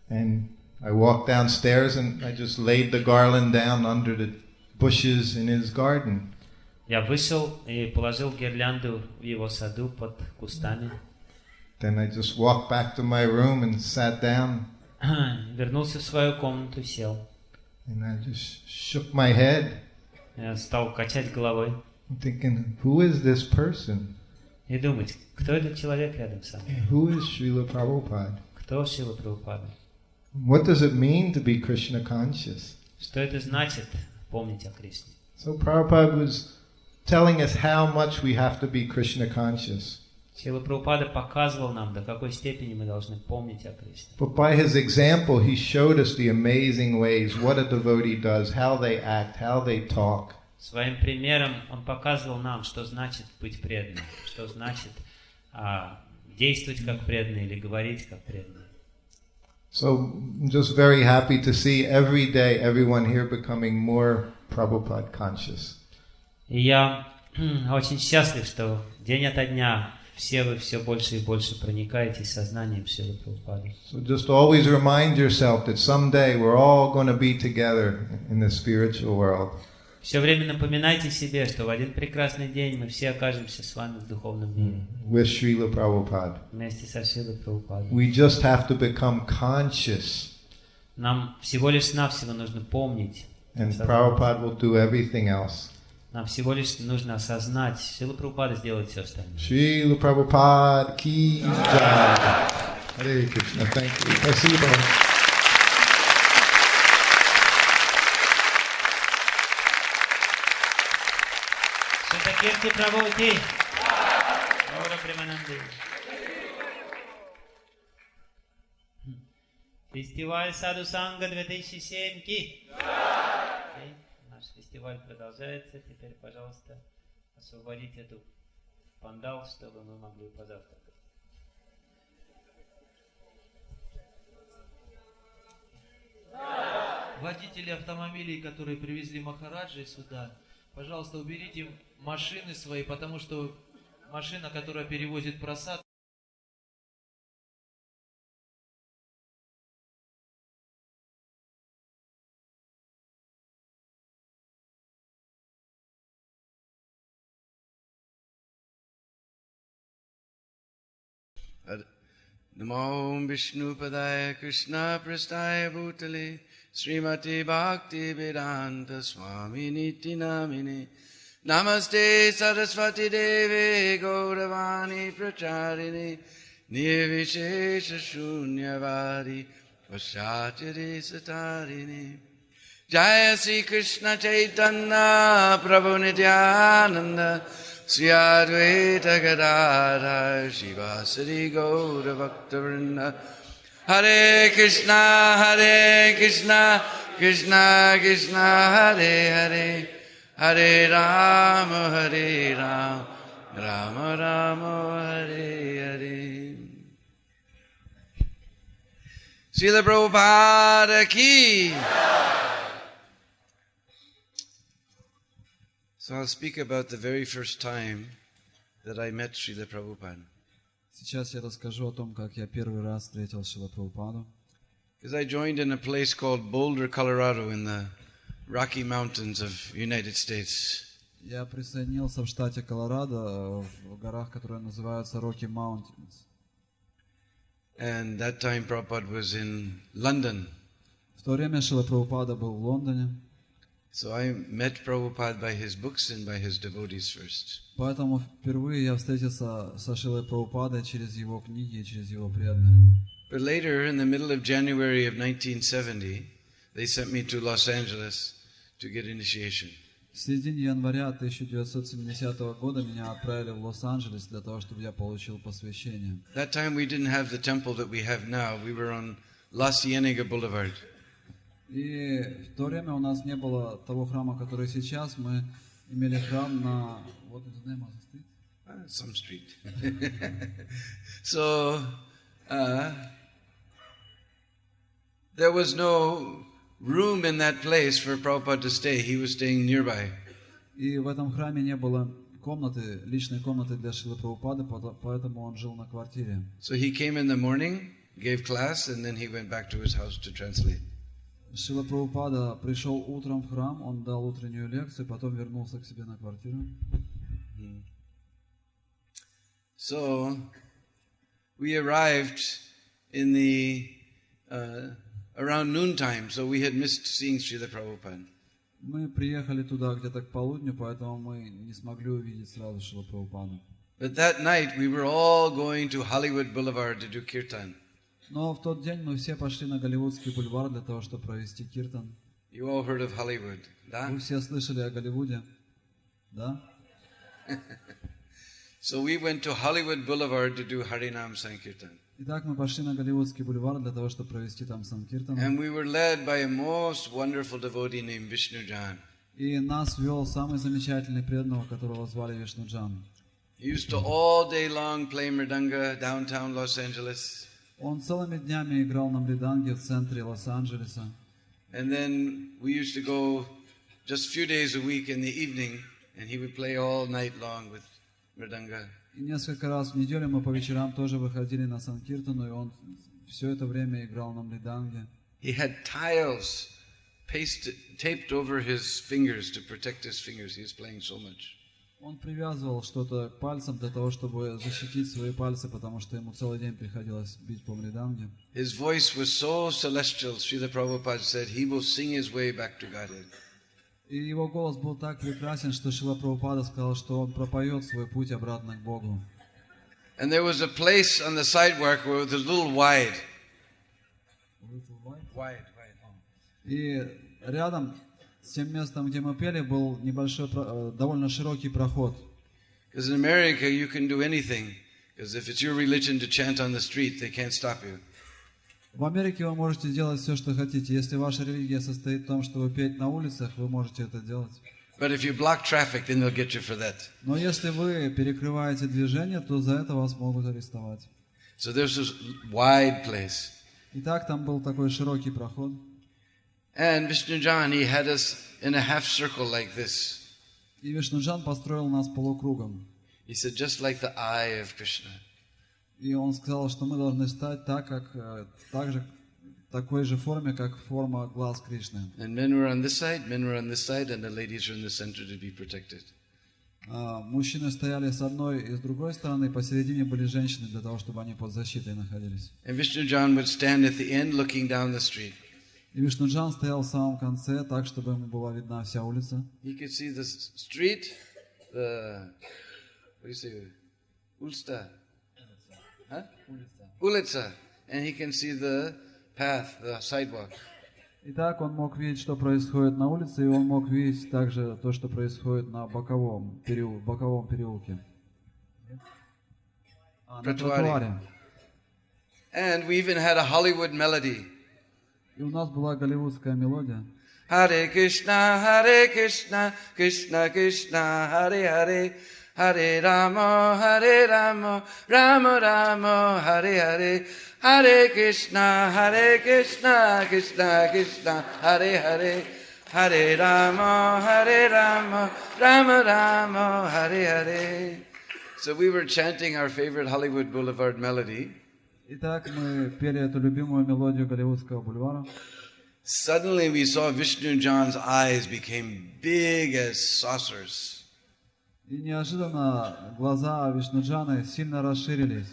And I walked downstairs and I just laid the garland down under the bushes in his garden. Я вышел и положил гирлянду в его саду под кустами. Then I just walked back to my room and sat down. Вернулся в свою комнату, сел. And I just shook my head. Я стал качать головой. I'm thinking, who is this person? И думать, кто этот человек рядом со мной? Who is Srila Prabhupada? Кто Шрила Прабхупада? What does it mean to be Krishna conscious? Что это значит помнить о Кришне? So Prabhupada was telling us how much we have to be Krishna conscious. Шрила Прабхупада показывал нам, до какой степени мы должны помнить о Кришне. But by his example, he showed us the amazing ways, what a devotee does, how they act, how they talk. Своим примером он показывал нам, что значит быть преданным, что значит действовать как преданный или говорить как преданный. So I'm just very happy to see every day everyone here becoming more Prabhupada conscious. И я очень счастлив, что день ото дня все вы все больше и больше проникаетесь сознанием Шрилы Прабхупады. So just always remind yourself that someday we're all going to be together in the spiritual world. Все время напоминайте себе, что в один прекрасный день мы все окажемся с вами в духовном мире. With Srila Prabhupada. Вместе со Шрилой Прабхупадой. We just have to become conscious. Нам всего лишь навсего нужно помнить. And Prabhupada will do everything else. Нам всего лишь нужно осознать, Шрила Прабхупада сделает все остальное. Srila Prabhupada ki jai. Hare Krishna. Thank you. Спасибо. Шрутакирти Прабхути. Гаура Примананды. Фестиваль Садху Санга 2007 ки. Наш фестиваль продолжается. Теперь, пожалуйста, освободите эту пандал, чтобы мы могли позавтракать. Водители автомобилей, которые привезли Махараджи сюда, пожалуйста, уберите машины свои, потому что машина, которая перевозит просад, Namo Vishnu Padaya Krishna Prastaya Bhutale Srimati Bhakti Vedanta Swami Niti Namine Namaste Saraswati Deve Gauravani Pracharini Nirvishesha Shunyavadi Vashatiri Satarini Jaya Sri Krishna Chaitanya Prabhu Nityananda Sri Advaita Gadadhar Shivasari Gaura Bhaktavrinda Hare Krishna Krishna Krishna Hare Hare Hare Rama Rama Rama Hare Hare Srila Prabhupada ki. So I'll speak about the very first time that I met Srila Prabhupada. Сейчас я расскажу о том, как я первый раз встретил Шрилу Прабхупаду. Because I joined in a place called Boulder, Colorado, in the Rocky Mountains of United States. Я присоединился в штате Колорадо, в горах, которые называются Rocky Mountains. And that time Prabhupada was in London. В то время Шрила Прабхупада был в Лондоне. So I met Prabhupada by his books and by his devotees first. Поэтому впервые я встретился со Шрилой Прабхупадой через его книги и через его преданных. But later, in the middle of January of 1970, they sent me to Los Angeles to get initiation. В середине января 1970 года меня отправили в Лос-Анджелес для того, чтобы я получил посвящение. That time we didn't have the temple that we have now. We were on La Cienega Boulevard. И в то время у нас не было того храма, который сейчас. Мы имели храм на... What is the name of the street? Some street. So, there was no room in that place for Prabhupada to stay. He was staying nearby. И в этом храме не было комнаты, личной комнаты для Шрилы Прабхупады, поэтому он жил на квартире. So he came in the morning, gave class, and then he went back to his house to translate. Шрила Прабхупада пришел утром в храм, он дал утреннюю лекцию, потом вернулся к себе на квартиру. So, we arrived in the around noontime, so we had missed seeing Srila Prabhupada. Мы приехали туда где-то к полудню, поэтому мы не смогли увидеть сразу Шрилу Прабхупаду. But that night we were all going to Hollywood Boulevard to do kirtan. Но в тот день мы все пошли на Голливудский бульвар для того, чтобы провести киртан. You all heard of Hollywood, да? Вы все слышали о Голливуде, да? So we went to Hollywood Boulevard to do Harinam Sankirtan. Итак, мы пошли на Голливудский бульвар для того, чтобы провести там санкиртан. And we were led by a most wonderful devotee named Vishnujan. И нас вел самый замечательный преданный, которого звали Вишнуджан. He used to all day long play mridanga downtown Los Angeles. Он целыми днями играл на мриданге в центре Лос-Анджелеса. And then we used to go just a few days a week in the evening, and he would play all night long with mridanga. И несколько раз в неделю мы по вечерам тоже выходили на санкиртану, и он все это время играл на мриданге. He had tiles taped over his fingers to protect his fingers. He was playing so much. Он привязывал что-то к пальцам для того, чтобы защитить свои пальцы, потому что ему целый день приходилось бить по мриданге. His voice was so celestial, Srila Prabhupada said, he will sing his way back to Godhead. И его голос был так прекрасен, что Шрила Прабхупада сказал, что он пропоет свой путь обратно к Богу. And there was a place on the sidewalk where it was a little wide. И рядом с тем местом, где мы пели, был небольшой, довольно широкий проход. Because in America you can do anything. Because if it's your religion to chant on the street, they can't stop you. В Америке вы можете делать все, что хотите. Если ваша религия состоит в том, чтобы петь на улицах, вы можете это делать. But if you block traffic, then they'll get you for that. Но если вы перекрываете движение, то за это вас могут арестовать. So there's this wide place. Итак, там был такой широкий проход. And Vishnujan, he had us in a half circle like this. И Вишнуджан построил нас полукругом. He said, just like the eye of Krishna. И он сказал, что мы должны стать такой же форме, как форма глаз Кришны. And men were on this side, men were on this side, and the ladies were in the center to be protected. Мужчины стояли с одной и с другой стороны, посередине были женщины для того, чтобы они под защитой находились. And Vishnujan would stand at the end looking down the street. И Вишнуджан стоял в самом конце, так, чтобы ему была видна вся улица. He could see the street, the, what do you say, Ulsta? Huh? Ulitsa. And he can see the path, the sidewalk. Итак, он мог видеть, что происходит на улице, и он мог видеть также то, что происходит на боковом переулке. На тротуаре. And we even had a Hollywood melody. И у нас была голливудская мелодия. Hare Krishna, Krishna Krishna, Hare Hare, Hare Rama, Rama Rama, Hare Hare, Hare Krishna, Krishna Krishna, Hare Hare, Hare Rama, Rama Rama, Hare Hare. So we were chanting our favorite Hollywood Boulevard melody. Итак, мы пели эту любимую мелодию Голливудского бульвара. Suddenly we saw Vishnujan's eyes became big as saucers. И неожиданно глаза Вишнуджана сильно расширились.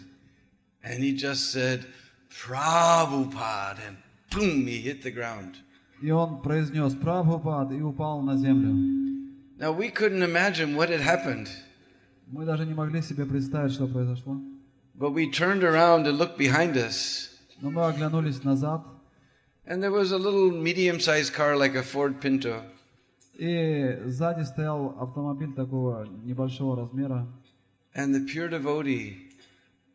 And he just said, Prabhupada, and boom, he hit the ground. И он произнес Прабхупад и упал на землю. Now we couldn't imagine what had happened. Мы даже не могли себе представить, что произошло. But we turned around to look behind us. Но мы оглянулись назад. And there was a little medium-sized car like a Ford Pinto. И сзади стоял автомобиль такого небольшого размера. And the pure devotee,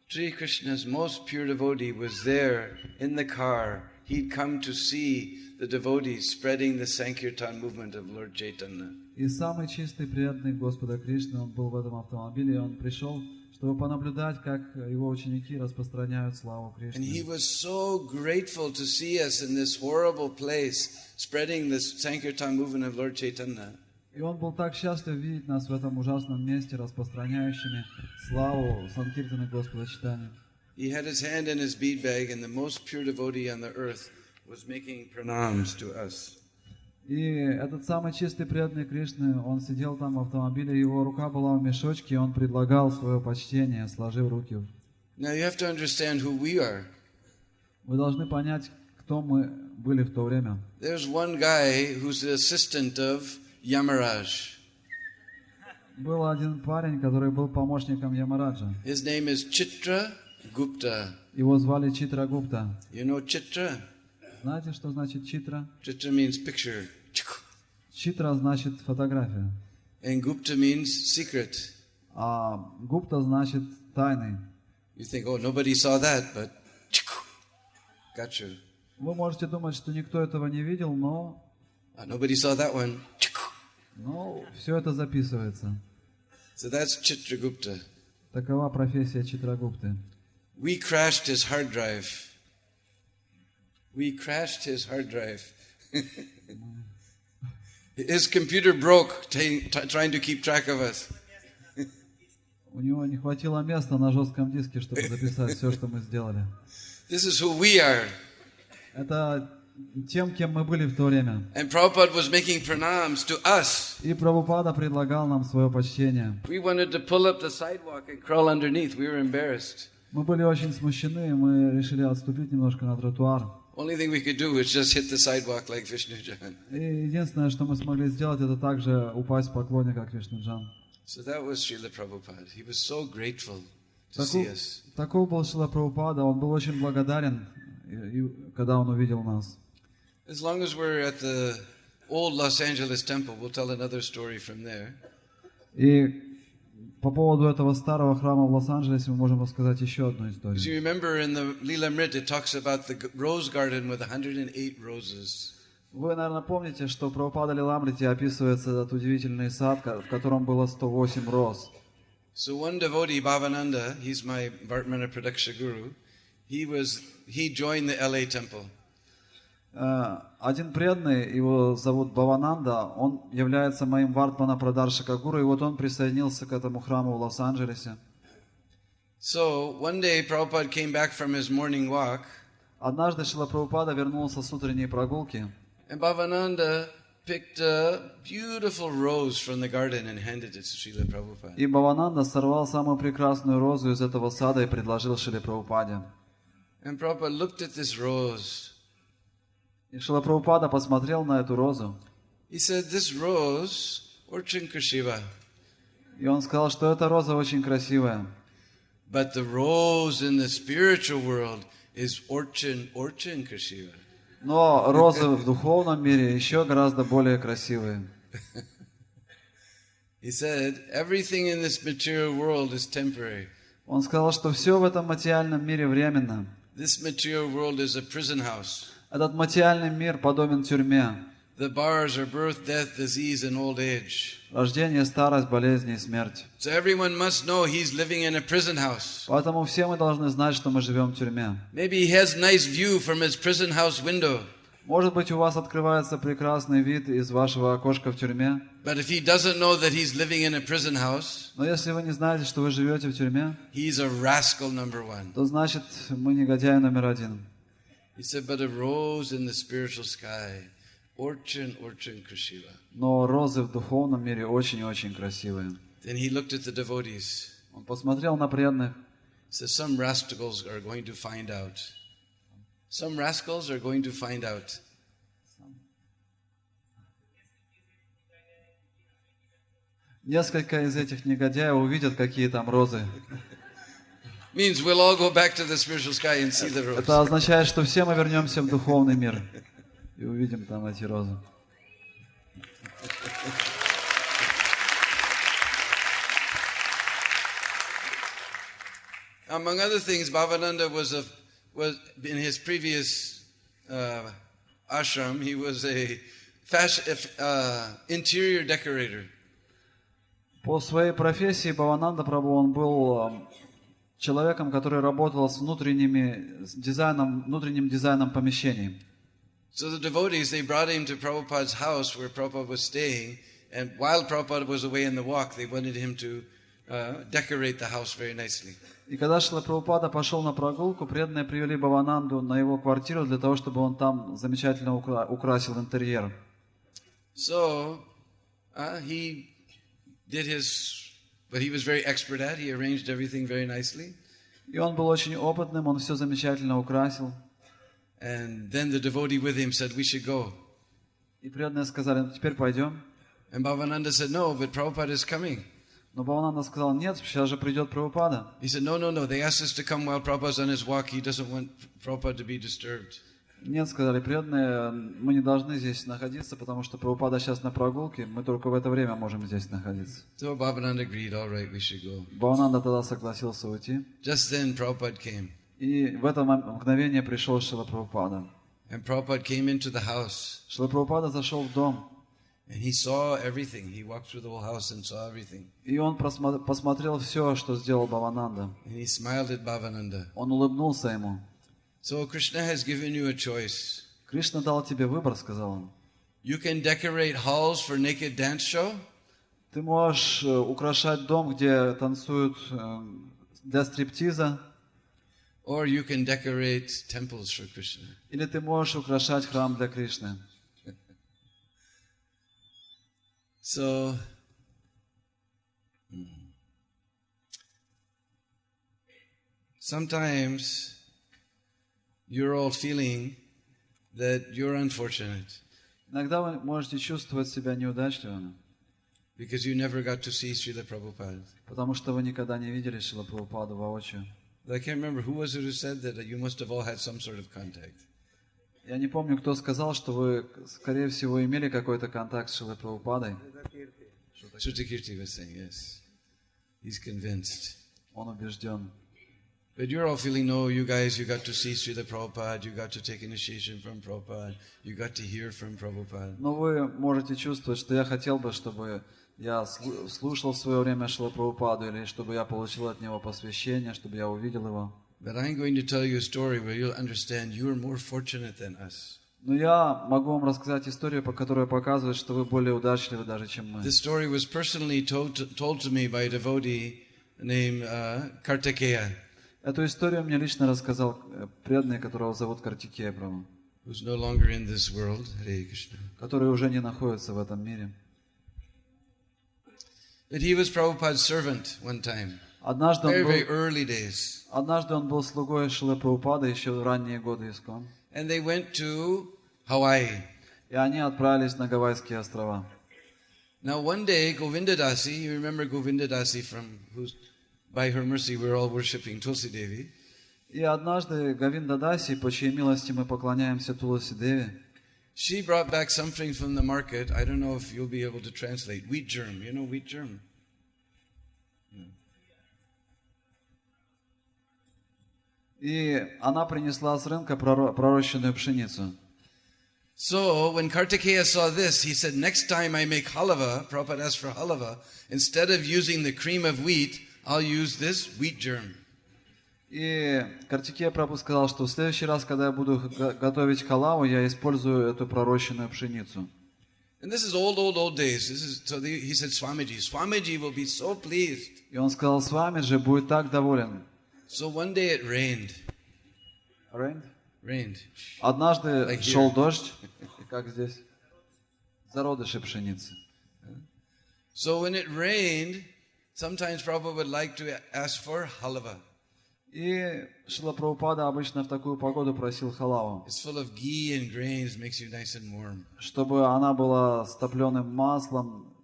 Sri Krishna's most pure devotee, was there in the car. He'd come to see the devotees spreading the Sankirtan movement of Lord Chaitanya. И самый чистый преданный Господа Кришны, он был в этом автомобиле, и он пришел, чтобы понаблюдать, как его ученики распространяют славу Кришны. And he was so grateful to see us in this horrible place, spreading this Sankirtan movement of Lord Chaitanya. И он был так счастлив видеть нас в этом ужасном месте, распространяющими славу Санкиртаны Господа Чайтаньи. He had his hand in his bead bag, and the most pure devotee on the earth was making pranams to us. И этот самый чистый преданный Кришны, он сидел там в автомобиле, его рука была в мешочке, и он предлагал свое почтение, сложив руки. Now you have to understand who we are. Вы должны понять, кто мы были в то время. There's one guy who's the assistant of Yamaraj. Был один парень, который был помощником Ямараджа. His name is Chitra Gupta. Его звали Читра Гупта. You know Chitra? Знаете, что значит Читра? Chitra means picture. Читра значит фотография. And Gupta means secret. А Гупта значит тайный. You think, oh, nobody saw that, but got you. Вы можете думать, что никто этого не видел, но Nobody saw that one. все это записывается. So that's Chitragupta. Такова профессия Читрагупты. We crashed his hard drive. We crashed his hard drive. His computer broke trying to keep track of us. У него не хватило места на жестком диске, чтобы записать все, что мы сделали. This is who we are. Это тем, кем мы были в то время. And Prabhupada was making pranams to us. И Прабхупада предлагал нам свое почтение. We wanted to pull up the sidewalk and crawl underneath. We were embarrassed. Мы были очень смущены, мы решили отступить немножко на тротуар. Only thing we could do was just hit the sidewalk like Vishnujan. И единственное, что мы смогли сделать, это также упасть в поклоне, как Вишнуджан. So that was Srila Prabhupada. He was so grateful to see us. Таков был Шрила Прабхупада, он был очень благодарен, когда он увидел нас. As long as we're at the old Los Angeles temple, we'll tell another story from there. И по поводу этого старого храма в Лос-Анджелесе мы можем рассказать еще одну историю. You remember in the Leelamrit it talks about the rose garden with 108 roses. Вы, наверное, помните, что в Прабхупада Лиламрите описывается этот удивительный сад, в котором было 108 роз. So one devotee, Bhavananda, he's my Vartmana Pradaksha guru, he joined the LA temple. Один преданный, его зовут Бхавананда, он является моим Вартмана Прадаршика гуру, и вот он присоединился к этому храму в Лос-Анджелесе. So one day Prabhupada came back from his morning walk. Однажды Шрила Прабхупада вернулся с утренней прогулки. And Bhavananda picked a beautiful rose from the garden and handed it to Srila Prabhupada. И Бхавананда сорвал самую прекрасную розу из этого сада и предложил Шриле Прабхупаде. And Prabhupada looked at this rose. И Шрила Прабхупада посмотрел на эту розу. He said, "This rose, очень красиво." И он сказал, что эта роза очень красивая. But the rose in the spiritual world is очень красиво. Но розы в духовном мире еще гораздо более красивые. He said, everything in this material world is temporary. Он сказал, что все в этом материальном мире временно. This material world is a prison house. Этот материальный мир подобен тюрьме. The bars are birth, death, disease, and old age. Рождение, старость, болезни и смерть. So everyone must know he's living in a prison house. Поэтому все мы должны знать, что мы живем в тюрьме. Maybe he has nice view from his prison house window. Может быть, у вас открывается прекрасный вид из вашего окошка в тюрьме. But if he doesn't know that he's living in a prison house, но если вы не знаете, что вы живете в тюрьме, he's a rascal number one. То значит, мы негодяи номер один. He said, but a rose in the spiritual sky, очень красиво. Но розы в духовном мире очень-очень красивые. Then he looked at the devotees. Он посмотрел на преданных. So some rascals are going to find out. Some rascals are going to find out. Несколько из этих негодяев увидят, какие там розы. Means we'll all go back to the spiritual sky and see the rose. Это означает, что все мы вернемся в духовный мир и увидим там эти розы. Among other things, Bhavananda was in his previous ashram. He was a interior decorator. По своей профессии Бхавананда Прабху, он был человеком, который работал с внутренним дизайном помещений. So the devotees, they brought him to Prabhupada's house where Prabhupada was staying, and while Prabhupada was away in the walk, they wanted him to decorate the house very nicely. И когда Шрила Прабхупада пошел на прогулку, преданные привели Бхавананду на его квартиру для того, чтобы он там замечательно украсил интерьер. So he did what he was very expert at. He arranged everything very nicely. И он был очень опытным, он все замечательно украсил. And then the devotee with him said, "We should go." И преданные сказали: "Ну теперь пойдем." And Bhavananda said, "No, but Prabhupada is coming." Но Бхавананда сказал: "Нет, сейчас же придет Прабхупада." He said, "No. They asked us to come while Prabhupada's on his walk. He doesn't want Prabhupada to be disturbed." Нет, сказали преданные, мы не должны здесь находиться, потому что Прабхупада сейчас на прогулке, мы только в это время можем здесь находиться. So Bhavananda agreed, all right, we should go. Бхавананда тогда согласился уйти. Just then Prabhupada came. И в это мгновение пришел Шрила Прабхупада. And Prabhupada came into the house. Шрила Прабхупада зашел в дом. And he saw everything. He walked through the whole house and saw everything. И он посмотрел все, что сделал Бхавананда. And he smiled at Bhavananda. Он улыбнулся ему. So Krishna has given you a choice. Кришна дал тебе выбор, сказал он. You can decorate halls for naked dance show. Ты можешь украшать дом, где танцуют для стриптиза. Or you can decorate temples for Krishna. Или ты можешь украшать храм для Кришны. So, sometimes you're all feeling that you're unfortunate. Иногда вы можете чувствовать себя неудачливыми. Because you never got to see Srila Prabhupada. Потому что вы никогда не видели Шрила Прабхупаду воочию. I can't remember who was it who said that you must have all had some sort of contact. Я не помню, кто сказал, что вы, скорее всего, имели какой-то контакт с Шрилой Прабхупадой. Шрутакирти was saying, yes. He's convinced. Он убежден. But you're all feeling, no, you guys, you got to see Srila Prabhupada, you got to take initiation from Prabhupada, you got to hear from Prabhupada. Но вы можете чувствовать, что я хотел бы, чтобы я слушал в свое время Шрилу Прабхупаду, или чтобы я получил от него посвящение, чтобы я увидел его. But I'm going to tell you a story where you'll understand you're more fortunate than us. Но я могу вам рассказать историю, по которой показывает, что вы более удачливы даже, чем мы. This story was personally told to me by a devotee named Kartikeya. Эту историю мне лично рассказал преданный, которого зовут Картикея Прабху. Who's no longer in this world, Hare Krishna. Который уже не находится в этом мире. But he was Prabhupada's servant one time. Very early days. Однажды он был слугой Шрилы Прабхупады еще в ранние годы ИСККОН. And they went to Hawaii. И они отправились на Гавайские острова. Now one day, Govindadasi, you remember Govindadasi from who's by her mercy we're all worshipping Tulsi Devi. И однажды Говиндадаси, по чьей милости мы поклоняемся Туласи Деви, she brought back something from the market. I don't know if you'll be able to translate. Wheat germ. You know wheat germ? И она принесла с рынка пророщенную пшеницу. So when Kartikeya saw this, he said, next time I make halava, Prabhupada asked for halava, instead of using the cream of wheat, I'll use this wheat germ. И Картикея Прабху сказал, что в следующий раз, когда я буду готовить халаву, я использую эту пророщенную пшеницу. And this is old days. He said, Swamiji will be so pleased. И он сказал, Свамиджи будет так доволен. So one day it rained. Rained. Однажды шел дождь, как здесь, зародыши пшеницы. So when it rained, sometimes Prabhupada would like to ask for halava. И Шрила Прабхупада обычно в такую погоду просил халаву. It's full of ghee and grains, makes you nice and warm. Чтобы она была с топленым маслом,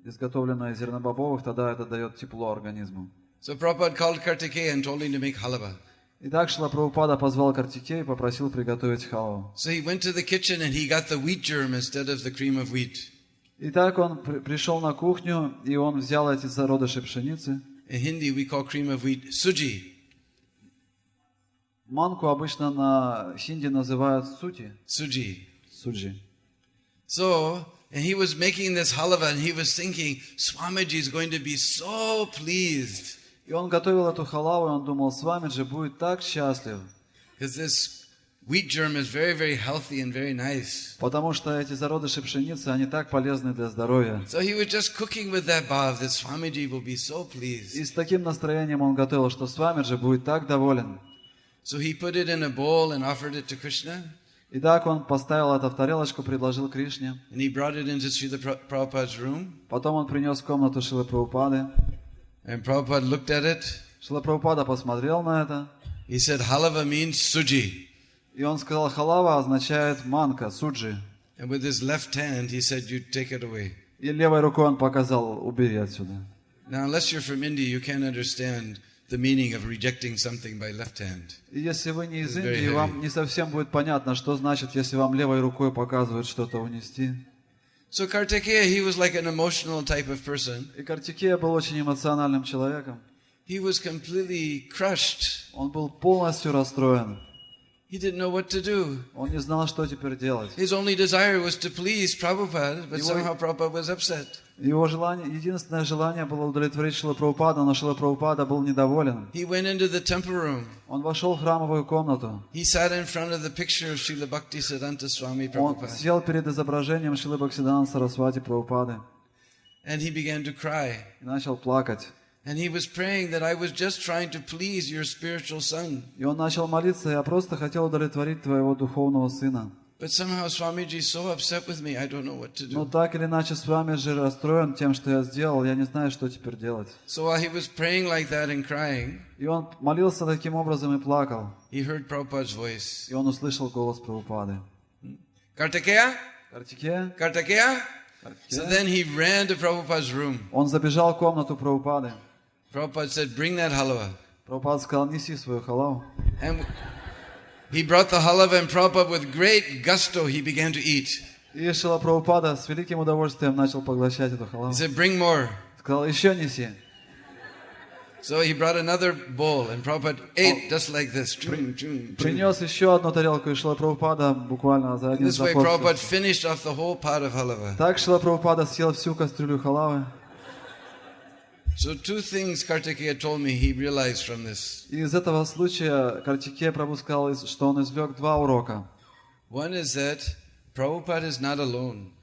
изготовленная из зернобобовых, тогда это дает тепло организму. So Prabhupada called Kartikeya and told him to make halava. Итак, Шрила Прабхупада позвал Картикея и попросил приготовить халву. So he went to the kitchen and he got the wheat germ instead of the cream of wheat. Итак, он пришел на кухню, и он взял эти зародыши пшеницы. In Hindi we call cream of wheat suji. Манку обычно на хинди называют сути. Suji. Суджи. So, and he was making this halava and he was thinking, Swamiji is going to be so pleased. И он готовил эту халаву, и он думал, Свамиджи будет так счастлив. Because this wheat germ is very, very healthy and very nice. Потому что эти зародыши пшеницы, они так полезны для здоровья. So he was just cooking with that bhav that Swamiji will be so pleased. И с таким настроением он готовил, что Свамиджи будет так доволен. So he put it in a bowl and offered it to Krishna. Итак, он поставил это в тарелочку, предложил Кришне. And he brought it into Srila Prabhupada's room. Потом он принес в комнату Шрилы Прабхупады. And Prabhupada looked at it. Шрила Прабхупада посмотрел на это. He said, halava means suji. И он сказал, халава означает манка, суджи. And with his left hand, he said, you take it away. И левой рукой он показал, убери отсюда. Now, unless you're from India, you can't understand the meaning of rejecting something by left hand. И если вы не из Индии, вам не совсем будет понятно, что значит, если вам левой рукой показывают что-то унести. So Kartikeya, he was like an emotional type of person. И Картикея был очень эмоциональным человеком. He was completely crushed. Он был полностью расстроен. He didn't know what to do. Он не знал, что теперь делать. His only desire was to please Prabhupada, but somehow Prabhupada was upset. Его желание, единственное желание было удовлетворить Шрилу Прабхупаду, но Шрила Прабхупада был недоволен. He went into the temple room. Он вошел в храмовую комнату. He sat in front of the picture of Srila Bhakti Swami Он Prabhupada. сел перед изображением Шрилы Бхактисиданта Сарасвати Прабхупады. And he began to cry. И начал плакать. And he was praying that I was just trying to please your spiritual son. И он начал молиться, я просто хотел удовлетворить твоего духовного сына. But somehow Swamiji is so upset with me, I don't know what to do. Но так или иначе Свамиджи расстроен тем, что я сделал, я не знаю, что теперь делать. So while he was praying like that and crying, И он молился таким образом и плакал. he heard Prabhupada's voice. И он услышал голос Прабхупады. Kartikeya? Картикея? Kartikeya? So then he ran to Prabhupada's room. Он забежал в комнату Прабхупады. Prabhupada said, bring that halava. Прабхупада сказал, неси свою халаву. And he brought the halava and Prabhupada with great gusto he began to eat. И Шрила Прабхупада с великим удовольствием начал поглощать эту халаву. He said, bring more. Сказал, еще неси. So he brought another bowl and Prabhupada ate just like this. Принес еще одну тарелку, и Шрила Прабхупада буквально за один This way заход. Prabhupada finished off the whole pot of halava. Так Шрила Прабхупада съел всю кастрюлю халавы. So two things Kartikeya told me he realized from this. И из этого случая Картикея Прабху сказал, что он извлек два урока. One is that Prabhupada is not alone.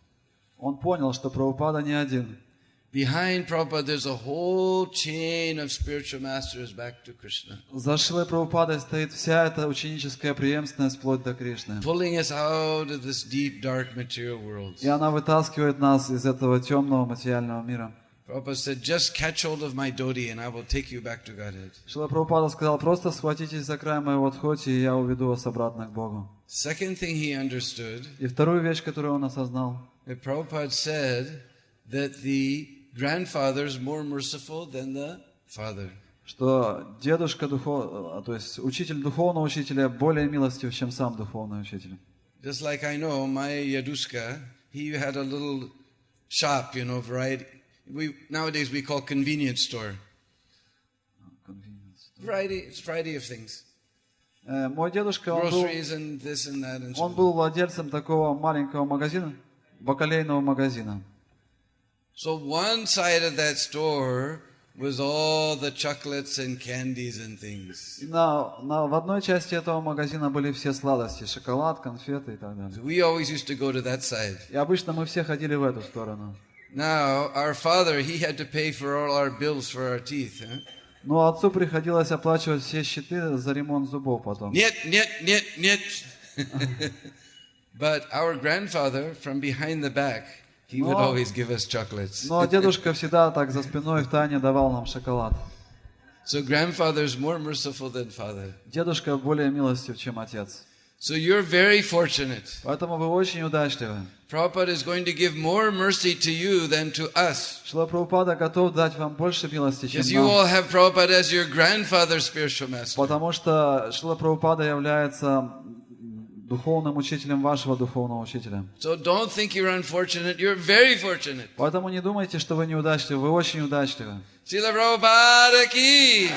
Он понял, что Прабхупада не один. Behind Prabhupada there's a whole chain of spiritual masters back to Krishna. За Шрилой Прабхупадой стоит вся эта ученическая преемственность вплоть до Кришны. Pulling us out of this deep, dark material world. И она вытаскивает нас из этого темного материального мира. Prabhupada said, just catch hold of my dhoti and I will take you back to Godhead. Шрила Прабхупада сказал, просто схватитесь за край моего дхоти, и я уведу вас обратно к Богу. Second thing he understood, И вторую вещь, которую он осознал, that Prabhupada said that the grandfather is more merciful than the father. что дедушка, то есть учитель духовного учителя, более милостив, чем сам духовный учитель. Just like I know, my Yaduska, he had a little shop, variety. Nowadays we call convenience store. Variety of things. Мой дедушка, Groceries and this and that and so он был владельцем такого маленького магазина, бакалейного магазина. So one side of that store was all the chocolates and candies and things. И в одной части этого магазина были все сладости, шоколад, конфеты и так далее. We always used to go to that side. И обычно мы все ходили в эту сторону. Now, our father, he had to pay for all our bills for our teeth. Но отцу приходилось оплачивать все счеты за ремонт зубов потом. Нет. But our grandfather, from behind the back, he would always give us chocolates. Но дедушка всегда так за спиной втайне давал нам шоколад. So grandfather is more merciful than father. Дедушка более милостив, чем отец. So you're very fortunate. Поэтому вы очень удачливы. Prabhupada is going to give more mercy to you than to us. Шрила Прабхупада готов дать вам больше милости, чем Because you all нам. have Prabhupada as your grandfather's spiritual master. Потому что Шрила Прабхупада является духовным учителем вашего духовного учителя. So don't think you're unfortunate. You're very fortunate. Поэтому не думайте, что вы неудачливы. Вы очень удачливы. Srila Prabhupada ki.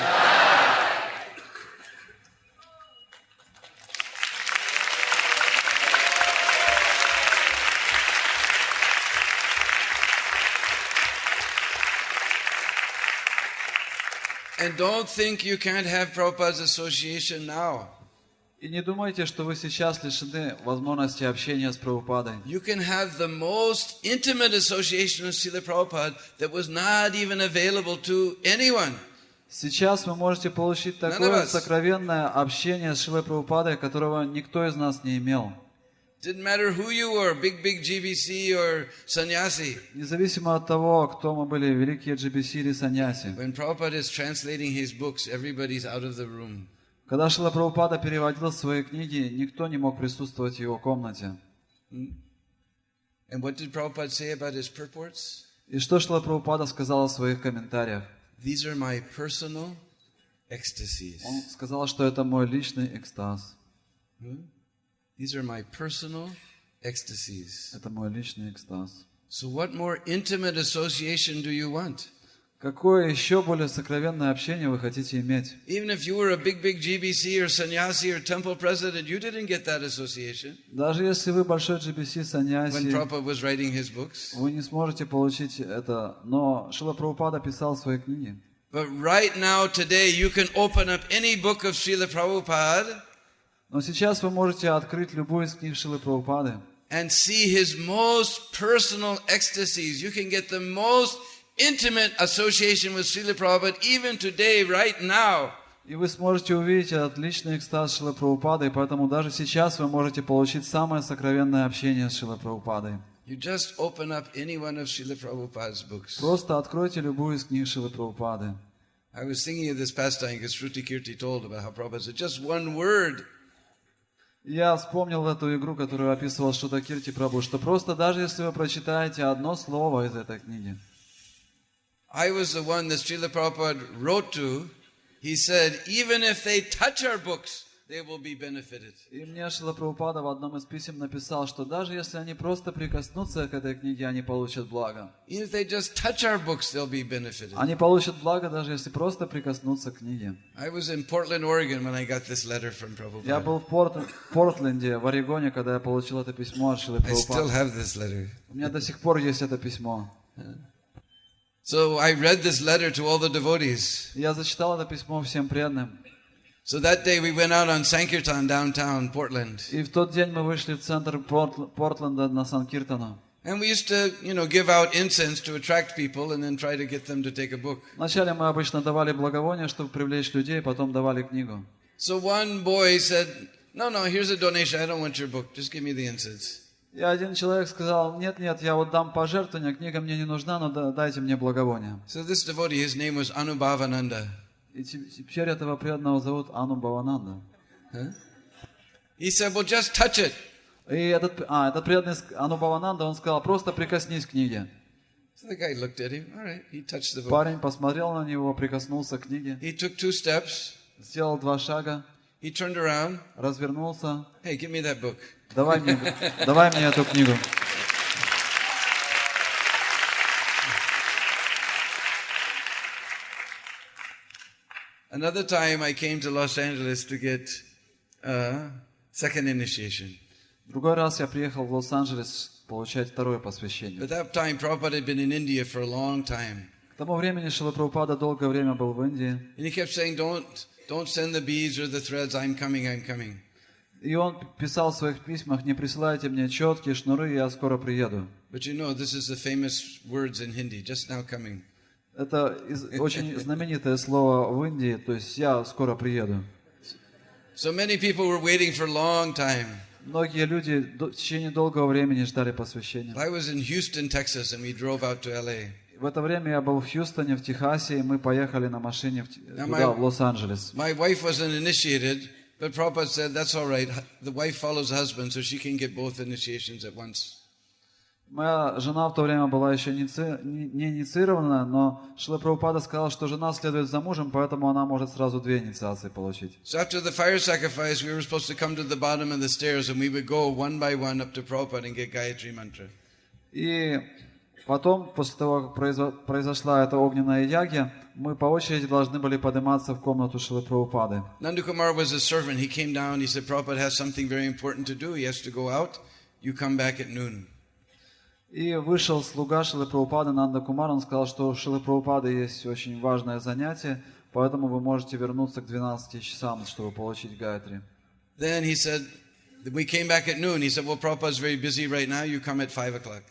And don't think you can't have Prabhupada's association now. И не думайте, что вы сейчас лишены возможности общения с Прабхупадой. You can have the most intimate association of Srila Prabhupada that was not even available to anyone. Сейчас вы можете получить такое сокровенное общение с Шрилой Прабхупадой, которого никто из нас не имел. Didn't matter who you were, big GBC or sannyasi. Независимо от того, кто мы были, великие GBC или саньяси. When Prabhupada is translating his books, everybody's out of the room. Когда Шрила Прабхупада переводил свои книги, никто не мог присутствовать в его комнате. And what did Prabhupada say about his purports? И что Шрила Прабхупада сказал в своих комментариях? These are my personal ecstasies. Он сказал, что это мой личный экстаз. These are my personal ecstasies. Это мой личный экстаз. So what more intimate association do you want? Какое еще более сокровенное общение вы хотите иметь? Even if you were a big GBC or sannyasi or temple president, you didn't get that association. Даже если вы большой GBC, саньяси, when Prabhupada was writing his books. Вы не сможете получить это. Но Шрила Прабхупада писал свои книги. But right now, today, you can open up any book of Srila Prabhupada. Но сейчас вы можете открыть любую из книг Шрилы Прабхупады. And see his most personal ecstasies. You can get the most intimate association with Srila Prabhupada even today, right now. И вы сможете увидеть этот личный экстаз Шрилы Прабхупады, и поэтому даже сейчас вы можете получить самое сокровенное общение с Шрилой Прабхупадой. You just open up any one of Srila Prabhupada's books. Просто откройте любую из книг Шрилы Прабхупады. I was thinking of this pastime because Shrutakirti told about how Prabhupada said just one word. Я вспомнил эту игру, которую описывал Шрутакирти Прабху, что просто даже если вы прочитаете одно слово из этой книги. I was the one that Srila Prabhupada wrote to. He said, even if they touch our books, they will be benefited. И мне Шрила Прабхупада в одном из писем написал, что даже если они просто прикоснутся к этой книге, они получат благо. Even if they just touch our books, they'll be benefited. Они получат благо, даже если просто прикоснутся к книге. I was in Portland, Oregon when I got this letter from Prabhupada. Я был в Портленде, в Орегоне, когда я получил это письмо от Шрилы I still Прабхупады. have this letter. У меня до сих пор есть это письмо. So I read this letter to all the devotees. Я зачитал это письмо всем преданным. So that day we went out on Sankirtan downtown Portland. И в тот день мы вышли в центр Портленда на Санкиртану. And we used to, give out incense to attract people and then try to get them to take a book. Вначале мы обычно давали благовония, чтобы привлечь людей, потом давали книгу. So one boy said, no, here's a donation. I don't want your book. Just give me the incense. И один человек сказал, нет, я вот дам пожертвование, книга мне не нужна, но дайте мне благовония. So this devotee, his name was Anubhavananda. И теперь этого преданного зовут Анубхавананда. He said, well, just touch it. И этот преданный Анубхавананда, он сказал, просто прикоснись к книге. So the guy looked at him. All right, he touched the book. Парень посмотрел на него, прикоснулся к книге. He took 2 steps. Сделал 2 шага. He turned around. Развернулся. Hey, give me that book. Давай мне эту книгу. Another time I came to Los Angeles to get second initiation. Другой раз я приехал в Лос-Анджелес получать второе посвящение. At that time, Prabhupada had been in India for a long time. К тому времени Шрила Прабхупада долгое время был в Индии. And he kept saying, don't send the beads or the threads. I'm coming. И он писал в своих письмах, не присылайте мне четкие шнуры, я скоро приеду. But this is the famous words in Hindi, just now coming. Это очень знаменитое слово в Индии, то есть я скоро приеду. So many people were waiting for a long time. Многие люди в течение долгого времени ждали посвящения. I was in Houston, Texas, and we drove out to LA. В это время я был в Хьюстоне, в Техасе, и мы поехали на машине в Лос-Анджелес. My wife wasn't initiated, But Prabhupada said, that's all right. The wife follows the husband, so she can get both initiations at once. Моя жена в то время была еще не инициирована, но Шрила Прабхупада сказал, что жена следует за мужем, поэтому она может сразу 2 инициации получить. So after the fire sacrifice, we were supposed to come to the bottom of the stairs, and we would go one by one up to Prabhupada and get Gayatri mantra. И потом, после того, как произошла эта огненная ягья, мы по очереди должны были подниматься в комнату Шрилы Прабхупады. Nanda Kumar was a servant. He came down. He said, Prabhupada has something very important to do. He has to go out. You come back at noon. И вышел слуга Шрилы Прабхупады Нанда Кумар, он сказал, что у Шрилы Прабхупады есть очень важное занятие, поэтому вы можете вернуться к 12 часам, чтобы получить Гайатри. Then he said, we came back at noon. He said, well, Prabhupada is very busy right now. You come at 5 o'clock.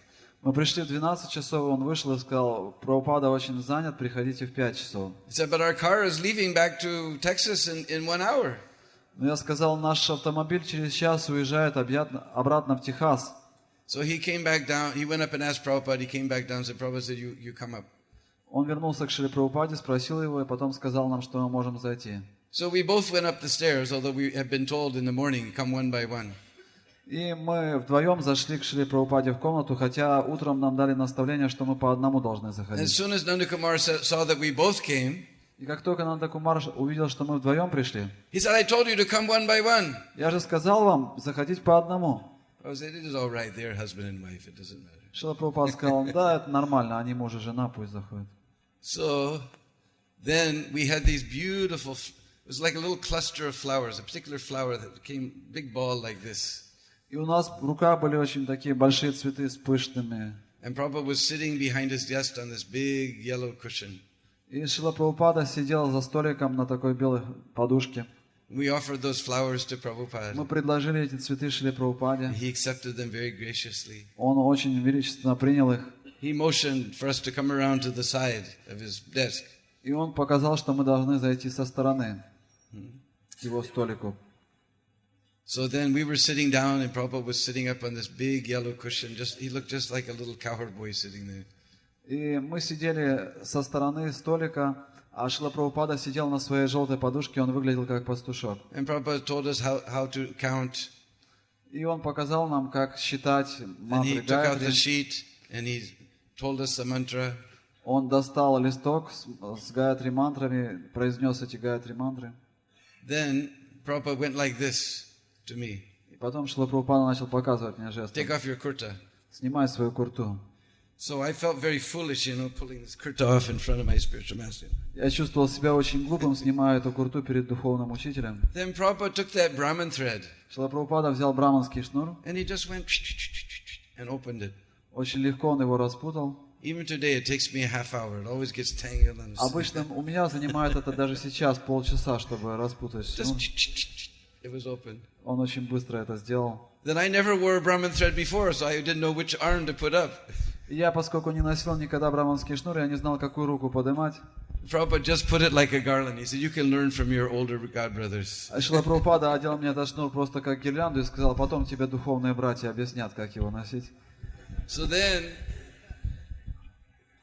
Мы пришли в 12 часов, он вышел и сказал, Прабхупада очень занят, приходите в 5 часов. He said, but our car is leaving back to Texas in 1 hour. Но я сказал, наш автомобиль через час уезжает обратно в Техас. So he came back down. He went up and asked Prabhupada. He came back down and said, Prabhupada said, you come up. Он вернулся к Шриле Прабхупаде, спросил его, и потом сказал нам, что мы можем зайти. So we both went up the stairs, although we had been told in the morning, come one by one. И мы вдвоем зашли к Шриле Прабхупаде в комнату, хотя утром нам дали наставление, что мы по одному должны заходить. As soon as Nanda Kumar saw that we both came, и как только Нанда Кумар увидел, что мы вдвоем пришли, he said, I told you to come one by one. Я же сказал вам заходить по одному. I said, it is all right. They're husband and wife. It doesn't matter. Шрила Прабхупада сказал, да, это нормально, они муж и жена, пусть заходят. So then we had these beautiful, it was like a little cluster of flowers, a particular flower that came, big ball like this. И у нас в руках были очень такие большие цветы с пышными. And Prabhupada was sitting behind his desk on this big yellow cushion. И Шрила Прабхупада сидел за столиком на такой белой подушке. We offered those flowers to Prabhupada. Мы предложили эти цветы Шриле Прабхупаде. He accepted them very graciously. Он очень величественно принял их. He motioned for us to come around to the side of his desk. И он показал, что мы должны зайти со стороны к его столику. So then we were sitting down, and Prabhupada was sitting up on this big yellow cushion. He looked just like a little cowherd boy sitting there. И мы сидели со стороны столика, а Шрила Прабхупада сидел на своей желтой подушке, он выглядел как пастушок. And Prabhupada told us how to count. И он показал нам, как считать мантры Гайатри. And he took out the Гайатри. sheet, and he told us the mantra. Он достал листок с Гайатри мантрами, произнес эти Гайатри мантры. Then Prabhupada went like this to me. И потом Шрила Прабхупада начал показывать мне жесты. Take off your kurta. Снимай свою курту. So I felt very foolish, pulling this kurta off in front of my spiritual master. Я чувствовал себя очень глупым, снимая эту курту перед духовным учителем. Then Prabhupada took that Brahman thread. Шрила Прабхупада взял браманский шнур. And he just went and opened it. Очень легко он его распутал. Even today it takes me a half hour. It always gets tangled. Обычно у меня занимает это даже сейчас полчаса, чтобы распутать шнур. It was open. Он очень быстро это сделал. Then I never wore a Brahman thread before, so I didn't know which arm to put up. Я, поскольку не носил никогда браманский шнур, я не знал, какую руку поднимать. Prabhupada just put it like a garland. He said, you can learn from your older god brothers. Шрила Прабхупада одел мне этот шнур просто как гирлянду и сказал, потом тебе духовные братья объяснят, как его носить. So then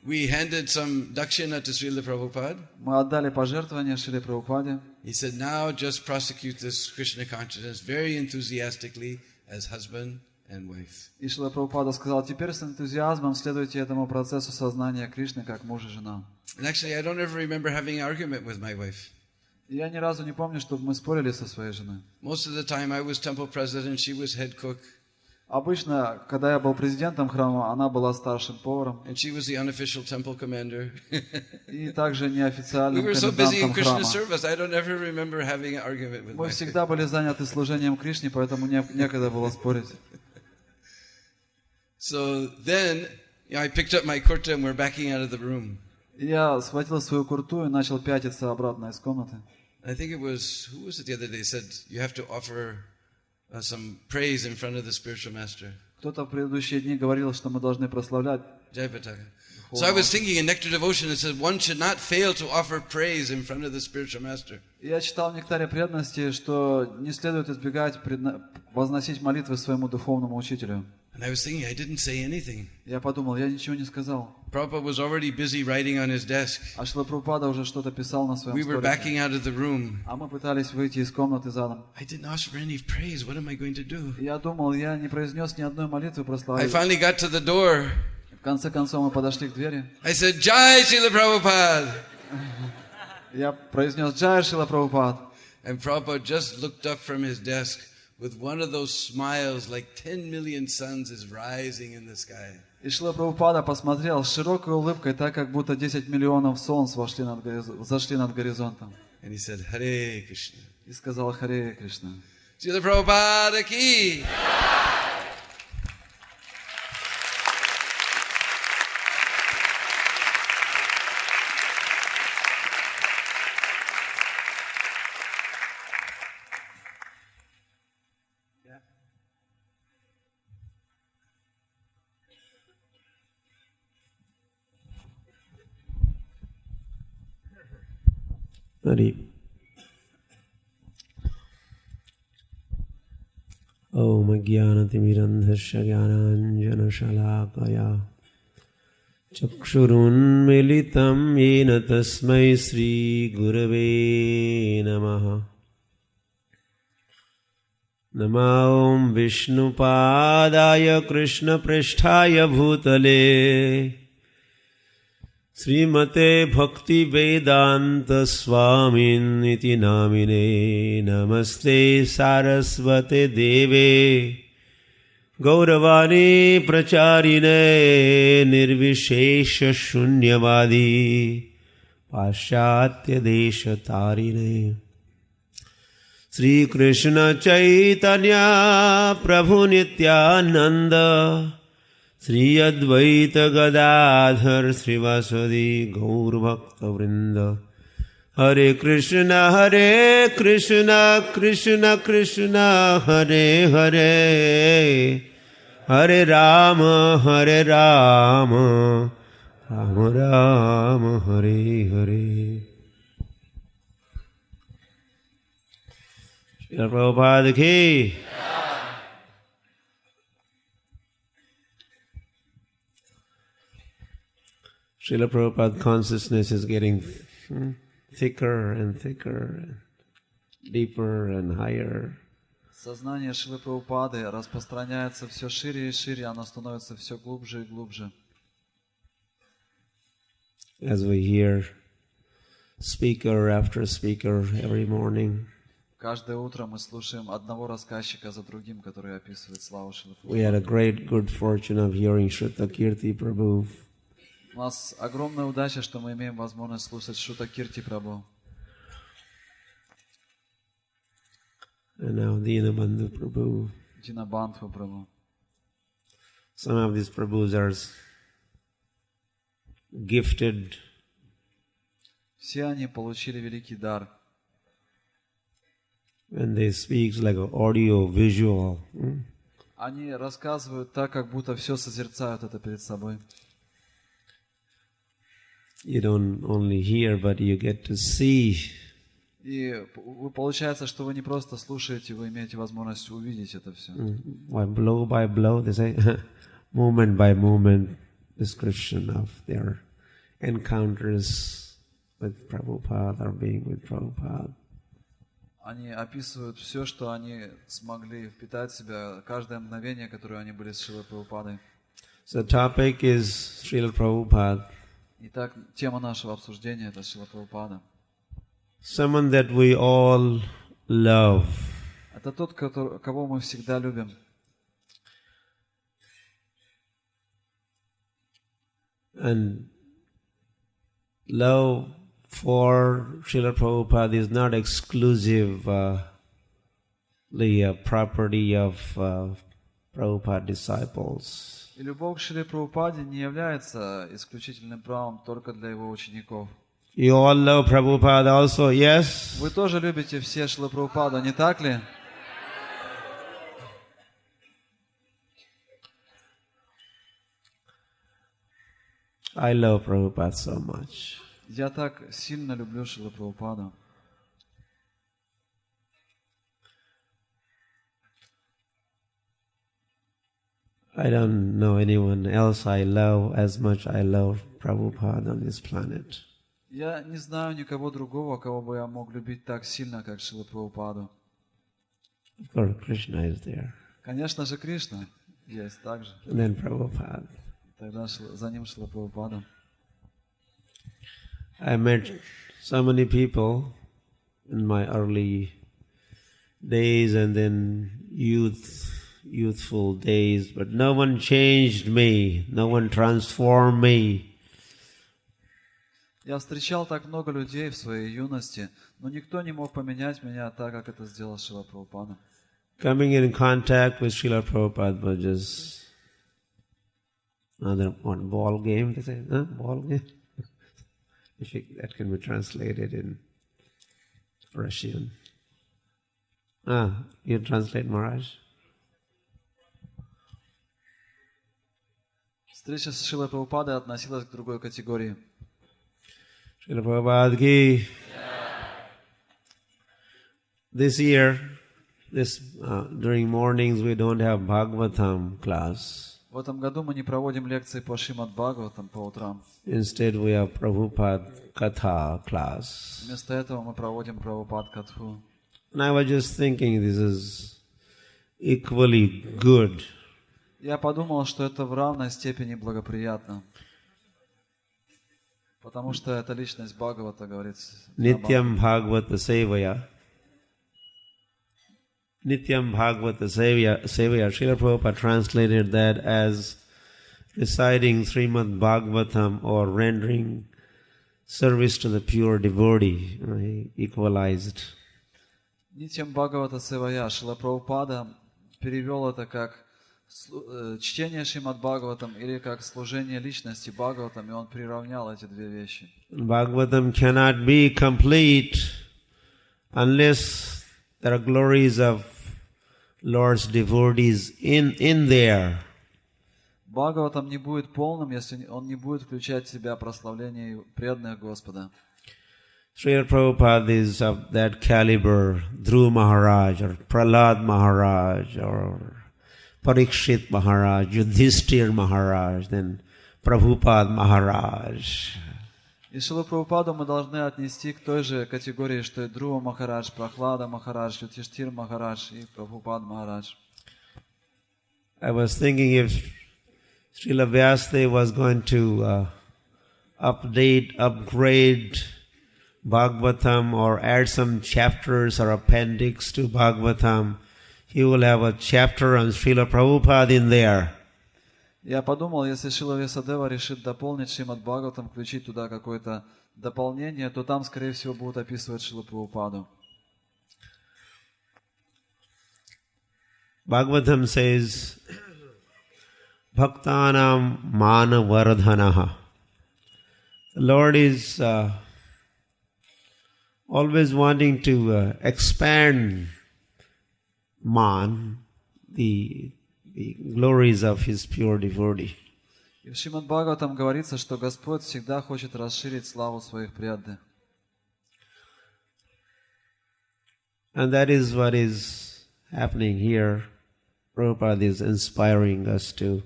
we handed some dakshina to Srila Prabhupada. Мы отдали пожертвования Шриле Прабхупаде. He said, now just prosecute this Krishna consciousness very enthusiastically as husband and wife. И Шрила Прабхупада сказал, теперь с энтузиазмом следуйте этому процессу сознания Кришны как муж и жена. And actually, I don't ever remember having an argument with my wife. И я ни разу не помню, чтобы мы спорили со своей женой. Most of the time I was temple president, she was head cook. Обычно, когда я был президентом храма, она была старшим поваром. And she was the unofficial temple commander. И также неофициальным We were so busy in комендантом Krishna храма. service, I don't ever remember having an argument with Мы my wife. всегда были заняты служением Кришне, поэтому некогда было спорить. So then, I picked up my kurta and we're backing out of the room. Я схватил свою курту и начал пятиться обратно из комнаты. I think it was, who was it the other day said, you have to offer some praise in front of the spiritual master. Кто-то в предыдущие дни говорил, что мы должны прославлять. Jayapataka. So I was thinking in Nectar Devotion, it says one should not fail to offer praise in front of the spiritual master. Я читал в Нектаре преданности, что не следует избегать возносить молитвы своему духовному учителю. And I was thinking, I didn't say anything. Я подумал, я ничего не сказал. Prabhupada was already busy writing on his desk. А Шрила Прабхупада уже что-то писал на своем We were столике. backing out of the room. А мы пытались выйти из комнаты задом. I didn't ask for any praise. What am I going to do? Я думал, я не произнес ни одной молитвы I прославления. finally got to the door. В конце концов мы подошли к двери. I said, Jai Srila Prabhupada. Я произнес Джай Шрила Прабхупад. And Prabhupada just looked up from his desk with one of those smiles like 10 million suns is rising in the sky. И Шрила Прабхупада посмотрел с широкой улыбкой, так как будто 10 миллионов солнц взошли над горизонтом. And he said, Hare Krishna. И сказал Харе Кришна. Srila Prabhupada ki. Hari. Om Jnanatimirandhasya Jnananjana Shalakaya Chakshurunmilitam Yena Tasmai Sri Gurave Namaha. Namo Om Vishnupadaya Krishna Pristhaya Bhutale Srimate Bhakti Vedanta Swamin iti namine Namaste Sarasvate Deve Gauravani Pracharine Nirvishesha Shunyavadi Paschatya Desha Tarine Sri Krishna Chaitanya Prabhu Nityananda Sri Advaita Gadadhar Srivasadi Gaur Bhakta Vrinda Hare Krishna Krishna Krishna Hare Hare Hare Rama Rama Rama Hare Hare. Srila Prabhupada ki. Srila Prabhupada consciousness is getting thicker and thicker, deeper and higher. Сознание Шрилы Прабхупады распространяется все шире и шире, оно становится все глубже и глубже. As we hear speaker after speaker every morning, каждое утро мы слушаем одного рассказчика за другим, который описывает славу Шрилы Прабхупады. we had a great good fortune of hearing Shrutakirti Prabhu. У нас огромная удача, что мы имеем возможность слушать Шрутакирти Прабху. And now Dinabandhu Prabhu. Динабандху Прабху. Some of these Prabhus are gifted. Все они получили великий дар. And they speak like an audio visual. Они рассказывают так, как будто все созерцают это перед собой. You don't only hear, but you get to see. И получается, что вы не просто слушаете, вы имеете возможность увидеть это все. Blow by blow, they say, moment by moment description of their encounters with Prabhupada or being with Prabhupada. Они описывают все, что они смогли впитать в себя, каждое мгновение, которое они были с Шрилой Прабхупадой. So the topic is Srila Prabhupada. Итак, тема нашего обсуждения – это Шрила Прабхупада. Someone that we all love. Это тот, кого мы всегда любим. And love for Srila Prabhupada is not exclusively a property of Prabhupada disciples. И любовь к Шриле Прабхупаде не является исключительным правом только для его учеников. You all love Prabhupada also, yes? Вы тоже любите все Шрилу Прабхупаду, не так ли? I love Prabhupada so much. Я так сильно люблю Шрилу Прабхупаду. I don't know anyone else I love as much I love Prabhupada on this planet. Я не знаю никого другого, кого бы я мог любить так сильно, как Шрила Прабхупаду. Of course, Krishna is there. Конечно же, Кришна есть также. And then Prabhupada. Тогда за ним Шрила Прабхупада. I met so many people in my early days and then youthful days, but no one changed me, no one transformed me. Я встречал так много людей в своей юности, но никто не мог поменять меня так, как это сделал Шрила Прабхупада. Coming in contact with Srila Prabhupada was just another ball game, they say, huh? Ball game? If that can be translated in Russian. You translate, Maharaj? Встреча с Шрилой Прабхупадой относилась к другой категории. Srila Prabhupada ki. This year, during mornings we don't have Bhagavatam class. В этом году мы не проводим лекции по Шримад Бхагаватам по утрам. Instead we have Prabhupada Katha class. Вместо этого мы проводим Прабхупад катху. And I was just thinking this is equally good. Я подумал, что это в равной степени благоприятно. Потому что это личность Бхагавата, говорится. Nityam Bhagavata Sevaya. Nityam Bhagavata Sevaya. Srila Prabhupada translated that as reciting Srimad Bhagavatam or rendering service to the pure devotee. He equalized. Нитьям Бхагавата Севая. Шрила Прабхупада перевел это как чтение Шримад Бхагаватам или как служение личности Бхагаватам, и он приравнял эти две вещи. Bhagavatam cannot be complete unless there are glories of Lord's devotees in there. Бхагаватам не будет полным, если он не будет включать в себя прославление преданных Господа. Srila Prabhupada is of that caliber, Dhruva Maharaj or Prahlad Maharaj or Parikshit Maharaj, Yudhishthir Maharaj, then Prabhupada Maharaj. И Шрилу Прабхупаду мы должны отнести к той же категории, что и Dhruva Махарадж, Прахлада Махарадж, Юдхиштхир Махарадж и Прабхупад Махарадж. I was thinking if Srila Vyasdev was going to upgrade Bhagavatam or add some chapters or appendix to Bhagavatam, he will have a chapter on Srila Prabhupada in there. Я подумал, если Шрила Вьясадева решит дополнить Шримад Бхагаватам, включить туда какое-то дополнение, то там, скорее всего, будут описывать Шрилу Прабхупаду. Bhagavatam says, Bhaktanam mana vardhanaha. The Lord is always wanting to expand man, the glories of His pure devotee. И в Шримад Бхагаватам говорится, что Господь всегда хочет расширить славу своих преданных. And that is what is happening here. Prabhupada is inspiring us to,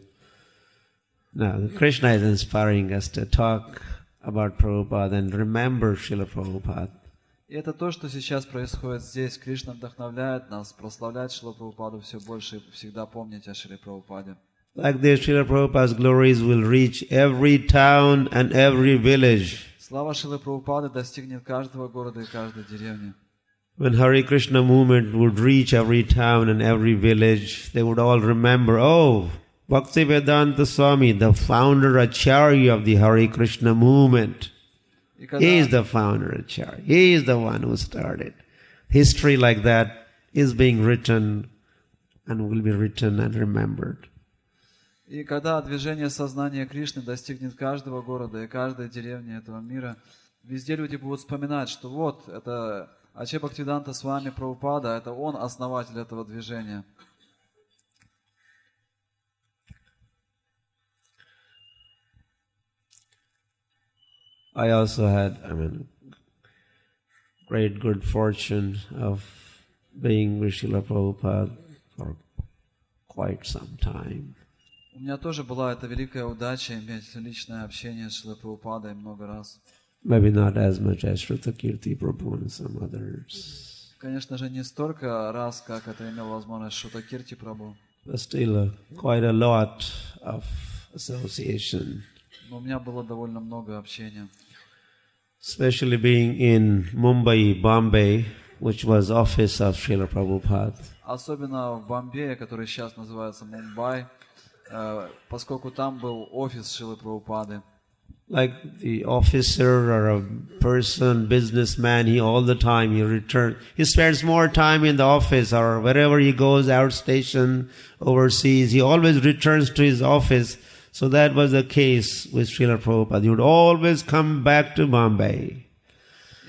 Krishna is inspiring us to talk about Prabhupada and remember Srila Prabhupada. И это то, что сейчас происходит здесь. Кришна вдохновляет нас прославлять Шрилу Прабхупаду все больше и всегда помнить о Шриле Прабхупаде. Like this, Srila Prabhupada's glories will reach every town and every village. Слава Шрилы Прабхупады достигнет каждого города и каждой деревни. When Hare Krishna movement would reach every town and every village, they would all remember, Bhakti Vedanta Swami, the founder Acharya of the Hare Krishna movement. He is the founder Acharya. He is the one who started. History like that is being written and will be written and remembered. И когда движение сознания Кришны достигнет каждого города и каждой деревни этого мира, везде люди будут вспоминать, что вот, это Аче Бхактивиданта Свами Прабхупада, это он основатель этого движения. I also had, great good fortune of being with Srila Prabhupada for quite some time. У меня тоже была эта великая удача иметь личное общение с Шрилой Прабхупадой много раз. Maybe not as much as Шрутакирти Prabhu and some others. Конечно же, не столько раз, как это имел возможность Шрутакирти Прабху. But still quite a lot of association. Но у меня было довольно много общения. Especially being in Mumbai, Bombay, which was office of Srila Prabhupada. Особенно в Бомбее, который сейчас называется Мумбай, поскольку там был офис Шрилы Прабхупады. Like the officer or a person, businessman, he all the time he spends more time in the office or wherever he goes, outstation, overseas, he always returns to his office. So that was the case with Srila Prabhupada. He would always come back to Bombay.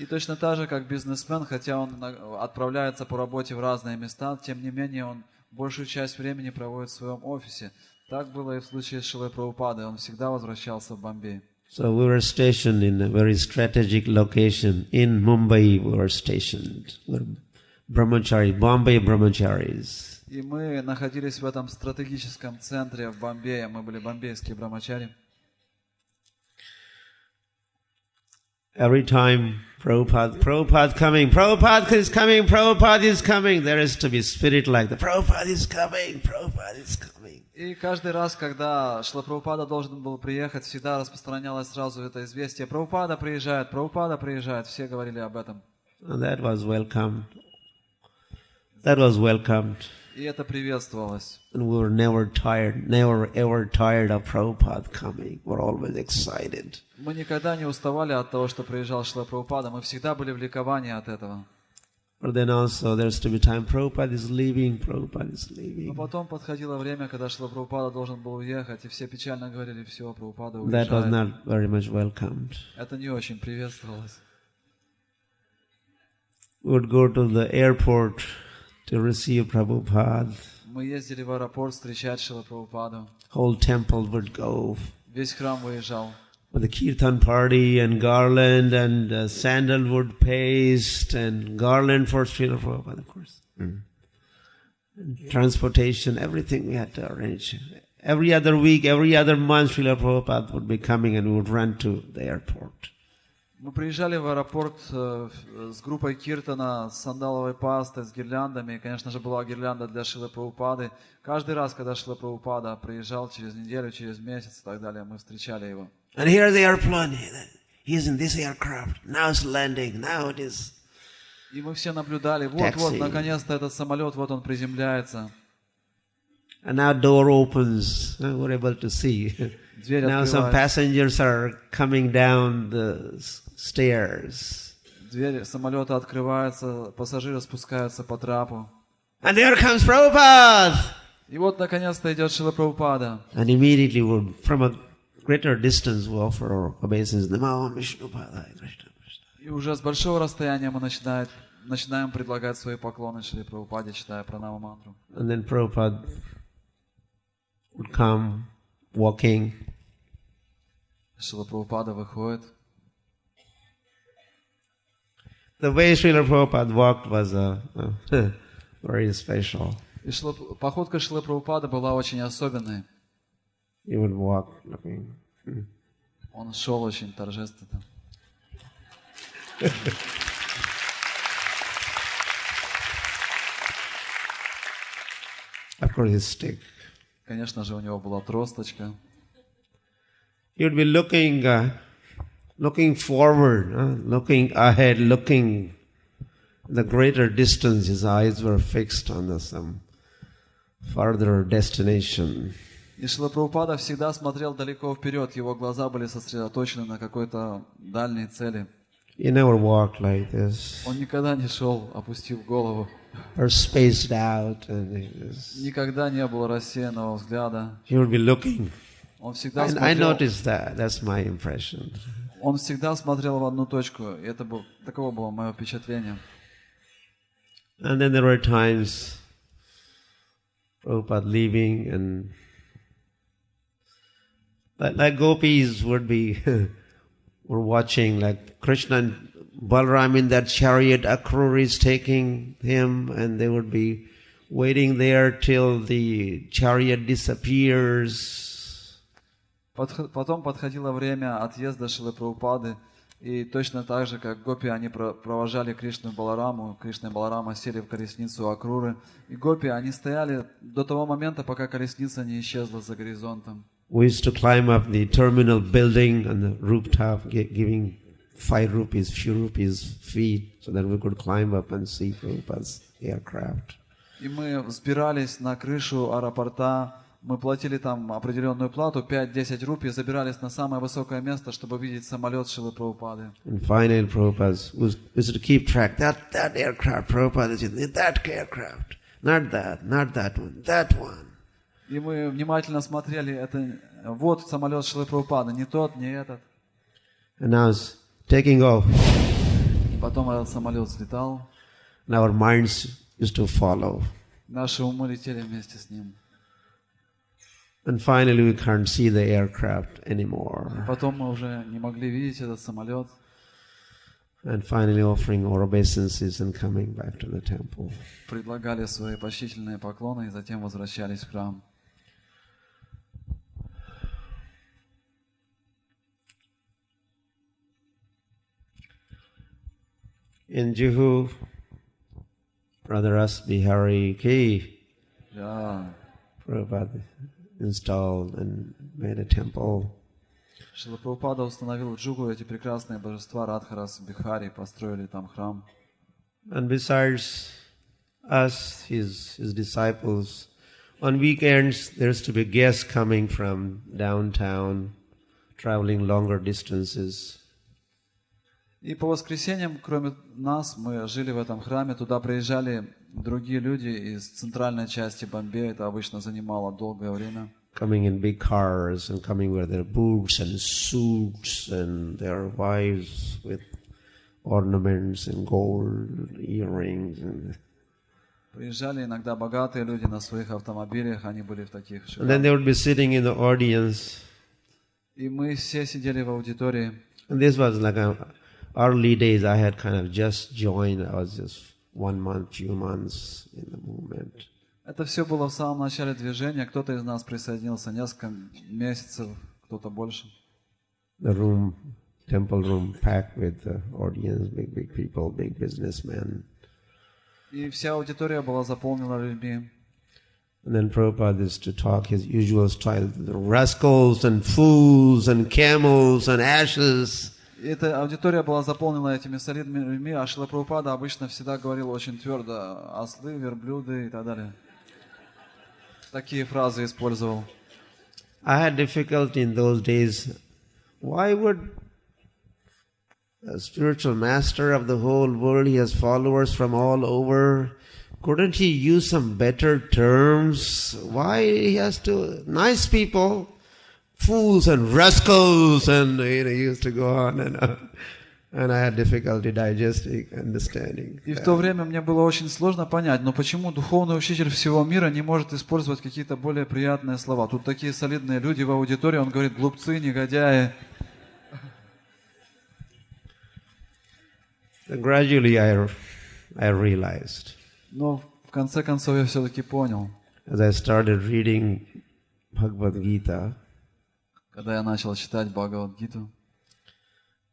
И точно так же, как бизнесмен, хотя он отправляется по работе в разные места, тем не менее он большую часть времени проводит в своем офисе. Так было и в случае с Шрилой Прабхупадой. Он всегда возвращался в Бомбей. So we were stationed in a very strategic location. In Mumbai we were stationed. We're brahmachari, Bombay brahmacharis. И мы находились в этом стратегическом центре в Бомбее. Мы были бомбейские брамачари. Every time Prabhupada coming, Prabhupada is coming, Prabhupada is coming, there is to be spirit like the Prabhupada is coming, Prabhupada is coming. И каждый раз, когда Шрила Прабхупада должен был приехать, всегда распространялось сразу это известие: Прабхупада приезжает, Прабхупада приезжает. Все говорили об этом. And that was welcomed. That was welcomed. И это приветствовалось. And we were never ever tired of Prabhupada coming. We're always excited. Мы никогда не уставали от того, что приезжал Шрила Прабхупада. Мы всегда были в ликовании от этого. But then also there's to be time Prabhupada is leaving, Prabhupada is leaving. Но потом подходило время, когда Шрила Прабхупада должен был уехать, и все печально говорили: все, Прабхупада уезжает. That was not very much welcomed. Это не очень приветствовалось. We would go to the airport to receive Prabhupada. Мы ездили в аэропорт встречать Шрилу Прабхупаду. Whole temple would go. Весь храм выезжал. With the kirtan party and garland and sandalwood paste and garland for Srila Prabhupada, of course. And transportation, everything we had to arrange. Every other week, every other month, Srila Prabhupada would be coming and we would run to the airport. Мы приезжали в аэропорт с группой киртана, с сандаловой пастой, с гирляндами. И, конечно же, была гирлянда для Шрилы Прабхупады. Каждый раз, когда Шрила Прабхупада приезжал через неделю, через месяц и так далее, мы встречали его. And here's the airplane. He's in this aircraft. Now it's landing. Now it is. И мы все наблюдали. Вот, наконец-то этот самолет, вот он приземляется. And now door opens. We're able to see. Now some passengers are coming down the stairs. Дверь самолета открывается, пассажиры спускаются по трапу. And there comes Prabhupada. И вот наконец-то идет Шрила Прабхупада. And immediately from a greater distance we offer our obeisance. Namo Vishnu Padaya Krishna. И уже с большого расстояния мы начинаем предлагать свои поклоны Шриле Прабхупаде, читая пранама мантру. And then Prabhupada would come walking. Шрила Прабхупада выходит. The way Srila Prabhupada walked was very special. И походка Шрилы Прабхупады была очень особенной. He would walk looking. Он шел очень торжественно. Of course, his stick. Конечно же, у него была тросточка. He would be looking forward, looking ahead, looking the greater distance. His eyes were fixed on some further destination. И Шрила Прабхупада всегда смотрел далеко вперед. Его глаза были сосредоточены на какой-то дальней цели. He never walked like this. Он никогда не шел, опустив голову. Or spaced out. Никогда не было рассеянного взгляда. He would be looking. Он всегда смотрел. I noticed that. That's my impression. Он всегда смотрел в одну точку. И таково было мое впечатление. And then there were times Prabhupada leaving and like gopis would be were watching, like Krishna and Balaram in that chariot, Akrura is taking him, and they would be waiting there till the chariot disappears. Потом подходило время отъезда Шрилы Прабхупады, и точно так же, как гопи, они провожали Кришну и Балараму. Кришна и Баларама сели в колесницу Акруры, и гопи, они стояли до того момента, пока колесница не исчезла за горизонтом. We used to climb up the terminal building on the rooftop, giving 5 rupees, few rupees fee, so that we could climb up and see Prabhupada's aircraft. И мы взбирались на крышу аэропорта, мы платили там определенную плату, 5-10 рупий, забирались на самое высокое место, чтобы видеть самолет Шрилы Прабхупады. And finally, Prabhupada used to keep track. That aircraft, Prabhupada is in that aircraft. Not that one, that one. И мы внимательно смотрели, это вот самолет Шрилы Прабхупады, не тот, не этот. And now it's taking off. Потом этот самолет взлетал. And our minds used to follow. Наши умы летели вместе с ним. And finally we can't see the aircraft anymore. Потом мы уже не могли видеть этот самолет. And finally offering obeisances and coming back to the temple. Предлагали свои почтительные поклоны и затем возвращались в храм. In Juhu, Brother S. Bihari Ki, Prabhupada installed and made a temple. Шрила Прабхупада установил в Джугу эти прекрасные божества Радхарас, Бихари, построили там храм. And besides us, his disciples, on weekends there's to be guests coming from downtown, traveling longer distances. И по воскресеньям, кроме нас, мы жили в этом храме, туда приезжали другие люди из центральной части Бомбея, это обычно занимало долгое время. Coming in big cars and coming with their boots and suits and their wives with ornaments and gold earrings. Приезжали иногда богатые люди на своих автомобилях, они были в таких And then they would be sitting in the audience. И мы все сидели в аудитории. And this was like early days. I had kind of just joined. I was just 1 month, few months in the movement. Это все было в самом начале движения. Кто-то из нас присоединился несколько месяцев, кто-то больше. The room, temple room, packed with the audience, big people, big businessmen. И вся аудитория была заполнена людьми. And then Prabhupada used to talk his usual style, the rascals and fools and camels and ashes. И эта аудитория была заполнена этими солидными людьми, а Шрила Прабхупада обычно всегда говорил очень твердо: ослы, верблюды и так далее. Такие фразы использовал. I had difficulty in those days. Why would a spiritual master of the whole world, he has followers from all over, couldn't he use some better terms? Why he has to, nice people, fools and rascals, and he used to go on and on. And I had difficulty digesting, understanding. И в то время мне было очень сложно понять, но почему духовный учитель всего мира не может использовать какие-то более приятные слова? Тут такие солидные люди в аудитории, он говорит: глупцы, негодяи. Gradually I realized. Но в конце концов я все-таки понял. As I started reading Bhagavad Gita, когда я начал читать Бхагавад-гиту,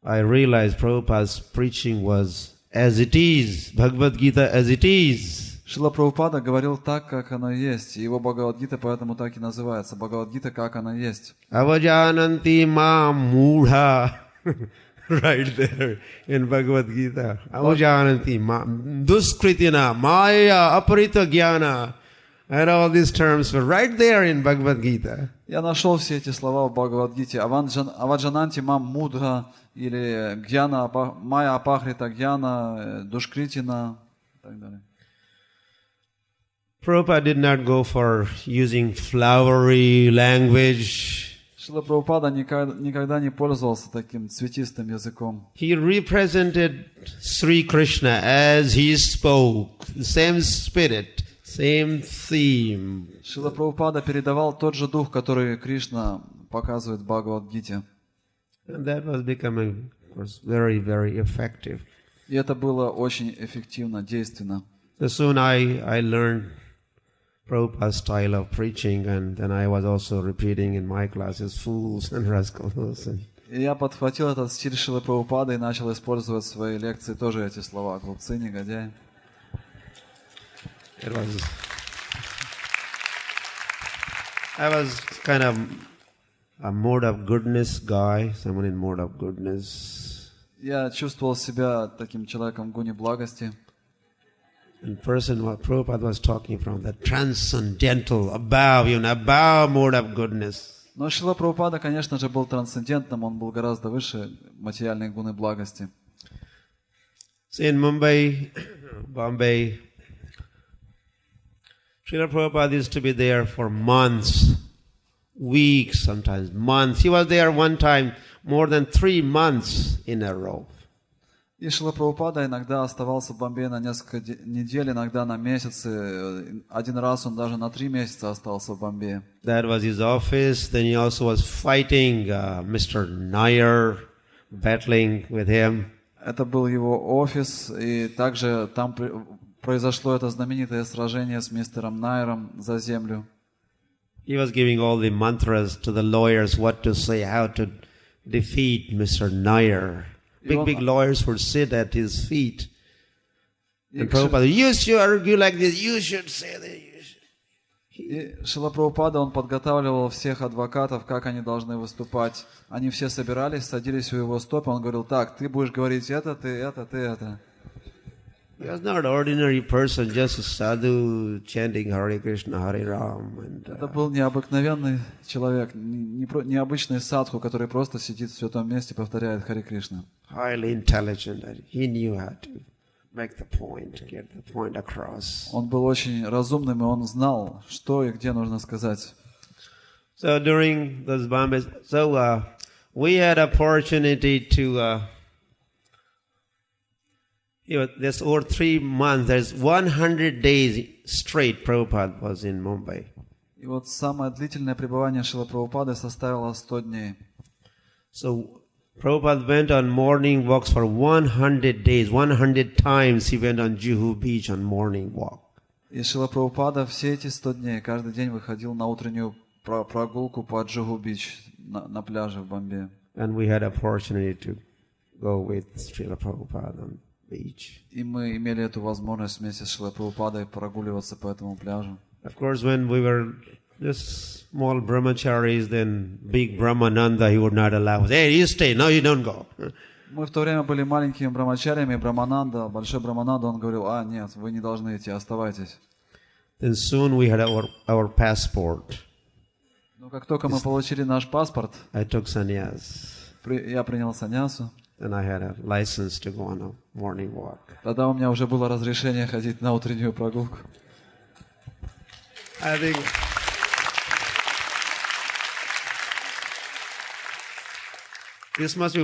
I realized Prabhupada's preaching was as it is, Bhagavad Gita as it is. Шрила Прабхупада говорил так, как оно есть. Его Бхагавад-гита поэтому так и называется. Бхагавад-гита, как она есть. Avajananti ma mudha. Right there in Bhagavad Gita. Avajananti ma duskritina maya aparita jnana. And all these terms were right there in Bhagavad Gita. Я нашел все эти слова в Бхагавад-гите. Аваджананти мам мудха, или гьяна, майя апахрита гьяна, душкритина, и так далее. Prabhupada did not go for using flowery language. Шрила Прабхупада никогда не пользовался таким цветистым языком. He represented Sri Krishna as he spoke, the same spirit, same theme. Шрила Прабхупада передавал тот же дух, который Кришна показывает в Бхагавад-гите. And that was becoming, of course, very, very effective. И это было очень эффективно, действенно. So soon I learned Prabhupada's style of preaching, and then I was also repeating in my classes, fools and rascals. И я подхватил этот стиль Шрилы Прабхупады и начал использовать в своей лекции тоже эти слова: глупцы, негодяи. I was kind of a mode of goodness guy, someone in mode of goodness. Я чувствовал себя таким человеком в гуне благости. And person what Prabhupada was talking from the transcendental, above, above mode of goodness. Но Шрила Прабхупада, конечно же, был трансцендентным, он был гораздо выше материальной гуны благости. So in Mumbai, Bombay, Srila Prabhupada used to be there for months, weeks, sometimes months. He was there one time more than 3 months in a row. И Шрила Прабхупада иногда оставался в Бомбее на несколько недель, иногда на месяцы. Один раз он даже на 3 месяца остался в Бомбее. That was his office. Then he also was fighting Mr. Nair, battling with him. Это был его офис, и также там произошло это знаменитое сражение с мистером Найером за землю. He was giving all the mantras to the lawyers, what to say, how to defeat Mr. Nair. Big lawyers would sit at his feet. And Prabhupada, you should argue like this, you should say that. И Шрила Прабхупада, он подготавливал всех адвокатов, как они должны выступать. Они все собирались, садились у его стоп, он говорил: так, ты будешь говорить это, ты это, ты это. He was not an ordinary person, just a sadhu chanting Hare Krishna, Hare Ram. Это был необыкновенный человек, необычный садху, который просто сидит в святом месте и повторяет Харе Кришна. Highly intelligent, and he knew how to make the point, get the point across. Он был очень разумным, и он знал, что и где нужно сказать. So during those Bombay, we had opportunity to. This over 3 months, there's 100 days straight Prabhupada was in Mumbai. И вот самое длительное пребывание Шрилы Прабхупады составило 100 дней. So Prabhupada went on morning walks for 100 days. 100 times he went on Juhu Beach on morning walk. И Шрила Прабхупада все эти 100 дней каждый день выходил на утреннюю прогулку по Juhu Beach на пляже в Бомбее. And we had opportunity to go with Srila Prabhupada on beach. И мы имели эту возможность вместе с Шрилой Прабхупадой прогуливаться по этому пляжу. Of course, when we were just small brahmacharis, then big Brahmananda, he would not allow us. Hey, you stay, no, you don't go. Мы в то время были маленькими брамачарями, Брамананда, большой Брамананда, он говорил: нет, вы не должны идти, оставайтесь. Then soon we had our passport. Но как только мы получили наш паспорт, I took sannyas. Я принял саньясу. Then I had a license to go on a morning walk. Тогда у меня уже было разрешение ходить на утреннюю прогулку. I think this must be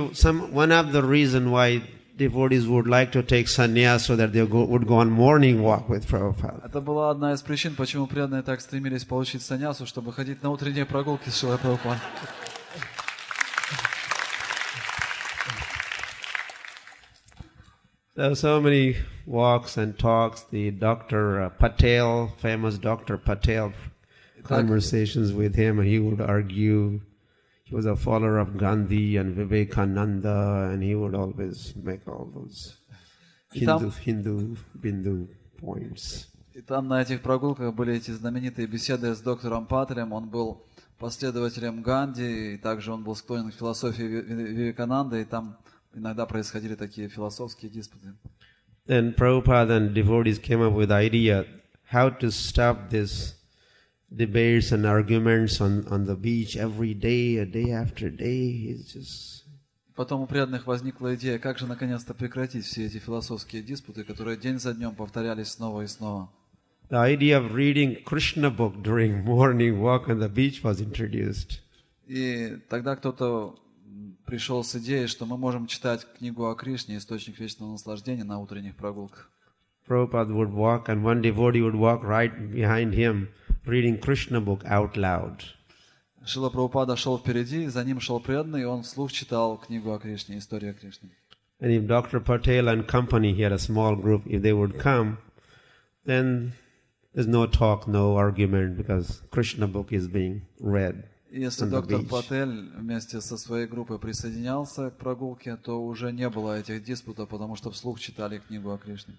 one of the reasons why devotees would like to take sannyas so that they would go on morning walk with Prabhupada. Это была одна из причин, почему преданные так стремились получить саньясу, чтобы ходить на утренние прогулки с Шрилой Прабхупадой. So many walks and talks. The Dr. Patel, famous Dr. Patel, conversations with him, he would argue. He was a follower of Gandhi and Vivekananda, and he would always make all those Hindu points. И там на этих прогулках были эти знаменитые беседы с доктором Пателем. Он был последователем Ганди, и также он был склонен к философии Вивекананды, и там иногда происходили такие философские диспуты. Then Prabhupada and devotees came up with the idea how to stop this debates and arguments on the beach every day, a day after day. It's just... Потом у преданных возникла идея, как же наконец-то прекратить все эти философские диспуты, которые день за днем повторялись снова и снова. The idea of reading Krishna book during morning walk on the beach was introduced. И тогда кто-то пришел с идеей, что мы можем читать книгу о Кришне, источник вечного наслаждения, на утренних прогулках. Prabhupada would walk, and one devotee would walk right behind him, reading Krishna book out loud. Шрила Прабхупада шел впереди, за ним шел преданный, и он вслух читал книгу о Кришне, историю о Кришне. And if Dr. Patel and company, he had a small group, if they would come, then there's no talk, no argument, because Krishna book is being read. Если доктор Патель вместе со своей группой присоединялся к прогулке, то уже не было этих диспутов, потому что вслух читали книгу о Кришне.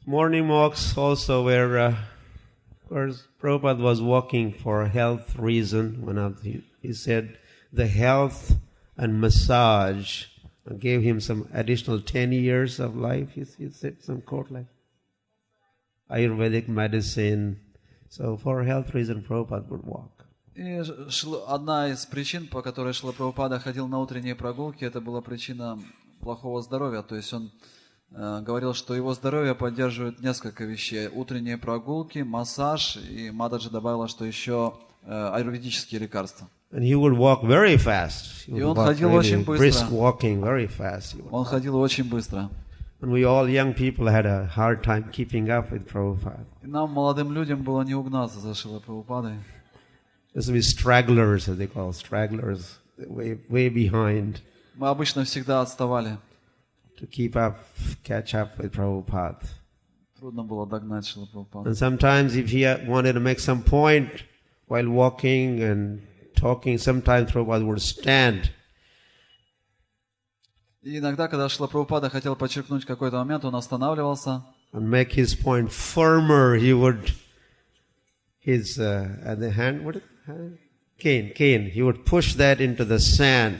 Morning walks also where, of course, Prabhupada was walking for health reason. He said the health and massage gave him some additional 10 years of life. He said some quote like Ayurvedic medicine. So for health reason, Prabhupada would walk. И одна из причин, по которой Шрила Прабхупада ходил на утренние прогулки, это была причина плохого здоровья. То есть он говорил, что его здоровье поддерживает несколько вещей. Утренние прогулки, массаж, и Мададжи добавила, что еще аюрведические лекарства. And he would walk very fast. И он ходил очень быстро. Brisk walking, very fast. Он ходил очень быстро. And we all young people had a hard time keeping up with Prabhupada. И нам, молодым людям, было не угнаться за Шрилой Прабхупадой. This we stragglers, as they call stragglers, way behind. Мы обычно всегда отставали. To catch up with Prabhupada. Трудно было догнать Шрилу Прабхупаду. And sometimes if he wanted to make some point while walking and talking, sometimes Prabhupada would stand. И иногда, когда Шрила Прабхупада хотел подчеркнуть какой-то момент, он останавливался. And make his point firmer, he would at the hand, what is it? Cane. He would push that into the sand.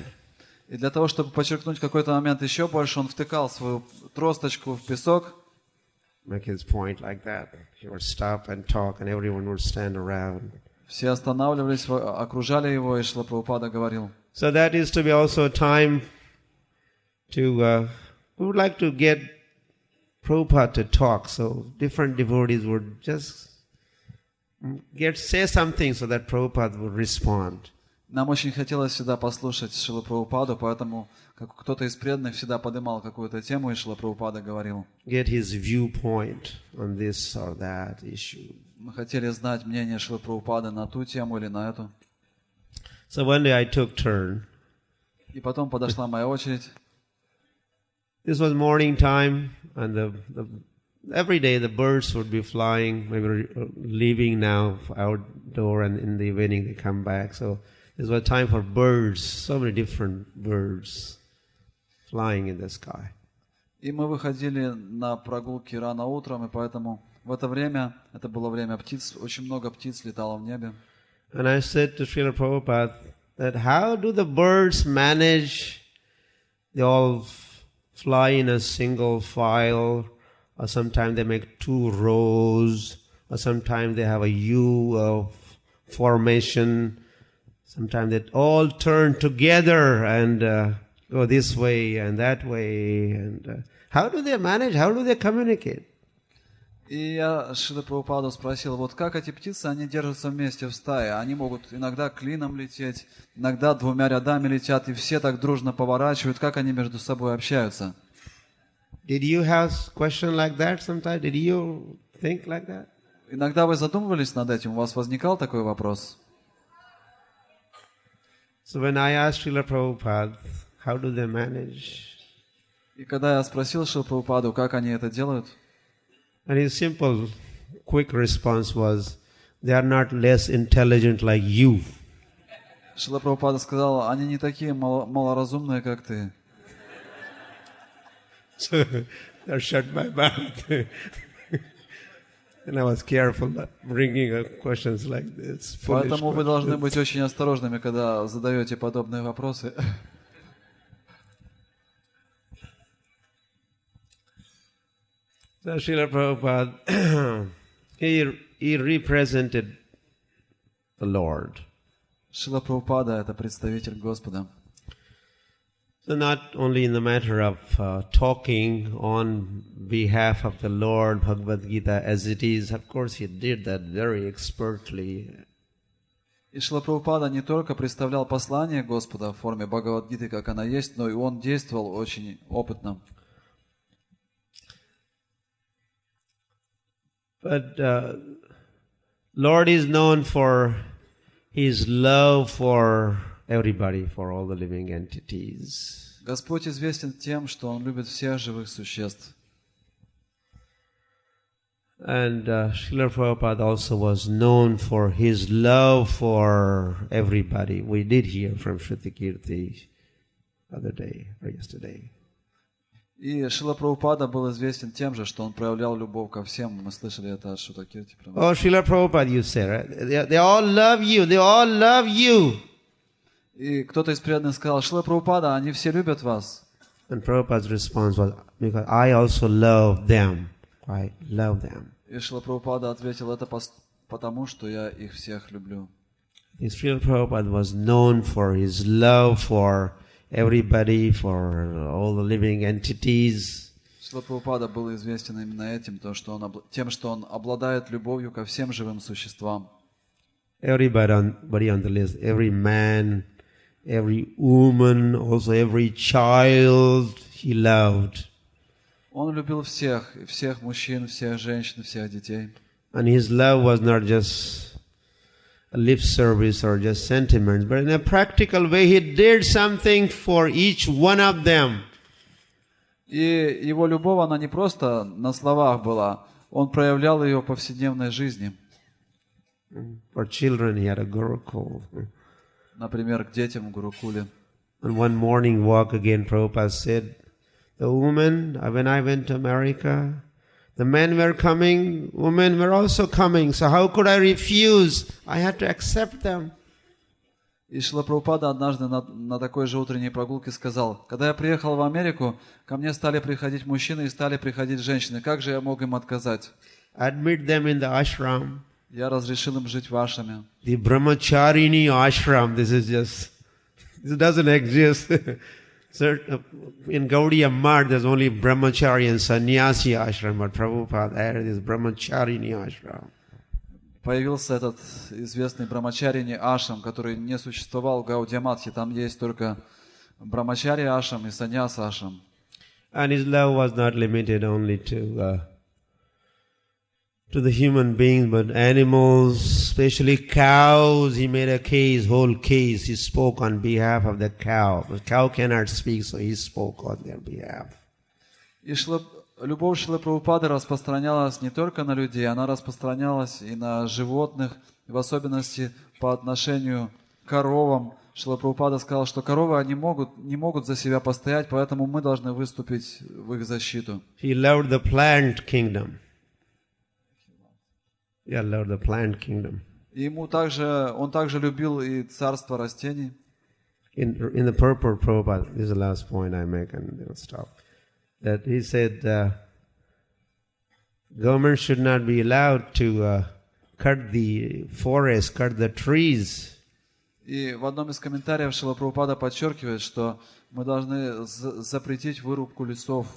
И для того, чтобы подчеркнуть какой-то момент еще больше, он втыкал свою тросточку в песок. Make his point like that. He would stop and talk, and everyone would stand around. Все останавливались, окружали его, и Шрила Прабхупада говорил. So that is to be also a time to, we would like to get Prabhupada to talk, so different devotees would just say something so that Prabhupada would respond. Нам очень хотелось всегда послушать Шрилу Прабхупаду, поэтому кто-то из преданных всегда поднимал какую-то тему, и Шрила Прабхупада говорил. Get his viewpoint on this or that issue. Мы хотели знать мнение Шрилы Прабхупады на ту тему или на эту. So one day I took turn. И потом подошла моя очередь. This was morning time, and every day the birds would be flying. We were leaving now outdoor, and in the evening they come back. So this was time for birds, so many different birds flying in the sky. И мы выходили на прогулки рано утром, и поэтому в это время, это было время птиц, очень много птиц летало в небе. And I said to Srila Prabhupada that how do the birds manage? They all fly in a single file, or sometimes they make two rows, or sometimes they have a U of formation. Sometimes they all turn together and go this way and that way. And how do they manage? How do they communicate? И я Шрила Прабхупаду спросил, вот как эти птицы, они держатся вместе в стае? Они могут иногда клином лететь, иногда двумя рядами летят, и все так дружно поворачивают. Как они между собой общаются? Did you have question like that sometimes? Did you think like that? Иногда вы задумывались над этим? У вас возникал такой вопрос? So when I asked Srila Prabhupada, how do they manage? И когда я спросил Шрилу Прабхупаду, как они это делают? And his simple, quick response was, they are not less intelligent like you. Шрила Прабхупада сказал, они не такие малоразумные, как ты. So I shut my mouth. And I was careful not bringing questions like this. Поэтому вы должны быть очень осторожными, когда задаете подобные вопросы. So Srila Prabhupada, he represented the Lord. Шрила Прабхупада — это представитель Господа. So not only in the matter of talking on behalf of the Lord, Bhagavad Gita as it is, of course he did that very expertly. И Шрила Прабхупада не только представлял послание Господа в форме Бхагавад-гиты, как она есть, но и он действовал очень опытно. But Lord is known for His love for everybody, for all the living entities. Господь известен тем, что Он любит всех живых существ. And Srila Prabhupada also was known for his love for everybody. We did hear from Shrutakirti other day or yesterday. И Шрила Прабхупада был известен тем же, что он проявлял любовь ко всем. Мы слышали это от Шрутакирти. Oh, Srila Prabhupada, you say, right? They all love you. They all love you. И кто-то из преданных сказал: Шрила Прабхупада, они все любят вас. And Prabhupada's response was, because I also love them. I love them. И Шрила Прабхупада ответил: это потому, что я их всех люблю. Srila Prabhupada was known for his love for everybody, for all the living entities. Шрила Прабхупада был известен именно этим, тем, что он обладает любовью ко всем живым существам. Everybody on the list, every man, every woman, also every child he loved. Он любил всех мужчин, всех женщин, всех детей. And his love was not just a lip service or just sentiments, but in a practical way he did something for each one of them. И его любовь, она не просто на словах была, он проявлял ее в повседневной жизни. For children he had a gurukul. Например, к детям в гурукуле. On one morning walk again, Prabhupada said, the women, when I went to America, the men were coming, women were also coming. So how could I refuse? I had to accept them. И Шрила Прабхупада однажды на такой же утренней прогулке сказал: когда я приехал в Америку, ко мне стали приходить мужчины и стали приходить женщины. Как же я мог им отказать? Admit them in the ashram. Я разрешил им жить в ашраме. The Brahmacharini ashram, this doesn't exist. In Gaudiya Math, there's only Brahmachari and Sannyasi ashram, but Prabhupada added this Brahmacharini ashram. Появился этот известный Брахмачарини ашрам, который не существовал в Гаудия Матхе. Там есть только Брахмачари ашрам и Саньяс ашрам. And his love was not limited only to the human beings, but animals, especially cows. He made a case, whole case. He spoke on behalf of the cow. The cow cannot speak, so he spoke on their behalf. И любовь Шрилы Прабхупады распространялась не только на людей, она распространялась и на животных, в особенности по отношению к коровам. Шрила Прабхупада сказал, что коровы не могут за себя постоять, поэтому мы должны выступить в их защиту. He loved the plant kingdom. Yeah, loved the plant kingdom. И он также любил и царство растений. In the purport, Prabhupada, this is the last point I make, and we'll stop. That he said, government should not be allowed to cut the forest, cut the trees. И в одном из комментариев Шрила Прабхупада подчеркивает, что мы должны запретить вырубку лесов.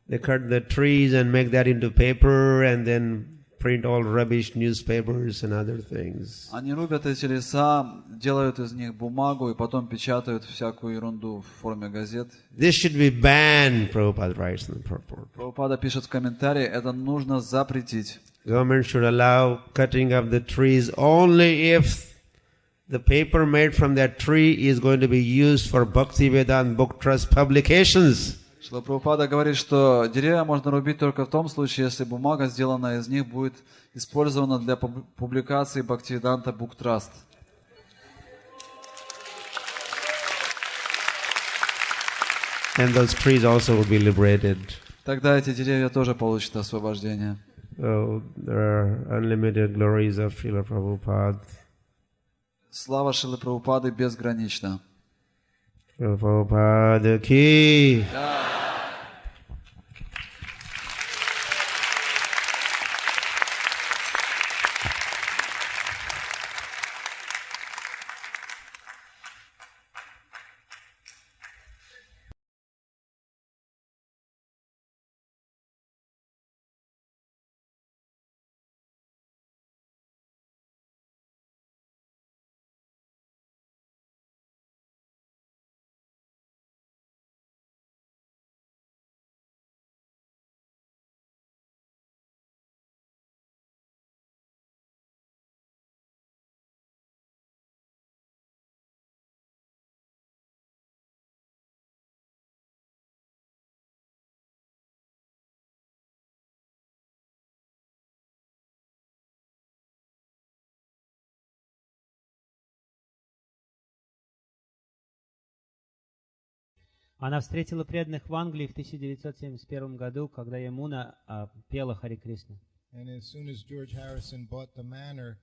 They cut the trees and make that into paper and then print all rubbish newspapers and other things. Они рубят эти леса, делают из них бумагу и потом печатают всякую ерунду в форме газет. This should be banned, Prabhupada writes in the purport. Прабхупада пишет в комментарии, это нужно запретить. Government should allow cutting of the trees only if the paper made from that tree is going to be used for Bhakti Vedanta Book Trust publications. Шрила Прабхупада говорит, что деревья можно рубить только в том случае, если бумага, сделанная из них, будет использована для публикации Бхактивиданта Book Trust. And those trees also will be liberated. Тогда эти деревья тоже получат освобождение. So there are unlimited glories of Srila Prabhupada. Слава Шрилы Прабхупады безгранична. Prabhupada ki. Она встретила преданных в Англии в 1971 году, когда Ямуна пела Харе Кришна. And as soon as George Harrison bought the manor,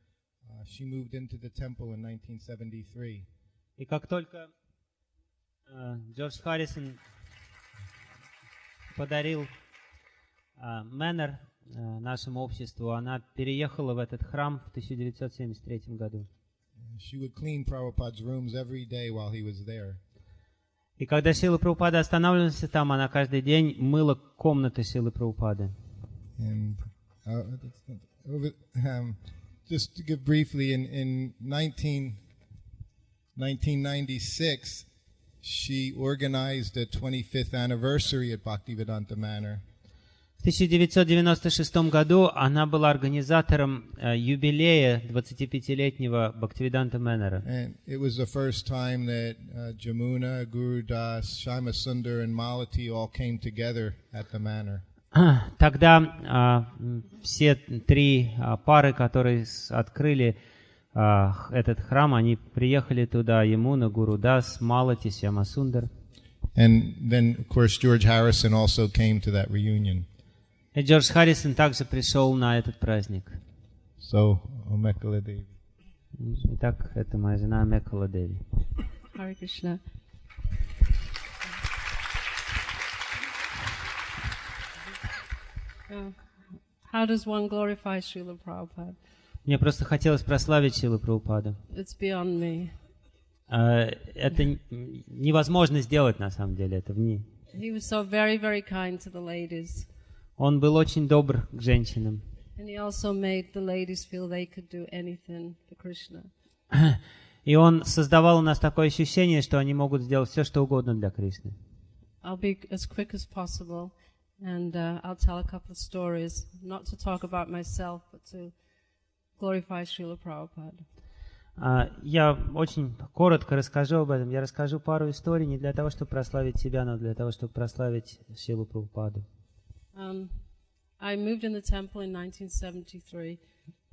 she moved into the temple in 1973. И как только Джордж Харрисон подарил Мэннер нашему обществу, она переехала в этот храм в 1973 году. She would clean Prabhupada's rooms every day while he was there. И когда Шрила Прабхупада останавливался там, она каждый день мыла комнаты Шрилы Прабхупады. And just to give briefly, in 1996, she organized a 25th anniversary at Bhaktivedanta Manor. В 1996 году она была организатором юбилея 25-летнего Бхактивиданта Мэннера. And it was the first time that Jamuna, Guru Das, Shama Sundar, and Malati all came together at the manor. Тогда все три пары, которые открыли этот храм, они приехали туда: Ямуна, Гуру Дас, Малати, Шьяма Сундар. And then, of course, George Harrison also came to that reunion. И Джордж Харрисон также пришел на этот праздник. So, Omekala Devi. Итак, это моя жена Мекала Деви. Харе Кришна. How does one glorify Srila Prabhupada? Мне просто хотелось прославить Шрилу Прабхупаду. It's beyond me. Это невозможно сделать на самом деле, это вне. He was so very, very kind to the ladies. Он был очень добр к женщинам. And he also made the ladies feel they could do anything for Krishna. И он создавал у нас такое ощущение, что они могут сделать все, что угодно для Кришны. I'll be as quick as possible, and I'll tell a couple of stories, not to talk about myself, but to glorify Srila Prabhupada. Я очень коротко расскажу об этом. Я расскажу пару историй не для того, чтобы прославить себя, но для того, чтобы прославить Шрилу Прабхупаду. I moved in the temple in 1973.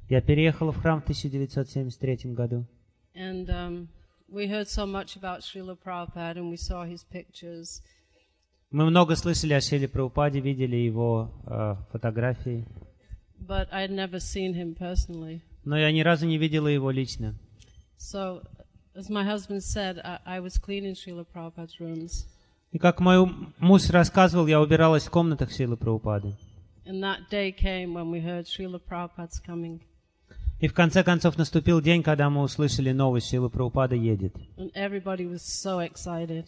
Я переехала в храм в 1973 году. And we heard so much about Srila Prabhupada, and we saw his pictures. Мы много слышали о Шриле Прабхупаде, видели его фотографии. But I had never seen him personally. Но я ни разу не видела его лично. So, as my husband said, I was cleaning Srila Prabhupada's rooms. И как мой муж рассказывал, я убиралась в комнатах Шрилы Прабхупады. And that day came when we heard Srila Prabhupada's coming. И в конце концов наступил день, когда мы услышали новость: Шрила Прабхупада едет. And everybody was so excited.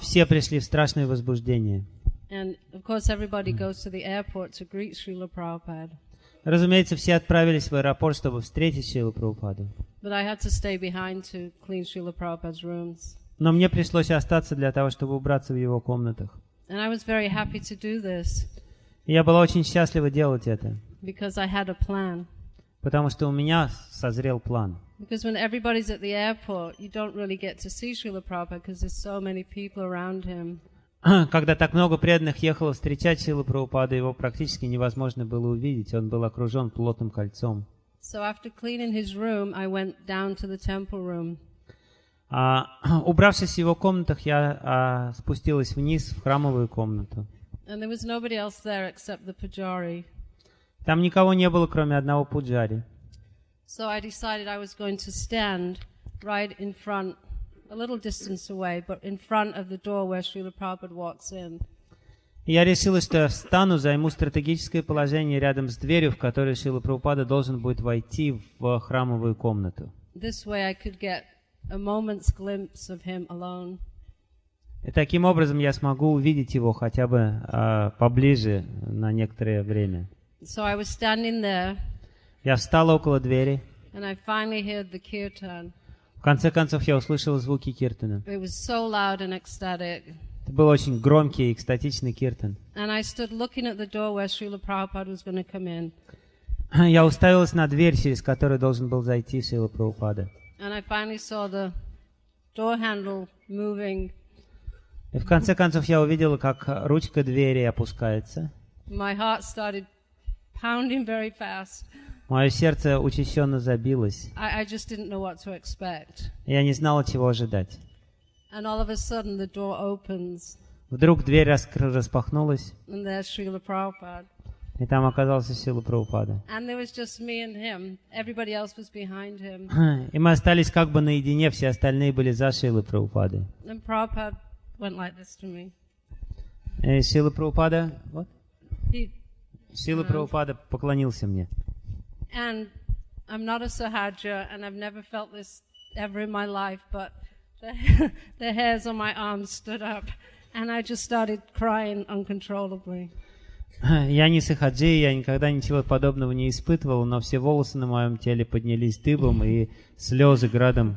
Все пришли в страшное возбуждение. And of course everybody goes to the airport to greet Srila Prabhupada. Разумеется, все отправились в аэропорт, чтобы встретить Шрилу Прабхупаду. But I had to stay behind to clean Srila Prabhupada's rooms. Но мне пришлось остаться для того, чтобы убраться в его комнатах. And I was very happy to do this. И я была очень счастлива делать это. Because I had a plan. Потому что у меня созрел план. Because when everybody's at the airport, you don't really get to see Srila Prabhupada because there's so many people around him. Когда так много преданных ехало встречать Шрилу Прабхупаду, его практически невозможно было увидеть. Он был окружен плотным кольцом. So after cleaning his room, I went down to the temple room. Убравшись в его комнатах, я спустилась вниз в храмовую комнату. And there was nobody else there except the pujari. Там никого не было, кроме одного пуджари. So I decided I was going to stand right in front, a little distance away, but in front of the door where Srila Prabhupada walks in. Я решила, что я встану, займу стратегическое положение рядом с дверью, в которой Шрила Прабхупада должен будет войти в храмовую комнату. This way I could get a moment's glimpse of him alone. И таким образом я смогу увидеть его хотя бы поближе на некоторое время. So I was standing there. Я встала около двери. And I finally heard the kirtan. В конце концов я услышала звуки киртана. It was so loud and ecstatic. Это был очень громкий и экстатичный киртан. And I stood looking at the door where Srila Prabhupada was going to come in. Я уставилась на дверь, через которую должен был зайти Шрила Прабхупада. And I finally saw the door handle moving. И в конце концов я увидела, как ручка двери опускается. My heart started pounding very fast. Мое сердце учащенно забилось. I just didn't know what to expect. Я не знала, чего ожидать. And all of a sudden the door opens. Вдруг дверь распахнулась, And there's Srila Prabhupada. и там оказался Шрила Прабхупада. And there was just me and him. Everybody else was behind him. И мы остались как бы наедине, все остальные были за Шрилой Прабхупадой. And Prabhupada went like this to me. И Шрила Прабхупада, вот, He, Шрила Прабхупада поклонился мне. and I'm not a sahaja, and I've never felt this ever in my life, but the hairs on my arms stood up, and I just started crying uncontrollably. Я не сахаджи, я никогда ничего подобного не испытывал, но все волосы на моем теле поднялись дыбом, и слезы градом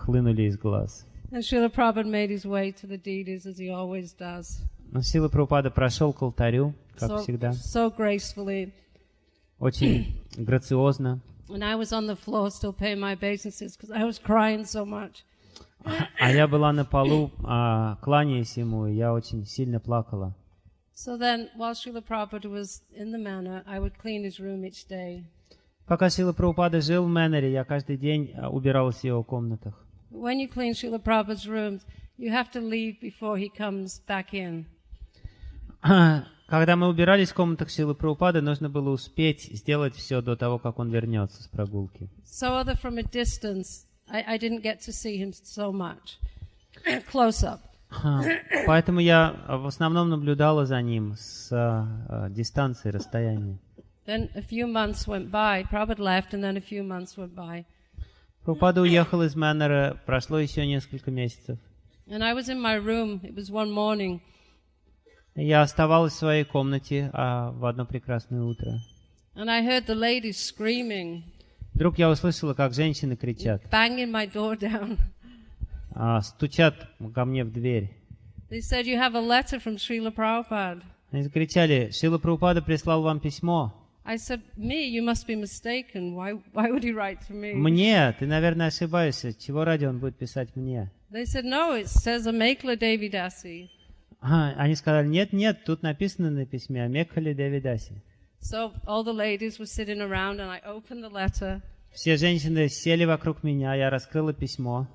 хлынули из глаз. And Srila Prabhupada made his way to the deities as he always does. Но Шрила Прабхупада прошел к алтарю, как всегда, So gracefully. очень грациозно. And I was on the floor still paying my obeisances because I was crying so much. А я была на полу, кланяясь ему, и я очень сильно плакала. So then, while Srila Prabhupada was in the manor, I would clean his room each day. Пока Шрила Прабхупада жил в Мэннере, я каждый день убиралась в его комнатах. When you clean Srila Prabhupada's rooms, you have to leave before he comes back in. Когда мы убирались в комнатах Шрилы Прабхупады, нужно было успеть сделать все до того, как он вернется с прогулки. So other from a distance, I didn't get to see him so much. Close up. Поэтому я в основном наблюдала за ним с дистанции, расстояния. Then a few months went by. Prabhupada left, and then a few months went by. Прабхупада уехал из Мэннера, прошло еще несколько месяцев. And I was in my room. It was one morning. Я оставалась в своей комнате в одно прекрасное утро. And I heard the ladies screaming. Вдруг я услышала, как женщины кричат, Banging my door down. Стучат ко мне в дверь. They said, "You have a letter from Srila Prabhupada." Они закричали: Шрила Прабхупада прислал вам письмо. I said, "Me? You must be mistaken. Why would he write to me?" Мне? Ты, наверное, ошибаешься. Чего ради он будет писать мне? They said, "No, it says Amekla Devi Dasi." Они сказали: нет, тут написано на письме Амекхали Девидаси. So all the ladies were sitting around, and I opened the letter. Все женщины сели вокруг меня, я раскрыла письмо.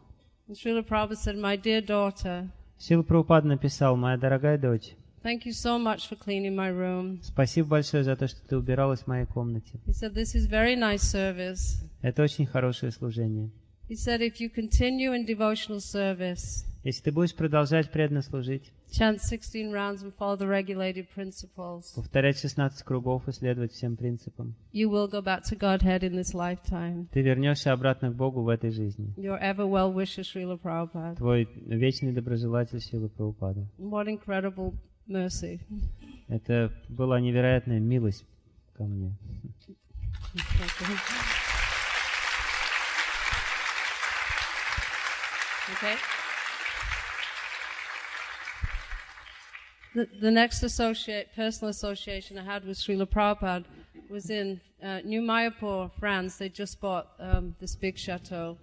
And Srila Prabhupada said, "My dear daughter, Шрила Прабхупада написал: моя дорогая дочь, thank you so much for cleaning my room." спасибо большое за то, что ты убиралась в моей комнате. He said, "This is very nice service." Это очень хорошее служение. He said, "If you continue in devotional service, Если ты будешь продолжать преданно служить, chant 16 rounds and follow the regulated principles, повторять 16 кругов и следовать всем принципам, you will go back to Godhead in this lifetime. ты вернешься обратно к Богу в этой жизни. Your ever well wisher, Srila Prabhupada." Твой вечный доброжелатель Шрила Прабхупада. What incredible mercy. Это была невероятная милость ко мне. Okay. The next personal association I had with Srila Prabhupada was in New Mayapur, France. They just bought this big chateau.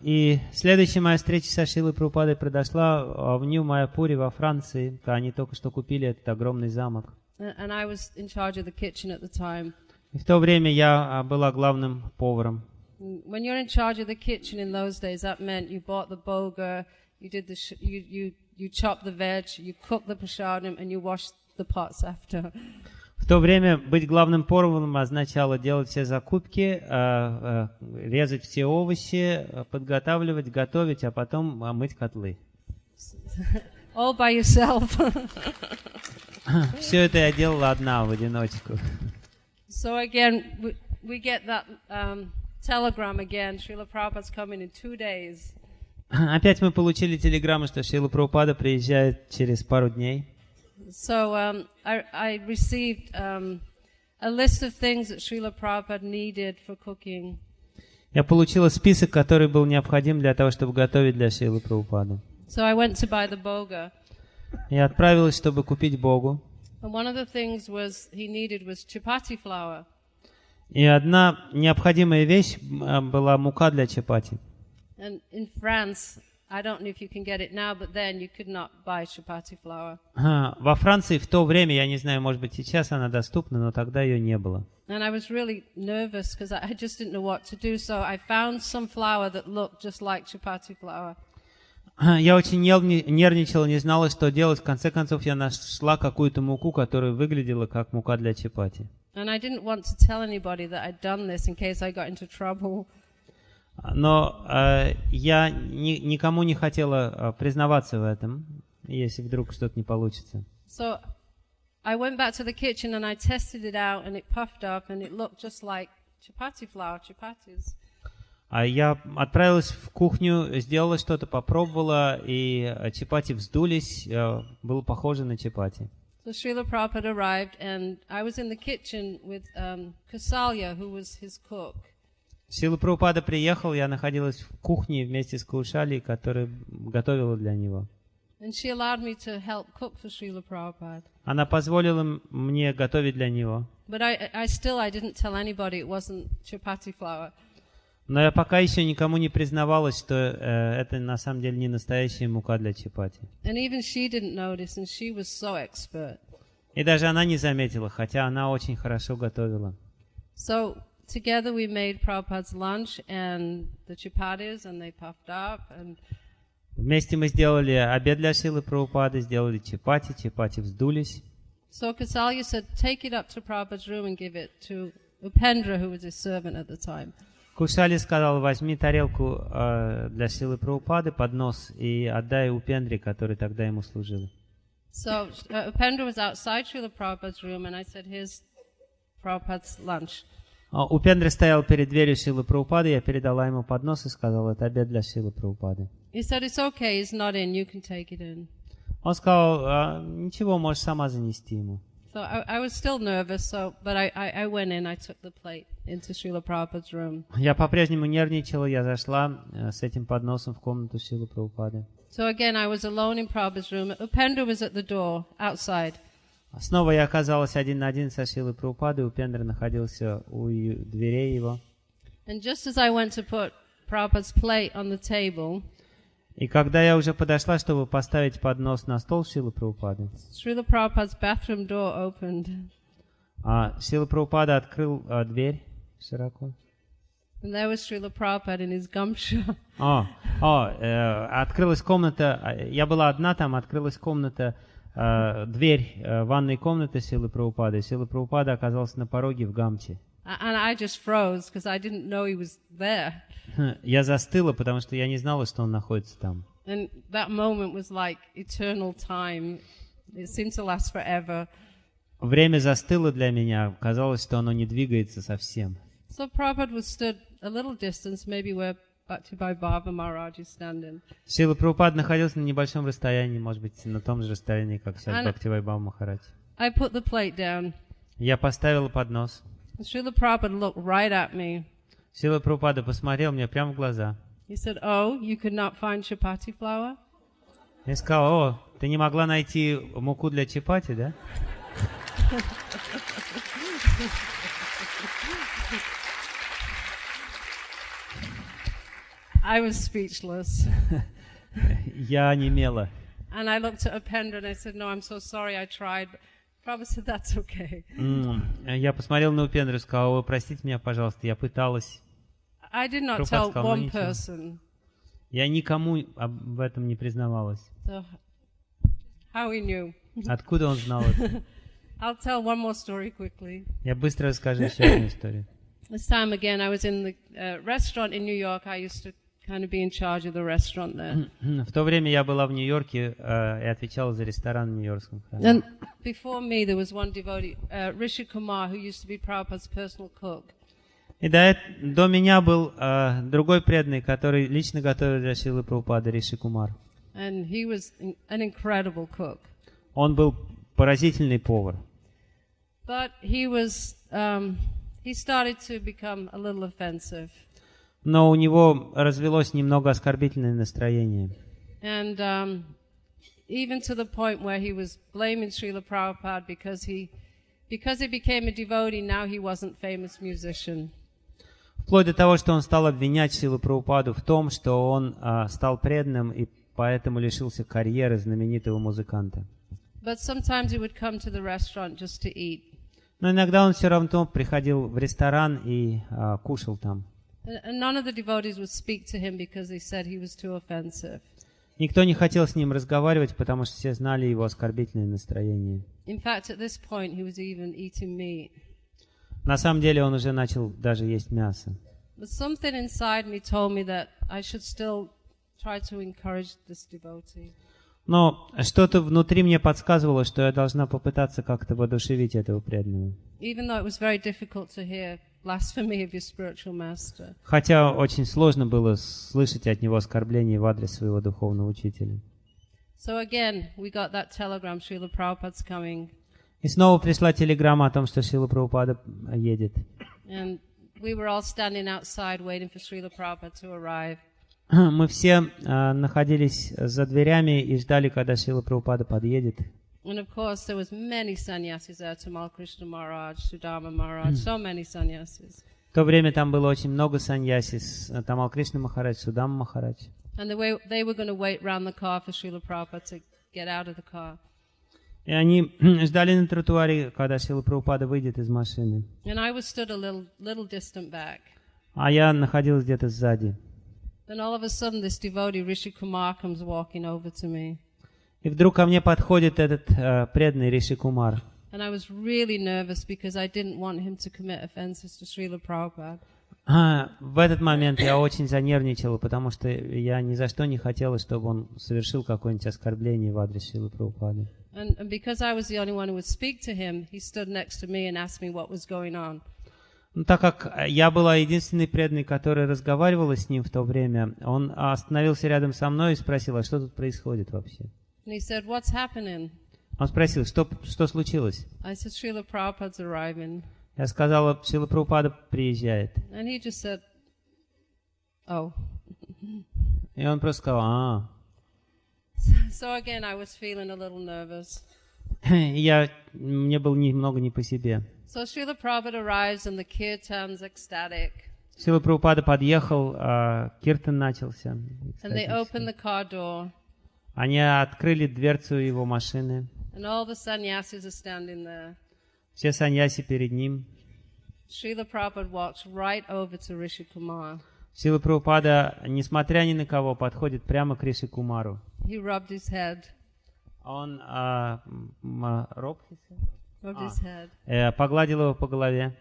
И следующая моя встреча со Шрилой Прабхупадой произошла в Нью-Майяпуре во Франции. Они только что купили этот огромный замок. And I was in charge of the kitchen at the time. И в то время я была главным поваром. When you're in charge of the kitchen in those days, that meant you bought the boga, you did the you chopped the veg, you cooked the prasadam, and you washed the pots after. В то время быть главным поваром означало делать все закупки, резать все овощи, подготавливать, готовить, а потом мыть котлы. All by yourself. Все это я делала одна, в одиночку. So again, we get that telegram again. Srila Prabhupada's coming in 2 days. Опять мы получили телеграмму, что Шрила Прабхупада приезжает через пару дней. So I received a list of things that Srila Prabhupada needed for cooking. Я получила список, который был необходим для того, чтобы готовить для Шрилы Прабхупады. So I went to buy the boga. Я отправилась, чтобы купить богу. And one of the things he needed was chapati flour. И одна необходимая вещь была мука для чапати. And in France, I don't know if you can get it now, but then you could not buy chapati flour. Во Франции в то время, я не знаю, может быть, сейчас она доступна, но тогда ее не было. And I was really nervous because I just didn't know what to do. So I found some flour that looked just like chapati flour. Я очень нервничала, не знала, что делать. В конце концов, я нашла какую-то муку, которая выглядела как мука для чапати. And I didn't want to tell anybody that I'd done this in case I got into trouble. Но я никому не хотела признаваться в этом, если вдруг что-то не получится. So I went back to the kitchen and I tested it out and it puffed up and it looked just like chapati flour, chapatis. А я отправилась в кухню, сделала что-то, попробовала, и чапати вздулись, было похоже на чапати. So Srila Prabhupada arrived and I was in the kitchen with Kausalya, who was his cook. Шрила Прабхупада приехал, я находилась в кухне вместе с Каушалией, которая готовила для него. And she allowed me to help cook for Srila Prabhupada. Она позволила мне готовить для него. But I didn't tell anybody it wasn't chapati flour. Но я пока еще никому не признавалась, что это на самом деле не настоящая мука для чапати. And even she didn't notice, and she was so expert. И даже она не заметила, хотя она очень хорошо готовила. So together we made Prabhupada's lunch and the chapatis, and they puffed up. And вместе мы сделали обед для Шрилы Прабхупады, сделали чапати, чапати вздулись. So Kausalya said, take it up to Prabhupada's room and give it to Upendra, who was his servant at the time. Кушали сказал, возьми тарелку для Шрилы Прабхупады, поднос, и отдай Упендре, который тогда ему служил. So Upendra was outside Srila Prabhupada's room, and I said, here's Prabhupada's lunch. Упендра стоял перед дверью Шрилы Прабхупады, я передала ему поднос и сказала, это обед для Шрилы Прабхупады. He said, it's okay, he's not in, you can take it in. Он сказал, ничего, можешь сама занести ему. So I was still nervous, but I went in, I took the plate into Srila Prabhupada's room. Я по-прежнему нервничала, я зашла с этим подносом в комнату Шрилы Прабхупады. So again, I was alone in Prabhupada's room. Upendra was at the door, outside. Снова я оказалась один на один со Шрилой Прабхупадой, Упендра находился у дверей его. And just as I went to put Prabhupada's plate on the table, и когда я уже подошла, чтобы поставить поднос на стол Шрилы Прабхупады, Srila Prabhupada's bathroom door opened. Шрила Прабхупада открыл дверь широко. And there was Srila Prabhupada in his gumshoe. Открылась комната, я была одна там, открылась комната, дверь ванной комнаты Шрилы Прабхупады. Шрила Прабхупада оказался на пороге в гамче. And I just froze because I didn't know he was there. Я застыла, потому что я не знала, что он находится там. And that moment was like eternal time. It seemed to last forever. Время застыло для меня, казалось, что оно не двигается совсем. So Prabhupada was stood a little distance, maybe where Bhakti Baba Maharaj is standing. Шрила Прабхупада находился на небольшом расстоянии, может быть, на том же расстоянии, как сейчас Бхакти Баба Махарадж. I put the plate down. Я поставила поднос. Srila Prabhupada looked right at me. Шрила Прабхупада посмотрел мне прямо в глаза. He said, "Oh, you could not find chapati flour?" Я сказал, ты не могла найти муку для чапати, да? I was speechless. Я онемела. And I looked at Upendra and I said, "No, I'm so sorry. I tried." Prabhupada said, "That's okay." Я посмотрел на Упендру и сказал, простите меня, пожалуйста, я пыталась. I did not tell one person. Я никому об этом не признавалась. So, how he knew? Откуда он знал это? I'll tell one more story quickly. Я быстро расскажу еще одну историю. This time again, I was in the restaurant in New York. I used to kind of be in charge of the restaurant there. В то время я была в Нью-Йорке и отвечала за ресторан в Нью-Йоркском храме. And before me, there was one devotee, Rishi Kumar, who used to be Prabhupada's personal cook. И до меня был другой преданный, который лично готовил для Шрилы Прабхупады, Риши Кумар. And he was an incredible cook. Он был поразительный повар. But he started to become a little offensive. Но у него развелось немного оскорбительное настроение. And even to the point where he was blaming Srila Prabhupada because he became a devotee, now he wasn't famous musician. Вплоть до того, что он стал обвинять Шрилу Прабхупаду в том, что он стал преданным и поэтому лишился карьеры знаменитого музыканта. But sometimes he would come to the restaurant just to eat. Но иногда он все равно приходил в ресторан и кушал там. And none of the devotees would speak to him because they said he was too offensive. Никто не хотел с ним разговаривать, потому что все знали его оскорбительное настроение. In fact, at this point, he was even eating meat. На самом деле он уже начал даже есть мясо. But something inside me told me that I should still try to encourage this devotee. Но что-то внутри мне подсказывало, что я должна попытаться как-то воодушевить этого преданного. Even though it was very difficult to hear blasphemy of your spiritual master. Хотя очень сложно было слышать от него оскорбления в адрес своего духовного учителя. So again, we got that telegram, Srila Prabhupada's coming. И снова пришла телеграмма о том, что Шрила Прабхупада едет. And we were all standing outside waiting for Srila Prabhupada to arrive. Мы все находились за дверями и ждали, когда Шрила Прабхупада подъедет. And of course, there was many sannyasis there, Tamal Krishna Maharaj, Sudama Maharaj, so many sannyasis. В то время там было очень много саньяси, Тамал Кришна Махарадж, Судама Махарадж. And they were going to wait round the car for Srila Prabhupada to get out of the car. И они ждали на тротуаре, когда Шрила Прабхупада выйдет из машины. And I was stood a little distant back. А я находилась где-то сзади. Then all of a sudden, this devotee Rishi Kumar comes walking over to me. И вдруг ко мне подходит этот преданный Риши Кумар. And I was really nervous because I didn't want him to commit offenses to Srila Prabhupada. В этот момент я очень занервничала, потому что я ни за что не хотела, чтобы он совершил какое-нибудь оскорбление в адрес Шрилы Прабхупады. And because I was the only one who would speak to him, he stood next to me and asked me what was going on. Ну, так как я была единственной преданной, которая разговаривала с ним в то время, он остановился рядом со мной и спросил, а что тут происходит вообще? And he said, "What's happening?" Он спросил, что случилось? I said, "Srila Prabhupada's arriving." Я сказала, Шрила Прабхупада приезжает. And he just said, "Oh." И он просто сказал, So again, I was feeling a little nervous. Мне было немного не по себе. So Srila Prabhupada arrives and the kirtan's ecstatic. Шрила Прабхупада подъехал, киртан начался. And they opened the car door. Они открыли дверцу его машины. And all the sannyasis are standing there. Все саньяси перед ним. Srila Prabhupada walks right over to Rishi Kumar. Шрила Прабхупада, несмотря ни на кого, подходит прямо к Риши Кумару. He rubbed his head. Он погладил его по голове.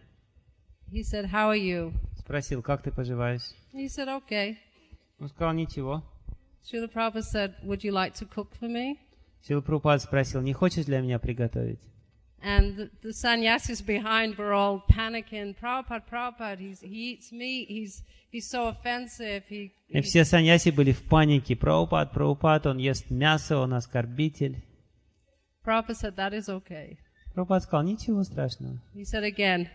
He said, "How are you?" Спросил, как ты поживаешь? He said, "Okay." Он сказал, ничего. Srila Prabhupada said, "Would you like to cook for me?" Шрила Прабхупада спросил, не хочешь для меня приготовить? And the sannyasis behind were all panicking. Prabhupada, he eats meat. He's so offensive. И все саньяси были в панике. Прабхупад, он ест мясо, он оскорбитель. Prabhupada said, "That is okay." Прабхупад сказал, ничего страшного. He said again,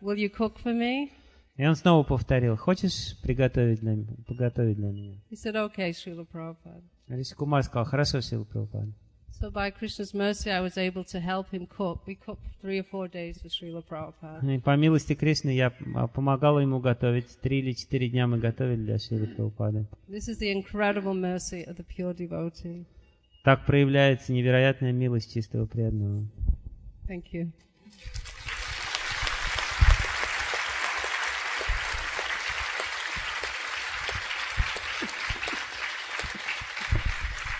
"Will you cook for me?" И он снова повторил, хочешь приготовить для меня? He said, "Okay, Srila Prabhupada." Риши Кумар сказал, хорошо, Шрила Прабхупада. So by Krishna's mercy, I was able to help him cook. We cooked 3 or 4 days for Srila Prabhupada. И по милости Кришны я помогала ему готовить. 3 или 4 дня мы готовили для Шрилы Прабхупады. This is the incredible mercy of the pure devotee. Так проявляется невероятная милость чистого преданного. Thank you.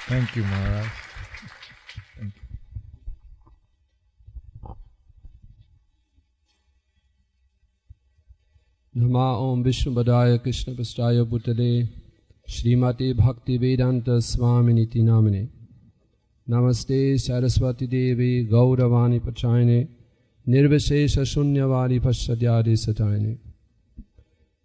Thank you, Maharaj. Thank you. Nama Om Vishnu Krishna Pastaya Bhutale Shrimati Bhakti Vedanta Swami Niti Namane Namaste Saraswati Devi Gauravani Pachayane Nirvishesha Shunyavadi Pashadyade Satayane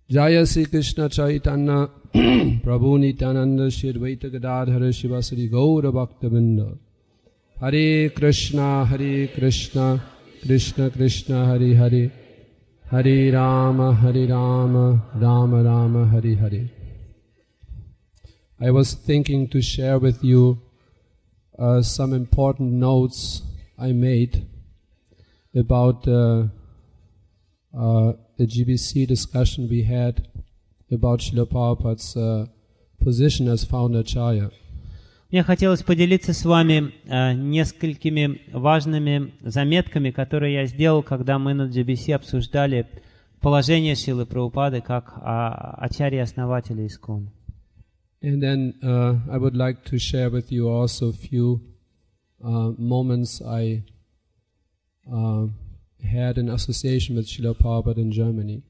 Jaya Sri Krishna Chaitanya Prabhu Nityananda Shri Advaita Gadadhara Shivasari Gaura Bhaktavinda Hare Krishna Krishna Krishna Hare Hare Hare Rama Rama Rama Hare Hare. I was thinking to share with you some important notes I made about the GBC discussion we had about Srila Prabhupada's position as founder Acharya. Мне хотелось поделиться с вами несколькими важными заметками, которые я сделал, когда мы на GBC обсуждали положение Шрилы Прабхупады как ачарьи-основателя ИСККОН. And then I would like to share with you also a few moments I had in association with Srila Prabhupada in Germany.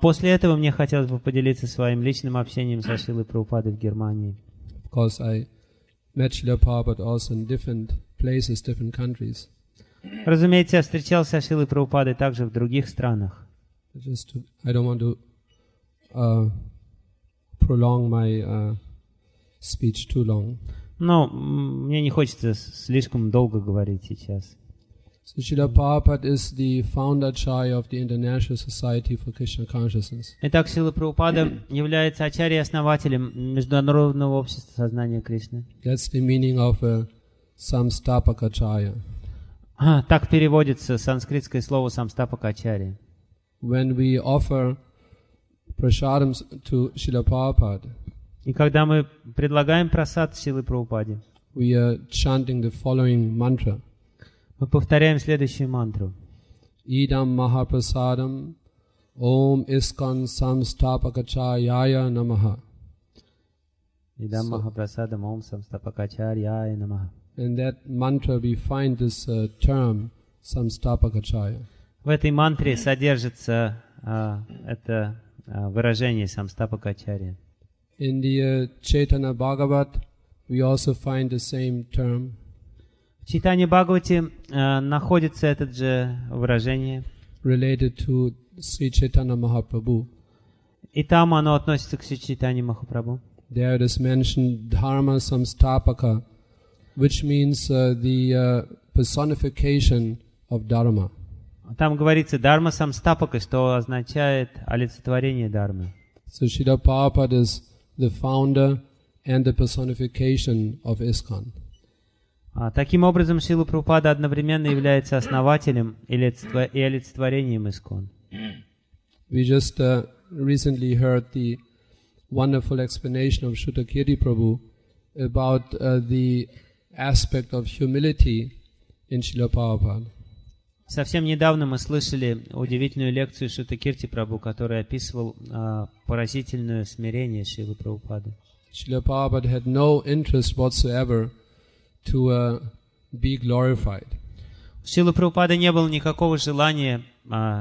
После этого мне хотелось бы поделиться своим личным общением со Шрилой Прабхупадой в Германии. Of course, I met Srila Prabhupada also in different places, different countries. Разумеется, я встречался с Шрилой Прабхупадой также в других странах. I don't want to prolong my speech too long. Но мне не хочется слишком долго говорить сейчас. So Srila Prabhupada is the founder Acharya of the International Society for Krishna Consciousness. Итак, Шрила Прабхупада является ачарьей-основателем Международного общества сознания Кришны. That's the meaning of Samstapakacharya. Так переводится санскритское слово Самстапакачарья. When we offer prasadam to Srila Prabhupada, и когда мы предлагаем прасад Шриле Прабхупаде, we are chanting the following mantra. Мы повторяем следующую мантру. Idam Mahaprasadam Om Iskon Samstapakacharya Namaha. Idam Mahaprasadam Om Samstapakacharya Namaha. In that mantra we find this term Samstapakacharya. В этой мантре содержится это выражение Самстапакачарья. In the Chaitanya Bhagavat we also find the same term. В Чайтанья Бхагавате находится это же выражение. Related to Sri Chaitanya Mahaprabhu. И там оно относится к Шри Чайтанье Махапрабху. There it is mentioned Dharma Samstapaka, which means the personification of Dharma. Там говорится Дharma Samstapaka, что означает олицетворение Дharмы. So Srila Prabhupada is the founder and the personification of ISKCON. Таким образом, Шрила Прабхупада одновременно является основателем и олицетворением ИСККОН. We just recently heard the wonderful explanation of Shrutakirti Prabhu about the aspect of humility in Srila Prabhupada. Совсем недавно мы слышали удивительную лекцию Шрутакирти Прабху, который описывал поразительное смирение Шрилы Прабхупады. Srila Prabhupada had no interest whatsoever to be glorified. У Шрилы Прабхупады не было никакого желания,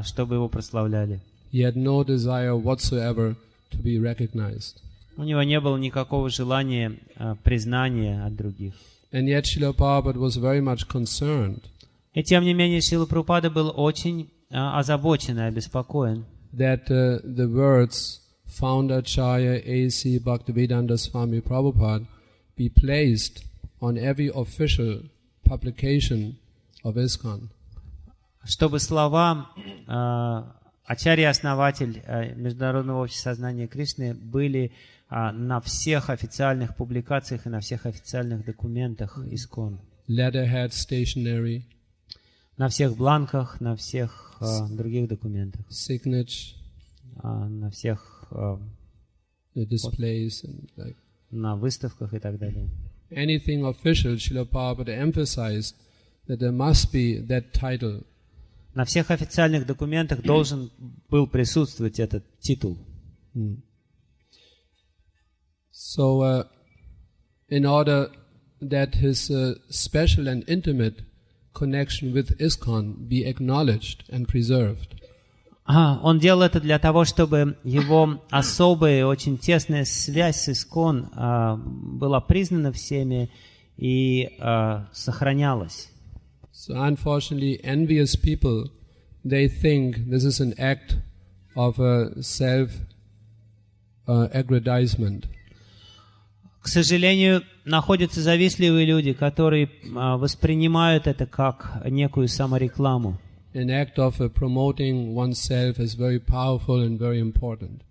чтобы его прославляли. He had no desire whatsoever to be recognized. У него не было никакого желания признания от других. And yet Srila Prabhupada was very much concerned. И тем не менее Шрила Прабхупада был очень озабочен и обеспокоен. That the words Founder Acharya ЕС Bhakti Vigьяна Swami Prabhupada be placed on every official publication of ISKCON. Чтобы слова Ачарья-основатель Международного общества сознания Кришны были на всех официальных публикациях и на всех официальных документах ИСККОН. Letterhead, stationery. На всех бланках, на всех других документах. Signature. На всех displays and like. На выставках и так далее. Anything official, Srila Prabhupada emphasized that there must be that title. На всех официальных документах должен был присутствовать этот титул. So, in order that his special and intimate connection with ISKCON be acknowledged and preserved. Он делал это для того, чтобы его особая, очень тесная связь с ИСККОН была признана всеми и сохранялась. So unfortunately, envious people, they think this is an act of self-aggrandizement. К сожалению, находятся завистливые люди, которые воспринимают это как некую саморекламу. An act of promoting oneself is very powerful and very important.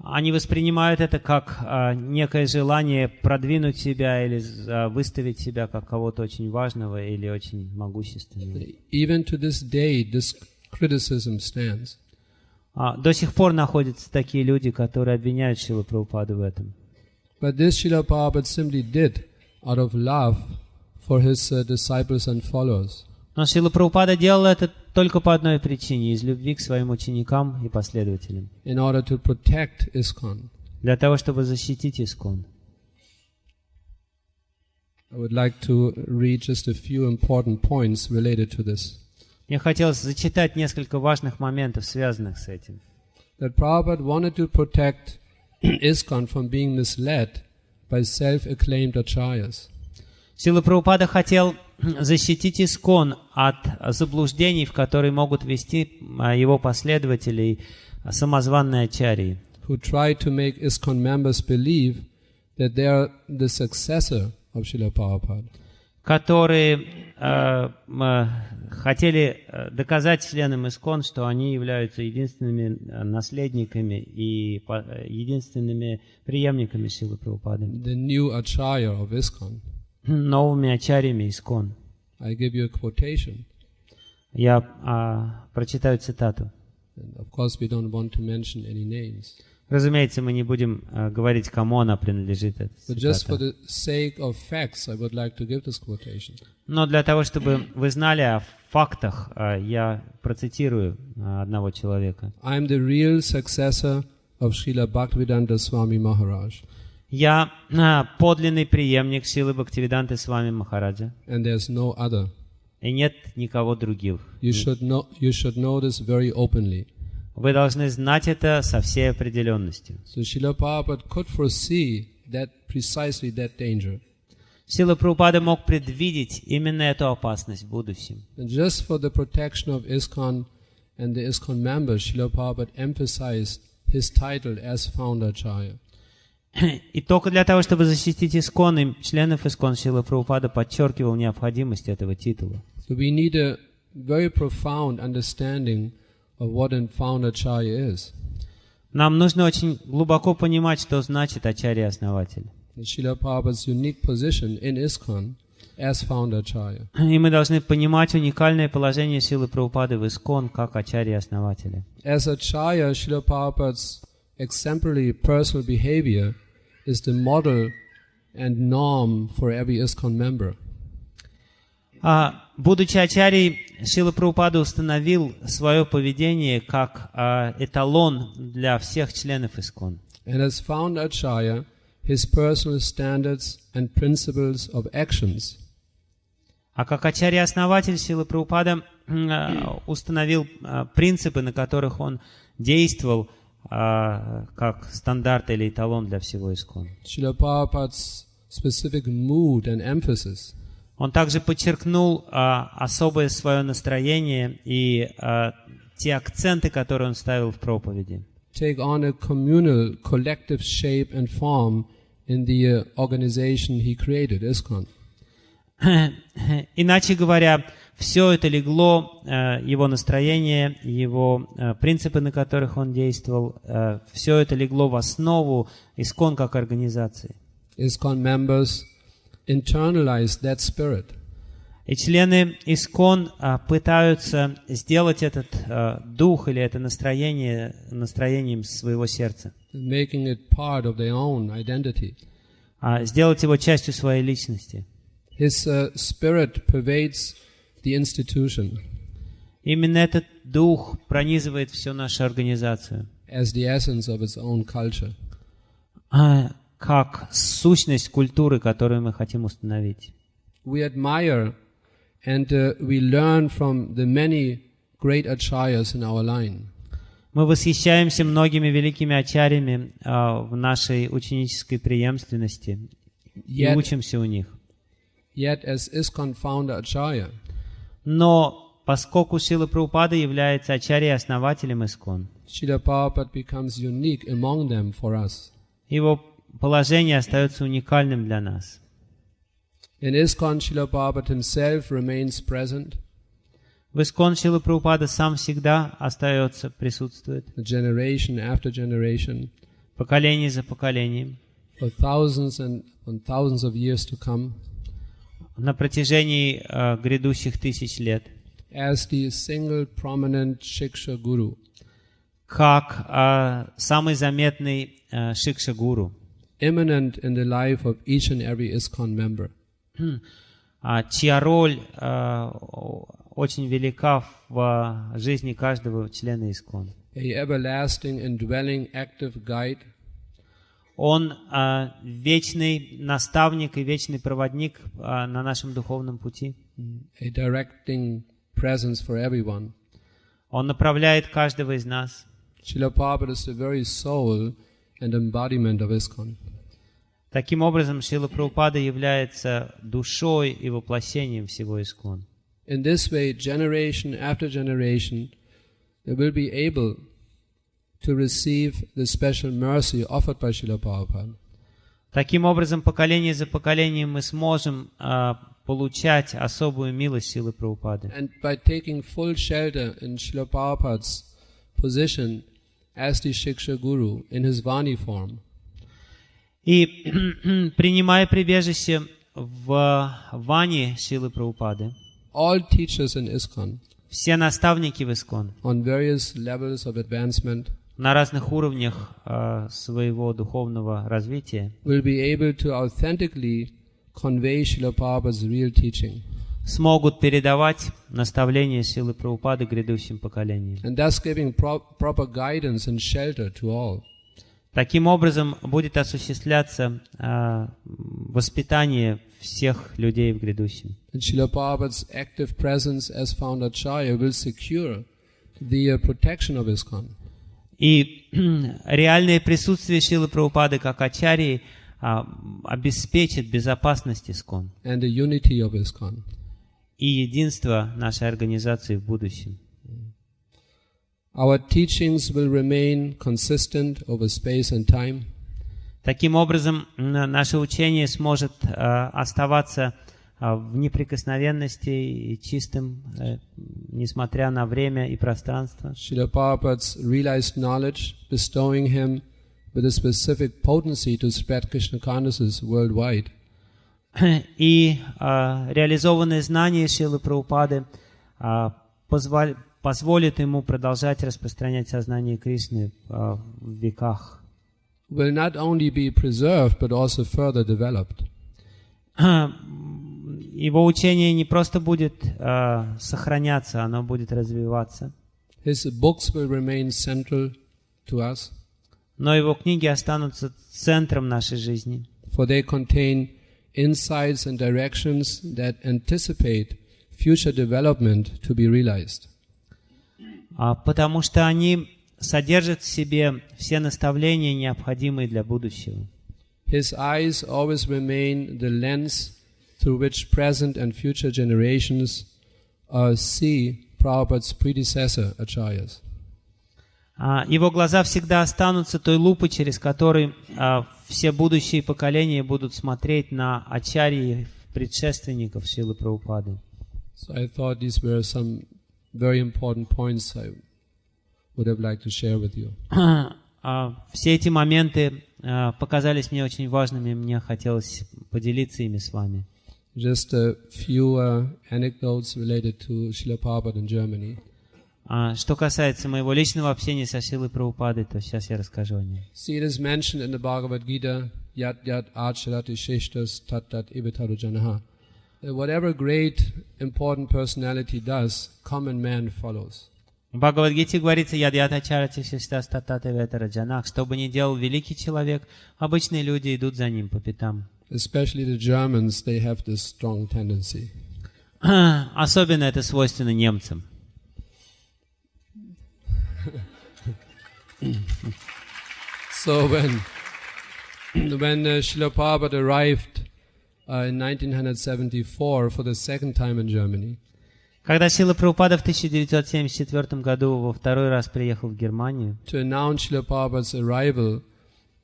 Они воспринимают это как некое желание продвинуть себя или выставить себя как кого-то очень важного или очень могущественного. Even to this day, this criticism stands. До сих пор находятся такие люди, которые обвиняют Шрилу Прабхупаду в этом. But this Srila Prabhupada simply did out of love for his disciples and followers. Но Шрила Прабхупада делал это только по одной причине, из любви к своим ученикам и последователям. In order to protect ISKCON. для того, чтобы защитить ИСККОН. I would like to read just a few important points related to this. Мне хотелось зачитать несколько важных моментов, связанных с этим. That Prabhupada wanted to protect ISKCON from being misled by self-acclaimed acharyas. Шрила Прабхупада хотел защитить ИСККОН от заблуждений, в которые могут ввести его последователей самозванные ачарьи, Who try to make ISKCON members believe that they are the successor of Srila Prabhupada. которые хотели доказать членам ИСККОН, что они являются единственными наследниками и единственными преемниками Шрилы Прабхупады, The new acharya of ISKCON. новыми ачарьями ИСККОН. I give you a quotation. Я прочитаю цитату. And of course, we don't want to mention any names. Разумеется, мы не будем говорить, кому она принадлежит, эта But just for цитата. the sake of facts, I would like to give this quotation. Но для того, чтобы вы знали о фактах, я процитирую одного человека. I am the real successor of Srila Bhaktivedanta Swami Maharaj. Я подлинный преемник Шрилы Бхактивиданты Свами Махараджа. And there's no other. И нет никого других. You should know this very openly. Вы должны знать это со всей определенностью. So Srila Prabhupada could foresee precisely that danger. Шрила Прабхупада мог предвидеть именно эту опасность в будущем. And just for the protection of ISKCON and the ISKCON members, Srila Prabhupada emphasized his title as founder acharya. И только для того, чтобы защитить ИСККОН и членов ИСККОН, Шрила Прабхупада подчеркивал необходимость этого титула. So we need a very profound understanding of what a founder acharya is. Нам нужно очень глубоко понимать, что значит ачарья-основатель. Srila Prabhupada's unique position in ISKCON as founder acharya. И мы должны понимать уникальное положение Шрилы Прабхупады в ИСККОН как ачарья-основателя. As acharya, Srila Prabhupada's exemplary personal behavior is the model and norm for every ISKCON member. Будучи ачарьей, Шрила Прабхупада установил свое поведение как эталон для всех членов ИСККОН. And as founder acharya, his personal standards and principles of actions. А как ачарья-основатель, Шрила Прабхупада установил принципы, на которых он действовал как стандарт или эталон для всего ИСККОН. Srila Prabhupada's specific mood and emphasis. Он также подчеркнул особое свое настроение и те акценты, которые он ставил в проповеди. Take on a communal, collective shape and form in the organization he created, ISKCON. Иначе говоря, все это легло, его настроение, его принципы, на которых он действовал, все это легло в основу ИСККОН как организации. ISKCON members internalize that spirit. И члены ИСККОН пытаются сделать этот дух или это настроение настроением своего сердца. Making it part of their own identity. Сделать его частью своей личности. His spirit pervades the institution. Именно этот дух пронизывает всю нашу организацию. As the essence of its own culture. Как сущность культуры, которую мы хотим установить. We admire and we learn from the many great acharyas in our line. Мы восхищаемся многими великими ачарьями в нашей ученической преемственности и учимся у них. Yet as ISKCON founder acharya, но поскольку Шрила Прабхупада является ачарьей-основателем ИСККОН, Srila Prabhupada becomes unique among them for us. Его положение остается уникальным для нас. In ISKCON, Srila Prabhupada himself remains present. В ИСККОН Шрила Прабхупада сам всегда остается, присутствует. Generation after generation. Поколение за поколением. For thousands and thousands of years to come. На протяжении грядущих тысяч лет. As the single prominent Shiksha Guru. Как самый заметный Шикша Гуру. Immanent in the life of each and every ISKCON member. Чья роль очень велика в жизни каждого члена ИСККОН. A everlasting indwelling active guide. Он вечный наставник и вечный проводник на нашем духовном пути. A directing presence for everyone. Он направляет каждого из нас. Srila Prabhupada is the very soul and embodiment of ISKCON. Таким образом, Шрила Прабхупада является душой и воплощением всего ИСККОН. In this way, generation after generation, they will be able to receive the special mercy offered by Srila Prabhupada. Таким образом, поколение за поколением мы сможем получать особую милость Шрилы Прабхупады. And by taking full shelter in Srila Prabhupada's position as the Shiksha Guru in his Vani form. И принимая прибежище в Ване Шрилы Прабхупады, all teachers in ISKCON, все наставники в ИСККОН, on various levels of advancement, на разных уровнях своего духовного развития, will be able to authentically convey Srila Prabhupada's real teaching. Смогут передавать наставления Шрилы Прабхупады грядущим поколениям. And thus giving proper guidance and shelter to all. Таким образом будет осуществляться воспитание всех людей в грядущем. And Srila Prabhupada's active presence as founder Acharya will secure the protection of ISKCON. И реальное присутствие Шрилы Прабхупады как ачарьи обеспечит безопасность ИСККОН. And the unity of ISKCON. И единство нашей организации в будущем. Our teachings will remain consistent over space and time. Таким образом, наше учение сможет оставаться в неприкосновенности и чистым, несмотря на время и пространство. Srila Prabhupada's realized knowledge, bestowing him with a specific potency to spread Krishna consciousness worldwide. И реализованные знания Шрилы Прабхупады позволит ему продолжать распространять сознание Кришны в веках. Will not only be preserved, but also further developed. Его учение не просто будет сохраняться, оно будет развиваться. His books will remain central to us. Но его книги останутся центром нашей жизни. For they contain insights and directions that anticipate future development to be realized. Потому что они содержат в себе все наставления, необходимые для будущего. His eyes always remain the lens through which present and future generations see Prabhupada's predecessor acharyas. Его глаза всегда останутся той лупой, через которую все будущие поколения будут смотреть на ачарьи предшественников Шрилы Прабхупады. So I thought these were some very important points I would have liked to share with you. Все эти моменты показались мне очень важными, мне хотелось поделиться ими с вами. Just a few anecdotes related to Srila Prabhupada in Germany. Что касается моего личного общения со Шрилой Прабхупадой, то сейчас я расскажу о ней. See, it is mentioned in the Bhagavad Gita, yat yat acharati sheshtas tat tat ibitaru janaha. Whatever great, important personality does, common man follows. В Бхагавад-гите говорится, что бы ни делал великий человек, обычные люди идут за ним по пятам. Especially the Germans, they have this strong tendency. Особенно это свойственно немцам. So when Srila Prabhupada arrived in 1974 for the second time in Germany, когда Шрила Прабхупада в 1974 году во второй раз приехал в Германию, to announce Srila Prabhupada's arrival,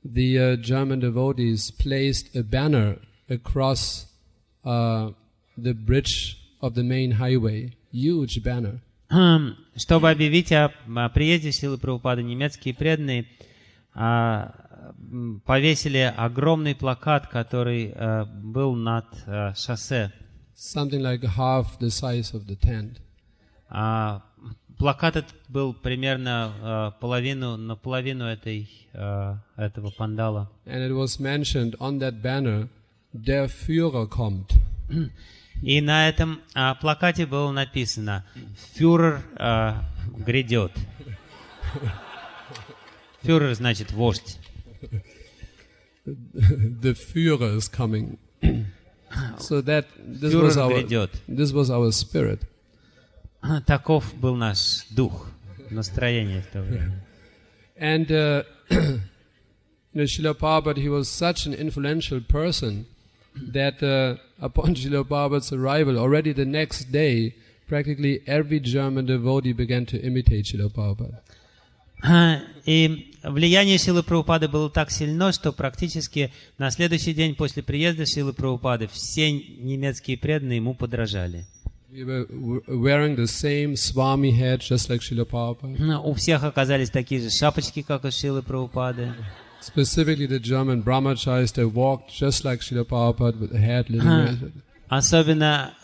the German devotees placed a banner across the bridge of the main highway, huge banner. Чтобы объявить о приезде Шрилы Прабхупады, немецкие преданные повесили огромный плакат, который был над шоссе. Something like half the size of the tent. Плакат этот был примерно наполовину этого пандала. And it was mentioned on that banner, der Führer kommt. И на этом плакате было написано «Фюрер грядет». Фюрер значит вождь. the Führer is coming. So that this was our spirit. Таков был наш дух, настроение в то время. And Srila Prabhupada, he was such an influential person that upon Srila Prabhupada's arrival, already the next day, practically every German devotee began to imitate Srila Prabhupada. И влияние Шрилы Прабхупады было так сильно, что практически на следующий день после приезда Шрилы Прабхупады все немецкие преданные ему подражали. We were wearing the same Swami hat, just like Srila Prabhupada. У всех оказались такие же шапочки, как у Шрилы Прабхупады. Specifically, the German brahmacharis, they walked just like Srila Prabhupada with the hat little raised. Особенно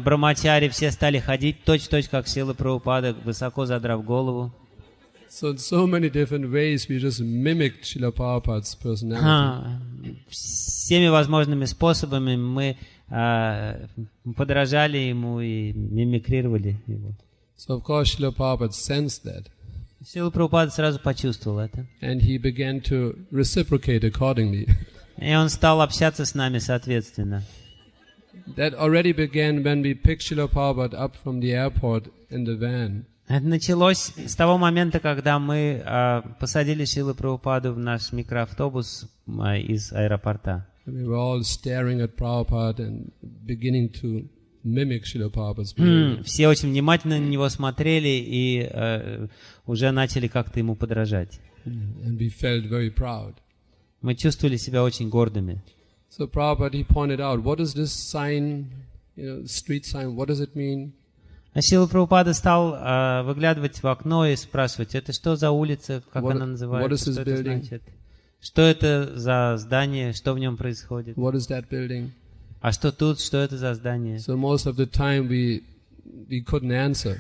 брамачари все стали ходить точь-в-точь, как Шрила Прабхупада, высоко задрав голову. So in so many different ways, we just mimicked Srila Prabhupada's personality. Всеми возможными способами мы подражали ему и мимикрировали его. So of course, Srila Prabhupada sensed that. Шрила Прабхупада сразу почувствовал это. And he began to reciprocate accordingly. И он стал общаться с нами соответственно. That already began when we picked Srila Prabhupada up from the airport in the van. Это началось с того момента, когда мы посадили Шрилу Прабхупаду в наш микроавтобус из аэропорта. We were all staring at Prabhupada and beginning to mimic Srila Prabhupada's behavior. Все очень внимательно на него смотрели и уже начали как-то ему подражать. And we felt very proud. Мы чувствовали себя очень гордыми. So Prabhupada, he pointed out, what is this sign, street sign, what does it mean? А Шрила Прабхупада стал выглядывать в окно и спрашивать, это что за улица, как она называется, что это значит? Что это за здание, что в нем происходит? What is that building? А что тут, что это за здание? So most of the time we couldn't answer.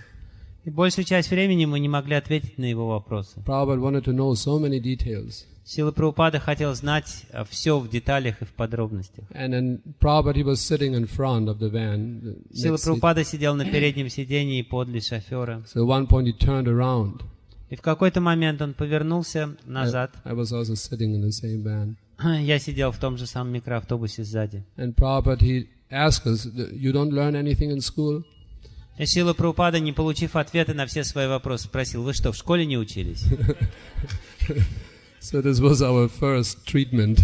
И большую часть времени мы не могли ответить на его вопросы. Prabhupada wanted to know so many details. Шрила Прабхупада хотел знать все в деталях и в подробностях. And then Prabhupada, he was sitting in front of the van. Шрила Прабхупада сидел на переднем сидении подле шофера. So at one point he turned around. И в какой-то момент он повернулся назад. I was also sitting in the same van. Я сидел в том же самом микроавтобусе сзади. And Prabhupada, he asked us, you don't learn anything in school? И Шрила Прабхупада, не получив ответа на все свои вопросы, спросил, вы что, в школе не учились? So this was our first treatment.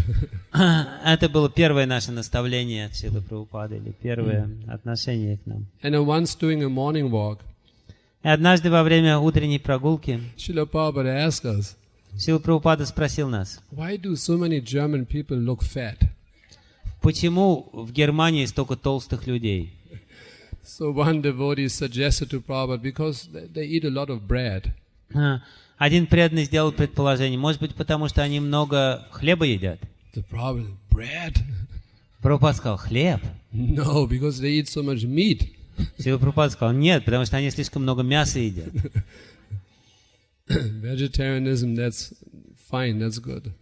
Это было первое наше наставление от Шрилы Прабхупады, или первое отношение к нам. And once doing a morning walk, и однажды во время утренней прогулки Srila Prabhupada asked us, Шрила Прабхупада спросил нас, why do so many German people look fat? Почему в Германии столько толстых людей? So one devotee suggested to Prabhupada, because they eat a lot of bread. Один преданный сделал предположение, может быть, потому что они много хлеба едят? The Prabhupada, bread? Прабхупада сказал, хлеб? No, because they eat so much meat. Шрила Прабхупада сказал, нет, потому что они слишком много мяса едят. Vegetarianism, that's fine, that's good.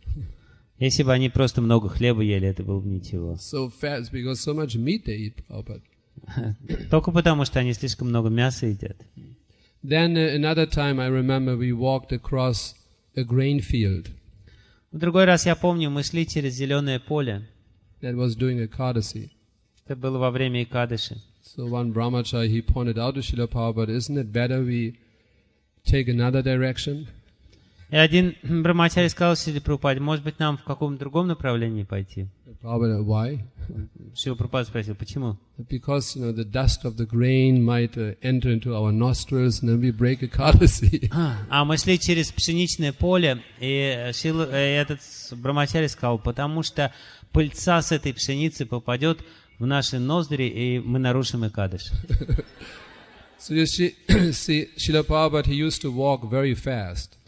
Если бы они просто много хлеба ели, это было бы ничего. So fat because so much meat they eat, Prabhupada. Только потому, что они слишком много мяса едят. Then another time I remember we walked across a grain field. В другой раз я помню, мы шли через зеленое поле. That was during Ekadasi. Это было во время Экадаши. So one brahmachari, he pointed out to Srila Prabhupada, isn't it better we take another direction? И один брамачари сказал Шриле Прабхупаде, может быть, нам в каком-то другом направлении пойти? Prabhupada, why? Шрила Прабхупада спросил, почему? Because, the dust of the grain might enter into our nostrils and then we break Ekadasi. А мы шли через пшеничное поле, и этот брамачари сказал, потому что пыльца с этой пшеницы попадет в наши ноздри, и мы нарушим Экадаш. So you see, Srila Prabhupada, he used to walk very fast.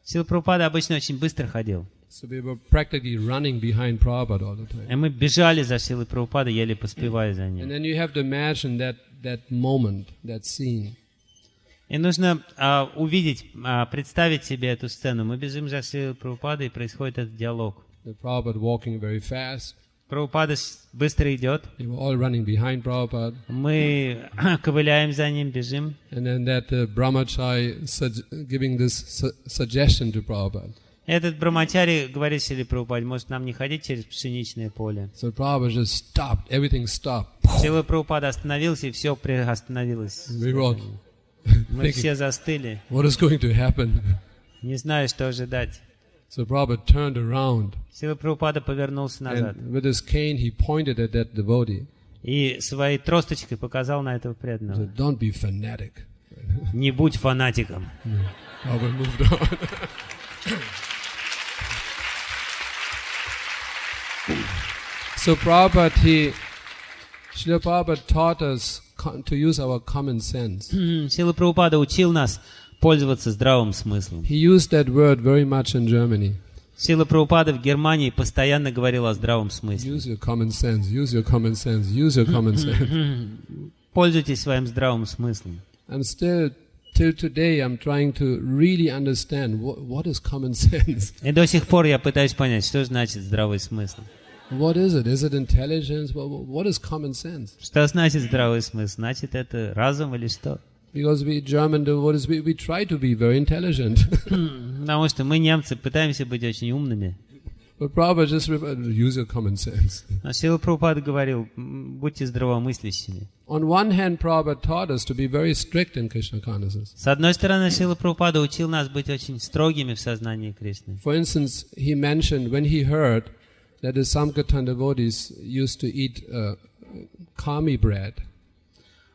Шрила Прабхупада обычно очень быстро ходил. So we were practically running behind Prabhupada all the time. И мы бежали за Шрилой Прабхупадой, еле поспевая за ним. And then you have to imagine that moment, that scene. И нужно увидеть, представить себе эту сцену. Мы бежим за Шрилой Прабхупадой, и происходит этот диалог. The Prabhupada walking very fast. Прабхупада быстро идет. We were all running behind Prabhupada. Мы ковыляем за ним, бежим. And then that brahmachari giving this suggestion to Prabhupada. И Этот брамачари говорит Шриле Прабхупаде, может нам не ходить через пшеничное поле. So Prabhupada just stopped, everything stopped. Шрила Прабхупада остановился, и все остановилось. Мы все застыли. What is going to happen? Не знаю, что ожидать. So Prabhupada turned around. Шрила Прабхупада повернулся назад. And with his cane he pointed at that devotee. И своей тросточкой показал на этого преданного. So, don't be fanatic. Не будь фанатиком. Prabhupada moved on. So Prabhupada, Srila Prabhupada taught us to use our common sense. Шрила Прабхупада учил нас пользоваться здравым смыслом. He used that word very much in Germany. Шрила Прабхупада в Германии постоянно говорил о здравом смысле. Use your common sense, use your common sense, use your common sense. Пользуйтесь своим здравым смыслом. I'm still, till today, I'm trying to really understand what is common sense. И до сих пор я пытаюсь понять, что значит здравый смысл. What is it? Is it intelligence? What is common sense? Что значит здравый смысл? Значит, это разум или что? Because we German devotees, we try to be very intelligent. Потому что мы, немцы, пытаемся быть очень умными. But Prabhupada just use your common sense. А Шрила Прабхупада говорил, будьте здравомыслящими. On one hand, Prabhupada taught us to be very strict in Krishna consciousness. С одной стороны, Шрила Прабхупада учил нас быть очень строгими в сознании Кришны. For instance, he mentioned when he heard that the Sankirtan devotees used to eat kami bread.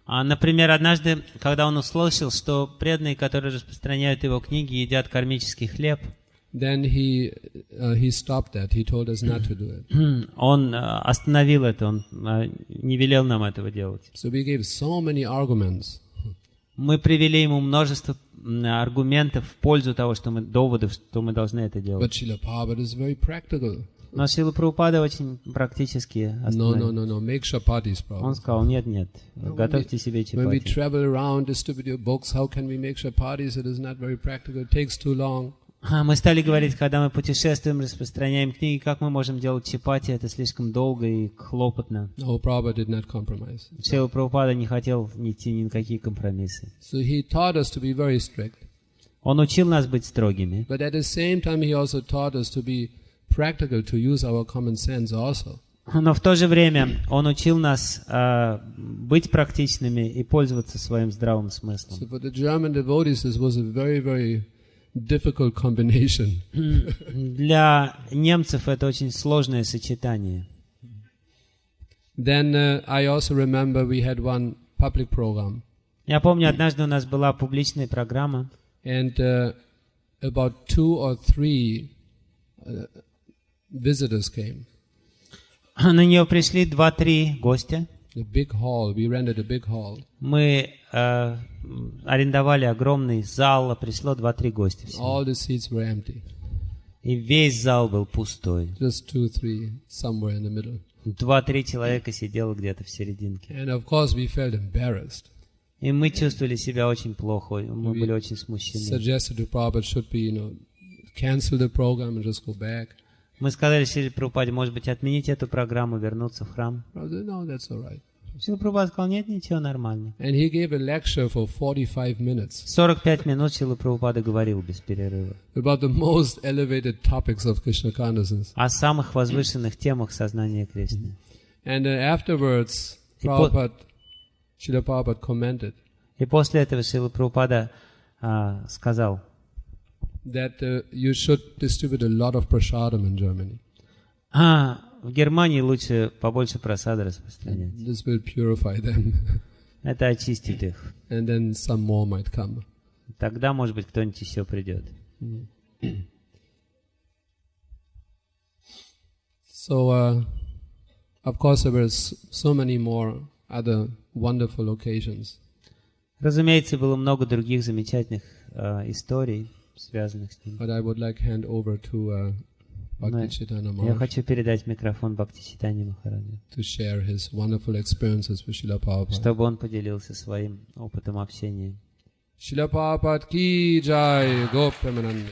Например, однажды, когда он услышал, что преданные, которые распространяют его книги, едят кармический хлеб, then he stopped that. He told us not to do it. Он остановил это, он не велел нам этого делать. So we gave so many arguments. Мы привели ему множество аргументов в пользу того, что мы доводов, что мы должны это делать. But Srila Prabhupada is very practical. Но Шрила Прабхупада очень практически остановил. No. Make chapatis, Prabhupada. Он сказал, нет, готовьте себе чапати. When we travel around, distribute your books, how can we make chapatis? It is not very practical. It takes too long. Мы стали говорить, когда мы путешествуем, распространяем книги, как мы можем делать чапати, это слишком долго и хлопотно. No, Prabhupada did not compromise. Шрила Прабхупада не хотел идти ни на какие компромиссы. So he taught us to be very strict. Он учил нас быть строгими. But at the same time, he also taught us to be practical, to use our common sense also. Но в то же время он учил нас быть практичными и пользоваться своим здравым смыслом. So for the German devotees, this was a very, very difficult combination. Для немцев это очень сложное сочетание. Then I also remember we had one public program. Я помню, однажды у нас была публичная программа. And about 2 or 3 visitors came. На нее пришли 2-3 гостя. A big hall. We rented a big hall. Мы арендовали огромный зал, а пришло 2-3 гостя. All the seats were empty. И весь зал был пустой. Just 2-3 somewhere in the middle. 2-3 человека сидело где-то в серединке. And of course we felt embarrassed. И мы чувствовали себя очень плохо, мы были очень смущены. Suggested to Prabhupada should be, cancel the program and just go back. Мы сказали Шриле Прабхупаде, может быть, отменить эту программу, вернуться в храм. No, that's all right. Шрила Прабхупада сказал, нет, ничего, нормально. And he gave a lecture for 45 minutes. 45 минут Шрила Прабхупада говорил без перерыва. About the most elevated topics of Krishna consciousness. О самых возвышенных темах сознания Кришны. And afterwards, Srila Prabhupada commented. И после этого Шрила Прабхупада сказал, that you should distribute a lot of prasadam in Germany. В Германии лучше побольше прасада распространять. This will purify them. Это очистит их. And then some more might come. Тогда, может быть, кто-нибудь еще придет. So, of course, there were so many more other wonderful occasions. Разумеется, было много других замечательных историй, связанных с ним. But I would like hand over to Bhakti Chaitanya Maharaj. Я хочу передать микрофон Бхакти Чайтанье Махараджу. To share his wonderful experiences with Srila Prabhupada. Чтобы он поделился своим опытом общения. Srila Prabhupada ki jai, Gopamanande.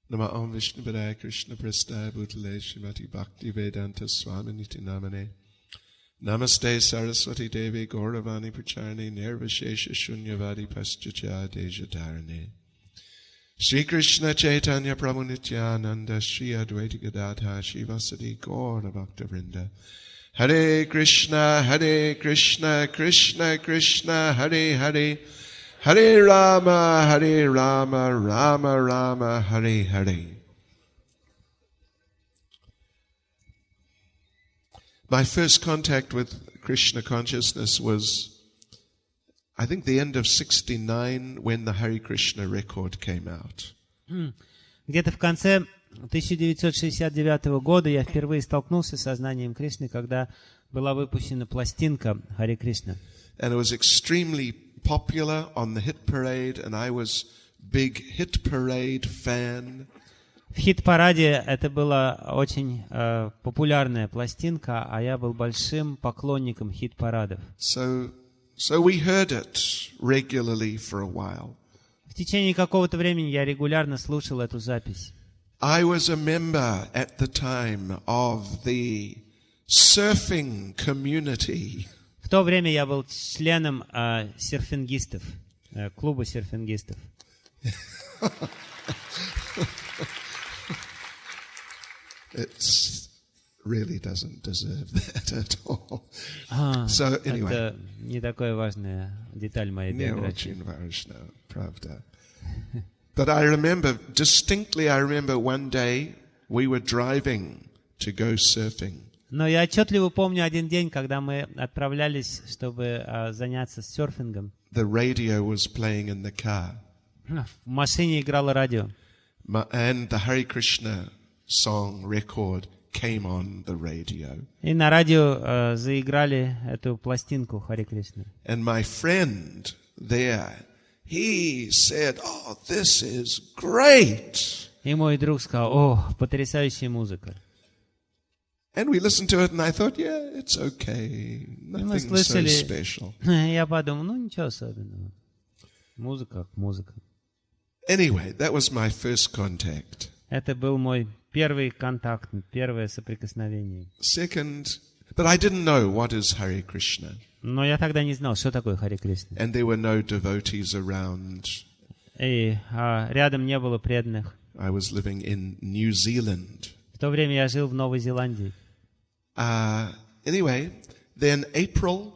Nama Om Vishnu Padaya Krishna Prasthaya Bhutale Srimati Bhakti Vedanta Swami Niti Namane Namaste Saraswati Devi Gauravani Pracharni Nirvishesha Shunyavadi Paschacha Dejatarani Shri Krishna Chaitanya Prabhu Nityananda Shri Advaita Gadadha Shivasadi Gaura Bhakta Vrinda Hare Krishna Krishna Krishna Hare Hare Hare Rama Rama Rama Hare Hare. My first contact with Krishna consciousness was, I think, the end of 69 when the Hare Krishna record came out. Где-то в конце 1969 года я впервые столкнулся с сознанием Кришны, когда была выпущена пластинка Харе Кришна. And it was extremely popular on the hit parade, and I was big hit parade fan. В хит-параде это была очень популярная пластинка, а я был большим поклонником хит-парадов. So we heard it regularly for a while. В течение какого-то времени я регулярно слушал эту запись. I was a member at the time of the surfing community. В то время я был членом серфингистов, клуба серфингистов. It really doesn't deserve that at all. So anyway. Это не такая важная деталь моей биографии. But I remember one day we were driving to go surfing. Но я отчетливо помню один день, когда мы отправлялись, чтобы заняться серфингом. The radio was playing in the car. В машине играло радио. And the Hare Krishna song record came on the radio. И на радио заиграли эту пластинку Харе Кришны. And my friend there, he said, "Oh, this is great." И мой друг сказал: "О, потрясающая музыка." And we listened to it, and I thought, yeah, it's okay. Nothing so special. Я подумал, ну ничего особенного. Музыка, музыка. Anyway, that was my first contact. Это был мой первый контакт, первое соприкосновение. Second, but I didn't know what is Hare Krishna. Но я тогда не знал, что такое Харе Кришна. And there were no devotees around. И рядом не было преданных. I was living in New Zealand. В то время я жил в Новой Зеландии. Anyway, then April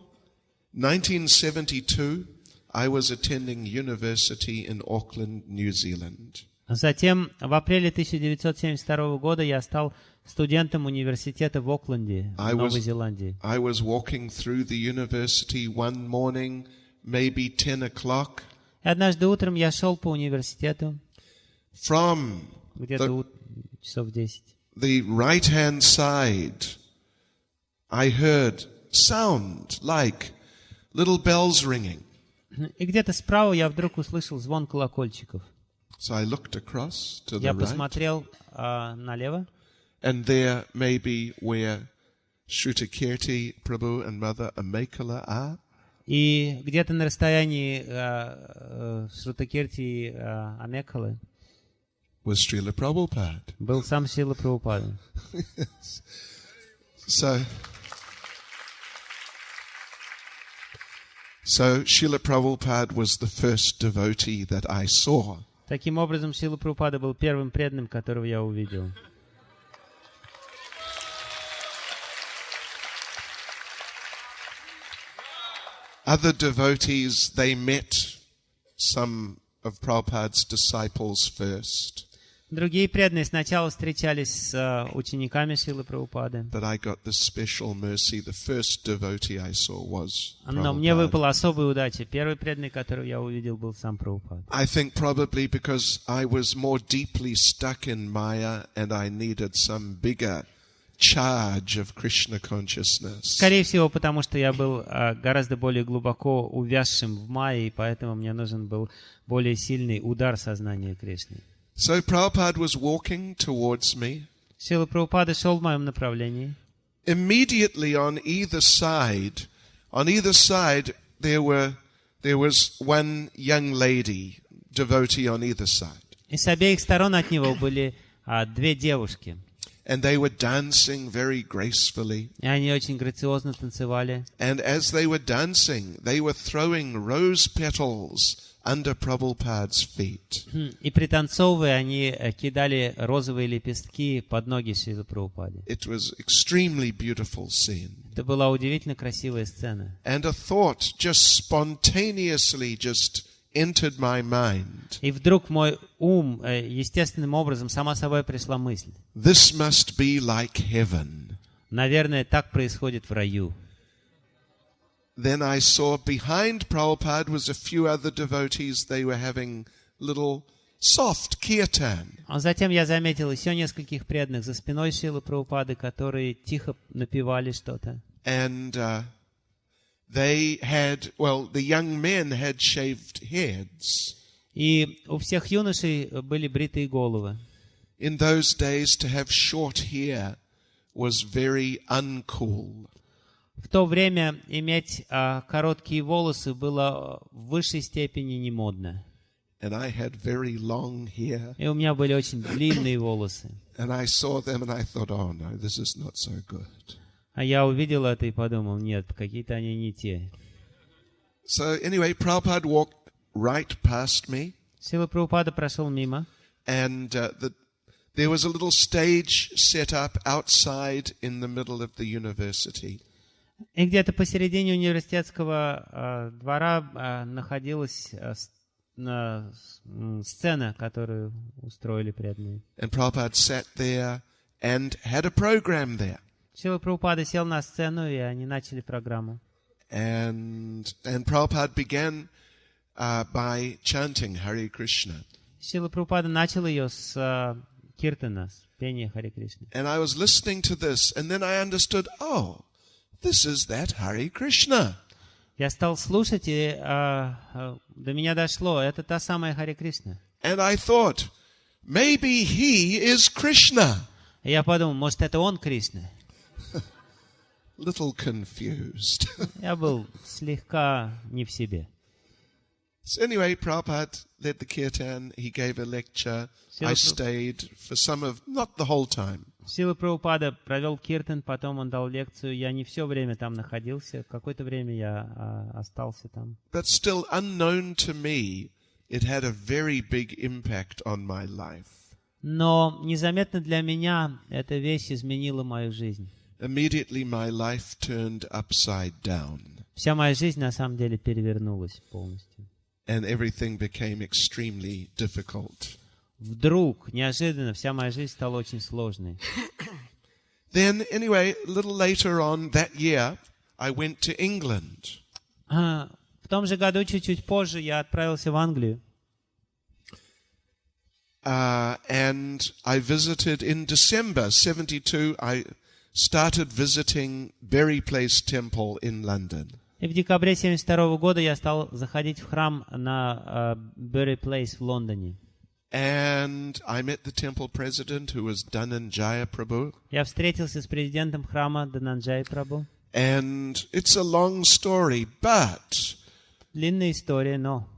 1972, I was attending university in Auckland, New Zealand. Затем, в апреле 1972 года я стал студентом университета в Окленде, в Новой Зеландии. I was walking through the university one morning, maybe 10 o'clock. И однажды утром я шел по университету. Где-то часов 10. The right-hand side, I heard sound like little bells ringing. И где-то справа я вдруг услышал звон колокольчиков. So I looked across to the Я right. посмотрел налево. And there maybe where Шрутакирти, Prabhu and Mother Amekala are. И где-то на расстоянии Шрутакирти и Амекалы was Srila Prabhupada. Был сам Шрила Прабхупада. So Srila Prabhupada was the first devotee that I saw. Таким образом, Шрила Прабхупада был первым преданным, которого я увидел. Other devotees, they met some of Prabhupada's disciples first. Другие преданные сначала встречались с учениками Шрилы Прабхупады. But I got this special mercy. The first devotee I saw was Prabhupada. Но мне выпала особая удача. Первый преданный, которого я увидел, был сам Прабхупада. I think probably because I was more deeply stuck in Maya and I needed some bigger charge of Krishna consciousness. Скорее всего, потому что я был гораздо более глубоко увязшим в майе, и поэтому мне нужен был более сильный удар сознания Кришны. So Prabhupada was walking towards me. Шрила Прабхупада шел в моем направлении. Immediately on either side, there was one young lady, devotee on either side. И с обеих сторон от него были две девушки. And they were dancing very gracefully. И они очень грациозно танцевали. And as they were dancing, they were throwing rose petals under Prabhupada's feet. И пританцовывая, они кидали розовые лепестки под ноги Шрилы Прабхупаде. It was extremely beautiful scene. Это была удивительно красивая сцена. And a thought just spontaneously just entered my mind. И вдруг в мой ум естественным образом сама собой пришла мысль. This must be like heaven. Наверное, так происходит в раю. Then I saw behind Prabhupada was a few other devotees. They were having little soft kirtan. А затем я заметил еще нескольких преданных за спиной Шрилы Прабхупады, которые тихо напевали что-то. And they had, well, the young men had shaved heads. И у всех юношей были бритые головы. In those days, to have short hair was very uncool. В то время иметь короткие волосы было в высшей степени немодно. And I had very long hair. И у меня были очень длинные волосы. And I saw them and I thought, oh no, this is not so good. А я увидел это и подумал, нет, какие-то они не те. So anyway, Prabhupada walked right past me. Шрила Прабхупада прошел мимо. And there was a little stage set up outside in the middle of the university. И где-то посередине университетского двора находилась сцена, которую устроили преданные. And Prabhupada sat there and had a program there. Шрила Прабхупада сел на сцену, и они начали программу. And Prabhupada began by chanting Hare Krishna. Шрила Прабхупада начал ее с киртана, с пения Харе Кришны. And I was listening to this, and then I understood, oh, this is that Hare Krishna. Я стал слушать, и до меня дошло, это та самая Харе Кришна. And I thought, maybe he is Krishna. И я подумал, может, это он Кришна? Little confused. Я был слегка не в себе. So anyway, Prabhupada led the kirtan. He gave a lecture. I stayed for some of, not the whole time. Шрила Прабхупада провел киртан, потом он дал лекцию. Я не все время там находился. Какое-то время я остался там. But still unknown to me, it had a very big impact on my life. Но незаметно для меня эта вещь изменила мою жизнь. Immediately my life turned upside down. Вся моя жизнь на самом деле перевернулась полностью. And everything became extremely difficult. Вдруг, неожиданно, вся моя жизнь стала очень сложной. Then, anyway, a little later on that year, I went to England. В том же году, чуть-чуть позже, я отправился в Англию. And I visited in December 1972. I started visiting Bury Place Temple in London. И в декабре 1972 года я стал заходить в храм на Bury Place в Лондоне. And I met the temple president, who was Dhananjaya Prabhu. Я встретился с президентом храма Дhananjaya Prabhu. And it's a long story, but длинная история, но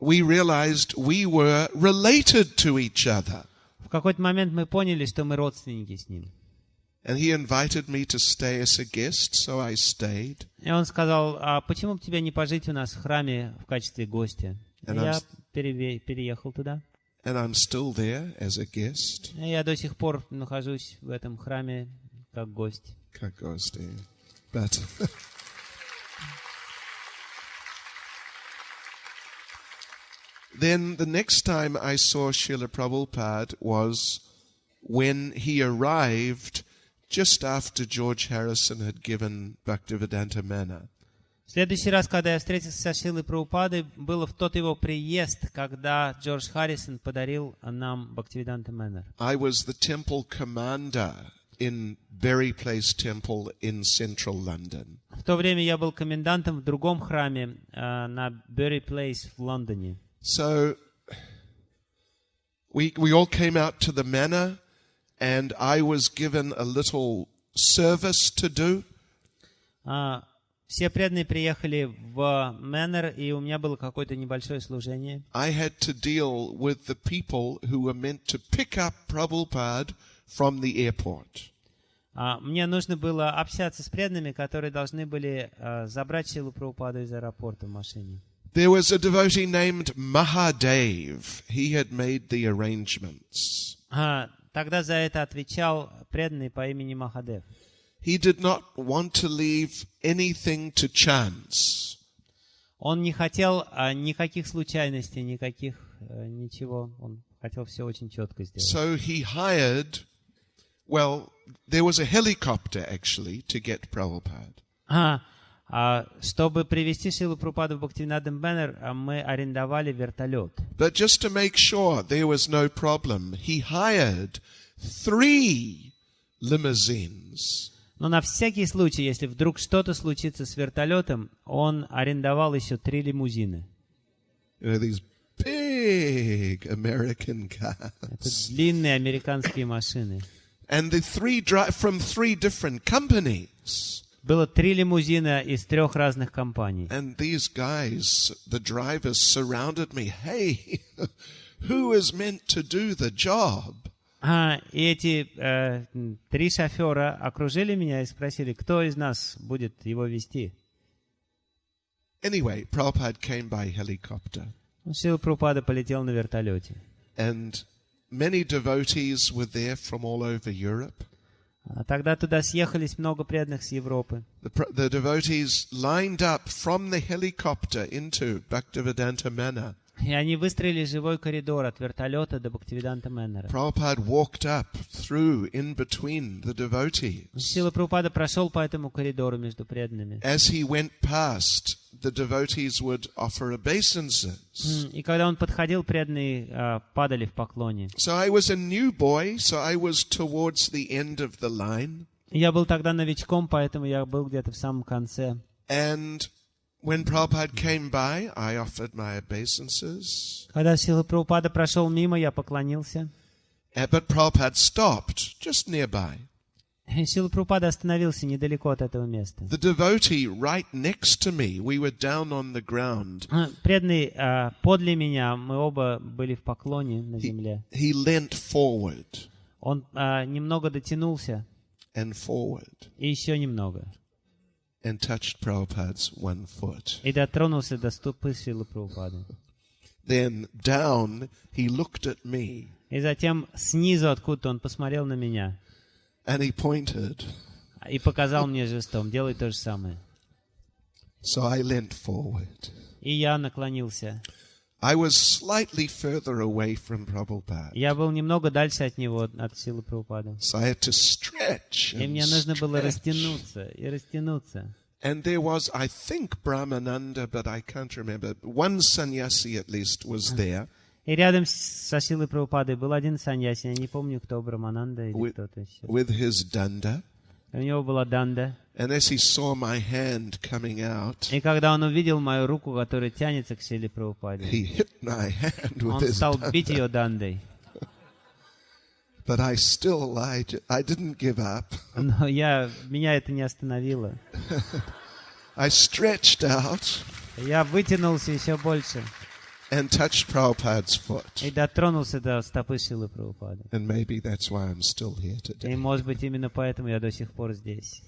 we realized we were related to each other. В какой-то момент мы поняли, что мы родственники с ним. And he invited me to stay as a guest, so I stayed. И он сказал, а почему бы тебе не пожить у нас в храме в качестве гостя? Я переехал туда. And I'm still there as a guest. Я до сих пор нахожусь в этом храме как гость. Как гость, but then the next time I saw Srila Prabhupada was when he arrived just after George Harrison had given Bhaktivedanta Manna. В следующий раз, когда я встретился со Шрилой Прабхупадой, было в тот его приезд, когда Джордж Харрисон подарил нам Бхактивиданта Манна. I was the temple commander in Bury Place Temple in central London. В то время я был комендантом в другом храме на Bury Place в Лондоне. So we all came out to the manor, and I was given a little service to do. все преданные приехали в Мэннер, и у меня было какое-то небольшое служение. I had to deal with the people who were meant to pick up Prabhupada from the airport. Мне нужно было общаться с преданными, которые должны были забрать Шрилу Прабхупаду из аэропорта в машине. There was a devotee named Mahadev. He had made the arrangements. Тогда за это отвечал преданный по имени Махадев. He did not want to leave anything to chance. Он не хотел никаких случайностей, ничего. Он хотел все очень четко сделать. So he hired, well, there was a helicopter actually to get Prabhupada. Чтобы привезти Шрилу Прабхупаду в Бхактивинода Мэннер, мы арендовали вертолет. But just to make sure there was no problem, he hired 3 limousines. Но на всякий случай, если вдруг что-то случится с вертолетом, он арендовал еще 3 лимузина. You know, these big American cars. Это длинные американские машины. And the 3 from 3 different companies. Было 3 лимузина из 3 разных компаний. And these guys, the drivers surrounded me. Hey, who is meant to do the job? И эти 3 шофера окружили меня и спросили, кто из нас будет его вести. Anyway, Prabhupada came by helicopter. Шрила Прабхупада полетел на вертолете. And many devotees were there from all over Europe. Тогда туда съехались много преданных с Европы. The devotees lined up from the helicopter into Bhaktivedanta Manor. И они выстроили живой коридор от вертолета до Бхактивиданта Мэннера. Prabhupada walked up through in between the devotees. Шрила Прабхупада прошел по этому коридору между преданными. As he went past, the devotees would offer obeisances. И когда он подходил, преданные падали в поклоне. So I was a new boy, so I was towards the end of the line. Я был тогда новичком, поэтому я был где-то в самом конце. And when Prabhupada came by, I offered my obeisances. Когда Шрила Прабхупада прошел мимо, я поклонился. But Prabhupada stopped just nearby. Шрила Прабхупада остановился недалеко от этого места. The devotee right next to me, we were down on the ground. Преданный подле меня, мы оба были в поклоне на земле. He leant forward. Он немного дотянулся. And forward. И еще немного. And touched Prabhupada's one foot. И дотронулся до стопы Шрилы Прабхупады. Then down, he looked at me. И затем снизу откуда-то он посмотрел на меня. And he pointed. И показал мне жестом, делай то же самое. So I leant forward. И я наклонился. I was slightly further away from Prabhupada. Я был немного дальше от него, от Шрилы Прабхупады. So I had to stretch. И мне нужно было растянуться и растянуться. And there was, I think, Brahmananda, but I can't remember. One sannyasi at least was there. И рядом со Шрилой Прабхупадой был один саньяси, я не помню, кто, Брамананда или кто-то еще. With his danda. У него была данда. And as he saw my hand coming out, и когда он увидел мою руку, которая тянется к Шриле Прабхупаде, he hit my hand with он his стал danda. бить ее дандой. But I didn't give up. Но меня это не остановило. I stretched out. Я вытянулся еще больше. And touched Prabhupada's foot. И дотронулся до стопы Шрилы Прабхупады. And maybe that's why I'm still here today. И может быть именно поэтому я до сих пор здесь.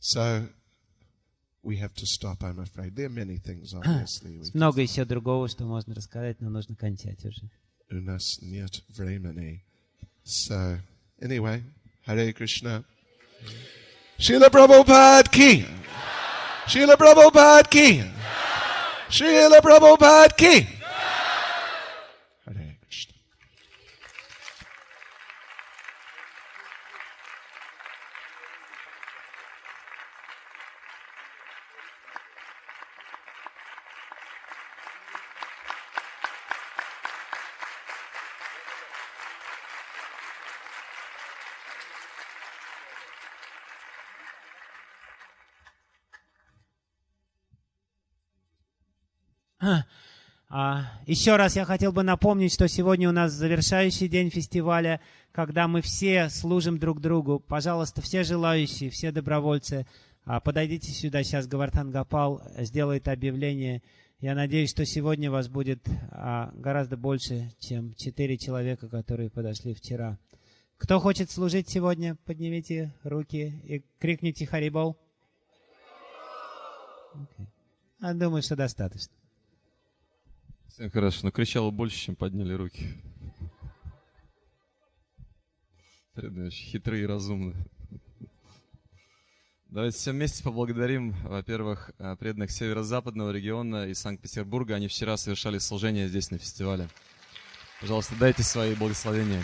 So we have to stop, I'm afraid. There are many things, obviously. Много еще другого, что можно рассказать, но нужно кончать уже. У нас нет времени. So, anyway, Hare Krishna. Srila Prabhupada ki. Srila Prabhupada ki. Srila Prabhupada ki. Hare Krishna. Еще раз я хотел бы напомнить, что сегодня у нас завершающий день фестиваля, когда мы все служим друг другу. Пожалуйста, все желающие, все добровольцы, подойдите сюда, сейчас Гавардхан Гопал сделает объявление. Я надеюсь, что сегодня вас будет гораздо больше, чем 4 человека, которые подошли вчера. Кто хочет служить сегодня, поднимите руки и крикните «Харибол». Okay. Думаю, что достаточно. Всем хорошо, но кричало больше, чем подняли руки. Преданные очень хитрые и разумные. Давайте все вместе поблагодарим, во-первых, преданных северо-западного региона из Санкт-Петербурга. Они вчера совершали служение здесь на фестивале. Пожалуйста, дайте свои благословения.